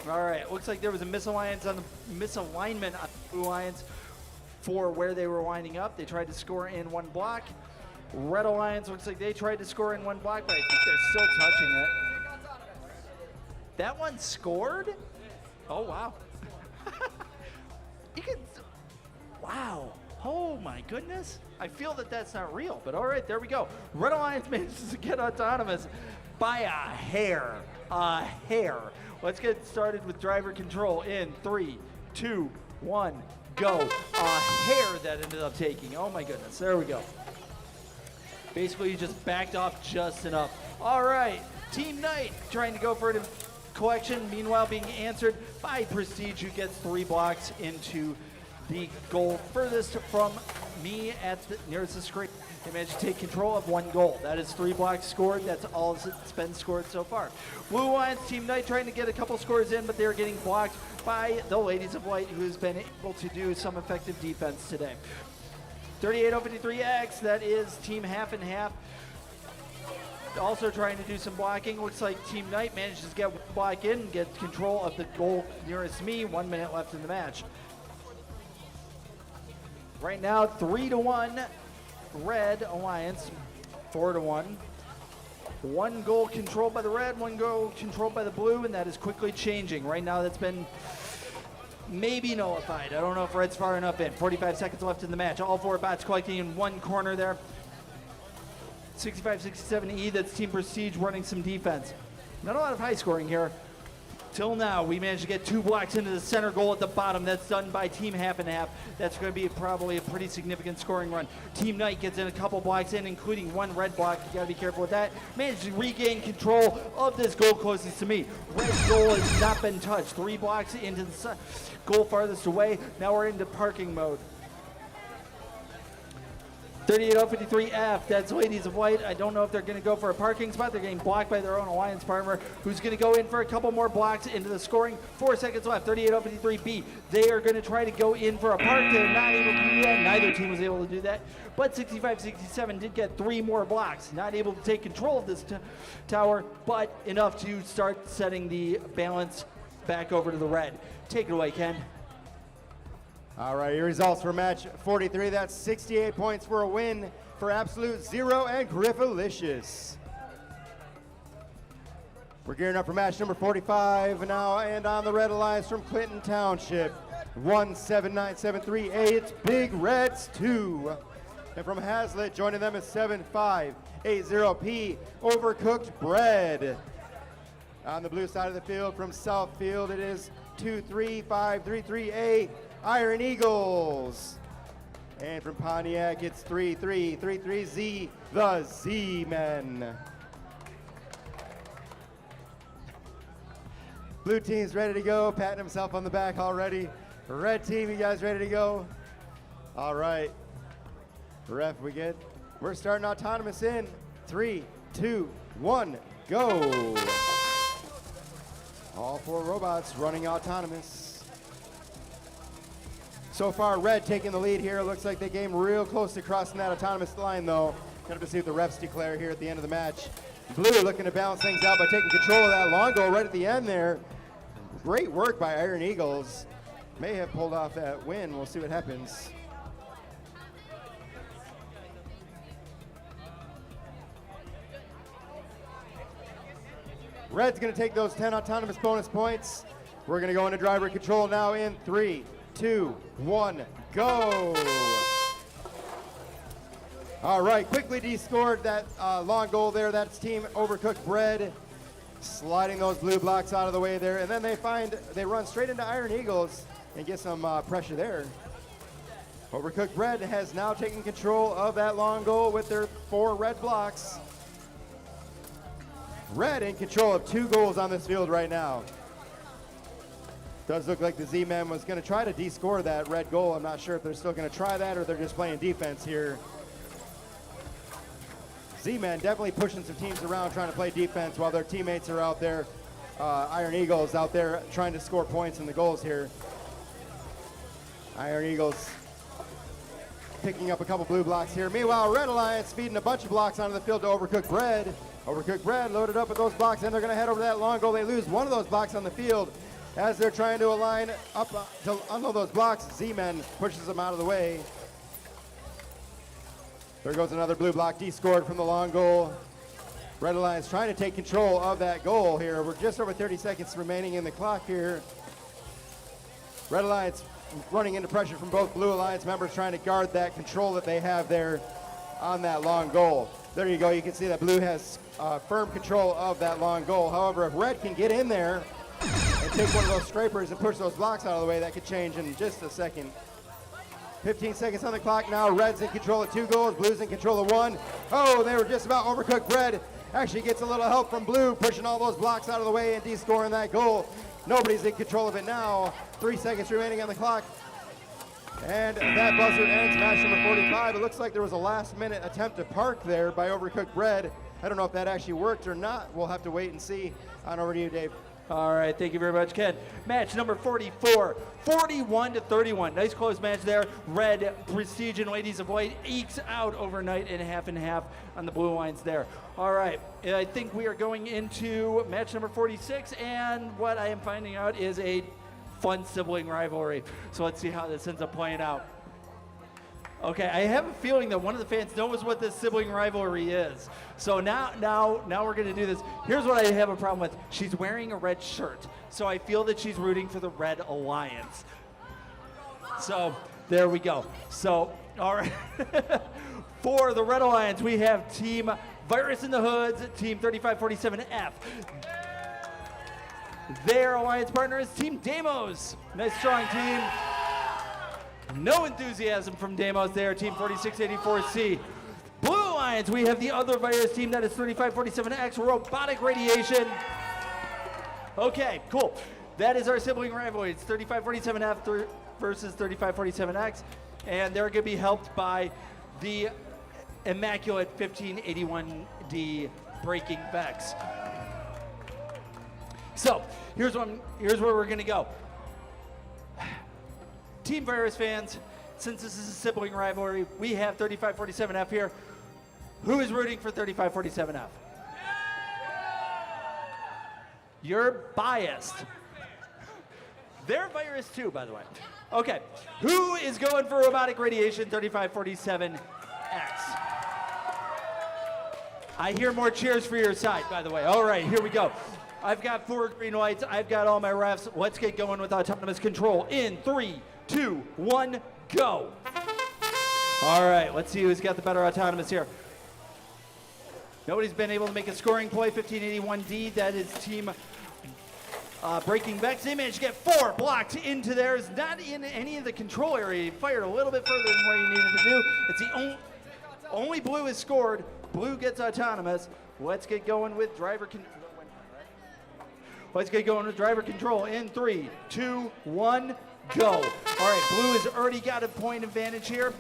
All right, looks like there was a misalignment on the Blue Alliance for where they were winding up. They tried to score in 1 block. Red Alliance looks like they tried to score in 1 block, but I think they're still touching it. That one scored? Oh, wow. You can, wow. Oh my goodness. I feel that that's not real, but all right, there we go. Red Alliance manages to get autonomous by a hair. A hair. Let's get started with driver control in 3, 2, 1, go. A hair that ended up taking. Oh my goodness, there we go. Basically, you just backed off just enough. All right, Team Knight trying to go for it. Collection, meanwhile being answered by Prestige, who gets 3 blocks into the goal furthest from me at the nearest the screen. They managed to take control of 1 goal. That is 3 blocks scored. That's all that's been scored so far. Blue Alliance, Team Knight trying to get a couple scores in, but they're getting blocked by the Ladies of White, who's been able to do some effective defense today. 38053X, that is team half and half. Also trying to do some blocking. Looks like Team Knight manages to get 1 block in and get control of the goal nearest me. 1 minute left in the match. Right now, 3-1 Red Alliance, 4-1. 1 goal controlled by the Red, 1 goal controlled by the Blue, and that is quickly changing. Right now, that's been maybe nullified. I don't know if Red's far enough in. 45 seconds left in the match. All 4 bots collecting in 1 corner there. 65-67E, that's Team Prestige running some defense. Not a lot of high scoring here. till now, we managed to get 2 blocks into the center goal at the bottom. That's done by Team Half and Half. That's going to be probably a pretty significant scoring run. Team Knight gets in a couple blocks in, including 1 red block. You got to be careful with that. Managed to regain control of this goal closest to me. Red goal has not been touched. 3 blocks into the goal farthest away. Now we're into parking mode. 38053F, that's Ladies of White. I don't know if they're going to go for a parking spot. They're getting blocked by their own alliance partner, who's going to go in for a couple more blocks into the scoring. 4 seconds left. 38053B, they are going to try to go in for a park. They're not able to do that. Neither team was able to do that. But 6567 did get 3 more blocks. Not able to take control of this tower, but enough to start setting the balance back over to the red. Take it away, Ken. All right, your results for match 43. That's 68 points for a win for Absolute Zero and Griffalicious. We're gearing up for match number 45 now, and on the Red Alliance from Clinton Township, 17973A, it's Big Reds 2. And from Hazlitt, joining them is 7580P, Overcooked Bread. On the blue side of the field from Southfield, it is 23533A, Iron Eagles. And from Pontiac, it's 3333Z, the Z-Men. Blue team's ready to go, patting himself on the back already. Red team, you guys ready to go? All right. Ref, we're starting autonomous in 3, 2, 1, go. All 4 robots running autonomous. So far, Red taking the lead here. Looks like they came real close to crossing that autonomous line, though. Got to see what the refs declare here at the end of the match. Blue looking to balance things out by taking control of that long goal right at the end there. Great work by Iron Eagles. May have pulled off that win. We'll see what happens. Red's going to take those 10 autonomous bonus points. We're going to go into driver control now in 3, 2, 1, go. All right, quickly descored that long goal there. That's Team Overcooked Bread, sliding those blue blocks out of the way there. And then they run straight into Iron Eagles and get some pressure there. Overcooked Bread has now taken control of that long goal with their 4 red blocks. Red in control of 2 goals on this field right now. Does look like the Z-Man was going to try to de-score that red goal. I'm not sure if they're still going to try that or they're just playing defense here. Z-Man definitely pushing some teams around trying to play defense while their teammates are out there. Iron Eagles out there trying to score points in the goals here. Iron Eagles picking up a couple blue blocks here. Meanwhile, Red Alliance feeding a bunch of blocks onto the field to Overcooked Bread. Overcooked Bread loaded up with those blocks, and they're going to head over to that long goal. They lose one of those blocks on the field. As they're trying to align up to unload those blocks, Z-Men pushes them out of the way. There goes another blue block, de-scored from the long goal. Red Alliance trying to take control of that goal here. We're just over 30 seconds remaining in the clock here. Red Alliance running into pressure from both Blue Alliance members, trying to guard that control that they have there on that long goal. There you go, you can see that Blue has firm control of that long goal. However, if Red can get in there and take one of those scrapers and push those blocks out of the way, that could change in just a second. 15 seconds on the clock now. Red's in control of 2 goals. Blue's in control of 1. Oh, they were just about Overcooked Bread. Actually gets a little help from Blue, pushing all those blocks out of the way and de-scoring that goal. Nobody's in control of it now. 3 seconds remaining on the clock. And that buzzer ends match number 45. It looks like there was a last-minute attempt to park there by Overcooked Bread. I don't know if that actually worked or not. We'll have to wait and see. On over to you, Dave. All right, thank you very much, Ken. Match number 44, 41-31. Nice close match there. Red, Prestige, and Ladies of White ekes out overnight in half and half on the blue lines there. All right, I think we are going into match number 46, and what I am finding out is a fun sibling rivalry. So let's see how this ends up playing out. Okay, I have a feeling that one of the fans knows what this sibling rivalry is. So now we're gonna do this. Here's what I have a problem with. She's wearing a red shirt, so I feel that she's rooting for the Red Alliance. So there we go. So all right, for the Red Alliance, we have Team Virus in the Hoods, Team 3547F. Their alliance partner is Team Demos. Nice strong team. No enthusiasm from Demos there, Team 4684C. Blue Alliance, we have the other virus team, that is 3547X, Robotic Radiation. Okay, cool. That is our sibling rivalry. It's 3547F versus 3547X, and they're going to be helped by the immaculate 1581D Breaking Vex. So, here's where we're going to go. Team Virus fans, since this is a sibling rivalry, we have 3547F here. Who is rooting for 3547F? You're biased. They're Virus too, by the way. Okay, who is going for Robotic Radiation 3547X? I hear more cheers for your side, by the way. All right, here we go. I've got 4 green lights. I've got all my refs. Let's get going with autonomous control in 3, 2, 1, go. All right, let's see who's got the better autonomous here. Nobody's been able to make a scoring play. 1581D, that is Team Breaking Vex. They managed to get 4 blocked into theirs. Not in any of the control area. He fired a little bit further than what he needed to do. It's the only blue is scored. Blue gets autonomous. Let's get going with driver control. Let's get going with driver control in 3, 2, 1, go. All right, blue has already got a point advantage here.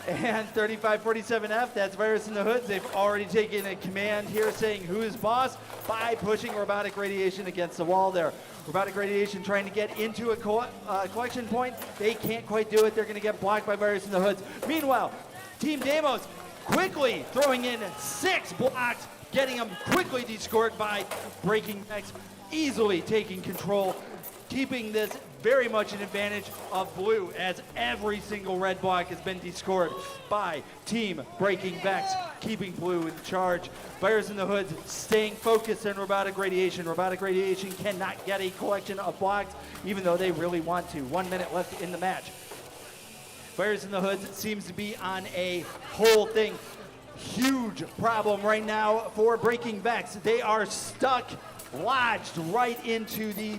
And 3547F, that's Virus in the Hoods. They've already taken a command here saying who is boss by pushing Robotic Radiation against the wall there. Robotic Radiation trying to get into a collection point. They can't quite do it. They're going to get blocked by Virus in the Hoods. Meanwhile, Team Demos quickly throwing in 6 blocks, getting them quickly descored by Breaking Vex, easily taking control, keeping this very much an advantage of blue as every single red block has been descored by Team Breaking Vex, keeping blue in charge. Virus in the Hoods staying focused on Robotic Radiation. Robotic Radiation cannot get a collection of blocks even though they really want to. 1 minute left in the match. Virus in the Hoods seems to be on a whole thing. Huge problem right now for Breaking Vex. They are stuck, lodged right into the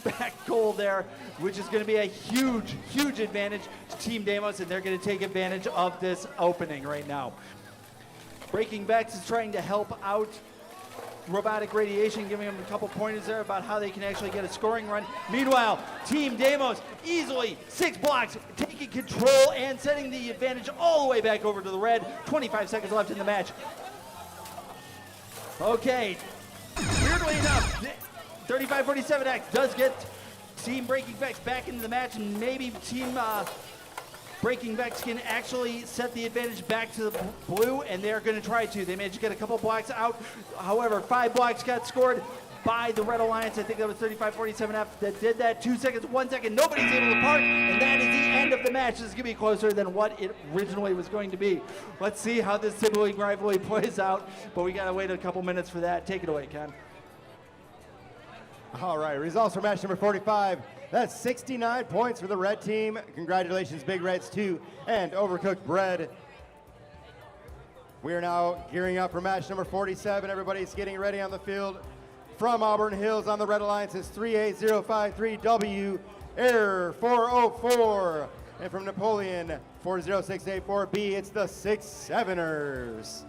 back goal there, which is going to be a huge, huge advantage to Team Demos, and they're going to take advantage of this opening right now. Breaking Vex is trying to help out Robotic Radiation, giving them a couple pointers there about how they can actually get a scoring run. Meanwhile, Team Demos easily 6 blocks, taking control and setting the advantage all the way back over to the red. 25 seconds left in the match. Okay, weirdly enough, 3547X does get Team Breaking Vex back into the match, and maybe Team Breaking Vex can actually set the advantage back to the blue, and they're going to try to. They managed to get a couple blocks out. However, 5 blocks got scored by the Red Alliance. I think that was 3547F that did that. 2 seconds, 1 second. Nobody's able to park, and that is the end of the match. This is going to be closer than what it originally was going to be. Let's see how this sibling rivalry plays out, but we got to wait a couple minutes for that. Take it away, Ken. All right, results for match number 45. That's 69 points for the red team. Congratulations, Big Reds 2 and Overcooked Bread. We are now gearing up for match number 47. Everybody's getting ready on the field. From Auburn Hills on the Red Alliance is 38053W Air 404. And from Napoleon 40684B, it's the 6-7ers.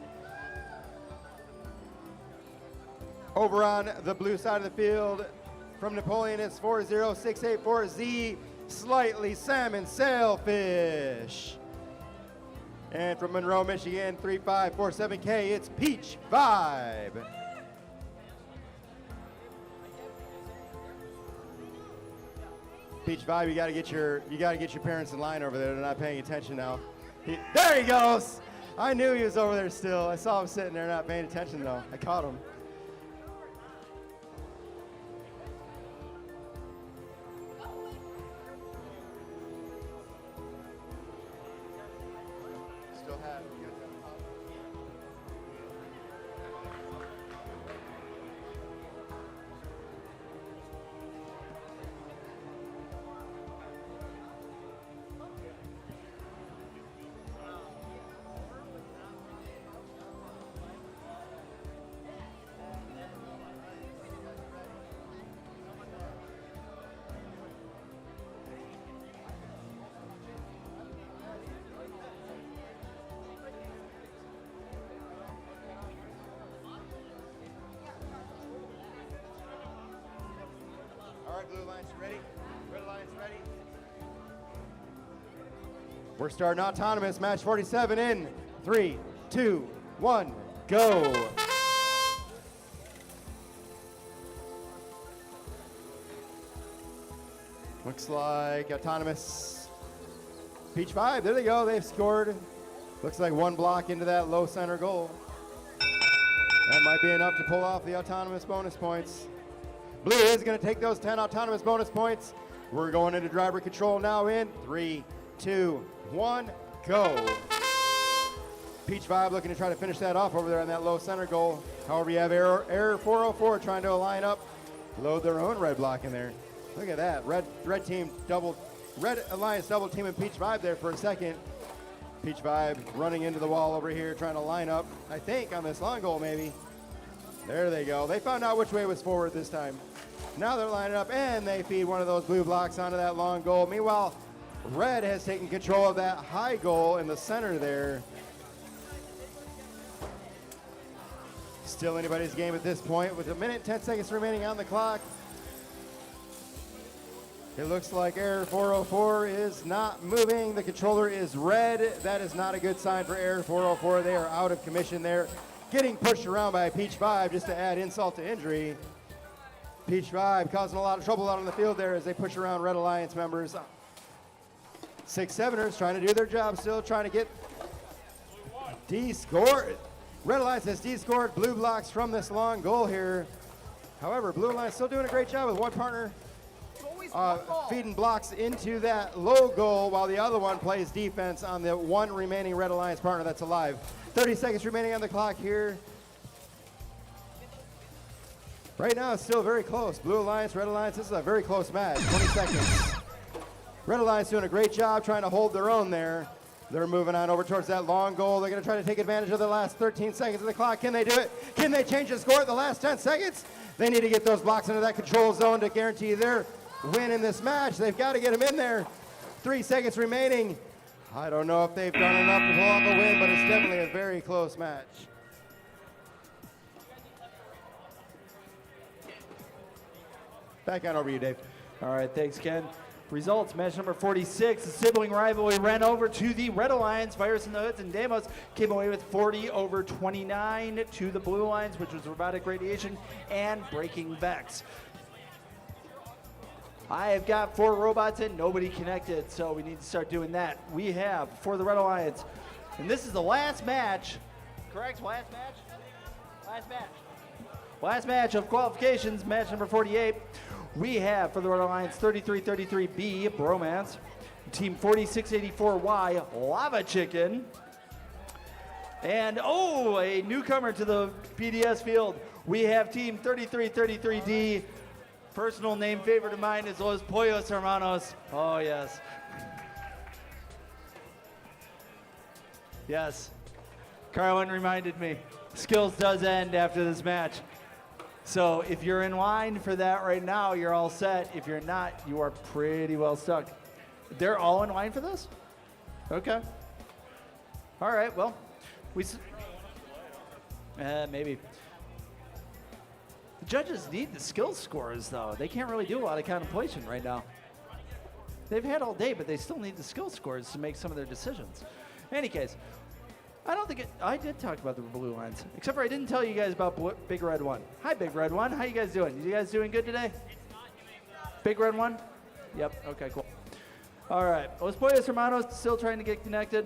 Over on the blue side of the field, from Napoleon, it's 40684Z, Slightly Salmon Sailfish. And from Monroe, Michigan, 3547K, it's Peach Vibe. Peach Vibe, you gotta get your parents in line over there. They're not paying attention now. There he goes. I knew he was over there still. I saw him sitting there not paying attention though. I caught him. right, Blue Alliance, you ready? Red Alliance, ready? We're starting autonomous, match 47 in 3, 2, 1, go. Looks like autonomous Peach 5, there they go, they've scored. Looks like one block into that low center goal. That might be enough to pull off the autonomous bonus points. Blue is going to take those 10 autonomous bonus points. We're going into driver control now in 3, 2, 1, go. Peach 5 looking to try to finish that off over there on that low center goal. However, you have Error 404 trying to line up, load their own red block in there. Look at that, red Alliance double teaming Peach 5 there for a second. Peach 5 running into the wall over here, trying to line up, I think, on this long goal maybe. There they go. They found out which way was forward this time. Now they're lining up, and they feed one of those blue blocks onto that long goal. Meanwhile, red has taken control of that high goal in the center there. Still anybody's game at this point with 1 minute, 10 seconds remaining on the clock. It looks like Error 404 is not moving. The controller is red. That is not a good sign for Error 404. They are out of commission there. Getting pushed around by Peach 5 just to add insult to injury. Peach 5 causing a lot of trouble out on the field there as they push around Red Alliance members. 6-7ers trying to do their job still, trying to get D-scored. Red Alliance has D-scored blue blocks from this long goal here. However, Blue Alliance still doing a great job with one partner feeding blocks into that low goal while the other one plays defense on the one remaining Red Alliance partner that's alive. 30 seconds remaining on the clock here. Right now it's still very close. Blue Alliance, Red Alliance, this is a very close match. 20 seconds. Red Alliance doing a great job trying to hold their own there. They're moving on over towards that long goal. They're going to try to take advantage of the last 13 seconds of the clock. Can they do it? Can they change the score at the last 10 seconds? They need to get those blocks into that control zone to guarantee their win in this match. They've got to get them in there. 3 seconds remaining. I don't know if they've done enough to pull off a win, but it's definitely a very close match. Back on over to you, Dave. All right, thanks, Ken. Results, match number 46, the sibling rivalry ran over to the Red Alliance. Virus in the Hoods and Demos came away with 40-29 to the Blue Alliance, which was Robotic Radiation and Breaking Vex. I have got 4 robots in, nobody connected, so we need to start doing that. We have, for the Red Alliance, and this is the last match, correct? Last match? Last match. Last match of qualifications, match number 48. We have, for the Red Alliance, 3333B, Bromance. Team 4684Y, Lava Chicken. And, oh, a newcomer to the PDS field. We have Team 3333D. Personal name favorite of mine is Los Pollos Hermanos. Oh, yes. Yes. Carlin reminded me. Skills does end after this match. So if you're in line for that right now, you're all set. If you're not, you are pretty well stuck. They're all in line for this? Okay. All right, well, maybe. The judges need the skill scores, though. They can't really do a lot of contemplation right now. They've had all day, but they still need the skill scores to make some of their decisions. In any case, I don't think I did talk about the Blue Lines, except for I didn't tell you guys about Big Red One. Hi, Big Red One. How you guys doing? You guys doing good today? Big Red One? Yep. Okay, cool. All right. Los Pollos Hermanos still trying to get connected.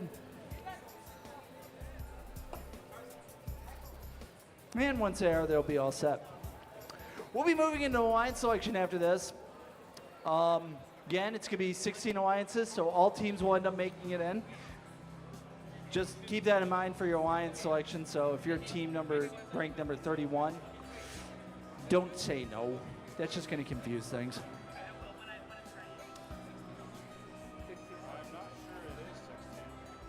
And once they'll be all set. We'll be moving into alliance selection after this. Again, it's going to be 16 alliances, so all teams will end up making it in. Just keep that in mind for your alliance selection. So if you're team ranked number 31, don't say no. That's just going to confuse things.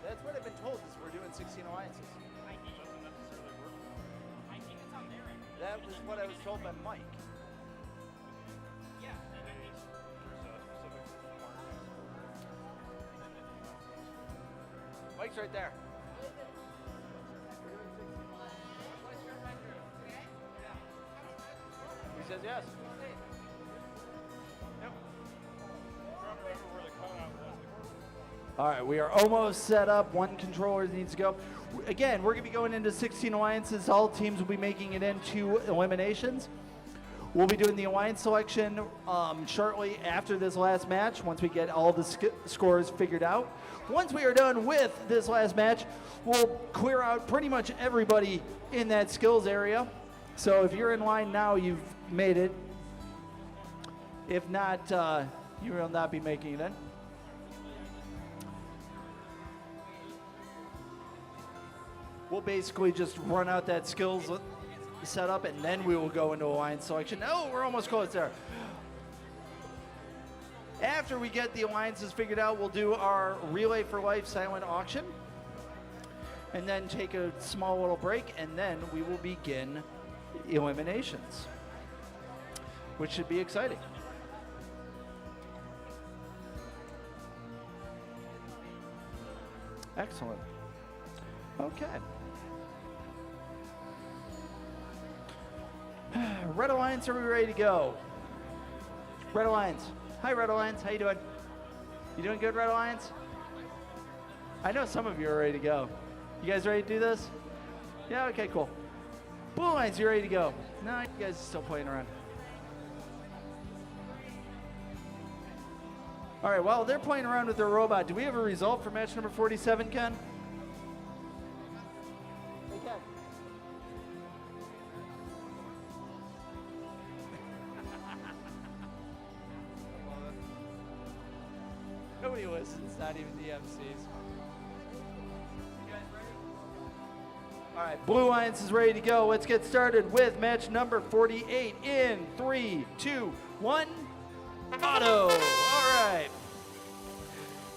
That's what I've been told, is we're doing 16 alliances. That was what I was told by Mike. Mike's right there. He says yes. All right, we are almost set up. One controller needs to go. Again, we're going to be going into 16 alliances. All teams will be making it into eliminations. We'll be doing the alliance selection shortly after this last match, once we get all the scores figured out. Once we are done with this last match, we'll clear out pretty much everybody in that skills area. So if you're in line now, you've made it. If not, you will not be making it in. We'll basically just run out that skills setup, and then we will go into alliance selection. Oh, we're almost close there. After we get the alliances figured out, we'll do our Relay for Life silent auction, and then take a small little break, and then we will begin eliminations, which should be exciting. Excellent. Okay. Red Alliance, are we ready to go? Red Alliance. Hi, Red Alliance. How you doing? You doing good, Red Alliance? I know some of you are ready to go. You guys ready to do this? Yeah, okay, cool. Blue Alliance, you ready to go? No, you guys are still playing around. All right, well, they're playing around with their robot. Do we have a result for match number 47, Ken? Hey, Ken. Nobody listens, not even the MCs. All right, Blue Alliance is ready to go. Let's get started with match number 48 in 3, 2, 1. Auto. All right.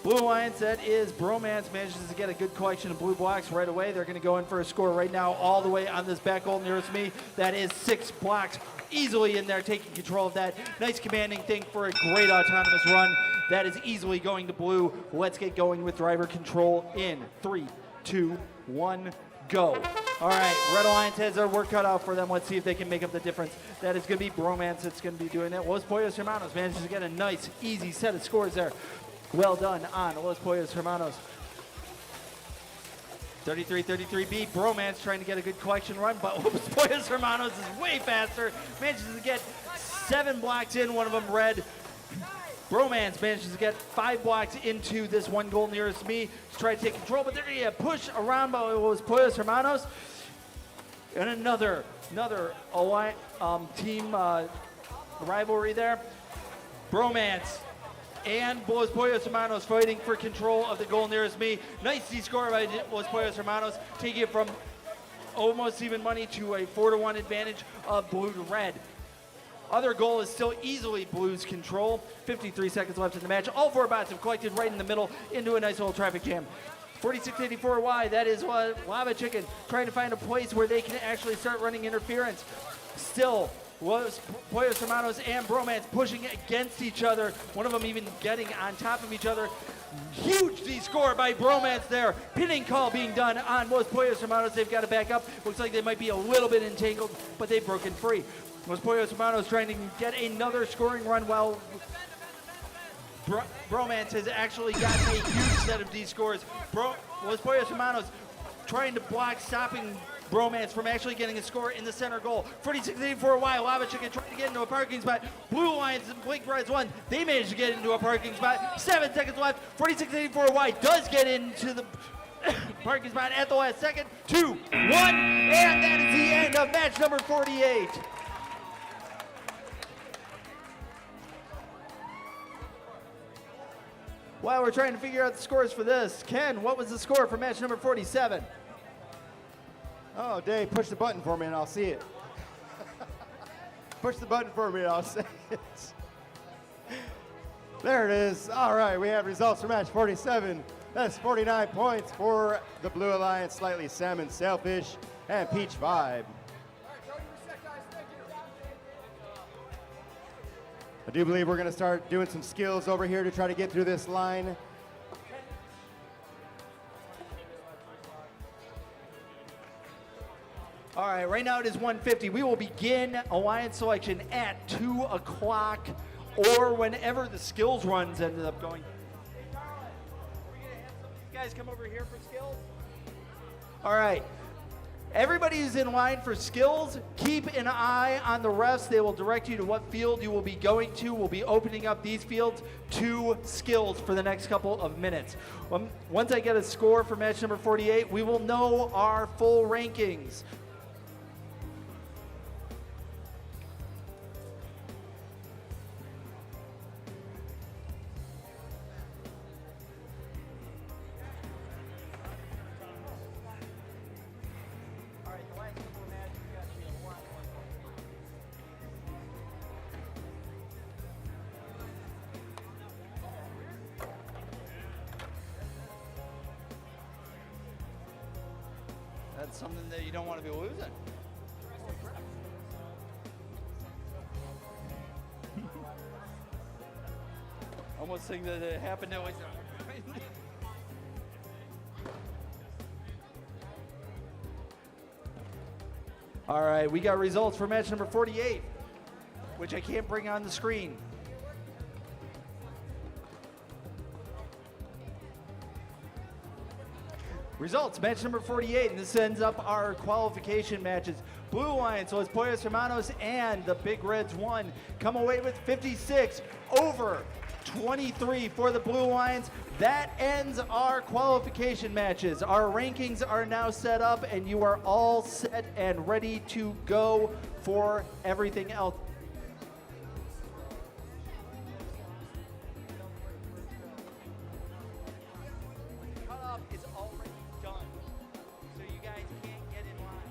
Blue Alliance, that is Bromance, manages to get a good collection of blue blocks right away. They're going to go in for a score right now all the way on this back goal nearest me. That is 6 blocks easily in there, taking control of that. Nice commanding thing for a great autonomous run. That is easily going to blue. Let's get going with driver control in 3, 2, 1. Go. All right, Red Alliance has their work cut out for them. Let's see if they can make up the difference. That is going to be Bromance that's going to be doing that. Los Pollos Hermanos manages to get a nice, easy set of scores there. Well done on Los Pollos Hermanos. 33-33B, Bromance trying to get a good collection run, but Los Pollos Hermanos is way faster. Manages to get 7 blocks in, one of them red. Bromance manages to get 5 blocks into this one goal nearest me to try to take control, but they're going to get pushed around by Los Pollos Hermanos. And another team rivalry there. Bromance and Los Pollos Hermanos fighting for control of the goal nearest me. Nice D-score by Los Pollos Hermanos, taking it from almost even money to a 4-1 advantage of blue to red. Other goal is still easily Blues control. 53 seconds left in the match. All 4 bots have collected right in the middle into a nice little traffic jam. 4684Y, that is Lava Chicken, trying to find a place where they can actually start running interference. Still, Los Pollos Hermanos and Bromance pushing against each other. One of them even getting on top of each other. Huge D-score by Bromance there. Pinning call being done on Los Pollos Hermanos. They've got to back up. Looks like they might be a little bit entangled, but they've broken free. Los Pollos Hermanos trying to get another scoring run while Bromance has actually gotten a huge set of D-scores. Los Pollos Hermanos trying to block, stopping Bromance from actually getting a score in the center goal. 4684Y, Lava Chicken trying to get into a parking spot. Blue Alliance and Blink Reds 1, they managed to get into a parking spot. 7 seconds left. 4684Y does get into the parking spot at the last second. 2, 1, and that is the end of match number 48. While we're trying to figure out the scores for this, Ken, what was the score for match number 47? Oh, Dave, push the button for me and I'll see it. Push the button for me and I'll say it. There it is. All right, we have results for match 47. That's 49 points for the Blue Alliance, Slightly Salmon, Sailfish, and Peach Vibe. I do believe we're going to start doing some skills over here to try to get through this line. All right, right now it is 1:50. We will begin alliance selection at 2 o'clock or whenever the skills runs ended up going. We're going guys come over here for skills? All right. Everybody who's in line for skills, keep an eye on the refs. They will direct you to what field you will be going to. We'll be opening up these fields to skills for the next couple of minutes. Once I get a score for match number 48, we will know our full rankings. That's something that you don't want to be losing. Almost think that it happened to All right, we got results for match number 48, which I can't bring on the screen. Results, match number 48, and this ends up our qualification matches. Blue Lions, Los Pollos Hermanos, and the Big Reds won. Come away with 56 over 23 for the Blue Lions. That ends our qualification matches. Our rankings are now set up, and you are all set and ready to go for everything else. Cutoff is already done, so you guys can't get in line.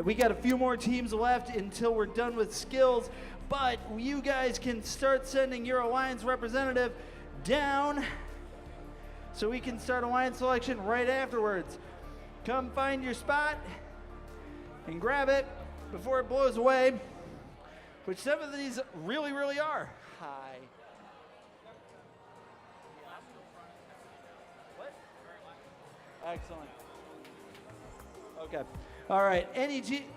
We got a few more teams left until we're done with skills, but you guys can start sending your alliance representative down so we can start alliance selection right afterwards. Come find your spot and grab it before it blows away, which some of these really, really are. Hi. What? Excellent. Okay. All right.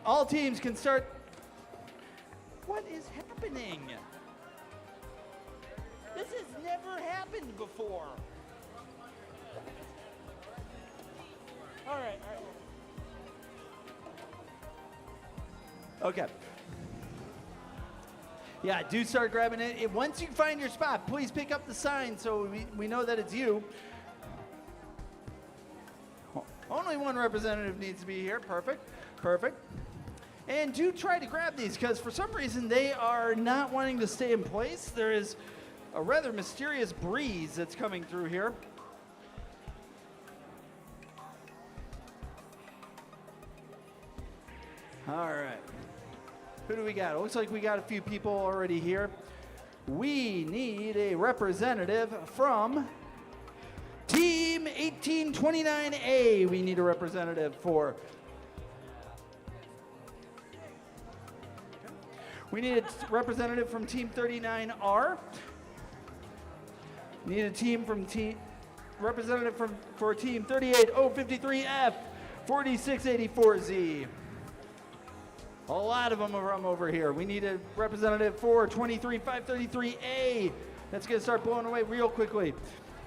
All teams can start. What is happening? This has never happened before. All right. Okay. Yeah, do start grabbing it. Once you find your spot, please pick up the sign so we know that it's you. Only one representative needs to be here. Perfect. Perfect. And do try to grab these because for some reason they are not wanting to stay in place. There is a rather mysterious breeze that's coming through here. All right. Who do we got? It looks like we got a few people already here. We need a representative from Team 1829A. We need a representative for. We need a representative from Team 39R. Need a team from representative for Team 38053F 4684Z. A lot of them are from over here. We need a representative for 23533A. That's going to start blowing away real quickly.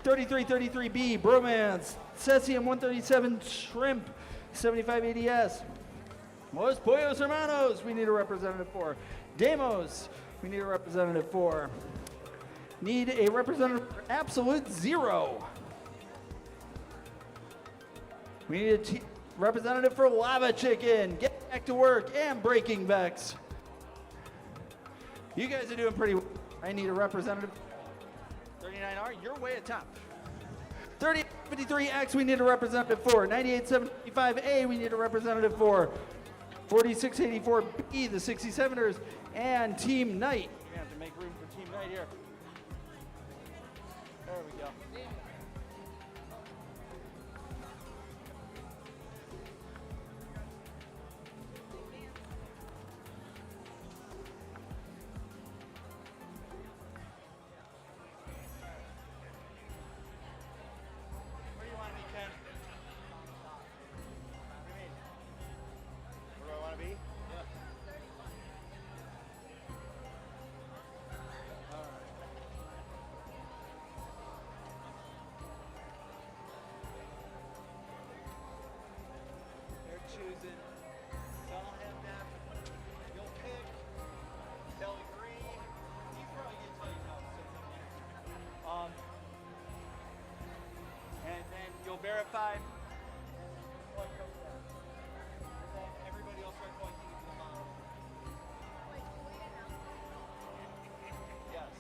3333B, Bromance, Cesium 137, Shrimp, 7580S. Los Pollos Hermanos, we need a representative for. Demos, we need a representative for. Need a representative for Absolute Zero. We need a representative for Lava Chicken, Get Back to Work, and Breaking Vex. You guys are doing pretty well. I need a representative. 39R, you're way at top. 3053X, we need a representative for. 98755A, we need a representative for. 4684B, the 67ers, and Team Night. We have to make room for Team Night here. There we go. Where do you want to be, Ken? What do you mean? Where do I want to be? Yeah. All right. They're choosing. Some have them. You'll pick. They'll agree. You probably get to tell you no. And then you'll verify. What comes down. And then everybody will start going to the model. Yes.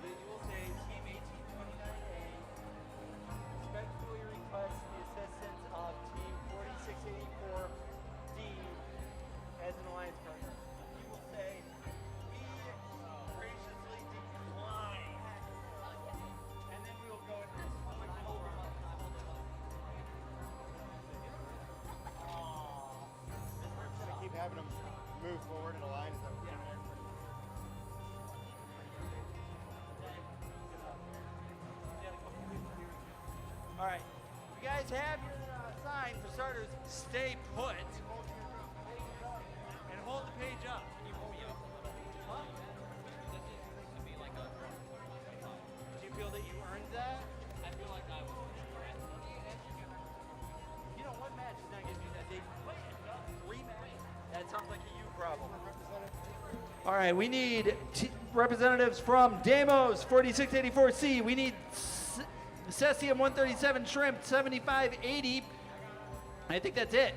You will say Team 1829A respectfully request the assistance of Team 4684D as an alliance partner. You will say, we graciously decline. And then we will go into this quick hold on. Should I keep having them move forward in a line? Is that what you're doing? All right. You guys have your sign for starters. Stay put. And hold the page up. Huh? Do you feel that you earned that? I feel like I was. You know, one match is not going to do that. They play it. 3 matches. That sounds like a you problem. All right, we need representatives from Demos 4684C. We need Cesium 137, Shrimp 7580. I think that's it.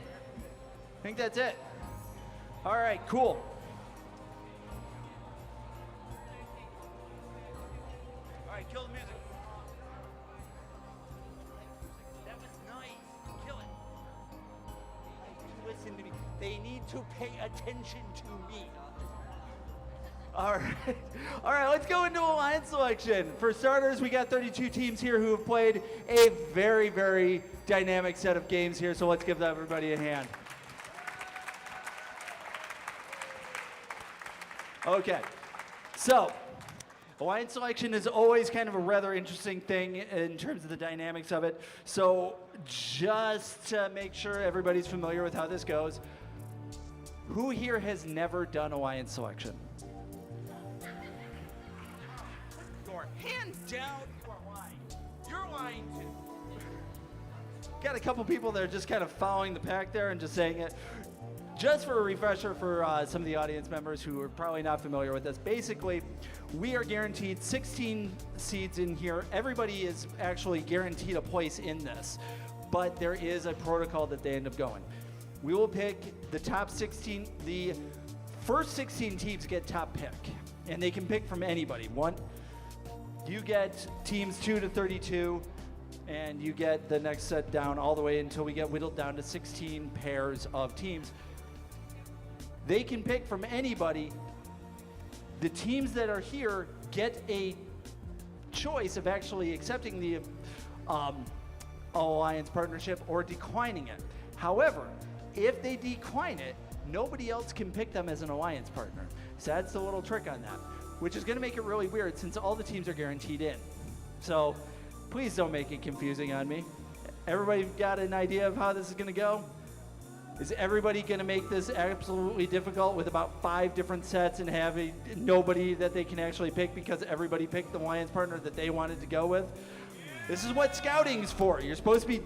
All right, cool. All right, kill the music. That was nice. Kill it. Listen They need to pay attention to me. All right. All right, let's go into alliance selection. For starters, we got 32 teams here who have played a very, very dynamic set of games here, so let's give everybody a hand. Okay, so alliance selection is always kind of a rather interesting thing in terms of the dynamics of it. So just to make sure everybody's familiar with how this goes, who here has never done alliance selection? Your hands down, you are lying. You're lying too. Got a couple people that are just kind of following the pack there and just saying it. Just for a refresher for some of the audience members who are probably not familiar with this, basically, we are guaranteed 16 seeds in here. Everybody is actually guaranteed a place in this, but there is a protocol that they end up going. We will pick the top 16, the first 16 teams get top pick, and they can pick from anybody. You get teams 2 to 32, and you get the next set down all the way until we get whittled down to 16 pairs of teams. They can pick from anybody. The teams that are here get a choice of actually accepting the alliance partnership or declining it. However, if they decline it, nobody else can pick them as an alliance partner. So that's the little trick on that, which is going to make it really weird since all the teams are guaranteed in. So please don't make it confusing on me. Everybody got an idea of how this is going to go? Is everybody going to make this absolutely difficult with about 5 different sets and having nobody that they can actually pick because everybody picked the alliance partner that they wanted to go with? This is what scouting's for. You're supposed to be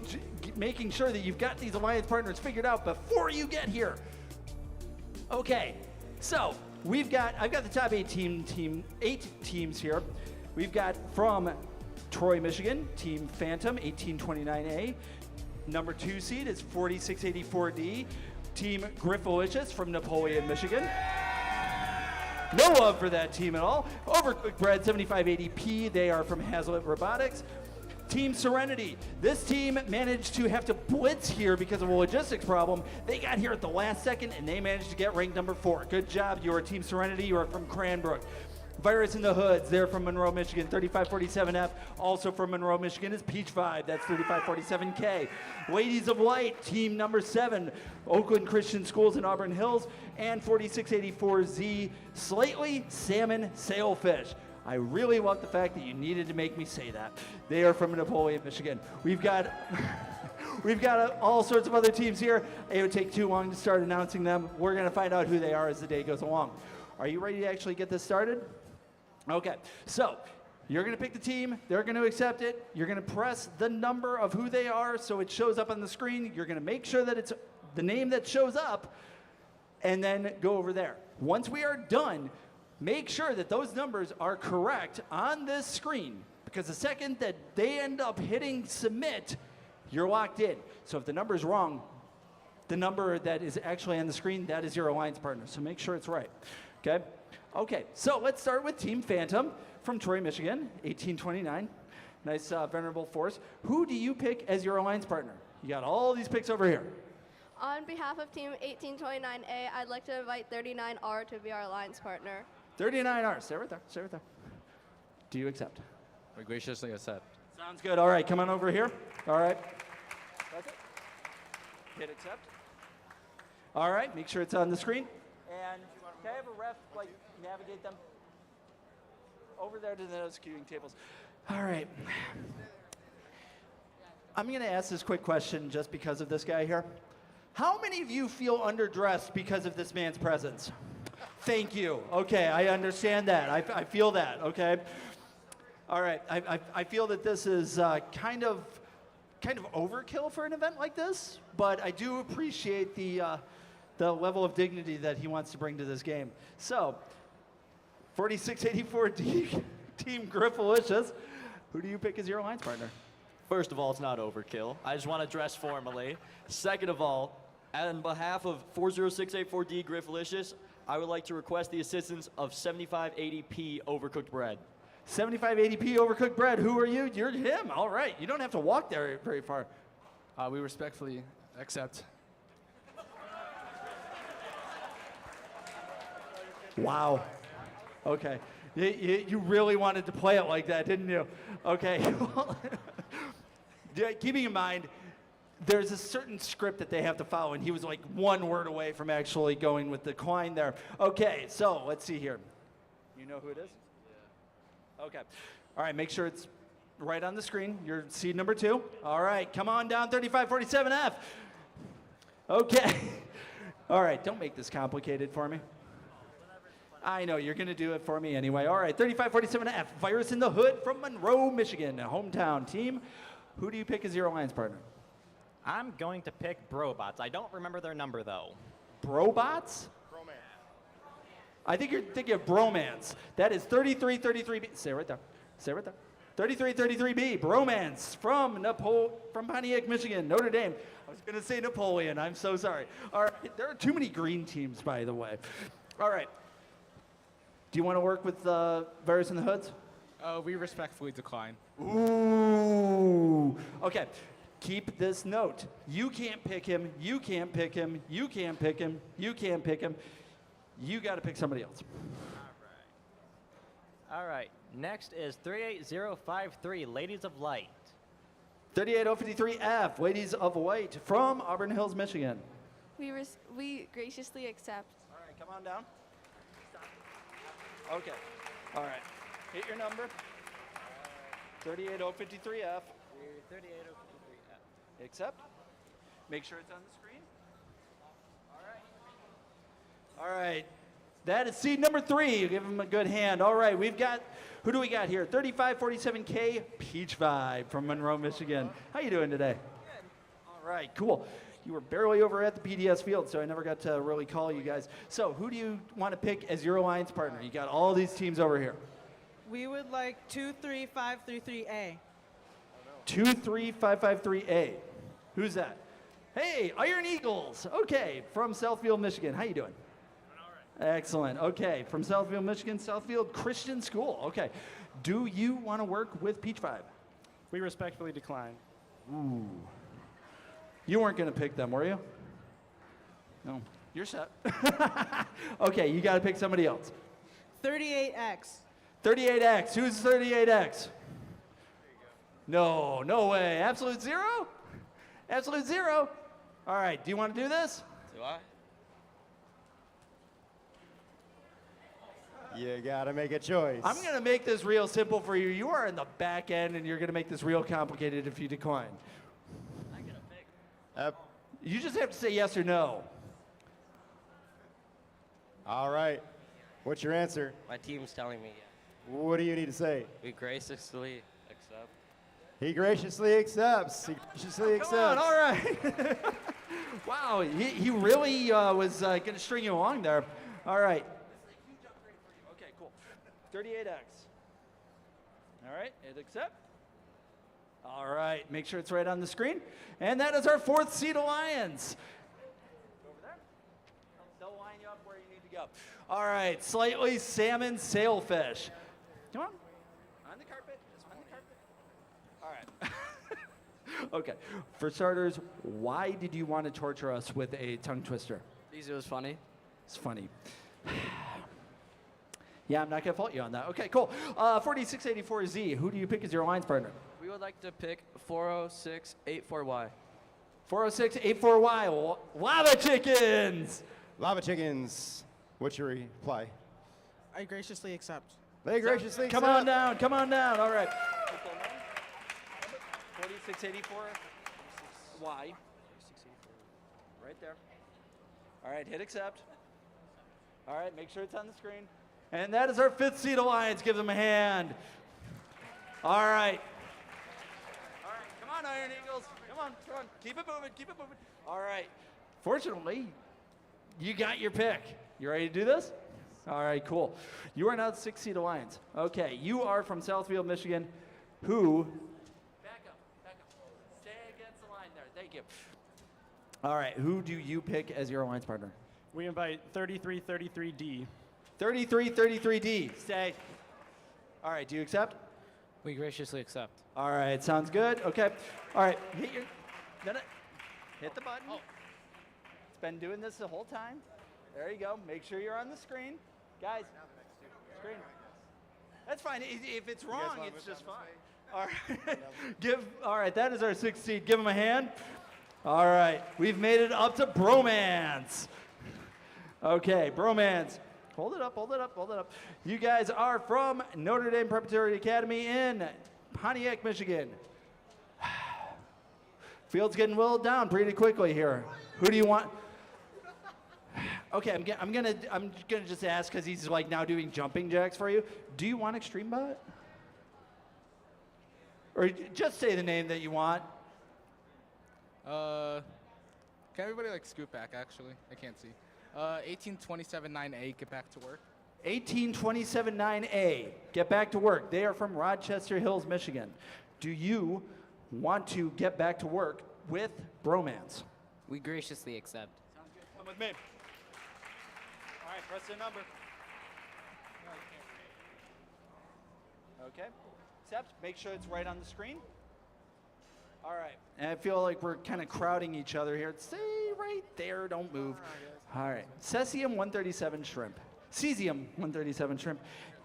making sure that you've got these alliance partners figured out before you get here. Okay, so I've got the top 8 teams here. We've got from Troy, Michigan, Team Phantom, 1829A. Number 2 seed is 4684D, Team Griffalicious from Napoleon, Michigan. No love for that team at all. Overcooked Bread, 7580P, they are from Hazlitt Robotics. Team Serenity, this team managed to have to blitz here because of a logistics problem. They got here at the last second and they managed to get ranked number 4. Good job, you are Team Serenity, you are from Cranbrook. Virus in the Hoods, they're from Monroe, Michigan. 3547F, also from Monroe, Michigan, is Peach Vibe. That's 3547K. Ladies of Light, team number 7, Oakland Christian Schools in Auburn Hills. And 4684Z, Slightly Salmon Sailfish. I really love the fact that you needed to make me say that. They are from Napoleon, Michigan. We've got all sorts of other teams here. It would take too long to start announcing them. We're going to find out who they are as the day goes along. Are you ready to actually get this started? Okay, so you're going to pick the team. They're going to accept it. You're going to press the number of who they are so it shows up on the screen. You're going to make sure that it's the name that shows up and then go over there. Once we are done, make sure that those numbers are correct on this screen because the second that they end up hitting submit, you're locked in. So if the number is wrong, the number that is actually on the screen, that is your alliance partner. So make sure it's right. Okay? Okay, so let's start with Team Phantom from Troy, Michigan, 1829. Nice, venerable force. Who do you pick as your alliance partner? You got all these picks over here. On behalf of Team 1829A, I'd like to invite 39R to be our alliance partner. 39R, stay right there, stay right there. Do you accept? We graciously accept. Sounds good. All right, come on over here. All right. That's it. Hit accept. All right, make sure it's on the screen. And can I have a ref, like, navigate them over there to those queuing tables? All right. I'm going to ask this quick question just because of this guy here. How many of you feel underdressed because of this man's presence? Thank you. Okay, I understand that. I feel that, okay? All right, I feel that this is kind of overkill for an event like this, but I do appreciate the level of dignity that he wants to bring to this game. So, 4684D, Team Griffalicious, who do you pick as your alliance partner? First of all, it's not overkill. I just want to dress formally. Second of all, on behalf of 40684D Griffalicious, I would like to request the assistance of 7580P Overcooked Bread. 7580P Overcooked Bread, who are you? You're him, all right. You don't have to walk there very far. We respectfully accept. Wow. Okay. You really wanted to play it like that, didn't you? Okay. Keeping in mind, there's a certain script that they have to follow, and he was like one word away from actually going with the coin there. Okay, so let's see here. You know who it is? Yeah. Okay. All right, make sure it's right on the screen. You're seed number 2. All right, come on down, 3547F. Okay. All right, don't make this complicated for me. I know, you're going to do it for me anyway. All right, 3547F, Virus in the Hood from Monroe, Michigan, a hometown team. Who do you pick as your alliance partner? I'm going to pick Brobots. I don't remember their number, though. Brobots? I think you're thinking of Bromance. That is 3333B. Stay right there. Stay right there. 3333B, Bromance from Pontiac, Michigan, Notre Dame. I was going to say Napoleon. I'm so sorry. All right, there are too many green teams, by the way. All right. Do you want to work with Virus in the Hoods? We respectfully decline. Ooh. Okay. Keep this note. You can't pick him. You can't pick him. You can't pick him. You can't pick him. You got to pick somebody else. All right. Next is 38053, Ladies of Light. 38053F, Ladies of White from Auburn Hills, Michigan. We graciously accept. All right, come on down. Okay. All right. Hit your number. 38053F. 38053F. Accept. Make sure it's on the screen. All right. All right. That is seed number 3. You give him a good hand. All right. We've got, who do we got here? 3547K Peach Vibe from Monroe, Michigan. How you doing today? Good. All right. Cool. You were barely over at the PDS field, so I never got to really call you guys. So who do you want to pick as your alliance partner? You got all these teams over here. We would like 23533A. 23553A. Who's that? Hey, Iron Eagles. Okay, from Southfield, Michigan. How you doing? All right. Excellent. Okay, from Southfield, Michigan, Southfield Christian School. Okay. Do you want to work with Peach Vibe? We respectfully decline. Ooh. You weren't going to pick them, were you? No. You're set. Okay, you got to pick somebody else. 38X. 38X. Who's 38X? No, no way. Absolute zero? Absolute zero. All right, do you want to do this? Do I? You gotta make a choice. I'm going to make this real simple for you. You are in the back end, and you're going to make this real complicated if you decline. I get a pick. You just have to say yes or no. All right. What's your answer? My team's telling me yes. What do you need to say? We graciously accept. He graciously accepts. He graciously accepts. Come on, all right. Wow, he really was going to string you along there. All right. Okay, cool. 38X. All right, hit accept. All right, make sure it's right on the screen. And that is our 4th seed alliance. Over there. They'll line you up where you need to go. All right, Slightly Salmon Sailfish. Come on. On the carpet. Just on the carpet. All right. Okay. For starters, why did you want to torture us with a tongue twister? Because it was funny. It's funny. Yeah, I'm not going to fault you on that. Okay, cool. 4684Z, who do you pick as your alliance partner? We would like to pick 40684Y. 40684Y, Lava Chickens! Lava Chickens. What's your reply? I graciously accept. They graciously Come accept. on down, come on down. All right. 4684Y. Right there. All right, hit accept. All right, make sure it's on the screen. And that is our 5th seed alliance. Give them a hand. All right. All right, come on, Iron Eagles. Come on, come on. Keep it moving, keep it moving. All right. Fortunately, you got your pick. You ready to do this? All right, cool. You are now the 6th seed alliance. Okay, you are from Southfield, Michigan. Who? Back up, back up. Stay against the line there. Thank you. All right, who do you pick as your alliance partner? We invite 3333D. 3333D. Stay. All right, do you accept? We graciously accept. All right, sounds good. Okay. All right, hit your. Hit the button. It's been doing this the whole time. There you go. Make sure you're on the screen. Guys, screen. That's fine. If it's wrong, it's just fine. All right. All right, that is our 6th seed. Give him a hand. All right, we've made it up to bromance. Okay, bromance. Hold it up, hold it up, hold it up. You guys are from Notre Dame Preparatory Academy in Pontiac, Michigan. Field's getting whittled down pretty quickly here. Who do you want? Okay, I'm gonna just ask because he's like now doing jumping jacks for you. Do you want Extreme Bot? Or just say the name that you want. Can everybody like scoot back? Actually, I can't see. 18279A. Get back to work. 18279A. Get back to work. They are from Rochester Hills, Michigan. Do you want to get back to work with bromance? We graciously accept. Sounds good. Come with me. All right, press the number. Okay. Accept. Make sure it's right on the screen. All right. And I feel like we're kind of crowding each other here. Stay right there. Don't move. All right. Cesium 137 shrimp. Cesium 137 shrimp.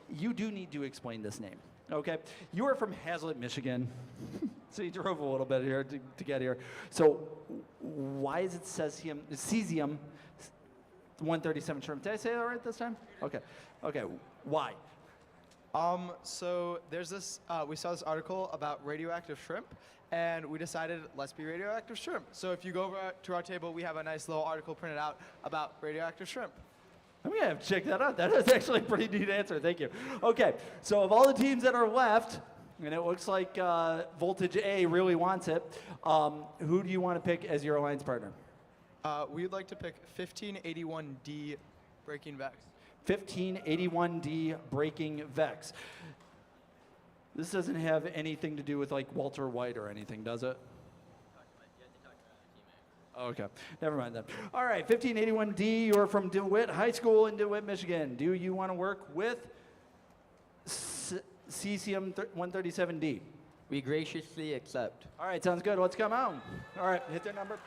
You do need to explain this name. Okay. You are from Hazlet, Michigan. So you drove a little bit here to get here. So why is it cesium 137 shrimp? Did I say that right this time? Okay. Okay. Why? So there's this, we saw this article about radioactive shrimp, and we decided let's be radioactive shrimp. So if you go over to our table, we have a nice little article printed out about radioactive shrimp. I'm gonna have to check that out. That is actually a pretty neat answer. Thank you. Okay, so of all the teams that are left, and it looks like Voltage A really wants it, who do you want to pick as your alliance partner? We'd like to pick 1581D Breaking Vex. 1581D Breaking Vex. This doesn't have anything to do with like Walter White or anything, does it? Okay, never mind then. All right, 1581D, you're from DeWitt High School in DeWitt, Michigan. Do you want to work with Cesium 137D? We graciously accept. All right, sounds good. Let's come out. All right, hit their number.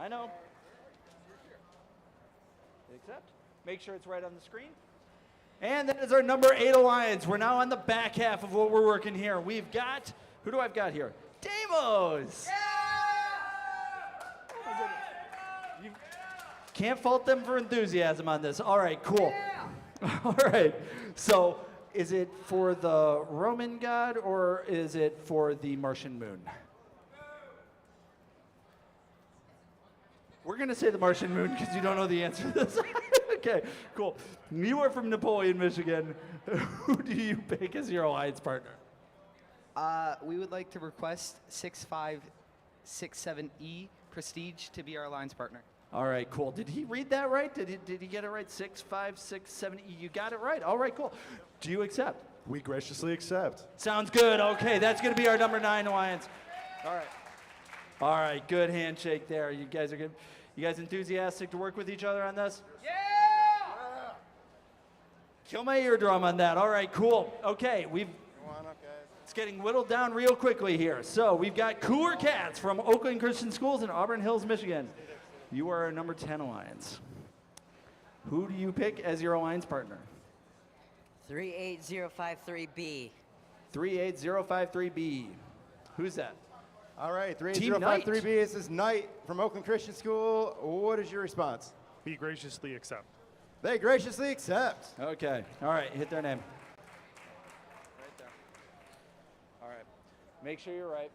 I know. Accept. Make sure it's right on the screen. And that is our number 8 alliance. We're now on the back half of what we're working here. We've got, who do I've got here? Damos! Yeah! Oh my goodness. You can't fault them for enthusiasm on this. All right, cool. Yeah! All right, so is it for the Roman god or is it for the Martian moon? We're going to say the Martian moon because you don't know the answer to this. Okay, cool. You are from Napoleon, Michigan. Who do you pick as your alliance partner? We would like to request 6567E Prestige to be our alliance partner. All right, cool. Did he read that right? Did he get it right? 6567E. You got it right. All right, cool. Do you accept? We graciously accept. Sounds good. Okay, that's going to be our number 9 alliance. All right. All right, good handshake there. You guys are good. You guys enthusiastic to work with each other on this? Yeah! Kill my eardrum on that. All right, cool. Okay, it's getting whittled down real quickly here. So we've got Cooler Cats from Oakland Christian Schools in Auburn Hills, Michigan. You are our number 10 alliance. Who do you pick as your alliance partner? 38053B. 38053B. Who's that? All right, 38053B, this is Knight from Oakland Christian School. What is your response? We graciously accept. They graciously accept. Okay, all right, hit their name. Right there. All right, make sure you're right.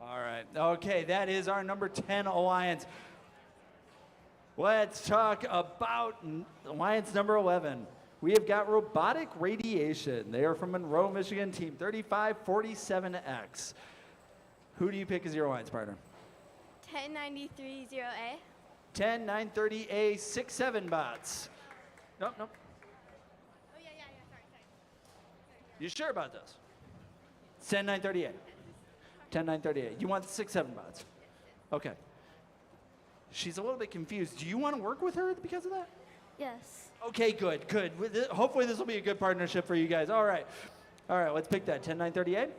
All right, okay, that is our number 10 alliance. Let's talk about alliance number 11. We have got Robotic Radiation. They are from Monroe, Michigan, team 3547X. Who do you pick as your alliance partner? 10930A. 10930A 67 bots. Nope. Oh, yeah, sorry. You sure about this? 10938. 10938. You want the 67 bots? Okay. She's a little bit confused. Do you want to work with her because of that? Yes. Okay, good. Hopefully this will be a good partnership for you guys. All right, let's pick that. 10938.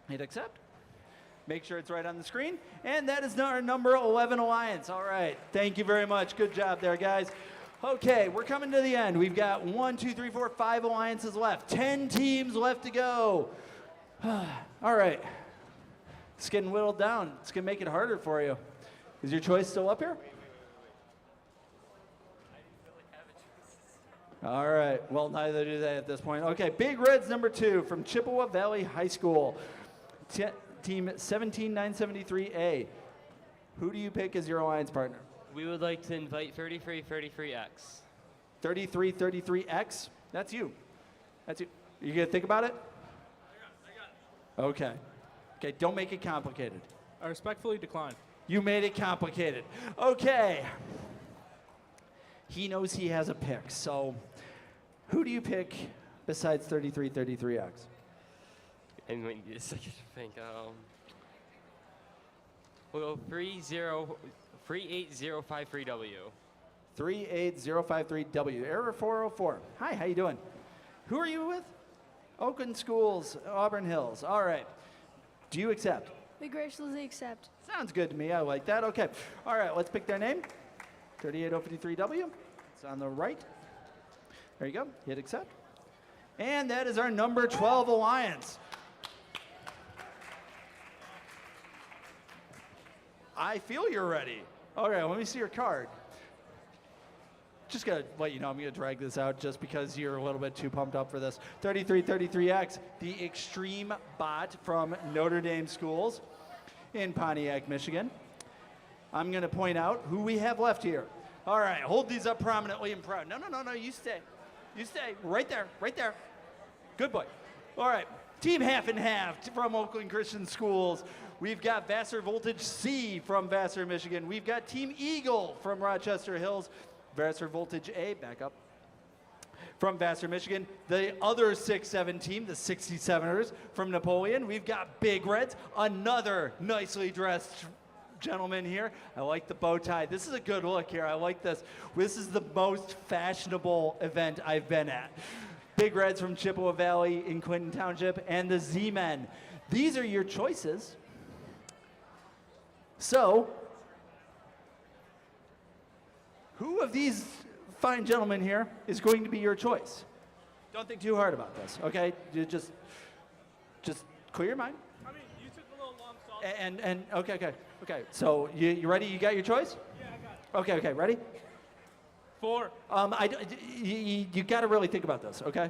Hit accept. Make sure it's right on the screen. And that is our number 11 alliance. All right. Thank you very much. Good job there, guys. Okay, we're coming to the end. We've got 1, 2, 3, 4, 5 alliances left. 10 teams left to go. All right. It's getting whittled down. It's going to make it harder for you. Is your choice still up here? All right. Well, neither do they at this point. Okay, Big Reds number 2 from Chippewa Valley High School. Team 17973A. Who do you pick as your alliance partner? We would like to invite 3333X. 3333X? That's you. That's you. You going to think about it? I got it. Okay. Okay, don't make it complicated. I respectfully decline. You made it complicated. Okay. He knows he has a pick, so who do you pick besides 3333X? And wait a second to think. We'll go 38053W. 38053W. Error 404. Hi, how you doing? Who are you with? Oakland Schools, Auburn Hills. All right. Do you accept? We graciously accept. Sounds good to me. I like that. Okay. All right, let's pick their name. 38053W. It's on the right. There you go. Hit accept. And that is our number 12 alliance. I feel you're ready. Okay, let me see your card. Just gotta let you know, I'm gonna drag this out just because you're a little bit too pumped up for this. 3333X, the extreme bot from Notre Dame Schools in Pontiac, Michigan. I'm gonna point out who we have left here. All right, hold these up prominently and proud. No, you stay. You stay, right there. Good boy. All right, team half and half from Oakland Christian Schools. We've got Vassar Voltage C from Vassar, Michigan. We've got Team Eagle from Rochester Hills. Vassar Voltage A, back up, from Vassar, Michigan. The other 6-7 team, the 67ers from Napoleon. We've got Big Reds, another nicely dressed gentleman here. I like the bow tie. This is a good look here. I like this. This is the most fashionable event I've been at. Big Reds from Chippewa Valley in Clinton Township, and the Z-Men. These are your choices. So, who of these fine gentlemen here is going to be your choice? Don't think too hard about this, okay? You just clear your mind. I mean, you took a little long, so Okay. So you ready? You got your choice? Yeah, I got it. Okay. Ready? 4. You got to really think about this, okay?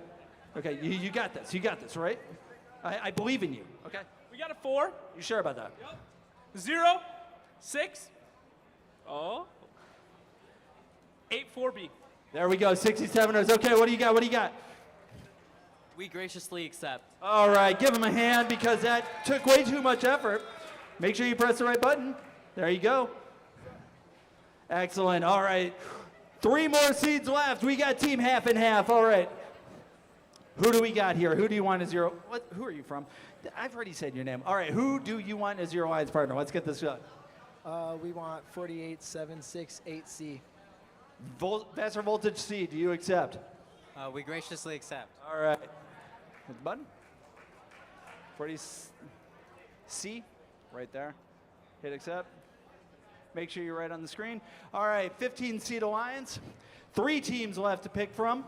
Okay. You got this. You got this, right? I believe in you. Okay. We got a 4. You sure about that? Yep. 0, 6. 8-4B. There we go. 67ers. Okay. What do you got? We graciously accept. All right, give him a hand because that took way too much effort. Make sure you press the right button. There you go. Excellent. All right. 3 more seeds left. We got team half and half. All right. Who do we got here? Who do you want as your... Who are you from? I've already said your name. All right. Who do you want as your alliance partner? Let's get this done. We want 48768C. Vassar Voltage C. Do you accept? We graciously accept. All right. Hit the button. 40 C. Right there. Hit accept. Make sure you're right on the screen. All right, 15-seat alliance. 3 teams left to pick from.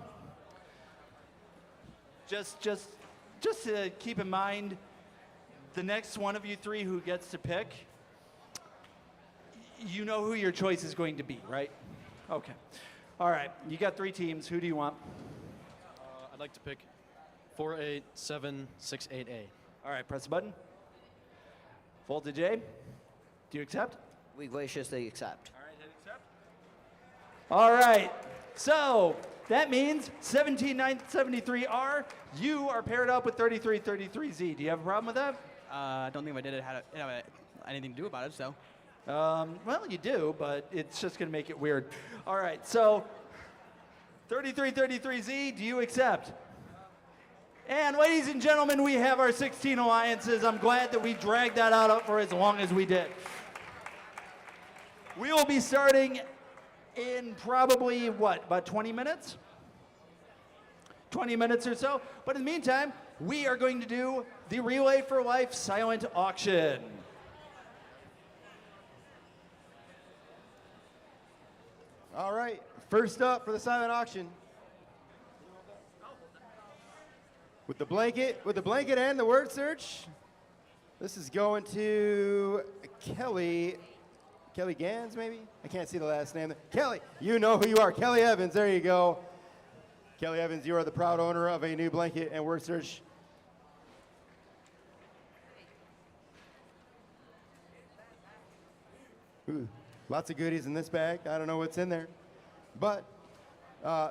Just to keep in mind, the next one of you 3 who gets to pick, you know who your choice is going to be, right? Okay. All right, you got 3 teams. Who do you want? I'd like to pick 48768A. All right, press the button. Voltage A. Do you accept? We graciously accept. All right, hit accept. All right, so that means 17973R, you are paired up with 3333Z. Do you have a problem with that? I don't think if I did it had anything to do about it, so. Well, you do, but it's just going to make it weird. All right, so 3333Z, do you accept? And ladies and gentlemen, we have our 16 alliances. I'm glad that we dragged that out for as long as we did. We will be starting in probably, about 20 minutes? 20 minutes or so. But in the meantime, we are going to do the Relay for Life silent auction. All right, first up for the silent auction. With the blanket and the word search, this is going to Kelly Gans, maybe? I can't see the last name. Kelly, you know who you are. Kelly Evans, there you go. Kelly Evans, you are the proud owner of a new blanket and word search. Ooh, lots of goodies in this bag. I don't know what's in there. But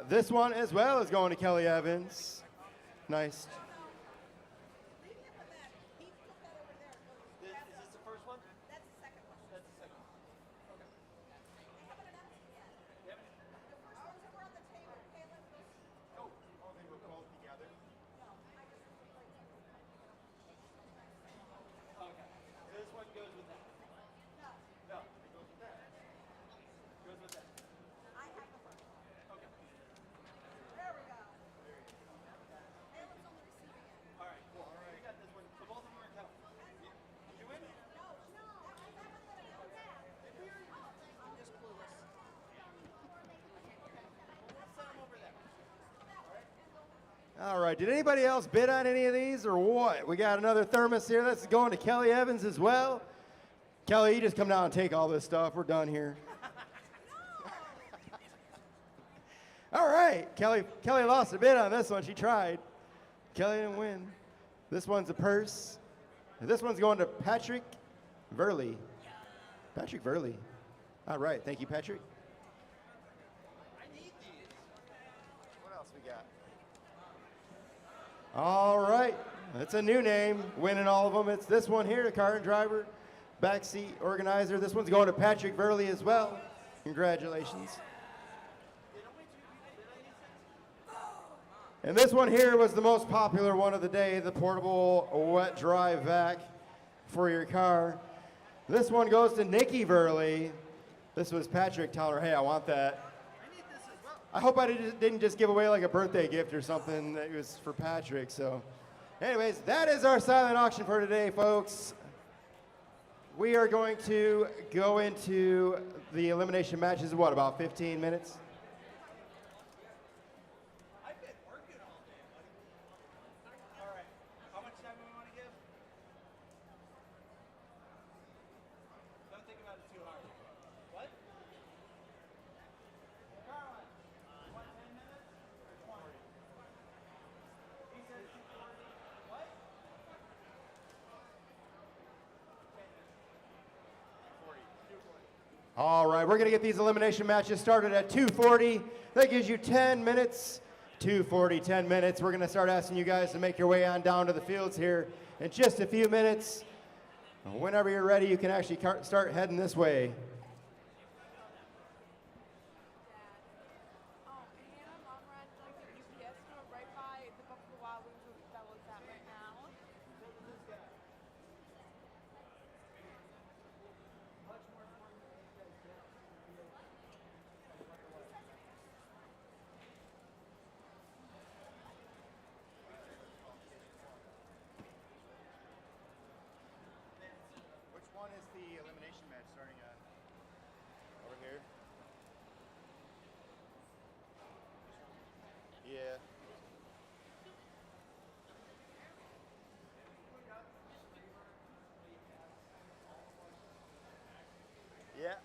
this one as well is going to Kelly Evans. Nice. All right, did anybody else bid on any of these or what? We got another thermos here. That's going to Kelly Evans as well. Kelly, you just come down and take all this stuff. We're done here. All right, Kelly lost a bid on this one. She tried. Kelly didn't win. This one's a purse. And this one's going to Patrick Verley. Patrick Verley. All right, thank you, Patrick. What else we got? All right, that's a new name, winning all of them. It's this one here, the car and driver, backseat organizer. This one's going to Patrick Verley as well. Congratulations. And this one here was the most popular one of the day, the portable wet dry vac for your car. This one goes to Nikki Verley. This was Patrick telling her, hey, I want that. I hope I didn't just give away like a birthday gift or something that was for Patrick. So anyways, that is our silent auction for today, folks. We are going to go into the elimination matches in what, about 15 minutes? All right, we're going to get these elimination matches started at 2:40. That gives you 10 minutes. 2:40, 10 minutes. We're going to start asking you guys to make your way on down to the fields here in just a few minutes. Whenever you're ready, you can actually start heading this way. Which one is the elimination match starting on? Over here? Yeah. Yeah.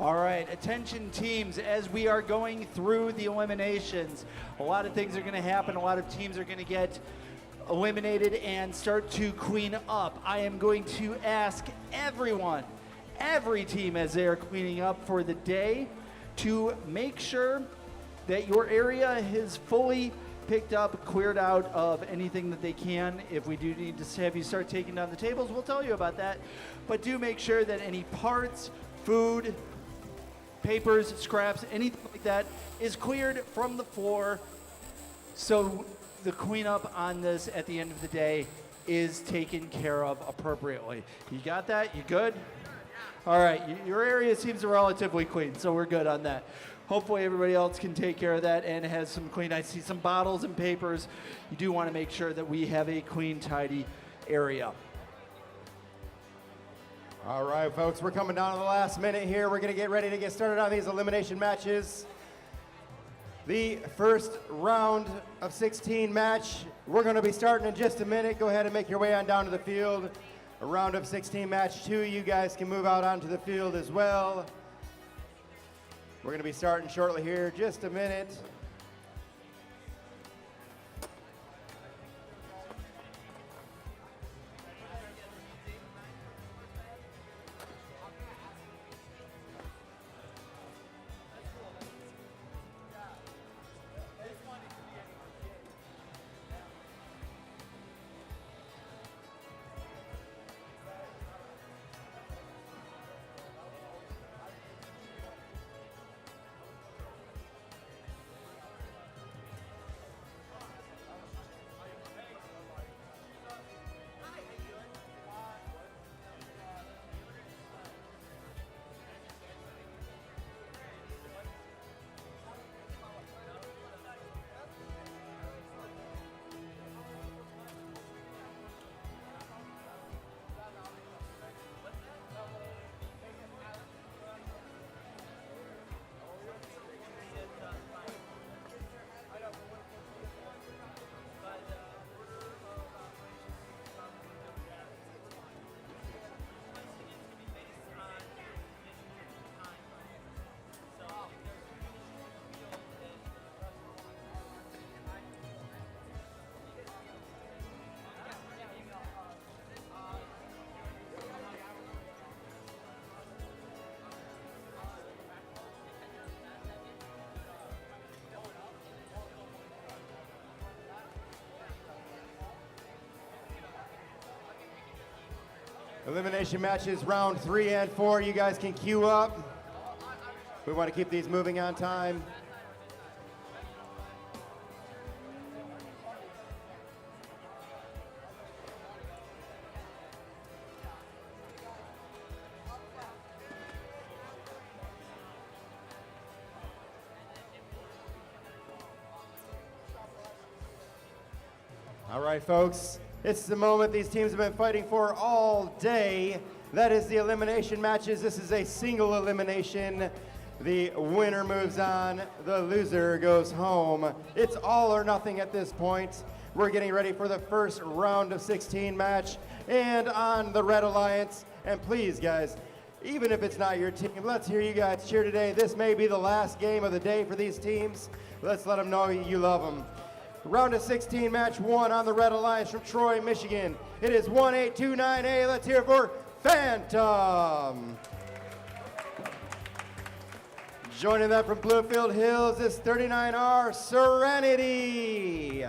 All right, attention teams, as we are going through the eliminations, a lot of things are going to happen. A lot of teams are going to get eliminated and start to clean up. I am going to ask everyone, every team as they are cleaning up for the day, to make sure that your area is fully picked up, cleared out of anything that they can. If we do need to have you start taking down the tables, we'll tell you about that. But do make sure that any parts, food, papers, scraps, anything like that is cleared from the floor, so the cleanup on this at the end of the day is taken care of appropriately. You got that? You good? All right, your area seems relatively clean, so we're good on that. Hopefully everybody else can take care of that and has some clean. I see some bottles and papers. You do want to make sure that we have a clean, tidy area. All right, folks, we're coming down to the last minute here. We're going to get ready to get started on these elimination matches. The first round of 16 match, we're going to be starting in just a minute. Go ahead and make your way on down to the field. A round of 16 match 2, you guys can move out onto the field as well. We're going to be starting shortly here, just a minute. Elimination matches round 3 and 4. You guys can queue up. We want to keep these moving on time. All right, folks. It's the moment these teams have been fighting for all day. That is the elimination matches. This is a single elimination. The winner moves on. The loser goes home. It's all or nothing at this point. We're getting ready for the first round of 16 match. And on the Red Alliance, and please, guys, even if it's not your team, let's hear you guys cheer today. This may be the last game of the day for these teams. Let's let them know you love them. Round of 16, match 1 on the Red Alliance from Troy, Michigan. It is 1829A. Let's hear it for Phantom. Joining them from Bluefield Hills is 39R Serenity.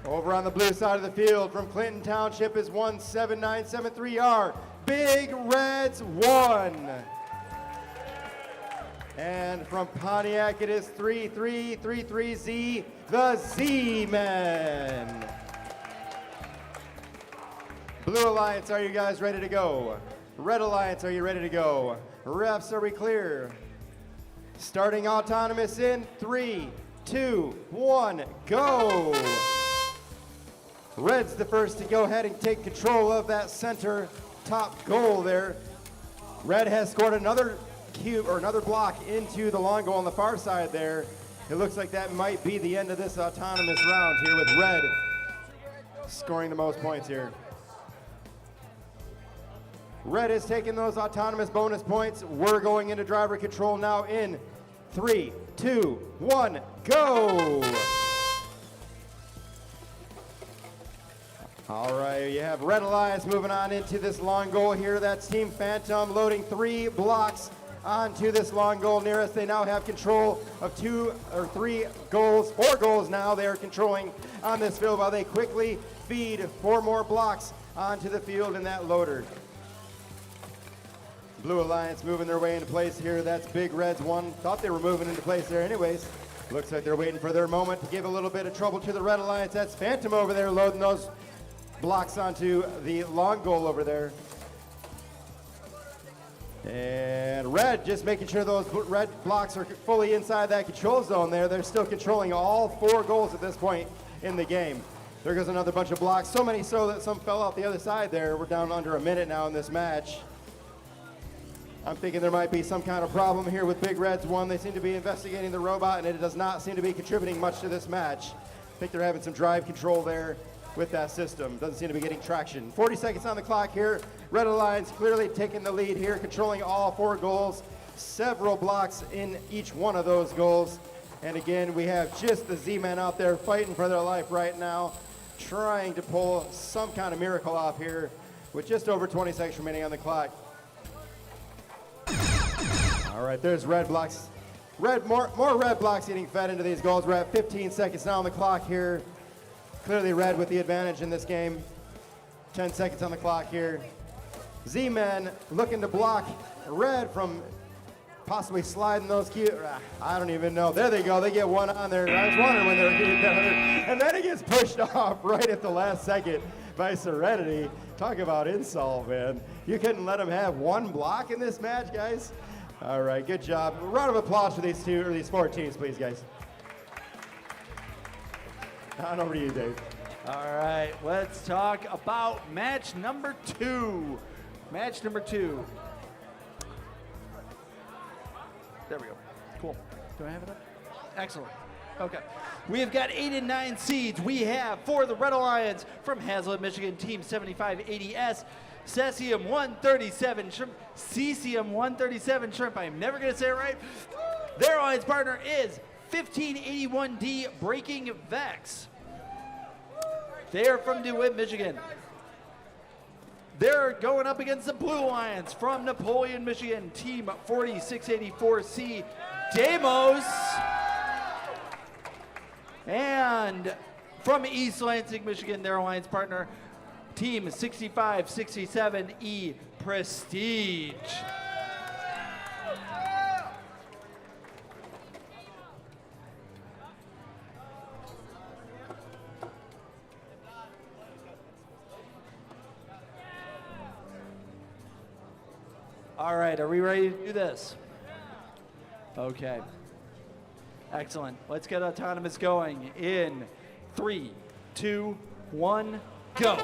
Over on the blue side of the field from Clinton Township is 17973R Big Reds 1. And from Pontiac, it is 3333Z, the Z-Men. Blue Alliance, are you guys ready to go? Red Alliance, are you ready to go? Refs, are we clear? Starting autonomous in 3, 2, 1, go! Red's the first to go ahead and take control of that center top goal there. Red has scored another cube or another block into the long goal on the far side there. It looks like that might be the end of this autonomous round here with Red scoring the most points here. Red is taking those autonomous bonus points. We're going into driver control now in 3, 2, 1, go! All right, you have Red Alliance moving on into this long goal here. That's Team Phantom loading 3 blocks onto this long goal nearest. They now have control of 2 or 3 goals, 4 goals now they're controlling on this field while they quickly feed 4 more blocks onto the field in that loader. Blue Alliance moving their way into place here. That's Big Red's one. Thought they were moving into place there anyways. Looks like they're waiting for their moment to give a little bit of trouble to the Red Alliance. That's Phantom over there loading those blocks onto the long goal over there. And Red just making sure those red blocks are fully inside that control zone there. They're still controlling all 4 goals at this point in the game. There goes another bunch of blocks. So many so that some fell out the other side there. We're down under a minute now in this match. I'm thinking there might be some kind of problem here with Big Red's one. They seem to be investigating the robot, and it does not seem to be contributing much to this match. I think they're having some drive control there with that system. Doesn't seem to be getting traction. 40 seconds on the clock here. Red Alliance clearly taking the lead here, controlling all 4 goals. Several blocks in each one of those goals. And again, we have just the Z-Men out there fighting for their life right now, trying to pull some kind of miracle off here with just over 20 seconds remaining on the clock. All right, there's red blocks. More red blocks getting fed into these goals. We're at 15 seconds now on the clock here. Clearly Red with the advantage in this game. 10 seconds on the clock here. Z-Men looking to block Red from possibly sliding those I don't even know. There they go. They get one on there. I was wondering when they were getting that on there. And then it gets pushed off right at the last second by Serenity. Talk about insult, man. You couldn't let them have 1 block in this match, guys? All right, good job. A round of applause for these 4 teams, please, guys. On over to you, Dave. All right, let's talk about match number 2. Match number 2. There we go. Cool. Do I have it up? Excellent. Okay. We have got 8 and 9 seeds. We have for the Red Alliance from Hazlet, Michigan, Team 7580S, Cesium 137 Shrimp, Cesium 137 Shrimp. I'm never going to say it right. Their alliance partner is 1581D Breaking Vex. They are from DeWitt, Michigan. They're going up against the Blue Alliance from Napoleon, Michigan, Team 4684C Demos. And from East Lansing, Michigan, their alliance partner, Team 6567E Prestige. All right, are we ready to do this? Okay. Excellent. Let's get autonomous going in 3, 2, 1, go.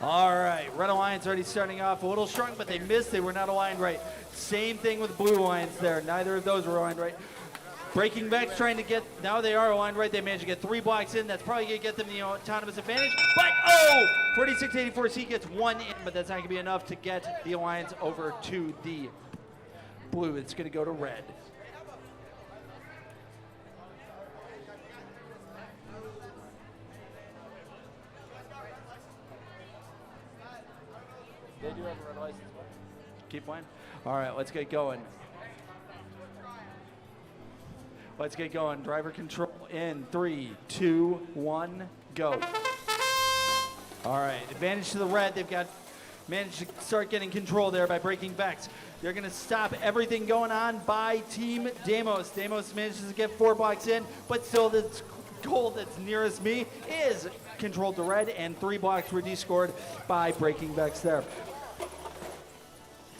All right, Red Alliance already starting off a little strong, but they missed. They were not aligned right. Same thing with Blue Alliance there. Neither of those were aligned right. Breaking Back's trying to get, now they are aligned right. They managed to get 3 blocks in. That's probably going to get them the autonomous advantage. But, 4684C gets 1 in, but that's not going to be enough to get the Alliance over to the Blue. It's going to go to Red. They do have a red license. Keep playing. All right, let's get going. Let's get going. Driver control in 3, 2, 1, go. All right, advantage to the red. They've got managed to start getting control there by breaking Vex. They're going to stop everything going on by Team Demos. Demos manages to get 4 blocks in, but still this goal that's nearest me is controlled to red, and 3 blocks were descored by breaking Vex there.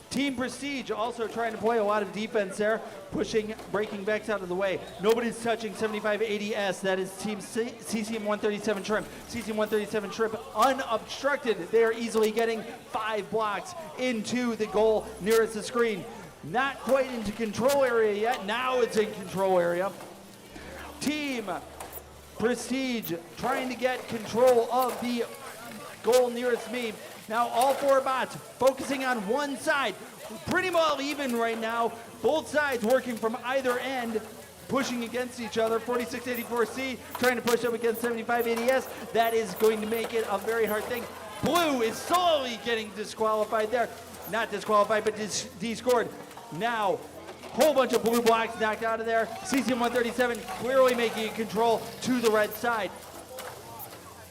Team Prestige also trying to play a lot of defense there, pushing Breaking Vex out of the way. Nobody's touching 7580S. That is Team CCM 137 Shrimp. CCM 137 Shrimp unobstructed. They are easily getting 5 blocks into the goal nearest the screen. Not quite into control area yet. Now it's in control area. Team Prestige trying to get control of the goal nearest me. Now all four bots focusing on one side. Pretty well even right now. Both sides working from either end, pushing against each other. 4684C trying to push up against 7580S. That is going to make it a very hard thing. Blue is slowly getting disqualified there. Not disqualified, but descored. Now, whole bunch of blue blocks knocked out of there. CCM 137 clearly making control to the red side.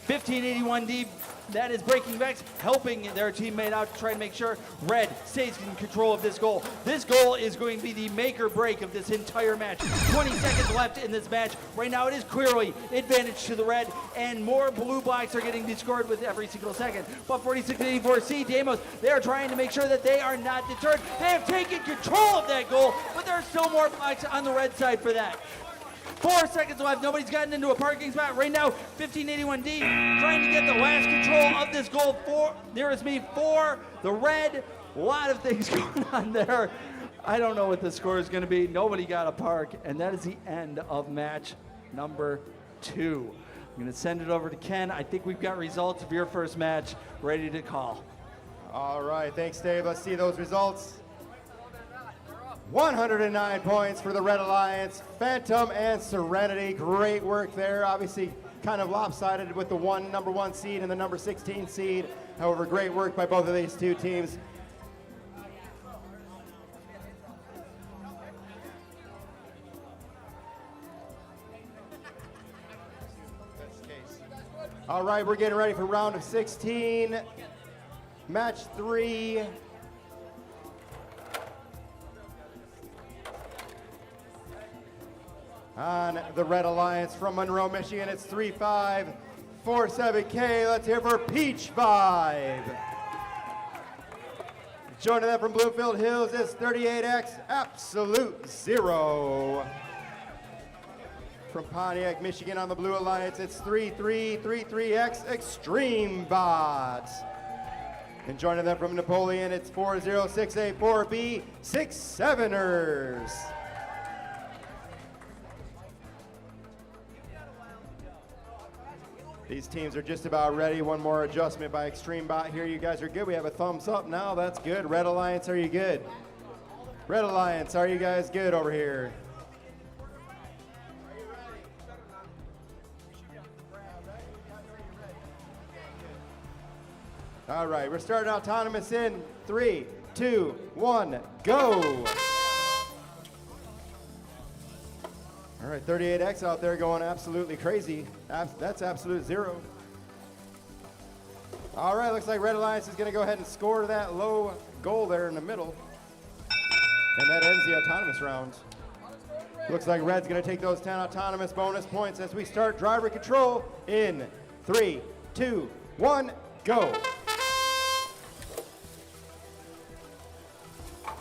1581D, that is Breaking Vex, helping their teammate out to try to make sure red stays in control of this goal. This goal is going to be the make or break of this entire match. 20 seconds left in this match. Right now it is clearly advantage to the red, and more blue blocks are getting descored with every single second. But 4684C, Damos, they are trying to make sure that they are not deterred. They have taken control of that goal, but there are still more blocks on the red side for that. 4 seconds left. Nobody's gotten into a parking spot. Right now, 1581D trying to get the last control of this goal. Nearest me, for the red. A lot of things going on there. I don't know what the score is going to be. Nobody got a park, and that is the end of match number 2. I'm going to send it over to Ken. I think we've got results of your first match ready to call. All right, thanks, Dave. Let's see those results. 109 points for the Red Alliance. Phantom and Serenity, great work there. Obviously kind of lopsided with the number 1 seed and the number 16 seed. However, great work by both of these two teams. All right, we're getting ready for round of 16. Match 3. On the Red Alliance from Monroe, Michigan, it's 3547K. Let's hear for Peach Vibe. Joining them from Bloomfield Hills, it's 38X Absolute Zero. From Pontiac, Michigan on the Blue Alliance, it's 3333X Extreme Bot. And joining them from Napoleon, it's 40684B 67ers. These teams are just about ready. One more adjustment by Extreme Bot here. You guys are good. We have a thumbs up now. That's good. Red Alliance, are you good? Red Alliance, are you guys good over here? All right, we're starting autonomous in 3, 2, 1, go. All right, 38X out there going absolutely crazy. That's absolute zero. All right, looks like Red Alliance is going to go ahead and score that low goal there in the middle. And that ends the autonomous round. Looks like Red's going to take those 10 autonomous bonus points as we start driver control in 3, 2, 1, go.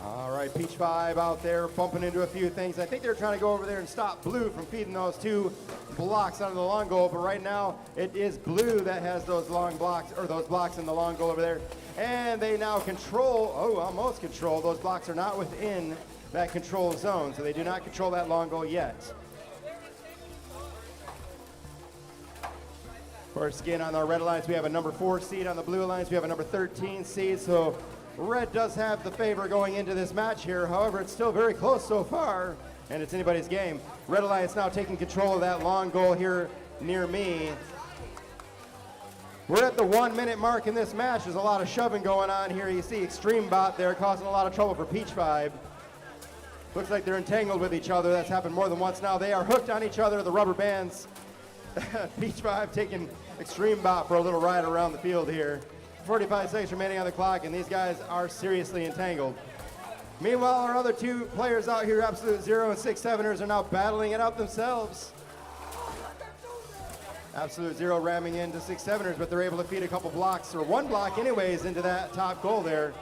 All right, Peach Vibe out there bumping into a few things. I think they're trying to go over there and stop Blue from feeding those 2 blocks onto the long goal, but right now it is Blue that has those long blocks, or those blocks in the long goal over there. And they now control, almost control. Those blocks are not within that control zone, so they do not control that long goal yet. Of course, again, on our Red Alliance, we have a number 4 seed. On the Blue Alliance, we have a number 13 seed, so Red does have the favor going into this match here. However, it's still very close so far, and it's anybody's game. Red Alliance now taking control of that long goal here near me. We're at the 1 minute mark in this match. There's a lot of shoving going on here. You see Extreme Bot there causing a lot of trouble for Peach Vibe. Looks like they're entangled with each other. That's happened more than once now. They are hooked on each other, the rubber bands. Peach Vibe taking Extreme Bot for a little ride around the field here. 45 seconds remaining on the clock, and these guys are seriously entangled. Meanwhile, our other 2 players out here, Absolute Zero and 67ers, are now battling it out themselves. Absolute Zero ramming into 67ers, but they're able to feed a couple blocks, or 1 block anyways, into that top goal there.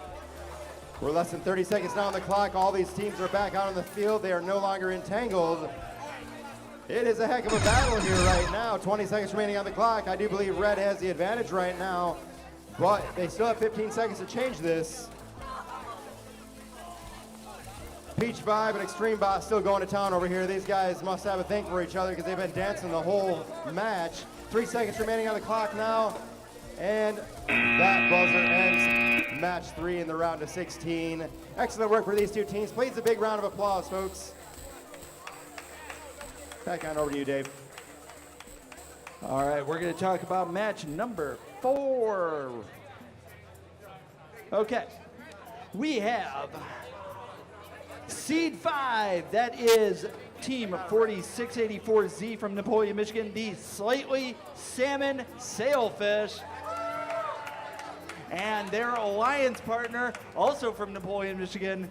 We're less than 30 seconds now on the clock. All these teams are back out on the field. They are no longer entangled. It is a heck of a battle here right now. 20 seconds remaining on the clock. I do believe Red has the advantage right now, but they still have 15 seconds to change this. Peach Vibe and Extreme Bot still going to town over here. These guys must have a thing for each other because they've been dancing the whole match. 3 seconds remaining on the clock now. And that buzzer ends match 3 in the round of 16. Excellent work for these two teams. Please a big round of applause, folks. Back on over to you, Dave. All right, we're going to talk about match number 4. Okay, we have Seed 5. That is Team 4684Z from Napoleon, Michigan, the Slightly Salmon Sailfish. And their alliance partner, also from Napoleon, Michigan,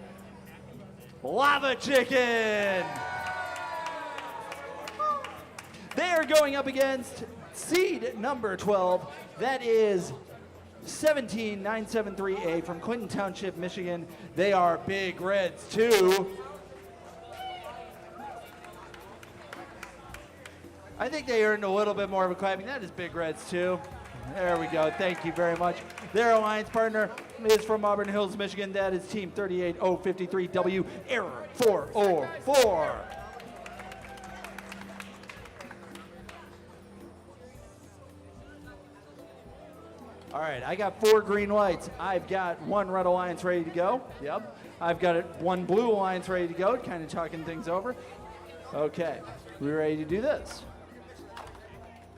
Lava Chicken. They are going up against seed number 12. That is 17973A from Clinton Township, Michigan. They are Big Reds too. I think they earned a little bit more of a clapping. That is Big Reds too. There we go. Thank you very much. Their alliance partner is from Auburn Hills, Michigan. That is Team 38053W, Error 404. All right, I got 4 green lights. I've got 1 red alliance ready to go. Yep. I've got 1 blue alliance ready to go, kind of talking things over. Okay, we ready to do this?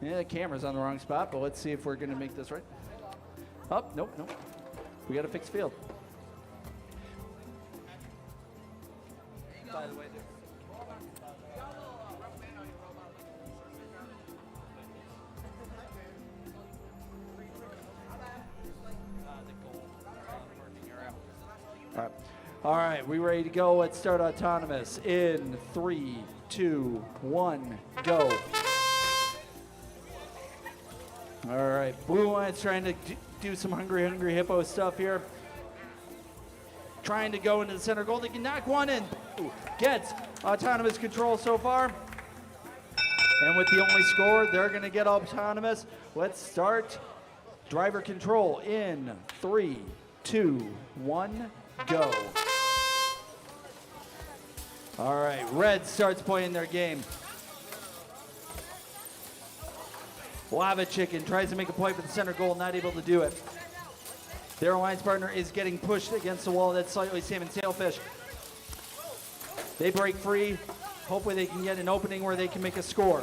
Yeah, the camera's on the wrong spot, but let's see if we're going to make this right. Oh, nope. We got to fix field. By the way, All right, we ready to go? Let's start autonomous in 3, 2, 1, go. All right, Blue Alliance trying to do some hungry hippo stuff here. Trying to go into the center goal. They can knock one in. Gets autonomous control so far. And with the only score, they're going to get autonomous. Let's start driver control in 3, 2, 1, go. All right, Red starts playing their game. Lava Chicken tries to make a play for the center goal, not able to do it. Their alliance partner is getting pushed against the wall. That's Slightly Salmon Sailfish. They break free. Hopefully they can get an opening where they can make a score.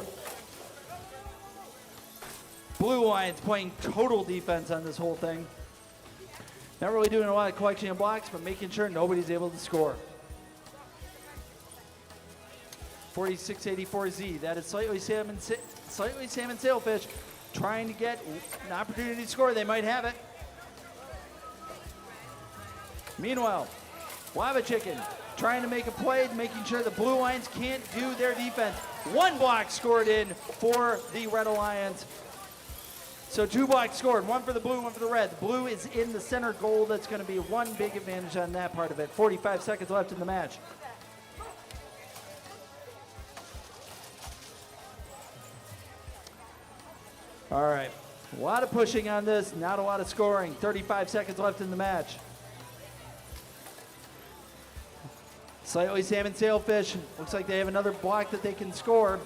Blue Alliance playing total defense on this whole thing. Not really doing a lot of collection of blocks, but making sure nobody's able to score. 4684Z, that is Slightly Salmon Sailfish, trying to get an opportunity to score. They might have it. Meanwhile, Lava Chicken trying to make a play, making sure the Blue Alliance can't do their defense. 1 block scored in for the Red Alliance. So 2 blocks scored, 1 for the blue, 1 for the red. The blue is in the center goal. That's going to be 1 big advantage on that part of it. 45 seconds left in the match. All right, a lot of pushing on this, not a lot of scoring. 35 seconds left in the match. Slightly Salmon Sailfish, looks like they have another block that they can score.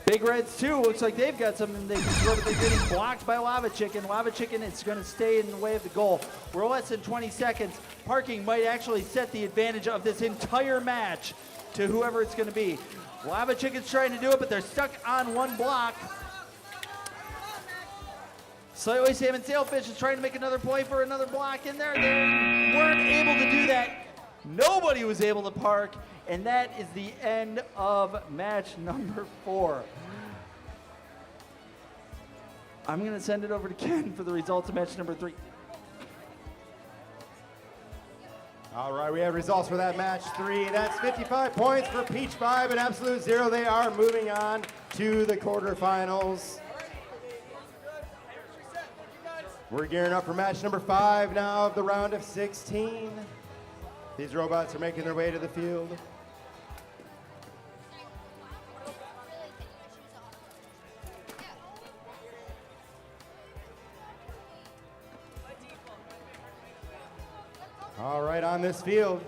Big Reds too, looks like they've got something they can score, but they're getting blocked by Lava Chicken. Lava Chicken is going to stay in the way of the goal. We're less than 20 seconds. Parking might actually set the advantage of this entire match to whoever it's going to be. Lava Chicken's trying to do it, but they're stuck on 1 block. Slightly Salmon Sailfish is trying to make another play for another block in there. They weren't able to do that. Nobody was able to park, and that is the end of match number 4. I'm going to send it over to Ken for the results of match number 3. All right, we have results for that match 3. That's 55 points for Peach 5 and Absolute 0. They are moving on to the quarterfinals. We're gearing up for match number 5 now of the round of 16. These robots are making their way to the field. All right, on this field,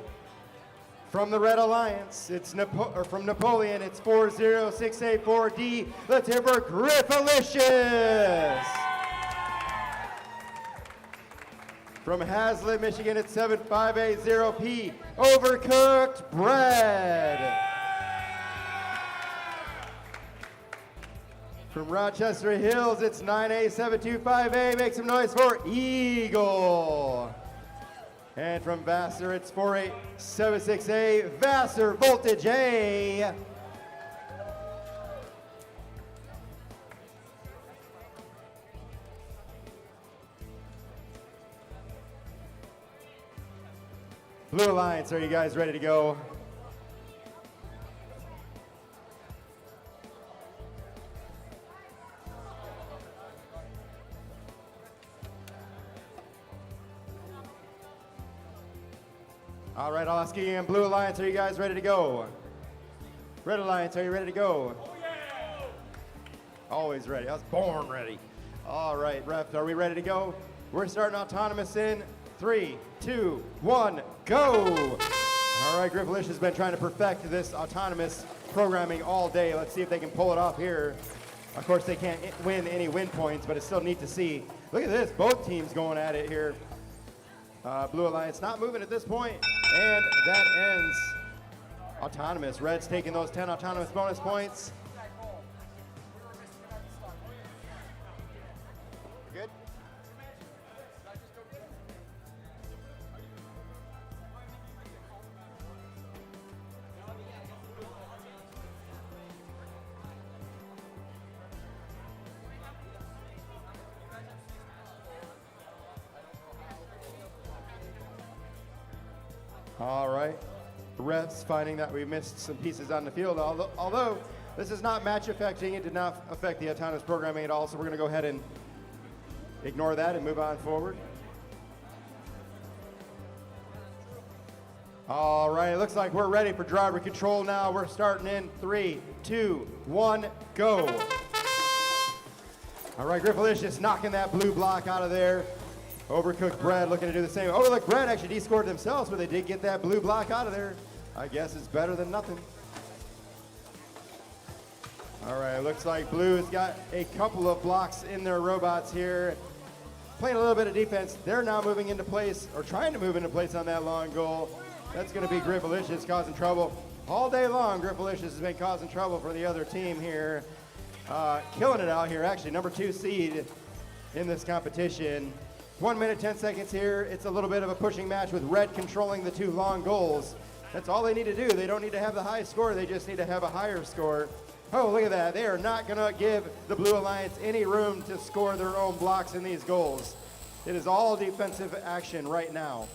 From the Red Alliance, it's from Napoleon, it's 40684D. Let's hear for Griffalicious. From Hazlet, Michigan, it's 7580P. Overcooked Bread. From Rochester Hills, it's 9A725A. Make some noise for Eagle. And from Vassar, it's 4876A. Vassar Voltage A. Blue Alliance, are you guys ready to go? All right, I'll ask you again. Blue Alliance, are you guys ready to go? Red Alliance, are you ready to go? Oh, yeah! Always ready. I was born ready. All right, ref, are we ready to go? We're starting autonomous in 3, 2, 1, go! All right, Griffalicious has been trying to perfect this autonomous programming all day. Let's see if they can pull it off here. Of course, they can't win any win points, but it's still neat to see. Look at this, both teams going at it here. Blue Alliance not moving at this point, and that ends autonomous. Red's taking those 10 autonomous bonus points. Good? All right. Refs finding that we missed some pieces on the field. Although this is not match affecting, it did not affect the autonomous programming at all, so we're going to go ahead and ignore that and move on forward. All right, it looks like we're ready for driver control now. We're starting in 3, 2, 1, go. All right, Griffalicious knocking that blue block out of there. Overcooked Bread looking to do the same. Oh, look, Bread actually de-scored themselves, but they did get that blue block out of there. I guess it's better than nothing. All right, looks like Blue has got a couple of blocks in their robots here. Playing a little bit of defense. They're now moving into place, or trying to move into place on that long goal. That's going to be Griffalicious causing trouble. All day long, Griffalicious has been causing trouble for the other team here. Killing it out here, actually, number 2 seed in this competition. 1 minute, 10 seconds here. It's a little bit of a pushing match with Red controlling the 2 long goals. That's all they need to do. They don't need to have the high score. They just need to have a higher score. Oh, look at that. They are not going to give the Blue Alliance any room to score their own blocks in these goals. It is all defensive action right now.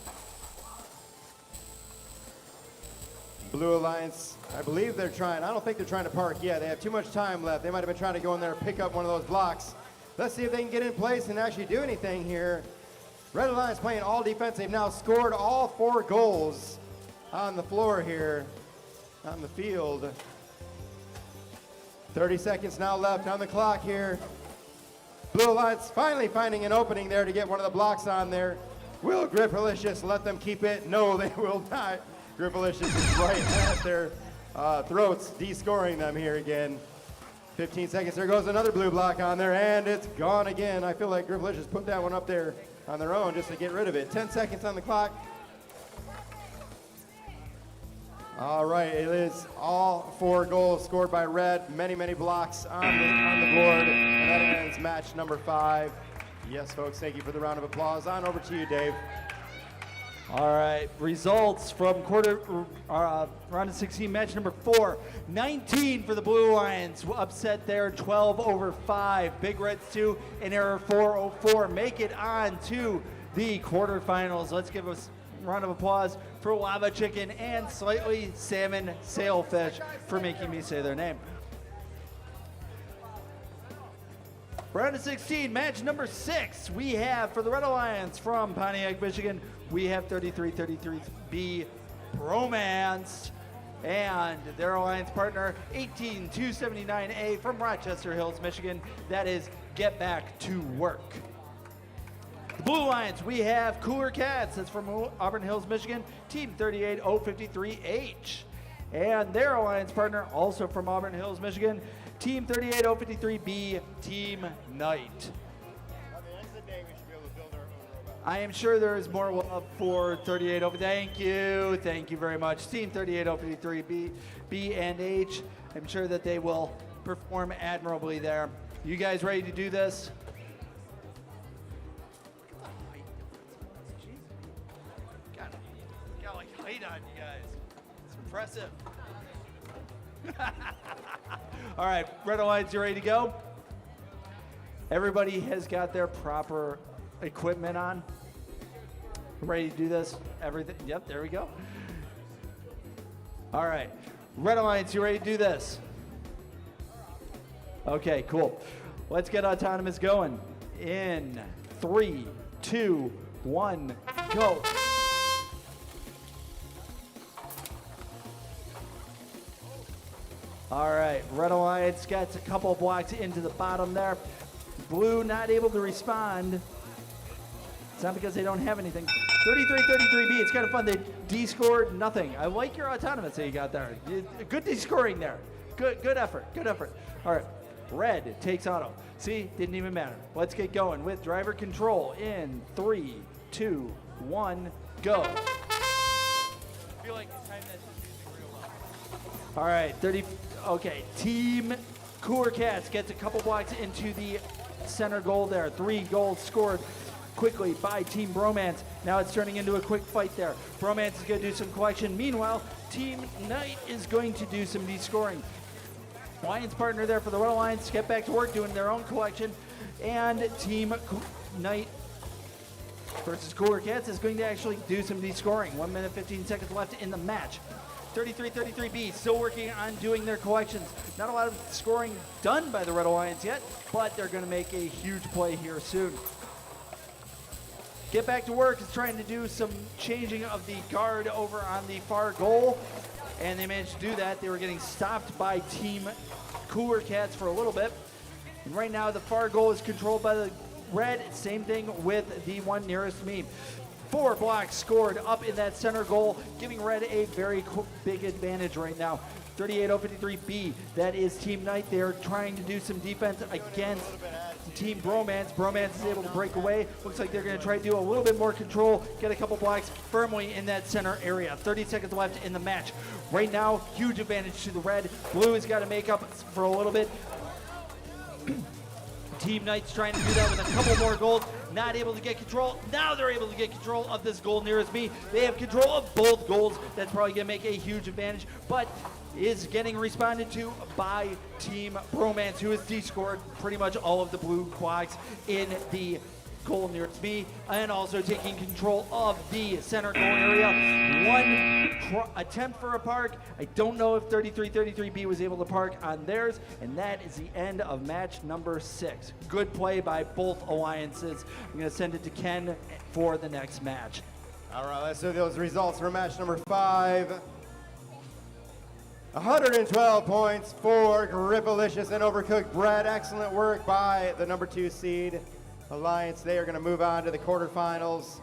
Blue Alliance, I believe they're trying. I don't think they're trying to park yet. They have too much time left. They might have been trying to go in there and pick up one of those blocks. Let's see if they can get in place and actually do anything here. Red Alliance playing all defense. They've now scored all 4 goals on the floor here, on the field. 30 seconds now left on the clock here. Blue Alliance finally finding an opening there to get one of the blocks on there. Will Griffalicious let them keep it? No, they will not. Griffalicious is right at their throats, de-scoring them here again. 15 seconds, there goes another blue block on there, and it's gone again. I feel like Griffalicious put that one up there on their own just to get rid of it. 10 seconds on the clock. All right, it is all 4 goals scored by Red. Many, many blocks on the board, and that ends match number 5. Yes, folks, thank you for the round of applause. On over to you, Dave. All right, results from round of 16, match number 4. 19 for the Blue Alliance, upset there, 12/5. Big Reds 2 and error 404 make it on to the quarterfinals. Let's give us a round of applause for Lava Chicken and Slightly Salmon Sailfish for making me say their name. Round of 16, match number 6. We have for the Red Alliance from Pontiac, Michigan, we have 3333B Bromance, and their alliance partner 18279A from Rochester Hills, Michigan. That is Get Back to Work. The Blue Alliance, we have Cooler Cats. That's from Auburn Hills, Michigan. Team 38053H. And their alliance partner, also from Auburn Hills, Michigan. Team 38053B, Team Knight. By the end of the day, we should be able to build our own robot. I am sure there is more love for 380. Thank you very much. Team 38053B, B and H. I'm sure that they will perform admirably there. You guys ready to do this? Got like height on you guys. It's impressive. All right, Red Alliance, you ready to go? Everybody has got their proper equipment on. Ready to do this? Everything? Yep, there we go. All right, Red Alliance, you ready to do this? Okay, cool. Let's get autonomous going. In 3, 2, 1, go. All right, Red Alliance gets a couple of blocks into the bottom there. Blue not able to respond. It's not because they don't have anything. 33-33B, it's kind of fun. They D-scored nothing. I like your autonomous that you got there. Good D-scoring there. Good effort, good effort. All right, Red takes auto. See, didn't even matter. Let's get going with driver control in 3, 2, 1, go. I feel like the time that's real well. All right, okay, Team Cooler Cats gets a couple blocks into the center goal there. 3 goals scored quickly by Team Bromance. Now it's turning into a quick fight there. Bromance is going to do some collection. Meanwhile, Team Knight is going to do some de-scoring. Alliance partner there for the Red Alliance, get back to work doing their own collection. And Team Knight versus Cooler Cats is going to actually do some de-scoring. 1 minute, 15 seconds left in the match. 33-33B still working on doing their collections. Not a lot of scoring done by the Red Alliance yet, but they're going to make a huge play here soon. Get back to work is trying to do some changing of the guard over on the far goal, and they managed to do that. They were getting stopped by Team Cooler Cats for a little bit. And right now the far goal is controlled by the Red. Same thing with the one nearest me. 4 blocks scored up in that center goal, giving Red a very big advantage right now. 38-053B, that is Team Knight. They're trying to do some defense against Team Bromance. Bromance is able to break away. Looks like they're going to try to do a little bit more control, get a couple blocks firmly in that center area. 30 seconds left in the match. Right now, huge advantage to the Red. Blue has got to make up for a little bit. Team Knight's trying to do that with a couple more goals. Not able to get control. Now they're able to get control of this goal nearest me. They have control of both goals. That's probably going to make a huge advantage, but is getting responded to by Team Bromance, who has de-scored pretty much all of the blue blocks in the goal nearest me, and also taking control of the center goal area. One attempt for a park. I don't know if 33-33B was able to park on theirs, and that is the end of match number 6. Good play by both alliances. I'm going to send it to Ken for the next match. All right, let's do those results for match number 5. 112 points for Grippalicious and Overcooked Bread. Excellent work by the number 2 seed Alliance. They are going to move on to the quarterfinals.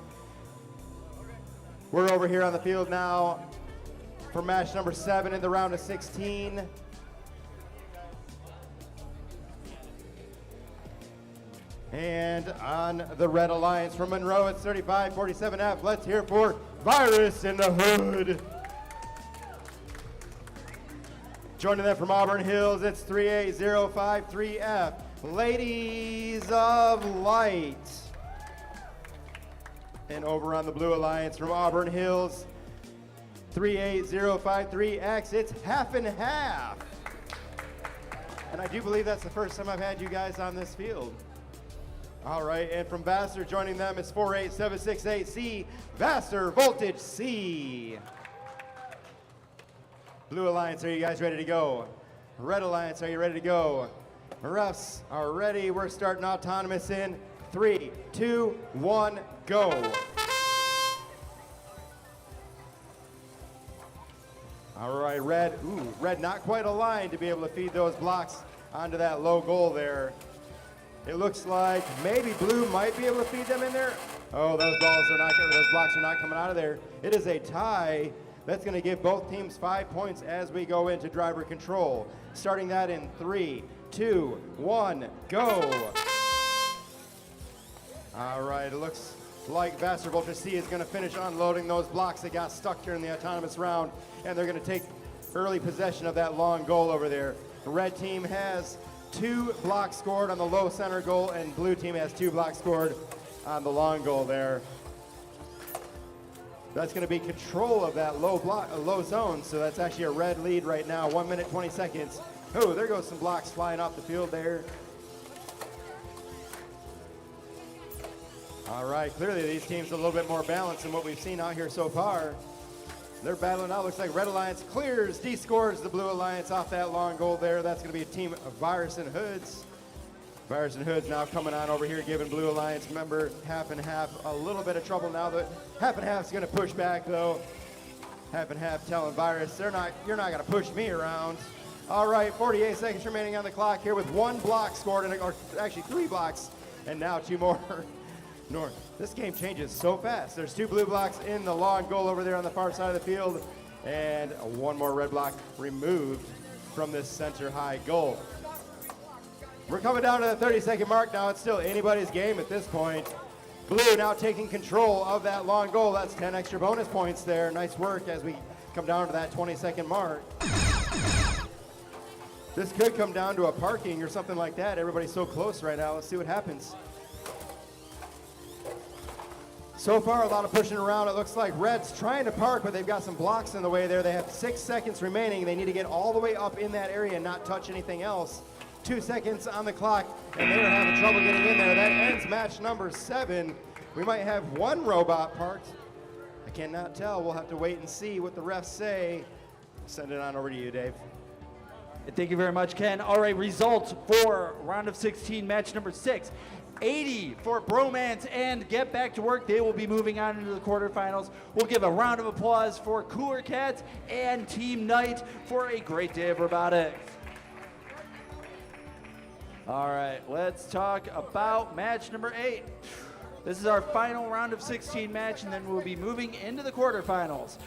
We're over here on the field now for match number 7 in the round of 16. And on the Red Alliance from Monroe, it's 3547F. Let's hear for Virus in the Hood. Joining them from Auburn Hills, it's 38053F. Ladies of Light. And over on the Blue Alliance from Auburn Hills, 38053X, it's half and half. And I do believe that's the first time I've had you guys on this field. All right, and from Vassar joining them is 48768C, Vassar Voltage C. Blue Alliance, are you guys ready to go? Red Alliance, are you ready to go? Refs are ready. We're starting autonomous in 3, 2, 1, go. All right, Red. Ooh, Red not quite aligned to be able to feed those blocks onto that low goal there. It looks like maybe blue might be able to feed them in there. Oh, those blocks are not coming out of there. It is a tie. That's going to give both teams 5 points as we go into driver control. Starting that in 3, 2, 1, go. All right, it looks like Vassar Vulture C is going to finish unloading those blocks that got stuck here in the autonomous round, and they're going to take early possession of that long goal over there. The red team has 2 blocks scored on the low center goal, and blue team has 2 blocks scored on the long goal there. That's going to be control of that low zone, so that's actually a red lead right now. 1 minute, 20 seconds. Oh, there goes some blocks flying off the field there. All right, clearly these teams are a little bit more balanced than what we've seen out here so far. They're battling out. Looks like Red Alliance clears, D-scores the Blue Alliance off that long goal there. That's going to be a team of Virus and Hoods. Virus and Hoods now coming on over here, giving Blue Alliance member half and half a little bit of trouble now. That half and half is going to push back though. Half and half telling Virus, you're not going to push me around. All right, 48 seconds remaining on the clock here with 1 block scored, or actually 3 blocks, and now 2 more. North. This game changes so fast. There's 2 blue blocks in the long goal over there on the far side of the field, and 1 more red block removed from this center high goal. We're coming down to the 30-second mark now. It's still anybody's game at this point. Blue now taking control of that long goal. That's 10 extra bonus points there. Nice work as we come down to that 20-second mark. This could come down to a parking or something like that. Everybody's so close right now. Let's see what happens. So far, a lot of pushing around. It looks like Red's trying to park, but they've got some blocks in the way there. They have 6 seconds remaining. They need to get all the way up in that area and not touch anything else. 2 seconds on the clock, and they're having trouble getting in there. That ends match number 7. We might have 1 robot parked. I cannot tell. We'll have to wait and see what the refs say. Send it on over to you, Dave. Thank you very much, Ken. All right, results for round of 16, match number 6. 80 for Bromance and Get Back to Work. They will be moving on into the quarterfinals. We'll give a round of applause for Cooler Cats and Team Knight for a great day of robotics. All right, let's talk about match number 8. This is our final round of 16 match, and then we'll be moving into the quarterfinals.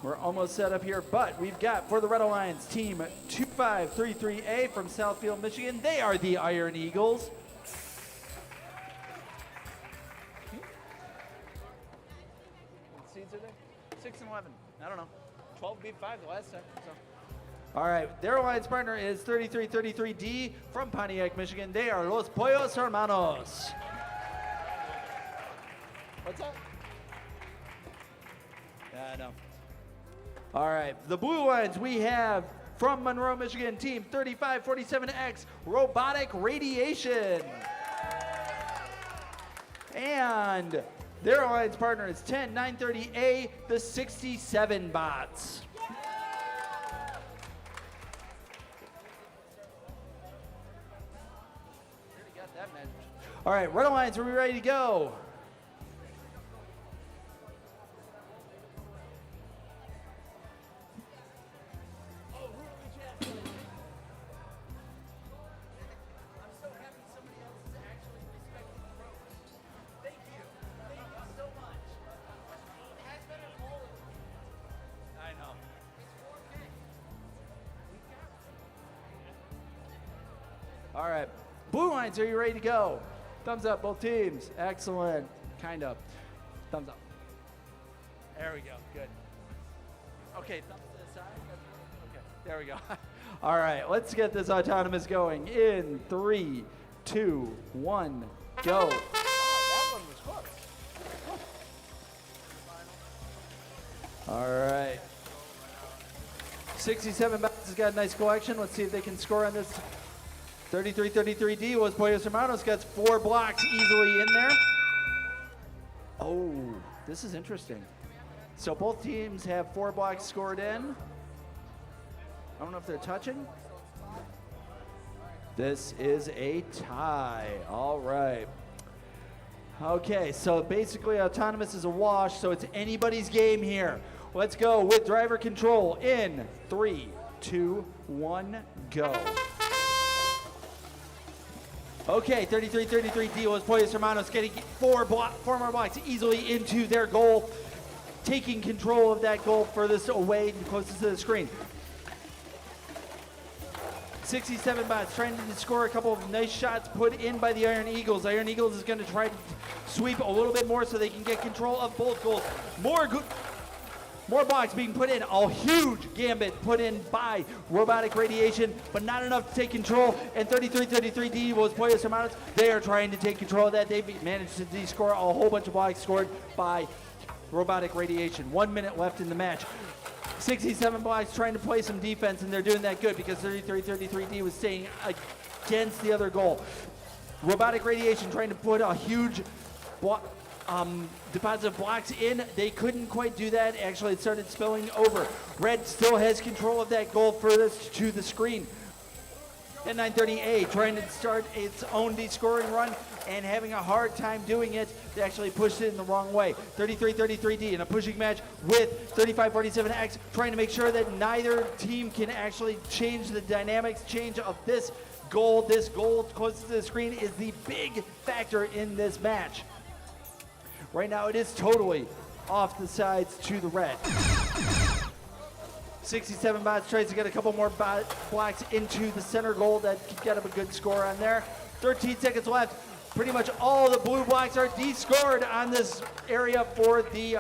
We're almost set up here, but we've got for the Red Alliance team 2533A from Southfield, Michigan. They are the Iron Eagles. What seeds are they? 6 and 11. I don't know. 12 beat 5 the last time. So. All right, their alliance partner is 3333D from Pontiac, Michigan. They are Los Pollos Hermanos. What's that? Yeah, I know. All right, the Blue Alliance we have from Monroe, Michigan, team 3547X, Robotic Radiation. And their alliance partner is 10930A, the 67 bots. All right, Red Alliance, are we ready to go? All right, Blue Alliance, are you ready to go? Thumbs up, both teams. Excellent. Kind of. Thumbs up. There we go. Good. Okay, thumbs to the side. Okay, there we go. All right, let's get this autonomous going in 3, 2, 1, go. All right. 67 bounces has got a nice collection. Let's see if they can score on this. 3333D was Pollos Hermanos, gets 4 blocks easily in there. Oh, this is interesting. So both teams have 4 blocks scored in. I don't know if they're touching. This is a tie. All right. Okay, so basically autonomous is a wash, so it's anybody's game here. Let's go with driver control in 3, 2, 1, go. Okay, 33-33 Los Pollos Hermanos getting four more blocks easily into their goal, taking control of that goal furthest away and closest to the screen. 67 bots trying to score a couple of nice shots put in by the Iron Eagles. Iron Eagles is going to try to sweep a little bit more so they can get control of both goals. More blocks being put in. A huge gambit put in by Robotic Radiation, but not enough to take control. And 33-33 Los Pollos Hermanos, they are trying to take control of that. They've managed to score a whole bunch of blocks scored by Robotic Radiation. 1 minute left in the match. 67 blocks trying to play some defense, and they're doing that good because 33-33D was staying against the other goal. Robotic Radiation trying to put a huge deposit of blocks in. They couldn't quite do that. Actually, it started spilling over. Red still has control of that goal furthest to the screen. And 930A trying to start its own descoring run and having a hard time doing it. They actually pushed it in the wrong way. 33-33D in a pushing match with 35-47X trying to make sure that neither team can actually change the dynamics of this goal. This goal closest to the screen is the big factor in this match. Right now it is totally off the sides to the red. 67 bots tries to get a couple more blocks into the center goal. That could get up a good score on there. 13 seconds left. Pretty much all the blue blocks are descored on this area for the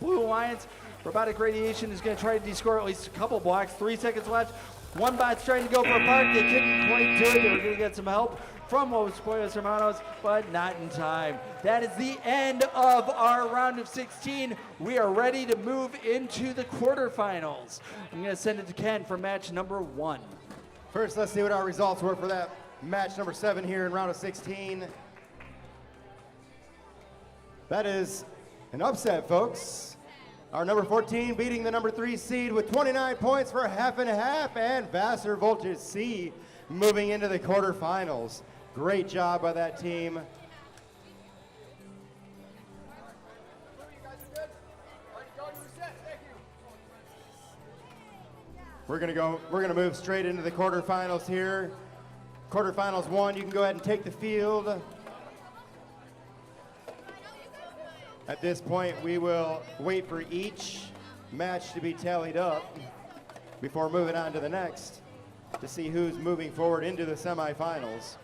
Blue Alliance. Robotic Radiation is going to try to descore at least a couple blocks. 3 seconds left. One bot's trying to go for a park. They couldn't quite do it. They were going to get some help from Los Pollos Hermanos, but not in time. That is the end of our round of 16. We are ready to move into the quarterfinals. I'm going to send it to Ken for match number 1. First, let's see what our results were for that match number 7 here in round of 16. That is an upset, folks. Our number 14 beating the number 3 seed with 29 points for half and half, and Vassar Voltage C moving into the quarterfinals. Great job by that team. We're gonna move straight into the quarterfinals here. Quarterfinals 1, you can go ahead and take the field. At this point, we will wait for each match to be tallied up before moving on to the next to see who's moving forward into the semifinals.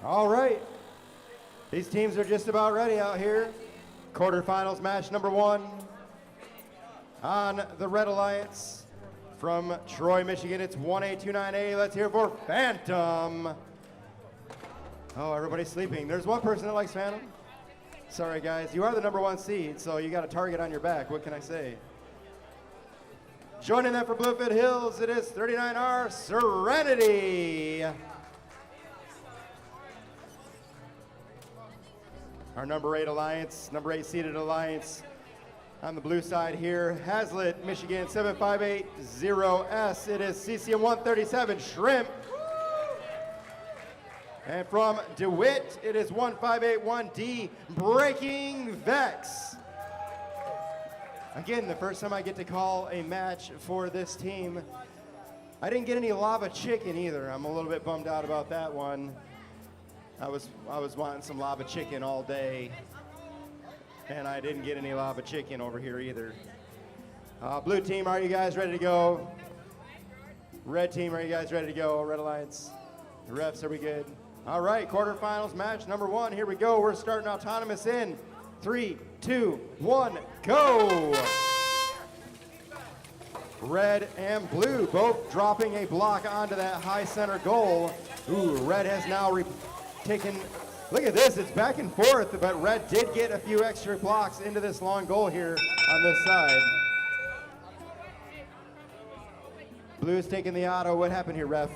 All right, these teams are just about ready out here. Quarterfinals match number 1 on the Red Alliance from Troy, Michigan. It's 1A29A. Let's hear for Phantom. Oh, everybody's sleeping. There's one person that likes Phantom. Sorry, guys. You are the number 1 seed, so you got a target on your back. What can I say? Joining them for Bluefield Hills, it is 39R Serenity. Our number 8 alliance, number 8 seeded alliance on the blue side here, Hazlitt, Michigan 7580S. It is CCM 137 Shrimp. And from DeWitt, it is 1581D Breaking Vex. Again, the first time I get to call a match for this team. I didn't get any lava chicken either. I'm a little bit bummed out about that one. I was wanting some lava chicken all day, and I didn't get any lava chicken over here either. Blue team, are you guys ready to go? Red team, are you guys ready to go? Red Alliance. The refs, are we good? All right, quarterfinals match number 1. Here we go. We're starting autonomous in 3, 2, 1, go! Red and blue both dropping a block onto that high center goal. Ooh, red has now taken, look at this, it's back and forth, but red did get a few extra blocks into this long goal here on this side. Blue's taking the auto. What happened here, ref?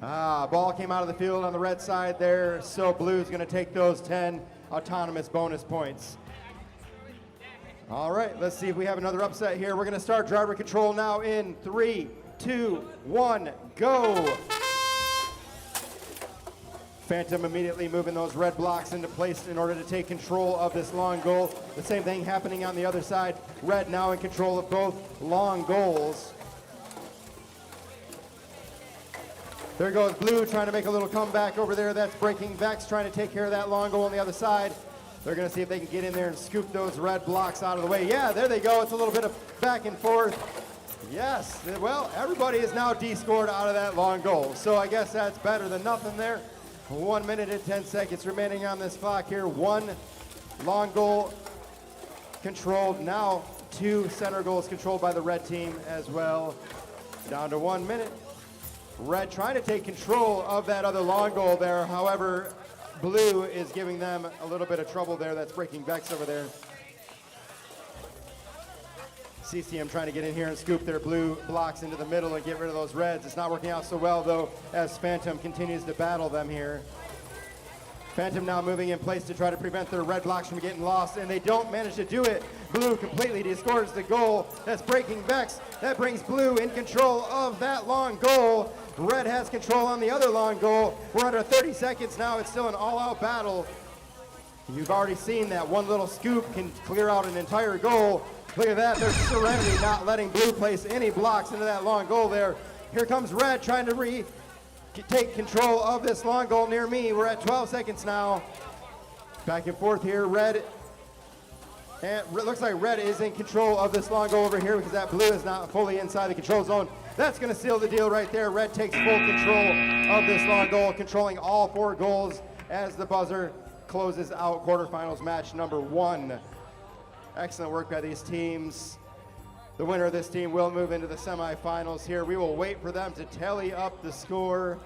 Ball came out of the field on the red side there, so blue's gonna take those 10 autonomous bonus points. All right, let's see if we have another upset here. We're gonna start driver control now in 3, 2, 1, go. Phantom immediately moving those red blocks into place in order to take control of this long goal. The same thing happening on the other side. Red now in control of both long goals. There goes blue trying to make a little comeback over there. That's breaking Vex trying to take care of that long goal on the other side. They're going to see if they can get in there and scoop those red blocks out of the way. Yeah, there they go. It's a little bit of back and forth. Yes, well, everybody is now de-scored out of that long goal. So I guess that's better than nothing there. 1 minute and 10 seconds remaining on this clock here. 1 long goal controlled. Now 2 center goals controlled by the red team as well. Down to 1 minute. Red trying to take control of that other long goal there. However, blue is giving them a little bit of trouble there. That's breaking Vex over there. CCM trying to get in here and scoop their blue blocks into the middle and get rid of those reds. It's not working out so well, though, as Phantom continues to battle them here. Phantom now moving in place to try to prevent their red blocks from getting lost, and they don't manage to do it. Blue completely scores the goal. That's breaking Vex. That brings blue in control of that long goal. Red has control on the other long goal. We're under 30 seconds now. It's still an all-out battle. You've already seen that one little scoop can clear out an entire goal. Look at that. There's Serenity not letting blue place any blocks into that long goal there. Here comes red trying to take control of this long goal near me. We're at 12 seconds now. Back and forth here. Red, and it looks like red is in control of this long goal over here because that blue is not fully inside the control zone. That's going to seal the deal right there. Red takes full control of this long goal, controlling all 4 goals as the buzzer closes out quarterfinals match number 1. Excellent work by these teams. The winner of this team will move into the semifinals here. We will wait for them to tally up the score.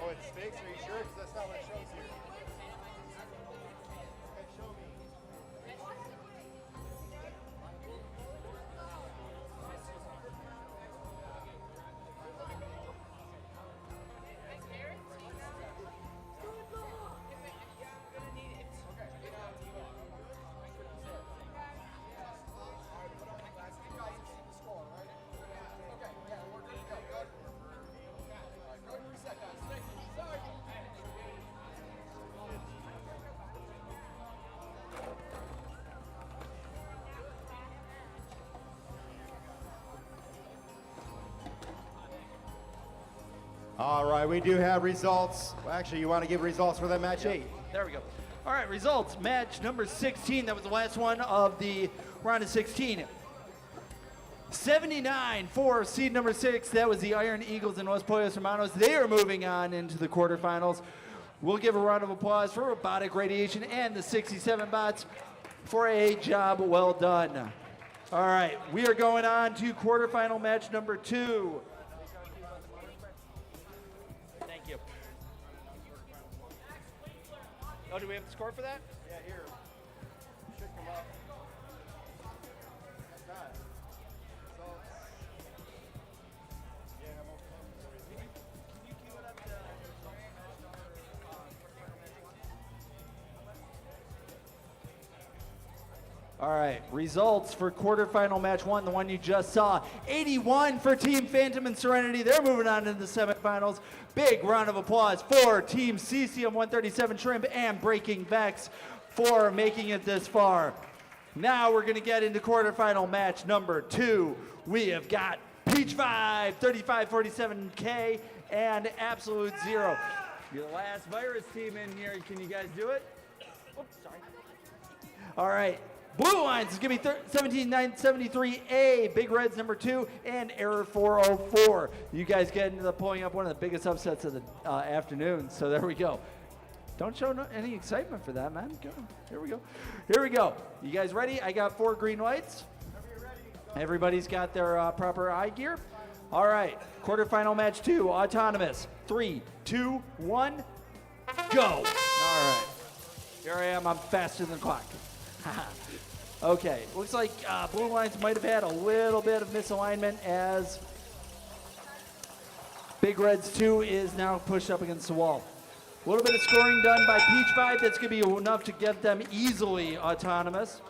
Oh, it's stakes? Are you sure? Because that's not what it shows here. Okay, show me. All right, we do have results. Well, actually, you want to give results for that match 8? There we go. All right, results. Match number 16. That was the last one of the round of 16. 79 for seed number 6. That was the Iron Eagles and Los Pollos Hermanos. They are moving on into the quarterfinals. We'll give a round of applause for Robotic Radiation and the 67 bots for a job well done. All right, we are going on to quarterfinal match number 2. Thank you. Oh, do we have the score for that? Yeah, here. Should come up. It's not. Yeah, I'm okay. Can you queue it up to All right, results for quarterfinal match 1, the one you just saw. 81 for Team Phantom and Serenity. They're moving on into the semifinals. Big round of applause for Team CCM 137 Shrimp and Breaking Vex for making it this far. Now we're going to get into quarterfinal match number 2. We have got Peach Vibe, 3547K, and Absolute Zero. You're the last virus team in here. Can you guys do it? Oops, sorry. All right. Blue Lines is going to be 17973A, Big Reds number 2, and Error 404. You guys get into the pulling up one of the biggest upsets of the afternoon. So there we go. Don't show any excitement for that, man. Go. Here we go. Here we go. You guys ready? I got 4 green lights. Everybody's got their proper eye gear. All right. Quarterfinal match 2, autonomous. 3, 2, 1, go. All right. Here I am. I'm faster than the clock. Okay. Looks like Blue Lines might have had a little bit of misalignment as Big Reds 2 is now pushed up against the wall. A little bit of scoring done by Peach Vibe. That's going to be enough to get them easily autonomous.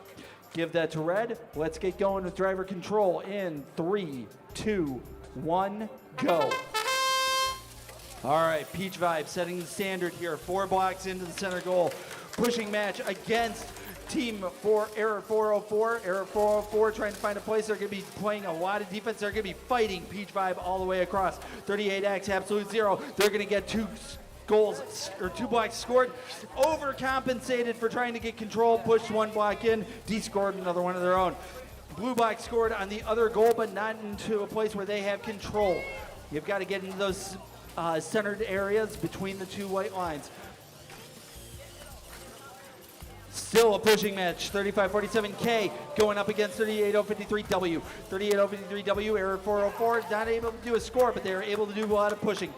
Give that to Red. Let's get going with driver control in 3, 2, 1, go. All right, Peach Vibe setting the standard here. 4 blocks into the center goal. Pushing match against Team 4, Error 404. Error 404 trying to find a place. They're going to be playing a lot of defense. They're going to be fighting Peach Vibe all the way across. 38X, Absolute Zero. They're going to get 2 goals or 2 blocks scored. Overcompensated for trying to get control. Pushed 1 block in. De-scored another one of their own. Blue block scored on the other goal, but not into a place where they have control. You've got to get into those centered areas between the 2 white lines. Still a pushing match. 3547K going up against 38053W. 38053W, Error 404, not able to do a score, but they're able to do a lot of pushing.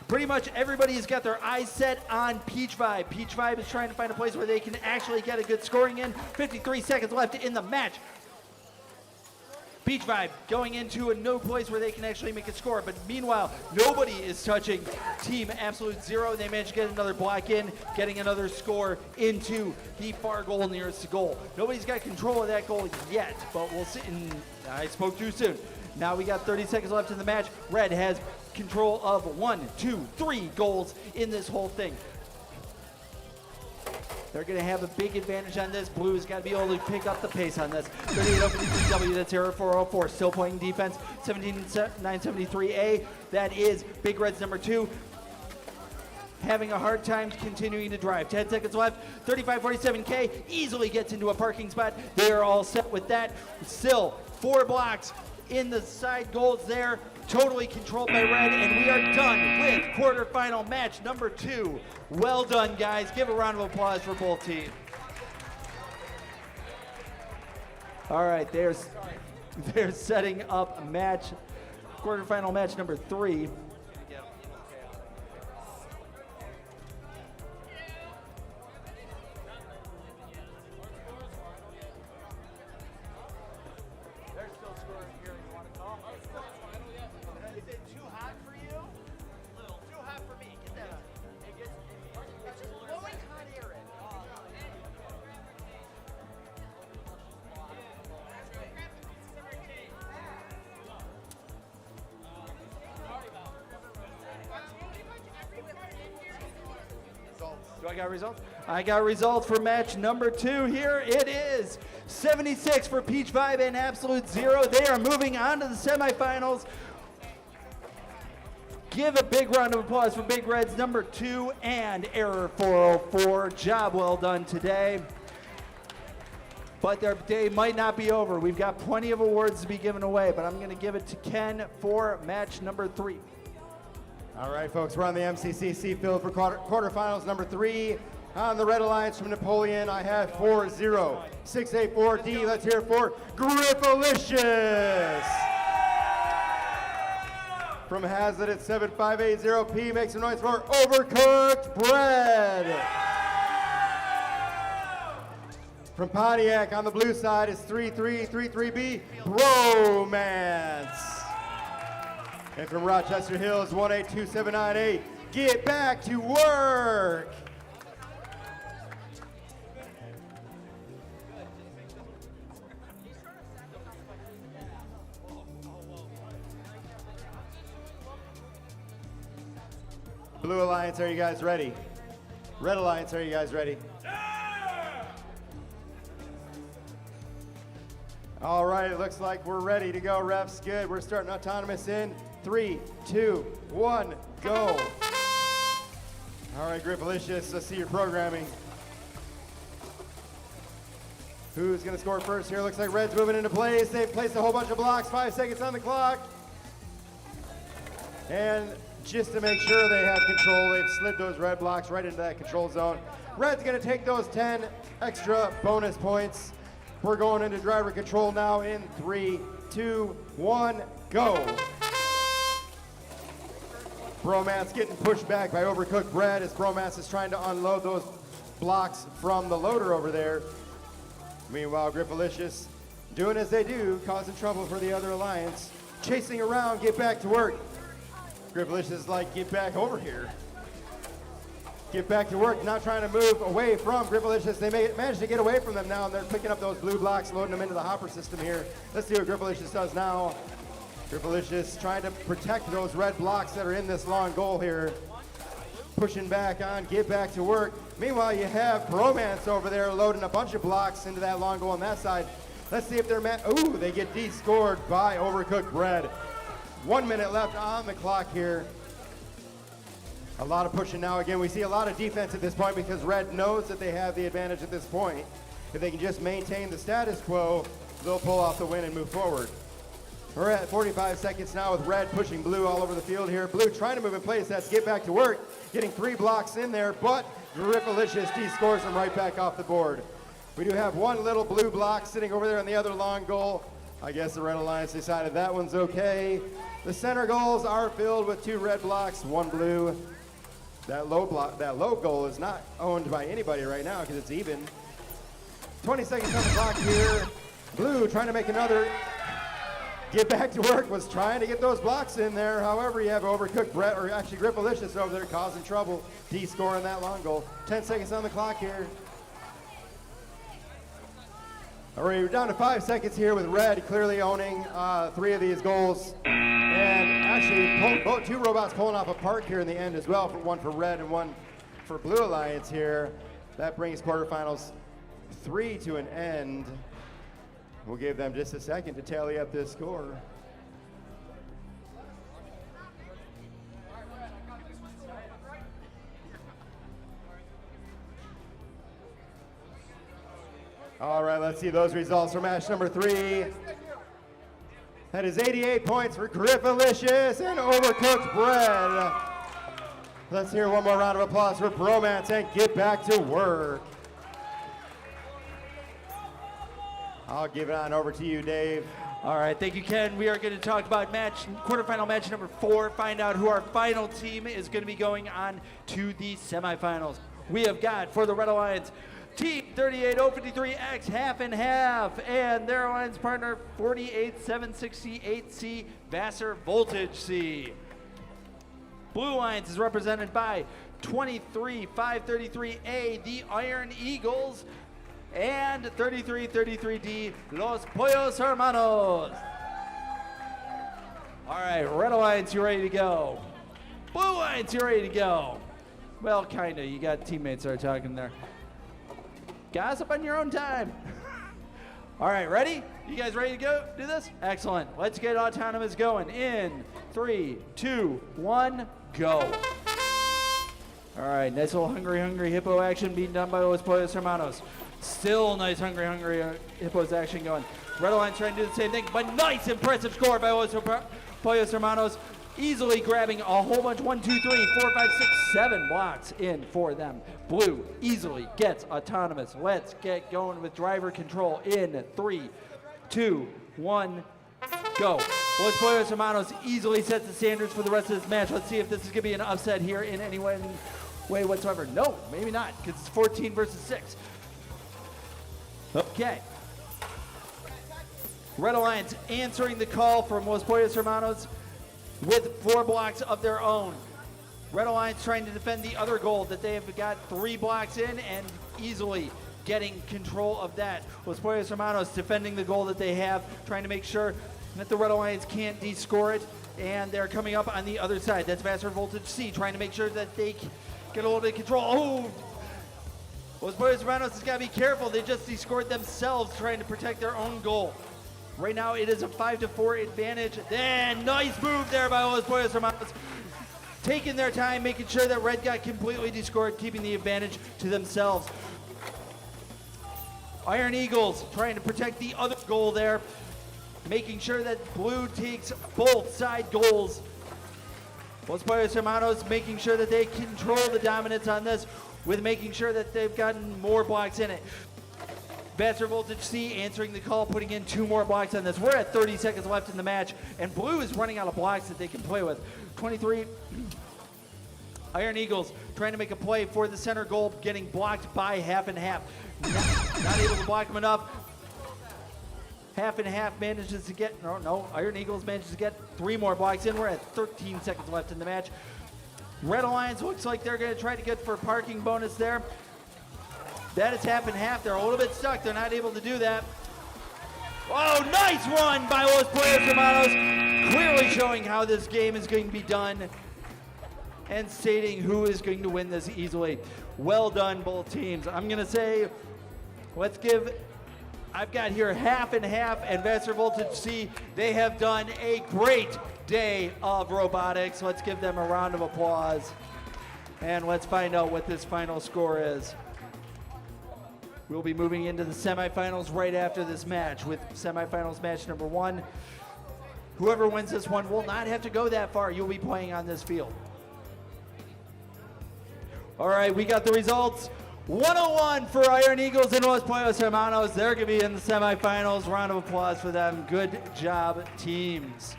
Pretty much everybody's got their eyes set on Peach Vibe. Peach Vibe is trying to find a place where they can actually get a good scoring in. 53 seconds left in the match. Peach Vibe going into a no place where they can actually make a score. But meanwhile, nobody is touching Team Absolute Zero. They managed to get another block in, getting another score into the far goal nearest the goal. Nobody's got control of that goal yet, but we'll see. I spoke too soon. Now we got 30 seconds left in the match. Red has control of 1, 2, 3 goals in this whole thing. They're going to have a big advantage on this. Blue's got to be able to pick up the pace on this. 3803W, that's Error 404, still playing defense. 17973A, that is Big Reds number 2. Having a hard time continuing to drive. 10 seconds left. 3547K easily gets into a parking spot. They are all set with that. Still 4 blocks in the side goals there. Totally controlled by Red, and we are done with quarterfinal match number 2. Well done, guys. Give a round of applause for both teams. All right, they're setting up a match, quarterfinal match number 3. Do I got results? I got results for match number 2. Here it is. 76 for Peach Vibe and Absolute Zero. They are moving on to the semifinals. Give a big round of applause for Big Reds number 2 and Error 404. Job well done today. But their day might not be over. We've got plenty of awards to be given away, but I'm going to give it to Ken for match number 3. All right, folks, we're on the MCCC field for quarterfinals number 3. On the Red Alliance from Napoleon, I have 40684D. Let's hear it for Griffalicious. From Hazlitt at 7580P, make some noise for Overcooked Bread. From Pontiac on the blue side is 3333B, Bromance. And from Rochester Hills, 182798, Get Back to Work. Blue Alliance, are you guys ready? Red Alliance, are you guys ready? All right, it looks like we're ready to go, refs. Good. We're starting autonomous in 3, 2, 1, go. All right, Gripalicious, let's see your programming. Who's going to score first here? Looks like Red's moving into place. They've placed a whole bunch of blocks. 5 seconds on the clock. And just to make sure they have control, they've slid those red blocks right into that control zone. Red's going to take those 10 extra bonus points. We're going into driver control now in 3, 2, 1, go. Bromance getting pushed back by Overcooked Bread as Bromance is trying to unload those blocks from the loader over there. Meanwhile, Gripalicious doing as they do, causing trouble for the other alliance. Chasing around, get back to work. Gripalicious is like, get back over here. Get back to work, not trying to move away from Gripalicious. They managed to get away from them now, and they're picking up those blue blocks, loading them into the hopper system here. Let's see what Gripalicious does now. Gripalicious trying to protect those red blocks that are in this long goal here. Pushing back on, get back to work. Meanwhile, you have Bromance over there loading a bunch of blocks into that long goal on that side. Let's see if they're ooh, they get de-scored by Overcooked Bread. 1 minute left on the clock here. A lot of pushing now. Again, we see a lot of defense at this point because Red knows that they have the advantage at this point. If they can just maintain the status quo, they'll pull off the win and move forward. We're at 45 seconds now with Red pushing Blue all over the field here. Blue trying to move in place. That's get back to work. Getting 3 blocks in there, but Gripalicious de-scores them right back off the board. We do have 1 little blue block sitting over there on the other long goal. I guess the Red Alliance decided that one's okay. The center goals are filled with 2 red blocks, 1 blue. That low goal is not owned by anybody right now because it's even. 20 seconds on the clock here. Blue trying to make another get back to work, was trying to get those blocks in there. However, you have Overcooked Brett, or actually Gripalicious over there causing trouble, de-scoring that long goal. 10 seconds on the clock here. All right, we're down to 5 seconds here with Red clearly owning 3 of these goals. And actually, 2 robots pulling off a park here in the end as well, one for Red and one for Blue Alliance here. That brings quarterfinals 3 to an end. We'll give them just a second to tally up this score. All right, let's see those results for match number 3. That is 88 points for Gripalicious and Overcooked Bread. Let's hear one more round of applause for Bromance and get back to work. I'll give it on over to you, Dave. All right, thank you, Ken. We are going to talk about quarterfinal match number 4, find out who our final team is going to be going on to the semifinals. We have got, for the Red Alliance, Team 38053X half and half, and their alliance partner 48768C Vassar Voltage C. Blue Alliance is represented by 23533A, the Iron Eagles, and 3333D, Los Pollos Hermanos. All right, Red Alliance, you ready to go? Blue Alliance, you ready to go? Well, kinda, you got teammates that are talking there. Gossip on your own time. All right, ready? You guys ready to go do this? Excellent. Let's get autonomous going in 3, 2, 1, go. All right, nice little hungry hippo action being done by Los Pollos Hermanos. Still nice hungry hippos action going. Red Alliance trying to do the same thing, but nice impressive score by Los Pollos Hermanos. Easily grabbing a whole bunch, 1, 2, 3, 4, 5, 6, 7 blocks in for them. Blue easily gets autonomous. Let's get going with driver control in 3, 2, 1, go. Los Pollos Hermanos easily sets the standards for the rest of this match. Let's see if this is going to be an upset here in any way whatsoever. No, maybe not, because it's 14 versus 6. Okay. Red Alliance answering the call from Los Pollos Hermanos with 4 blocks of their own. Red Alliance trying to defend the other goal that they have got 3 blocks in and easily getting control of that. Los Pollos Hermanos defending the goal that they have, trying to make sure that the Red Alliance can't de-score it, and they're coming up on the other side. That's Vassar Voltage C trying to make sure that they get a little bit of control. Oh! Los Pollos Hermanos has got to be careful. They just de-scored themselves trying to protect their own goal. Right now it is a 5-4 advantage. Then nice move there by Los Pollos Hermanos. Taking their time, making sure that red got completely descored, keeping the advantage to themselves. Iron Eagles trying to protect the other goal there, making sure that blue takes both side goals. Los Pollos Hermanos making sure that they control the dominance on this with making sure that they've gotten more blocks in it. Vassar Voltage C answering the call, putting in 2 more blocks on this. We're at 30 seconds left in the match, and blue is running out of blocks that they can play with. 23. Iron Eagles trying to make a play for the center goal, getting blocked by half and half. Not able to block him enough. Half and half manages to get, no, Iron Eagles manages to get 3 more blocks in. We're at 13 seconds left in the match. Red Alliance looks like they're going to try to get for a parking bonus there. That is half and half. They're a little bit stuck. They're not able to do that. Oh, nice run by Los Pollos Hermanos. Clearly showing how this game is going to be done and stating who is going to win this easily. Well done, both teams. I'm going to say, I've got here half and half, and Vassar Voltage C, they have done a great day of robotics. Let's give them a round of applause. And let's find out what this final score is. We'll be moving into the semifinals right after this match with semifinals match number 1. Whoever wins this one will not have to go that far. You'll be playing on this field. All right, we got the results. 101 for Iron Eagles and Los Pollos Hermanos. They're going to be in the semifinals. Round of applause for them. Good job, teams.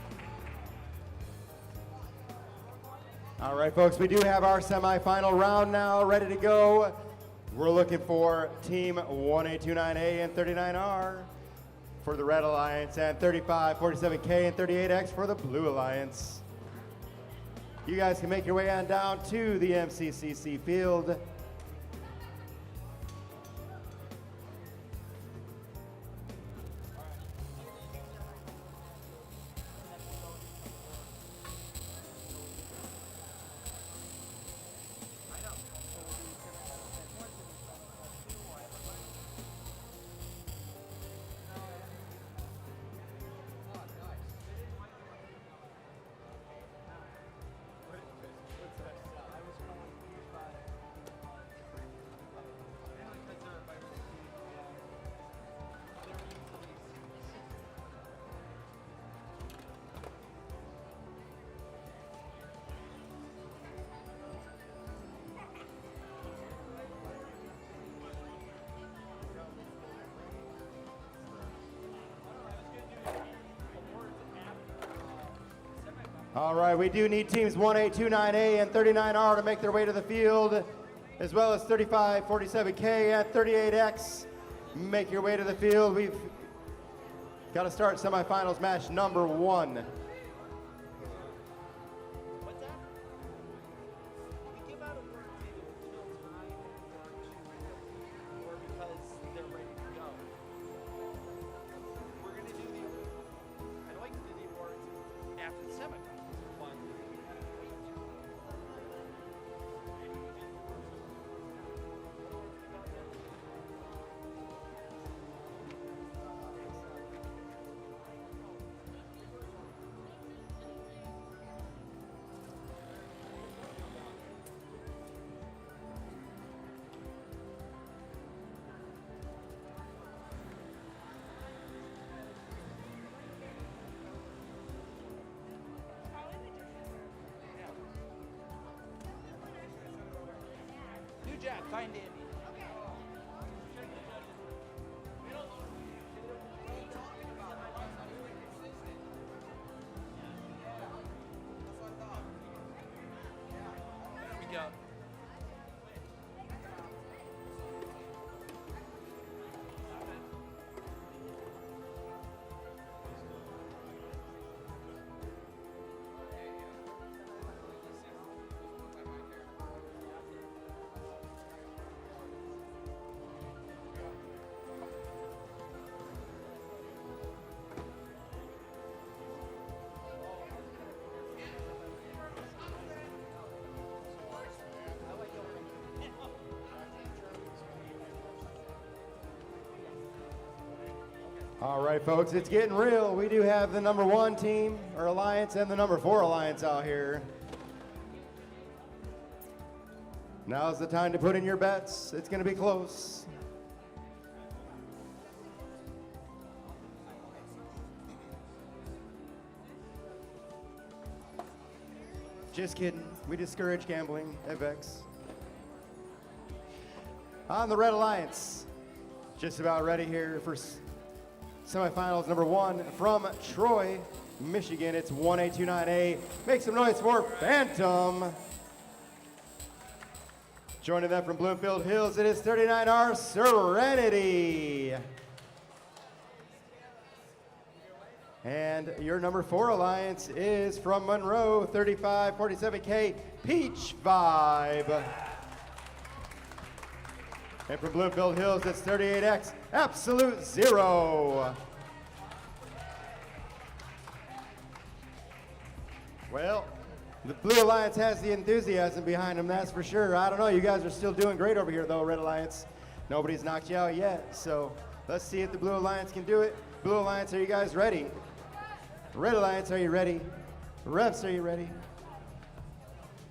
All right, folks, we do have our semifinal round now ready to go. We're looking for Team 1829A and 39R for the Red Alliance, and 3547K and 38X for the Blue Alliance. You guys can make your way on down to the MCCC field. All right, we do need teams 1829A and 39R to make their way to the field, as well as 3547K and 38X. Make your way to the field. We've got to start semifinals match number 1. Jack, find Andy. There we go. All right, folks, it's getting real. We do have the number 1 team, or alliance, and the number 4 alliance out here. Now's the time to put in your bets. It's going to be close. Just kidding. We discourage gambling at Vex. On the Red Alliance, just about ready here for semifinals number 1 from Troy, Michigan. It's 1829A. Make some noise for Phantom. Joining them from Bloomfield Hills, it is 39R Serenity. And your number 4 alliance is from Monroe, 3547K, Peach Vibe. And from Bloomfield Hills, it's 38X, Absolute Zero. Well, the Blue Alliance has the enthusiasm behind them, that's for sure. I don't know, you guys are still doing great over here though, Red Alliance. Nobody's knocked you out yet, so let's see if the Blue Alliance can do it. Blue Alliance, are you guys ready? Red Alliance, are you ready? Refs, are you ready?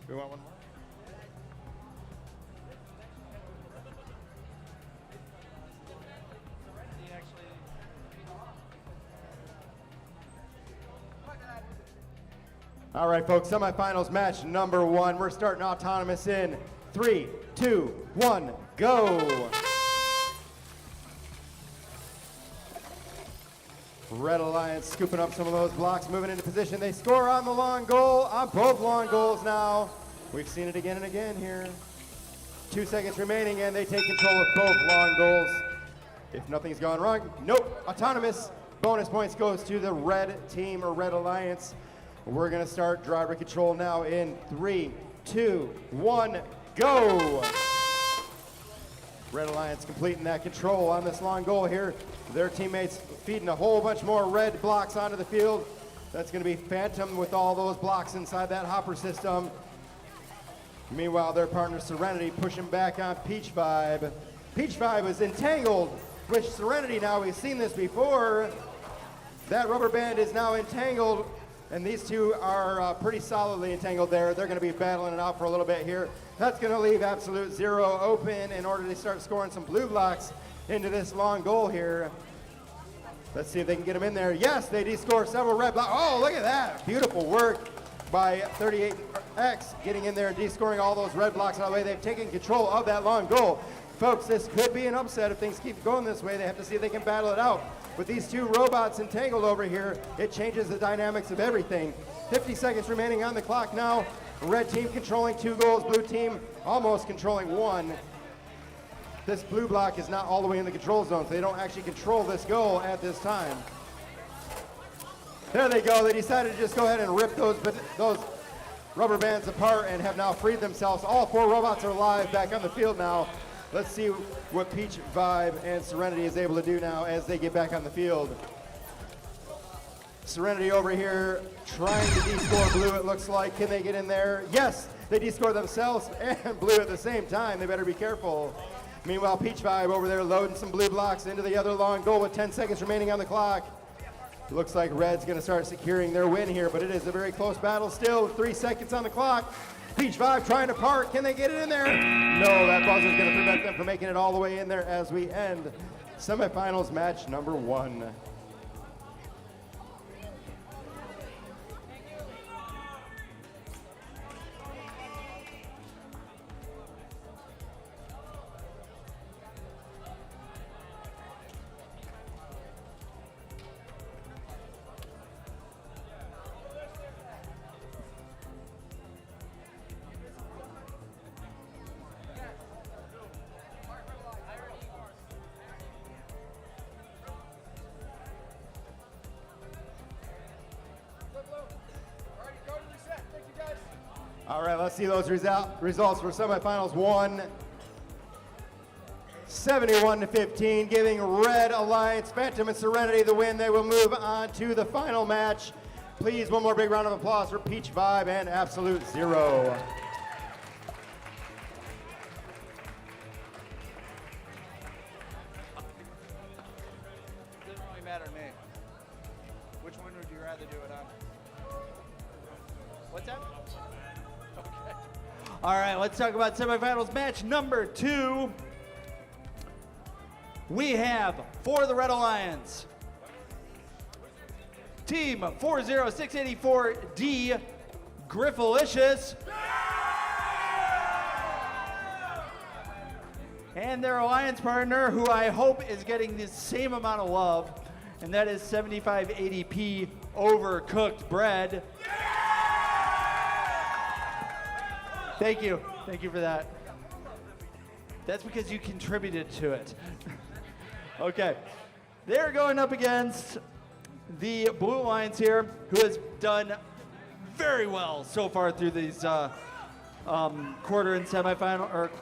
We want one more? All right, folks, semifinals match number 1. We're starting autonomous in 3, 2, 1, go. Red Alliance scooping up some of those blocks, moving into position. They score on the long goal, on both long goals now. We've seen it again and again here. 2 seconds remaining, and they take control of both long goals. If nothing's gone wrong, nope, autonomous. Bonus points goes to the red team or Red Alliance. We're gonna start driver control now in 3, 2, 1, go. Red Alliance completing that control on this long goal here. Their teammates feeding a whole bunch more red blocks onto the field. That's gonna be Phantom with all those blocks inside that hopper system. Meanwhile, their partner Serenity pushing back on Peach Vibe. Peach Vibe is entangled with Serenity now. We've seen this before. That rubber band is now entangled, and these two are pretty solidly entangled there. They're gonna be battling it out for a little bit here. That's gonna leave Absolute Zero open in order to start scoring some blue blocks into this long goal here. Let's see if they can get them in there. Yes, they de-score several red blocks. Oh, look at that. Beautiful work by 38X getting in there and de-scoring all those red blocks out of the way. They've taken control of that long goal. Folks, this could be an upset if things keep going this way. They have to see if they can battle it out. With these two robots entangled over here, it changes the dynamics of everything. 50 seconds remaining on the clock now. Red team controlling 2 goals, blue team almost controlling 1. This blue block is not all the way in the control zone, so they don't actually control this goal at this time. There they go. They decided to just go ahead and rip those rubber bands apart and have now freed themselves. All 4 robots are live back on the field now. Let's see what Peach Vibe and Serenity is able to do now as they get back on the field. Serenity over here trying to de-score blue, it looks like. Can they get in there? Yes, they de-score themselves and blue at the same time. They better be careful. Meanwhile, Peach Vibe over there loading some blue blocks into the other long goal with 10 seconds remaining on the clock. Looks like Red's gonna start securing their win here, but it is a very close battle still. 3 seconds on the clock. Peach Vibe trying to park. Can they get it in there? No, that buzzer's gonna prevent them from making it all the way in there as we end semifinals match number 1. All right, let's see those results for semifinals 1. 71-15, giving Red Alliance, Phantom and Serenity the win. They will move on to the final match. Please, one more big round of applause for Peach Vibe and Absolute Zero. Doesn't really matter What's that? Okay. All right, let's talk about semifinals match number 2. We have for the Red Alliance, Team 40684D, Griffalicious. And their alliance partner, who I hope is getting the same amount of love, and that is 7580P Overcooked Bread. Thank you. Thank you for that. That's because you contributed to it. Okay. They're going up against the Blue Alliance here, who has done very well so far through these quarter and semifinal, or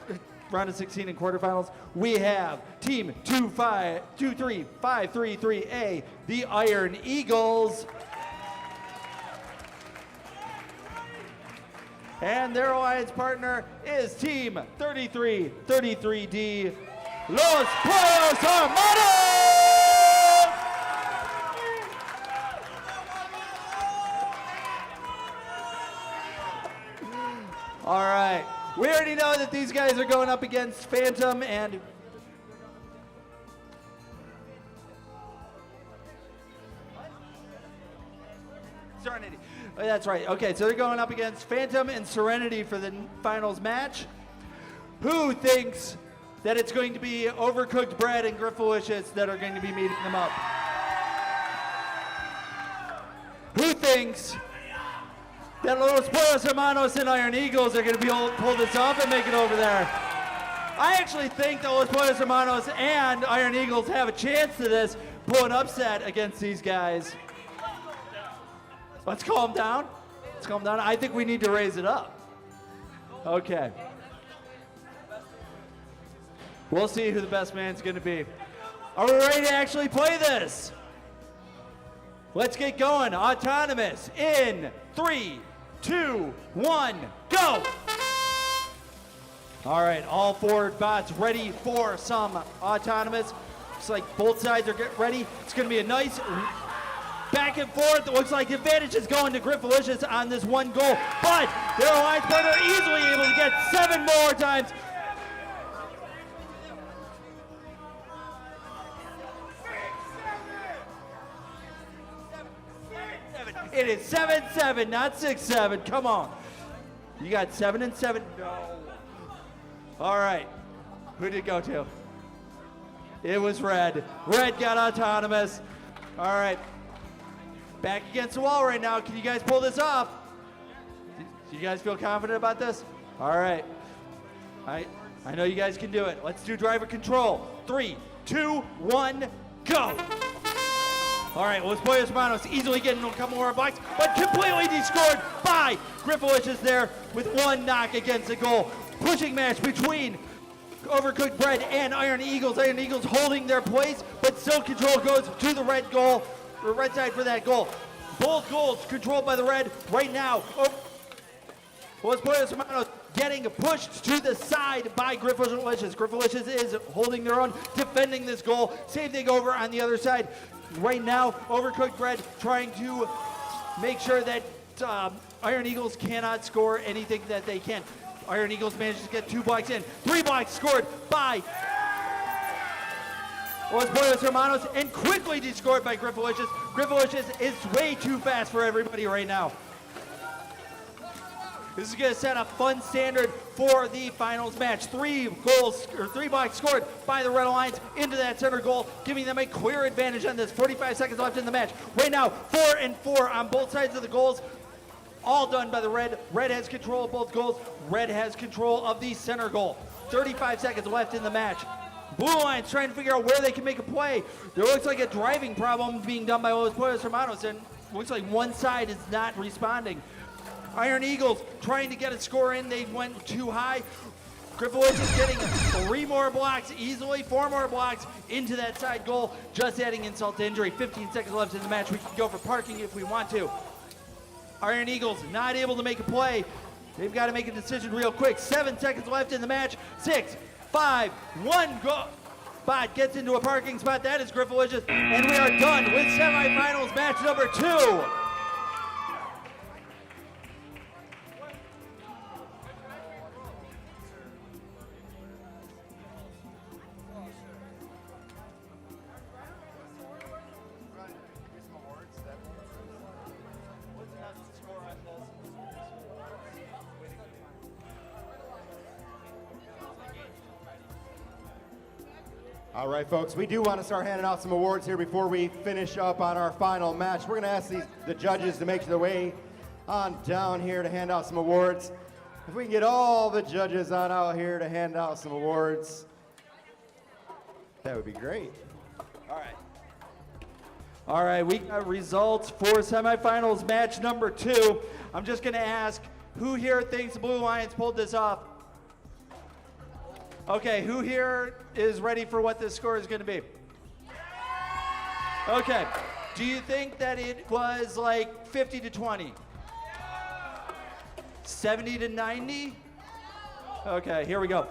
round of 16 and quarterfinals. We have Team 23533A, the Iron Eagles. And their alliance partner is Team 3333D, Los Pollos Hermanos! All right. We already know that these guys are going up against Phantom and Serenity. Oh, that's right. Okay, so they're going up against Phantom and Serenity for the finals match. Who thinks that it's going to be Overcooked Bread and Griffalicious that are going to be meeting them up? Who thinks that Los Pollos Hermanos and Iron Eagles are going to be able to pull this off and make it over there? I actually think that Los Pollos Hermanos and Iron Eagles have a chance to this, pull an upset against these guys. Let's calm down. Let's calm down. I think we need to raise it up. Okay. We'll see who the best man's going to be. Are we ready to actually play this? Let's get going. Autonomous in 3, 2, 1, go! All right, all 4 bots ready for some autonomous. Looks like both sides are getting ready. It's going to be a nice back and forth. It looks like the advantage is going to Griffalicious on this one goal, but their alliance partner easily able to get 7 more times. It is 7-7, not 6-7. Come on. You got 7 and 7. No. All right. Who did it go to? It was Red. Red got autonomous. All right. Back against the wall right now. Can you guys pull this off? Do you guys feel confident about this? All right. I know you guys can do it. Let's do driver control. 3, 2, 1, go. All right, Los Pollos Hermanos easily getting a couple more blocks, but completely descored by Griffalicious there with 1 knock against the goal. Pushing match between Overcooked Bread and Iron Eagles. Iron Eagles holding their place, but still control goes to the red goal, or red side for that goal. Both goals controlled by the red right now. Los Pollos Hermanos getting pushed to the side by Griffalicious. Griffalicious is holding their own, defending this goal. Same thing over on the other side. Right now, Overcooked Bread trying to make sure that Iron Eagles cannot score anything that they can. Iron Eagles manages to get 2 blocks in. 3 blocks scored by Los Pollos Hermanos and quickly descored by Griffalicious. Griffalicious is way too fast for everybody right now. This is going to set a fun standard for the finals match. 3 blocks scored by the Red Alliance into that center goal, giving them a clear advantage on this. 45 seconds left in the match. Right now, 4 and 4 on both sides of the goals. All done by the Red. Red has control of both goals. Red has control of the center goal. 35 seconds left in the match. Blue Alliance trying to figure out where they can make a play. There looks like a driving problem being done by Los Pollos Hermanos, and looks like one side is not responding. Iron Eagles trying to get a score in. They went too high. Griffalicious getting 3 more blocks easily, 4 more blocks into that side goal, just adding insult to injury. 15 seconds left in the match. We can go for parking if we want to. Iron Eagles not able to make a play. They've got to make a decision real quick. 7 seconds left in the match. 6, 5, 1, go. Bot gets into a parking spot. That is Griffalicious. And we are done with semifinals match number 2. All right, folks, we do want to start handing out some awards here before we finish up on our final match. We're going to ask the judges to make their way on down here to hand out some awards. If we can get all the judges on out here to hand out some awards, that would be great. All right. All right, we got results for semifinals match number 2. I'm just going to ask, who here thinks the Blue Lions pulled this off? Okay, who here is ready for what this score is going to be? Okay, do you think that it was like 50 to 20? 70 to 90? Okay, here we go.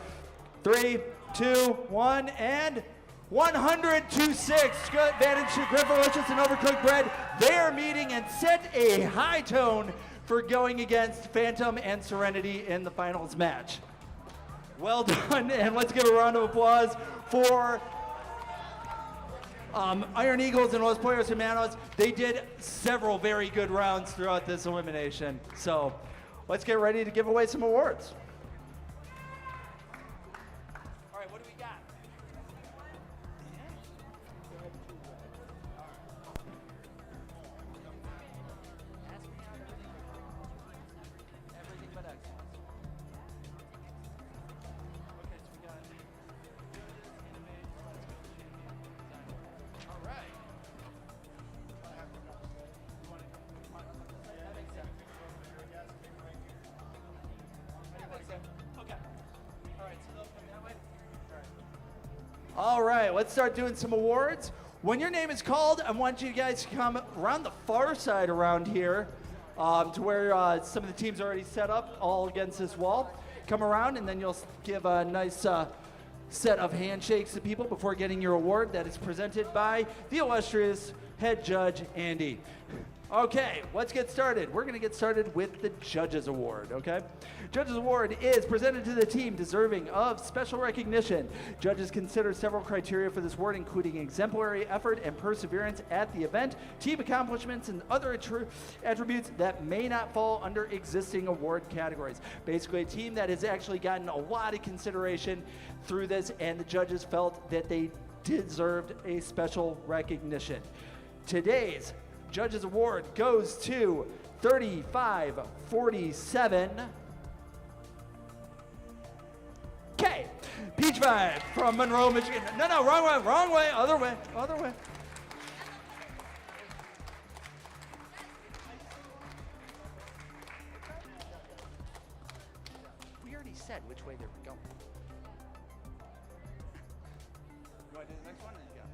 3, 2, 1, and 100 to 6. Good advantage to Griffalicious and Overcooked Bread. They are meeting and set a high tone for going against Phantom and Serenity in the finals match. Well done, and let's give a round of applause for Iron Eagles and Los Pollos Hermanos. They did several very good rounds throughout this elimination. So let's get ready to give away some awards. All right, what do we got? Everything but excellence. Okay, so we got all right. That makes sense. Okay. All right, so they'll come that way? All right, let's start doing some awards. When your name is called, I want you guys to come around the far side around here to where some of the teams are already set up all against this wall. Come around and then you'll give a nice set of handshakes to people before getting your award that is presented by the illustrious head judge, Andy. Okay, let's get started. We're going to get started with the Judges Award, okay? Judges Award is presented to the team deserving of special recognition. Judges consider several criteria for this award, including exemplary effort and perseverance at the event, team accomplishments, and other attributes that may not fall under existing award categories. Basically, a team that has actually gotten a lot of consideration through this, and the judges felt that they deserved a special recognition. Today's Judges Award goes to 3547 K. Peach Vibe from Monroe, Michigan. No, wrong way, other way. We already said which way they were going. You want to do the next one? There you go.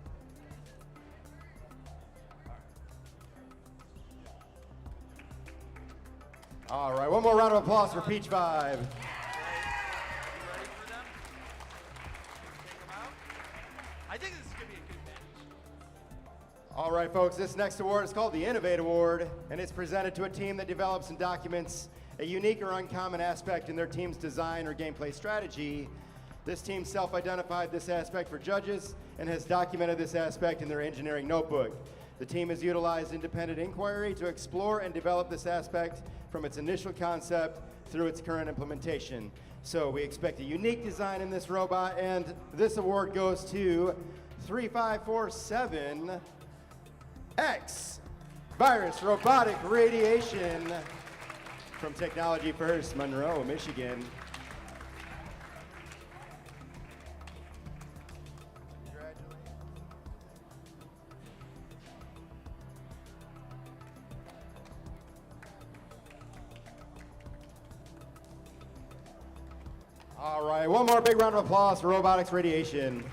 All right, one more round of applause for Peach Vibe. I think this is going to be a good match. All right, folks, this next award is called the Innovate Award, and it's presented to a team that develops and documents a unique or uncommon aspect in their team's design or gameplay strategy. This team self-identified this aspect for judges and has documented this aspect in their engineering notebook. The team has utilized independent inquiry to explore and develop this aspect from its initial concept through its current implementation. So we expect a unique design in this robot, and this award goes to 3547 X Virus Robotic Radiation from Technology First, Monroe, Michigan. All right, one more big round of applause for Robotics Radiation.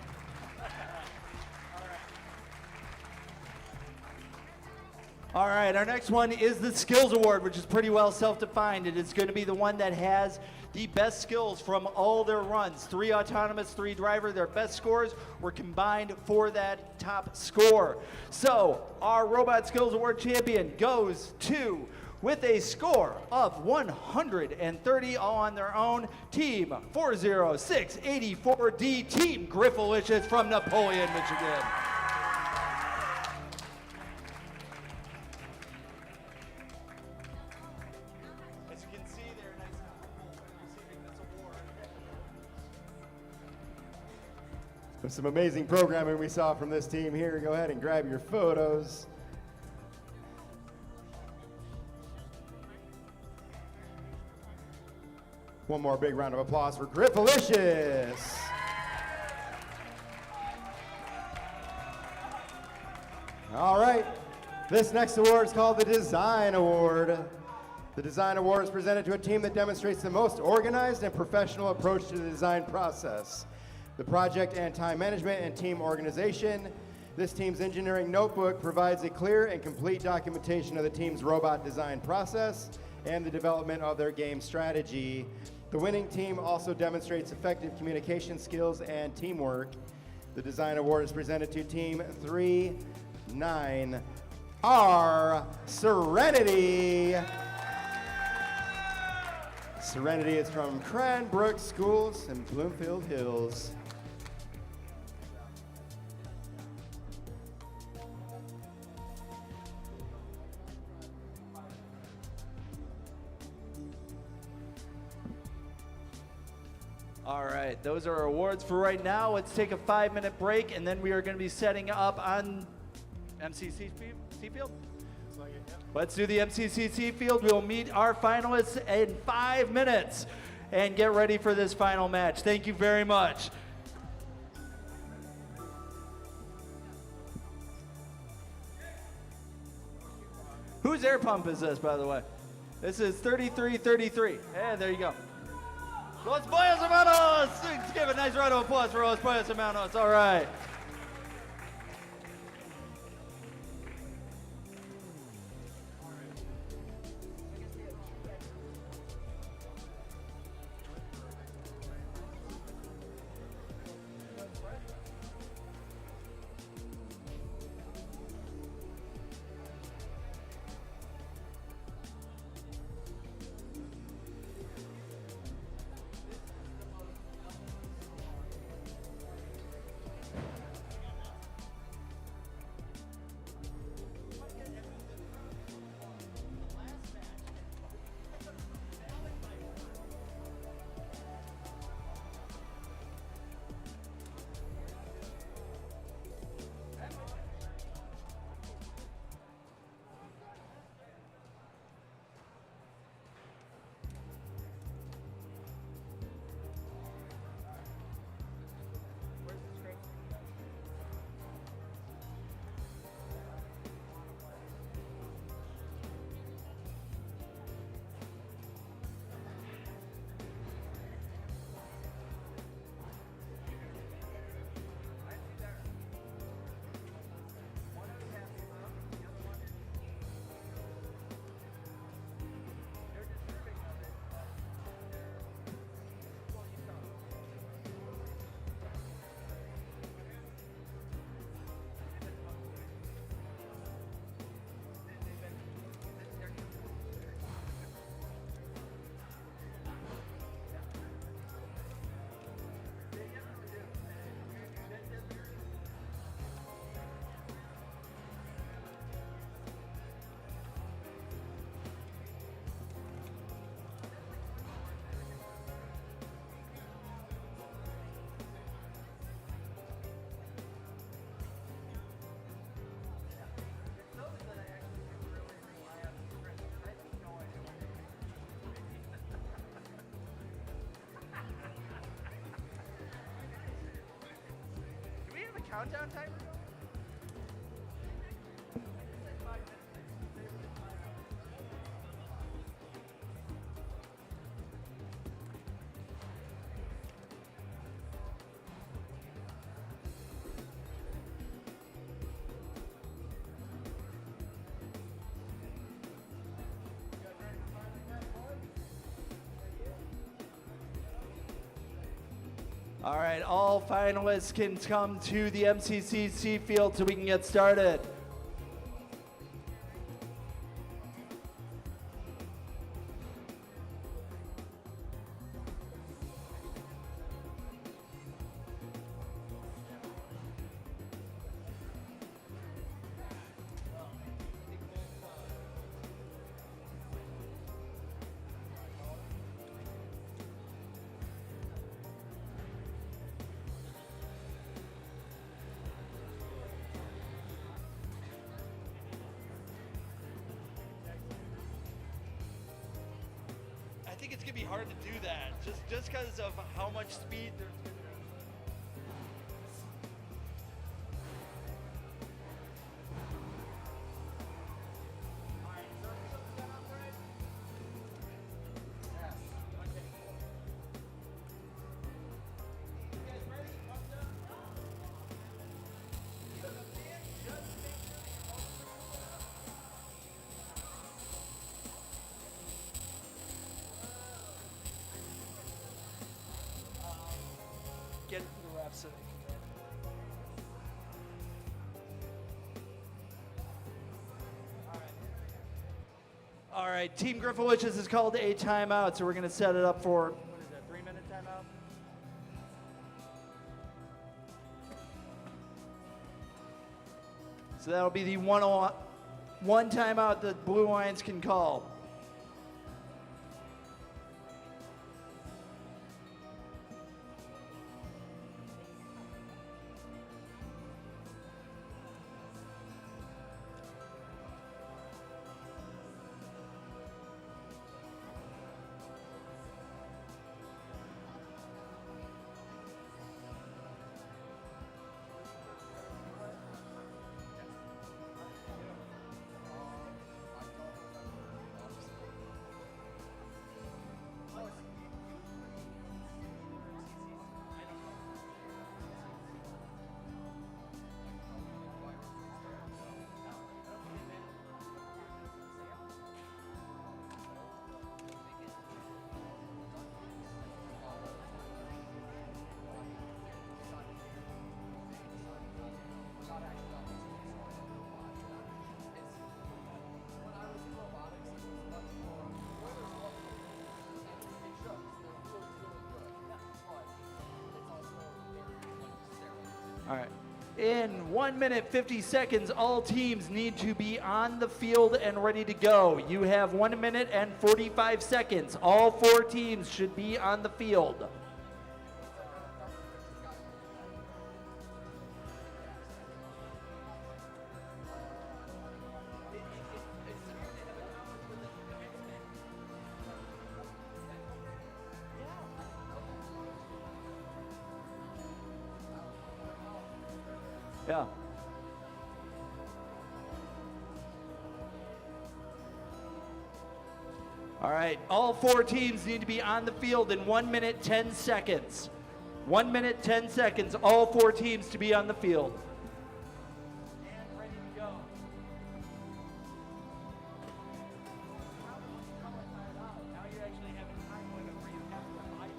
All right, our next one is the Skills Award, which is pretty well self-defined. It is going to be the one that has the best skills from all their runs. 3 autonomous, 3 driver. Their best scores were combined for that top score. So our Robot Skills Award champion goes to, with a score of 130 all on their own, Team 40684D, Team Griffalicious from Napoleon, Michigan. As you can see, they're nice and humble when receiving this award. Some amazing programming we saw from this team here. Go ahead and grab your photos. One more big round of applause for Griffalicious. All right, this next award is called the Design Award. The Design Award is presented to a team that demonstrates the most organized and professional approach to the design process. The project and time management and team organization. This team's engineering notebook provides a clear and complete documentation of the team's robot design process and the development of their game strategy. The winning team also demonstrates effective communication skills and teamwork. The Design Award is presented to Team 39R Serenity. Serenity is from Cranbrook Schools in Bloomfield Hills. All right, those are our awards for right now. Let's take a 5-minute break, and then we are going to be setting up on MCCC field. Let's do the MCCC field. We'll meet our finalists in 5 minutes and get ready for this final match. Thank you very much. Whose air pump is this, by the way? This is 3333. And there you go. Los Pollos Hermanos! Let's give a nice round of applause for Los Pollos Hermanos. All right. Countdown timer? All right, all finalists can come to the MCCC field so we can get started. hard to do that, just because of how much speed there's going to be. Get it to the left so they can go. All right, Team Griffowitches has called a timeout, so we're going to set it up for, what is that, 3-minute timeout? So that'll be the one timeout that Blue Lions can call. All right. In 1 minute, 50 seconds, all teams need to be on the field and ready to go. You have 1 minute and 45 seconds. All 4 teams should be on the field. Yeah. All right, all 4 teams need to be on the field in 1 minute, 10 seconds. 1 minute, 10 seconds, all 4 teams to be on the field. And ready to go. Now you're actually having time limit where you have to hide.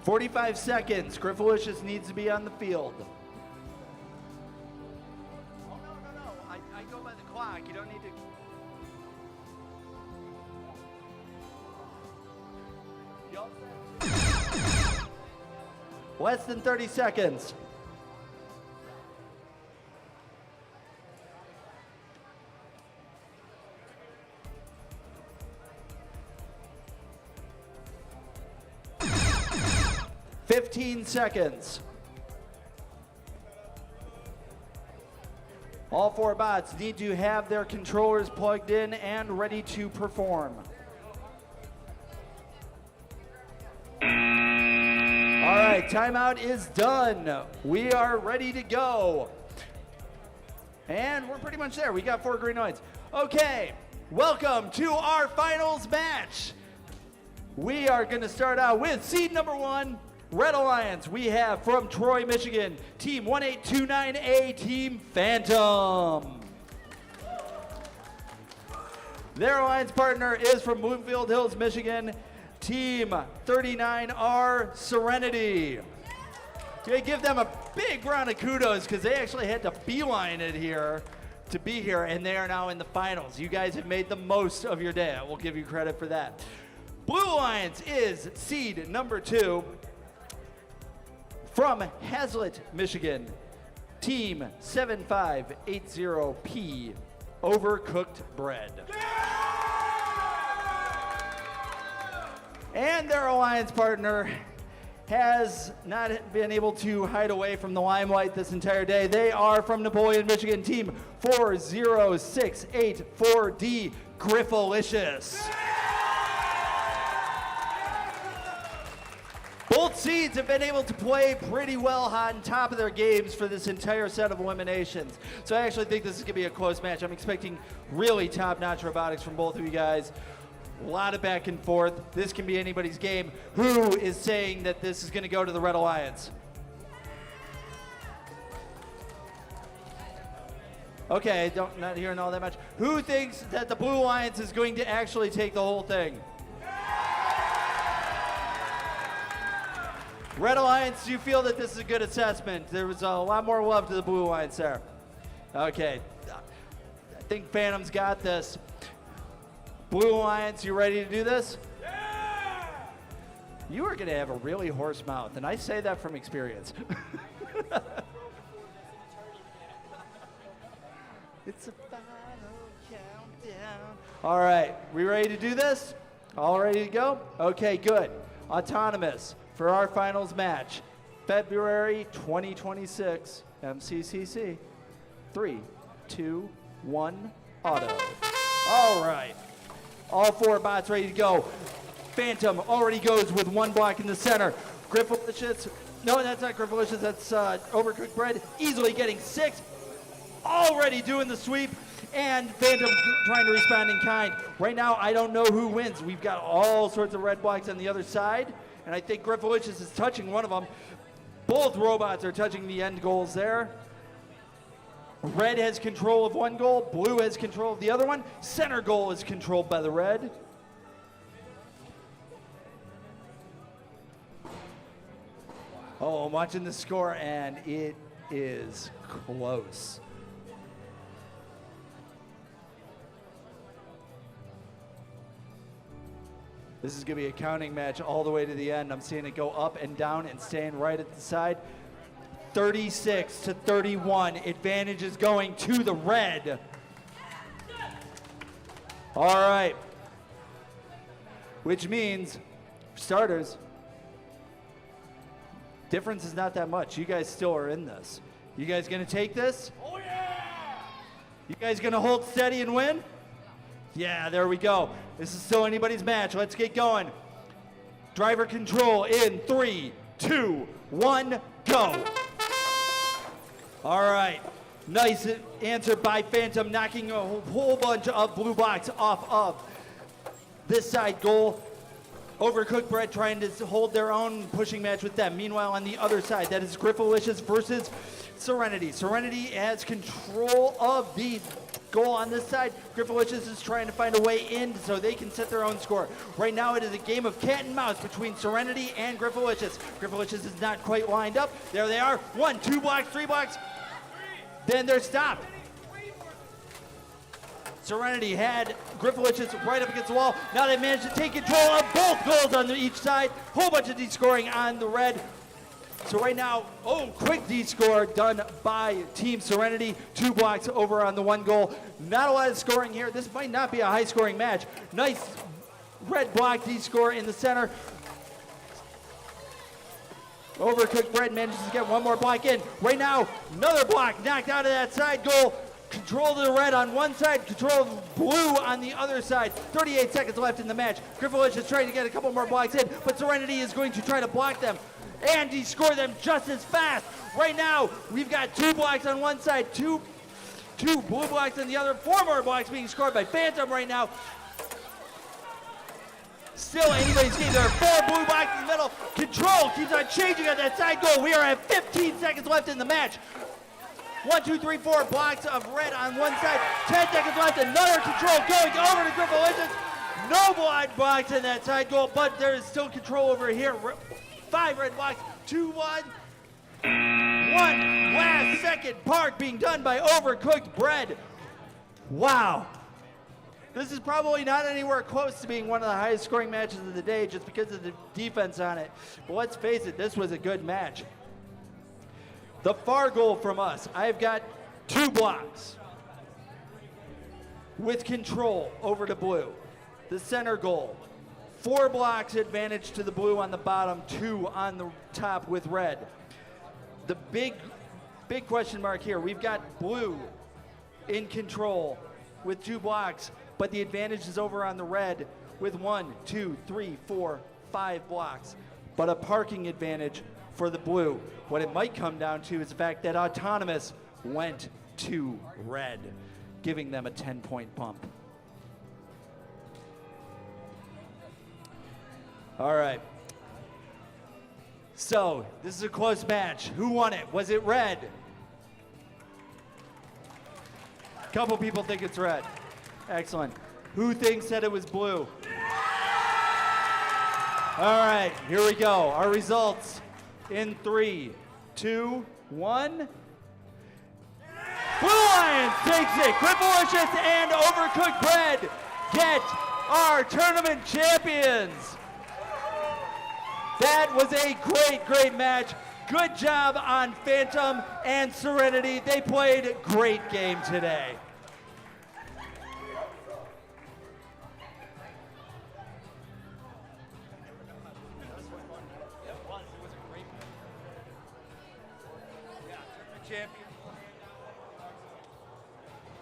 45 seconds. Griffowicious needs to be on the field. Oh, no. I go by the clock. You don't need to. Less than 30 seconds. $15 seconds. All 4 bots need to have their controllers plugged in and ready to perform. All right, timeout is done. We are ready to go. And we're pretty much there. We got 4 green lights. Okay, welcome to our finals match. We are going to start out with seed number 1. Red Alliance, we have from Troy, Michigan, Team 1829A, Team Phantom. Their alliance partner is from Bloomfield Hills, Michigan, Team 39R, Serenity. Okay, give them a big round of kudos because they actually had to beeline it here to be here, and they are now in the finals. You guys have made the most of your day. I will give you credit for that. Blue Alliance is seed number 2. From Hazlet, Michigan, Team 7580P, Overcooked Bread. And their alliance partner has not been able to hide away from the limelight this entire day. They are from Napoleon, Michigan, team 40684D, Griffalicious. Both seeds have been able to play pretty well on top of their games for this entire set of eliminations. So I actually think this is going to be a close match. I'm expecting really top-notch robotics from both of you guys. A lot of back and forth. This can be anybody's game. Who is saying that this is going to go to the Red Alliance? Okay, not hearing all that much. Who thinks that the Blue Alliance is going to actually take the whole thing? Red Alliance, do you feel that this is a good assessment? There was a lot more love to the Blue Alliance there. Okay, I think Phantom's got this. Blue Alliance, you ready to do this? Yeah! You are going to have a really hoarse mouth, and I say that from experience. It's a final countdown. All right, we ready to do this? All ready to go? Okay, good. Autonomous for our finals match, February 2026, MCCC. 3, 2, 1, auto. All right. All 4 bots ready to go. Phantom already goes with 1 block in the center. Griffalicious, no, that's not Griffalicious, that's Overcooked Bread, easily getting 6. Already doing the sweep, and Phantom trying to respond in kind. Right now, I don't know who wins. We've got all sorts of red blocks on the other side, and I think Griffalicious is touching one of them. Both robots are touching the end goals there. Red has control of one goal, blue has control of the other one. Center goal is controlled by the red. Oh, I'm watching the score, and it is close. This is going to be a counting match all the way to the end. I'm seeing it go up and down and staying right at the side. 36 to 31. Advantage is going to the red. All right. Which means, for starters, difference is not that much. You guys still are in this. You guys going to take this? Oh, yeah! You guys going to hold steady and win? Yeah, there we go. This is still anybody's match. Let's get going. Driver control in 3, 2, 1, go. All right. Nice answer by Phantom, knocking a whole bunch of blue blocks off of this side goal. Overcooked Bread trying to hold their own pushing match with them. Meanwhile, on the other side, that is Griffalicious versus Serenity. Serenity has control of the goal on this side. Griffalicious is trying to find a way in so they can set their own score. Right now, it is a game of cat and mouse between Serenity and Griffalicious. Griffalicious is not quite lined up. There they are. 1, 2 blocks, 3 blocks. Then they're stopped. Serenity had Griffalicious right up against the wall. Now they managed to take control of both goals on each side. Whole bunch of D-scoring on the red. So right now, quick D-score done by Team Serenity. 2 blocks over on the 1 goal. Not a lot of scoring here. This might not be a high-scoring match. Nice red block D-score in the center. Overcooked Bread manages to get 1 more block in. Right now, another block knocked out of that side goal. Control to the red on one side, control of blue on the other side. 38 seconds left in the match. Griffalicious is trying to get a couple more blocks in, but Serenity is going to try to block them and descore them just as fast. Right now, we've got 2 blocks on one side, two blue blocks on the other, 4 more blocks being scored by Phantom right now. Still anybody's game. There are 4 blue blocks in the middle. Control keeps on changing on that side goal. We are at 15 seconds left in the match. 1, 2, 3, 4 blocks of red on one side. 10 seconds left. Another control going over to Griffalicious. No blind blocks in that side goal, but there is still control over here. 5 red blocks. 2, 1. 1 last second park being done by Overcooked Bread. Wow. This is probably not anywhere close to being one of the highest scoring matches of the day just because of the defense on it. But let's face it, this was a good match. The far goal from us, I've got 2 blocks with control over to blue. The center goal, 4 blocks advantage to the blue on the bottom, 2 on the top with red. The big question mark here, we've got blue in control with 2 blocks, but the advantage is over on the red with 1, 2, 3, 4, 5 blocks, but a parking advantage for the blue. What it might come down to is the fact that Autonomous went to red, giving them a 10-point bump. All right. So, this is a close match. Who won it? Was it red? A couple people think it's red. Excellent. Who thinks that it was blue? All right, here we go. Our results in 3, 2, 1. Blue Lions takes it. Qualification and Overcooked Bread get our tournament champions. That was a great match. Good job on Phantom and Serenity. They played a great game today.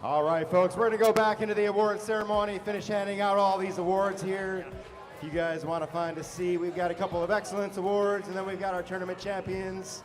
All right, folks, we're going to go back into the award ceremony, finish handing out all these awards here. If you guys want to find a seat, we've got a couple of excellence awards, and then we've got our tournament champions.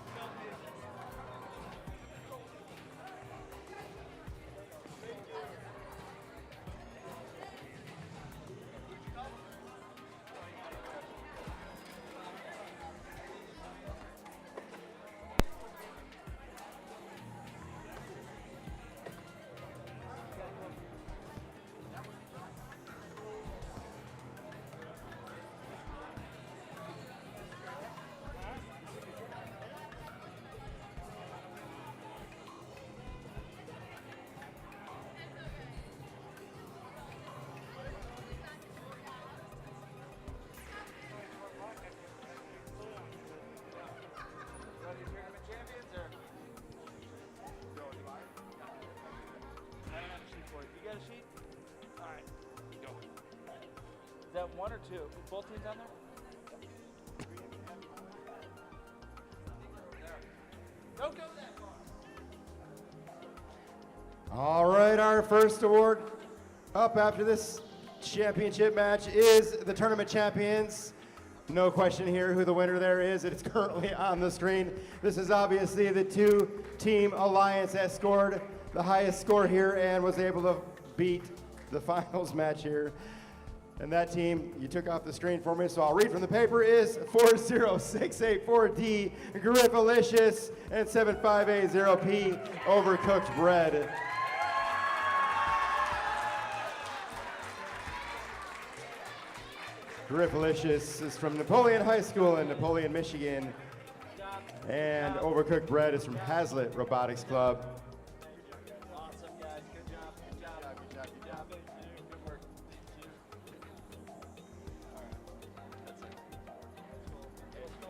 Is that 1 or 2? Both teams on there? Don't go that far. All right, our first award up after this championship match is the tournament champions. No question here who the winner there is. It is currently on the screen. This is obviously the 2-team alliance that scored the highest score here and was able to beat the finals match here. And that team you took off the screen for me, so I'll read from the paper, is 40684D, Griffalicious, and 7580P, Overcooked Bread. Griffalicious is from Napoleon High School in Napoleon, Michigan. And Overcooked Bread is from Hazlitt Robotics Club. Awesome, guys. Good job. Good job. Good job. Good job. Good work. All right. That's it. Let's go.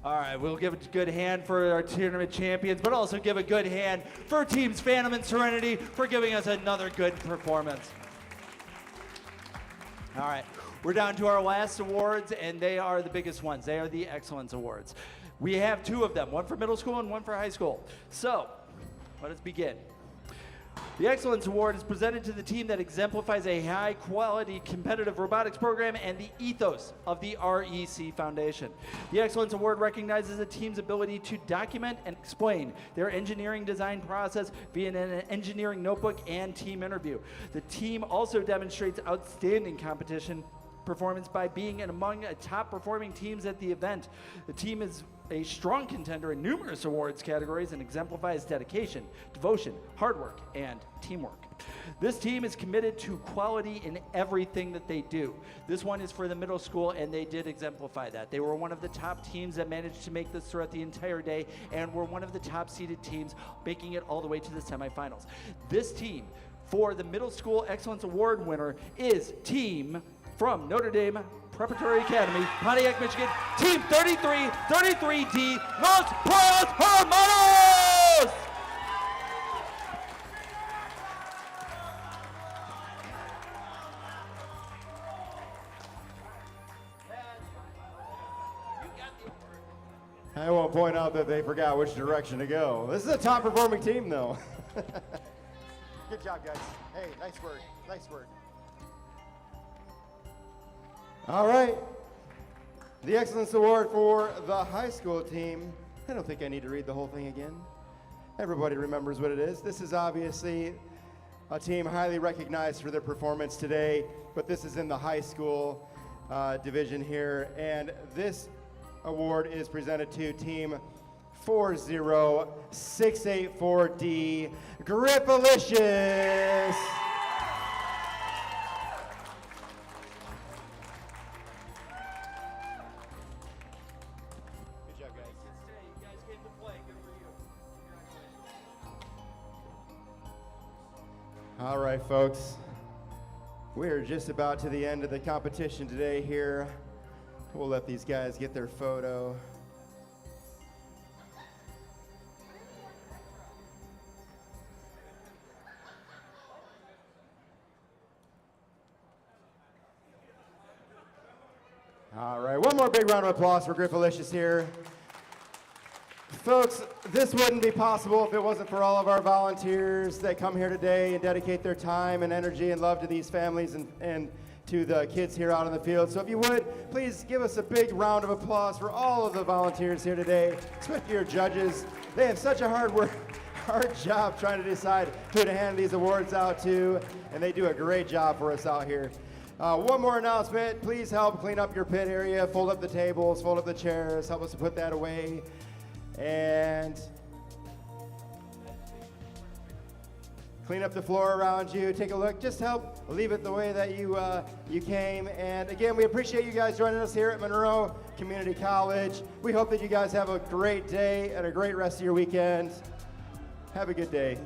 All right, we'll give a good hand for our tournament champions, but also give a good hand for teams Phantom and Serenity for giving us another good performance. All right, we're down to our last awards, and they are the biggest ones. They are the Excellence Awards. We have 2 of them, one for middle school and one for high school. So, let us begin. The Excellence Award is presented to the team that exemplifies a high-quality competitive robotics program and the ethos of the REC Foundation. The Excellence Award recognizes a team's ability to document and explain their engineering design process via an engineering notebook and team interview. The team also demonstrates outstanding competition performance by being among the top-performing teams at the event. The team is a strong contender in numerous awards categories and exemplifies dedication, devotion, hard work, and teamwork. This team is committed to quality in everything that they do. This one is for the middle school, and they did exemplify that. They were one of the top teams that managed to make this throughout the entire day, and were one of the top-seeded teams, making it all the way to the semifinals. This team, for the Middle School Excellence Award winner, is team from Notre Dame Preparatory Academy, Pontiac, Michigan, Team 33D, Los Pros Hermanos! I won't point out that they forgot which direction to go. This is a top performing team though. Good job, guys. Hey, nice work. Nice work. All right. The Excellence Award for the high school team. I don't think I need to read the whole thing again. Everybody remembers what it is. This is obviously a team highly recognized for their performance today, but this is in the high school division here. And this award is presented to team 40684D, Griffalicious. All right, folks. We're just about to the end of the competition today here. We'll let these guys get their photo. All right, one more big round of applause for Griffalicious here. Folks, this wouldn't be possible if it wasn't for all of our volunteers that come here today and dedicate their time and energy and love to these families and to the kids here out in the field. So if you would, please give us a big round of applause for all of the volunteers here today, especially your judges. They have such a hard job trying to decide who to hand these awards out to, and they do a great job for us out here. One more announcement, please help clean up your pit area, fold up the tables, fold up the chairs, help us to put that away. And clean up the floor around you, take a look, just help leave it the way that you came. And again, we appreciate you guys joining us here at Monroe Community College. We hope that you guys have a great day and a great rest of your weekend. Have a good day.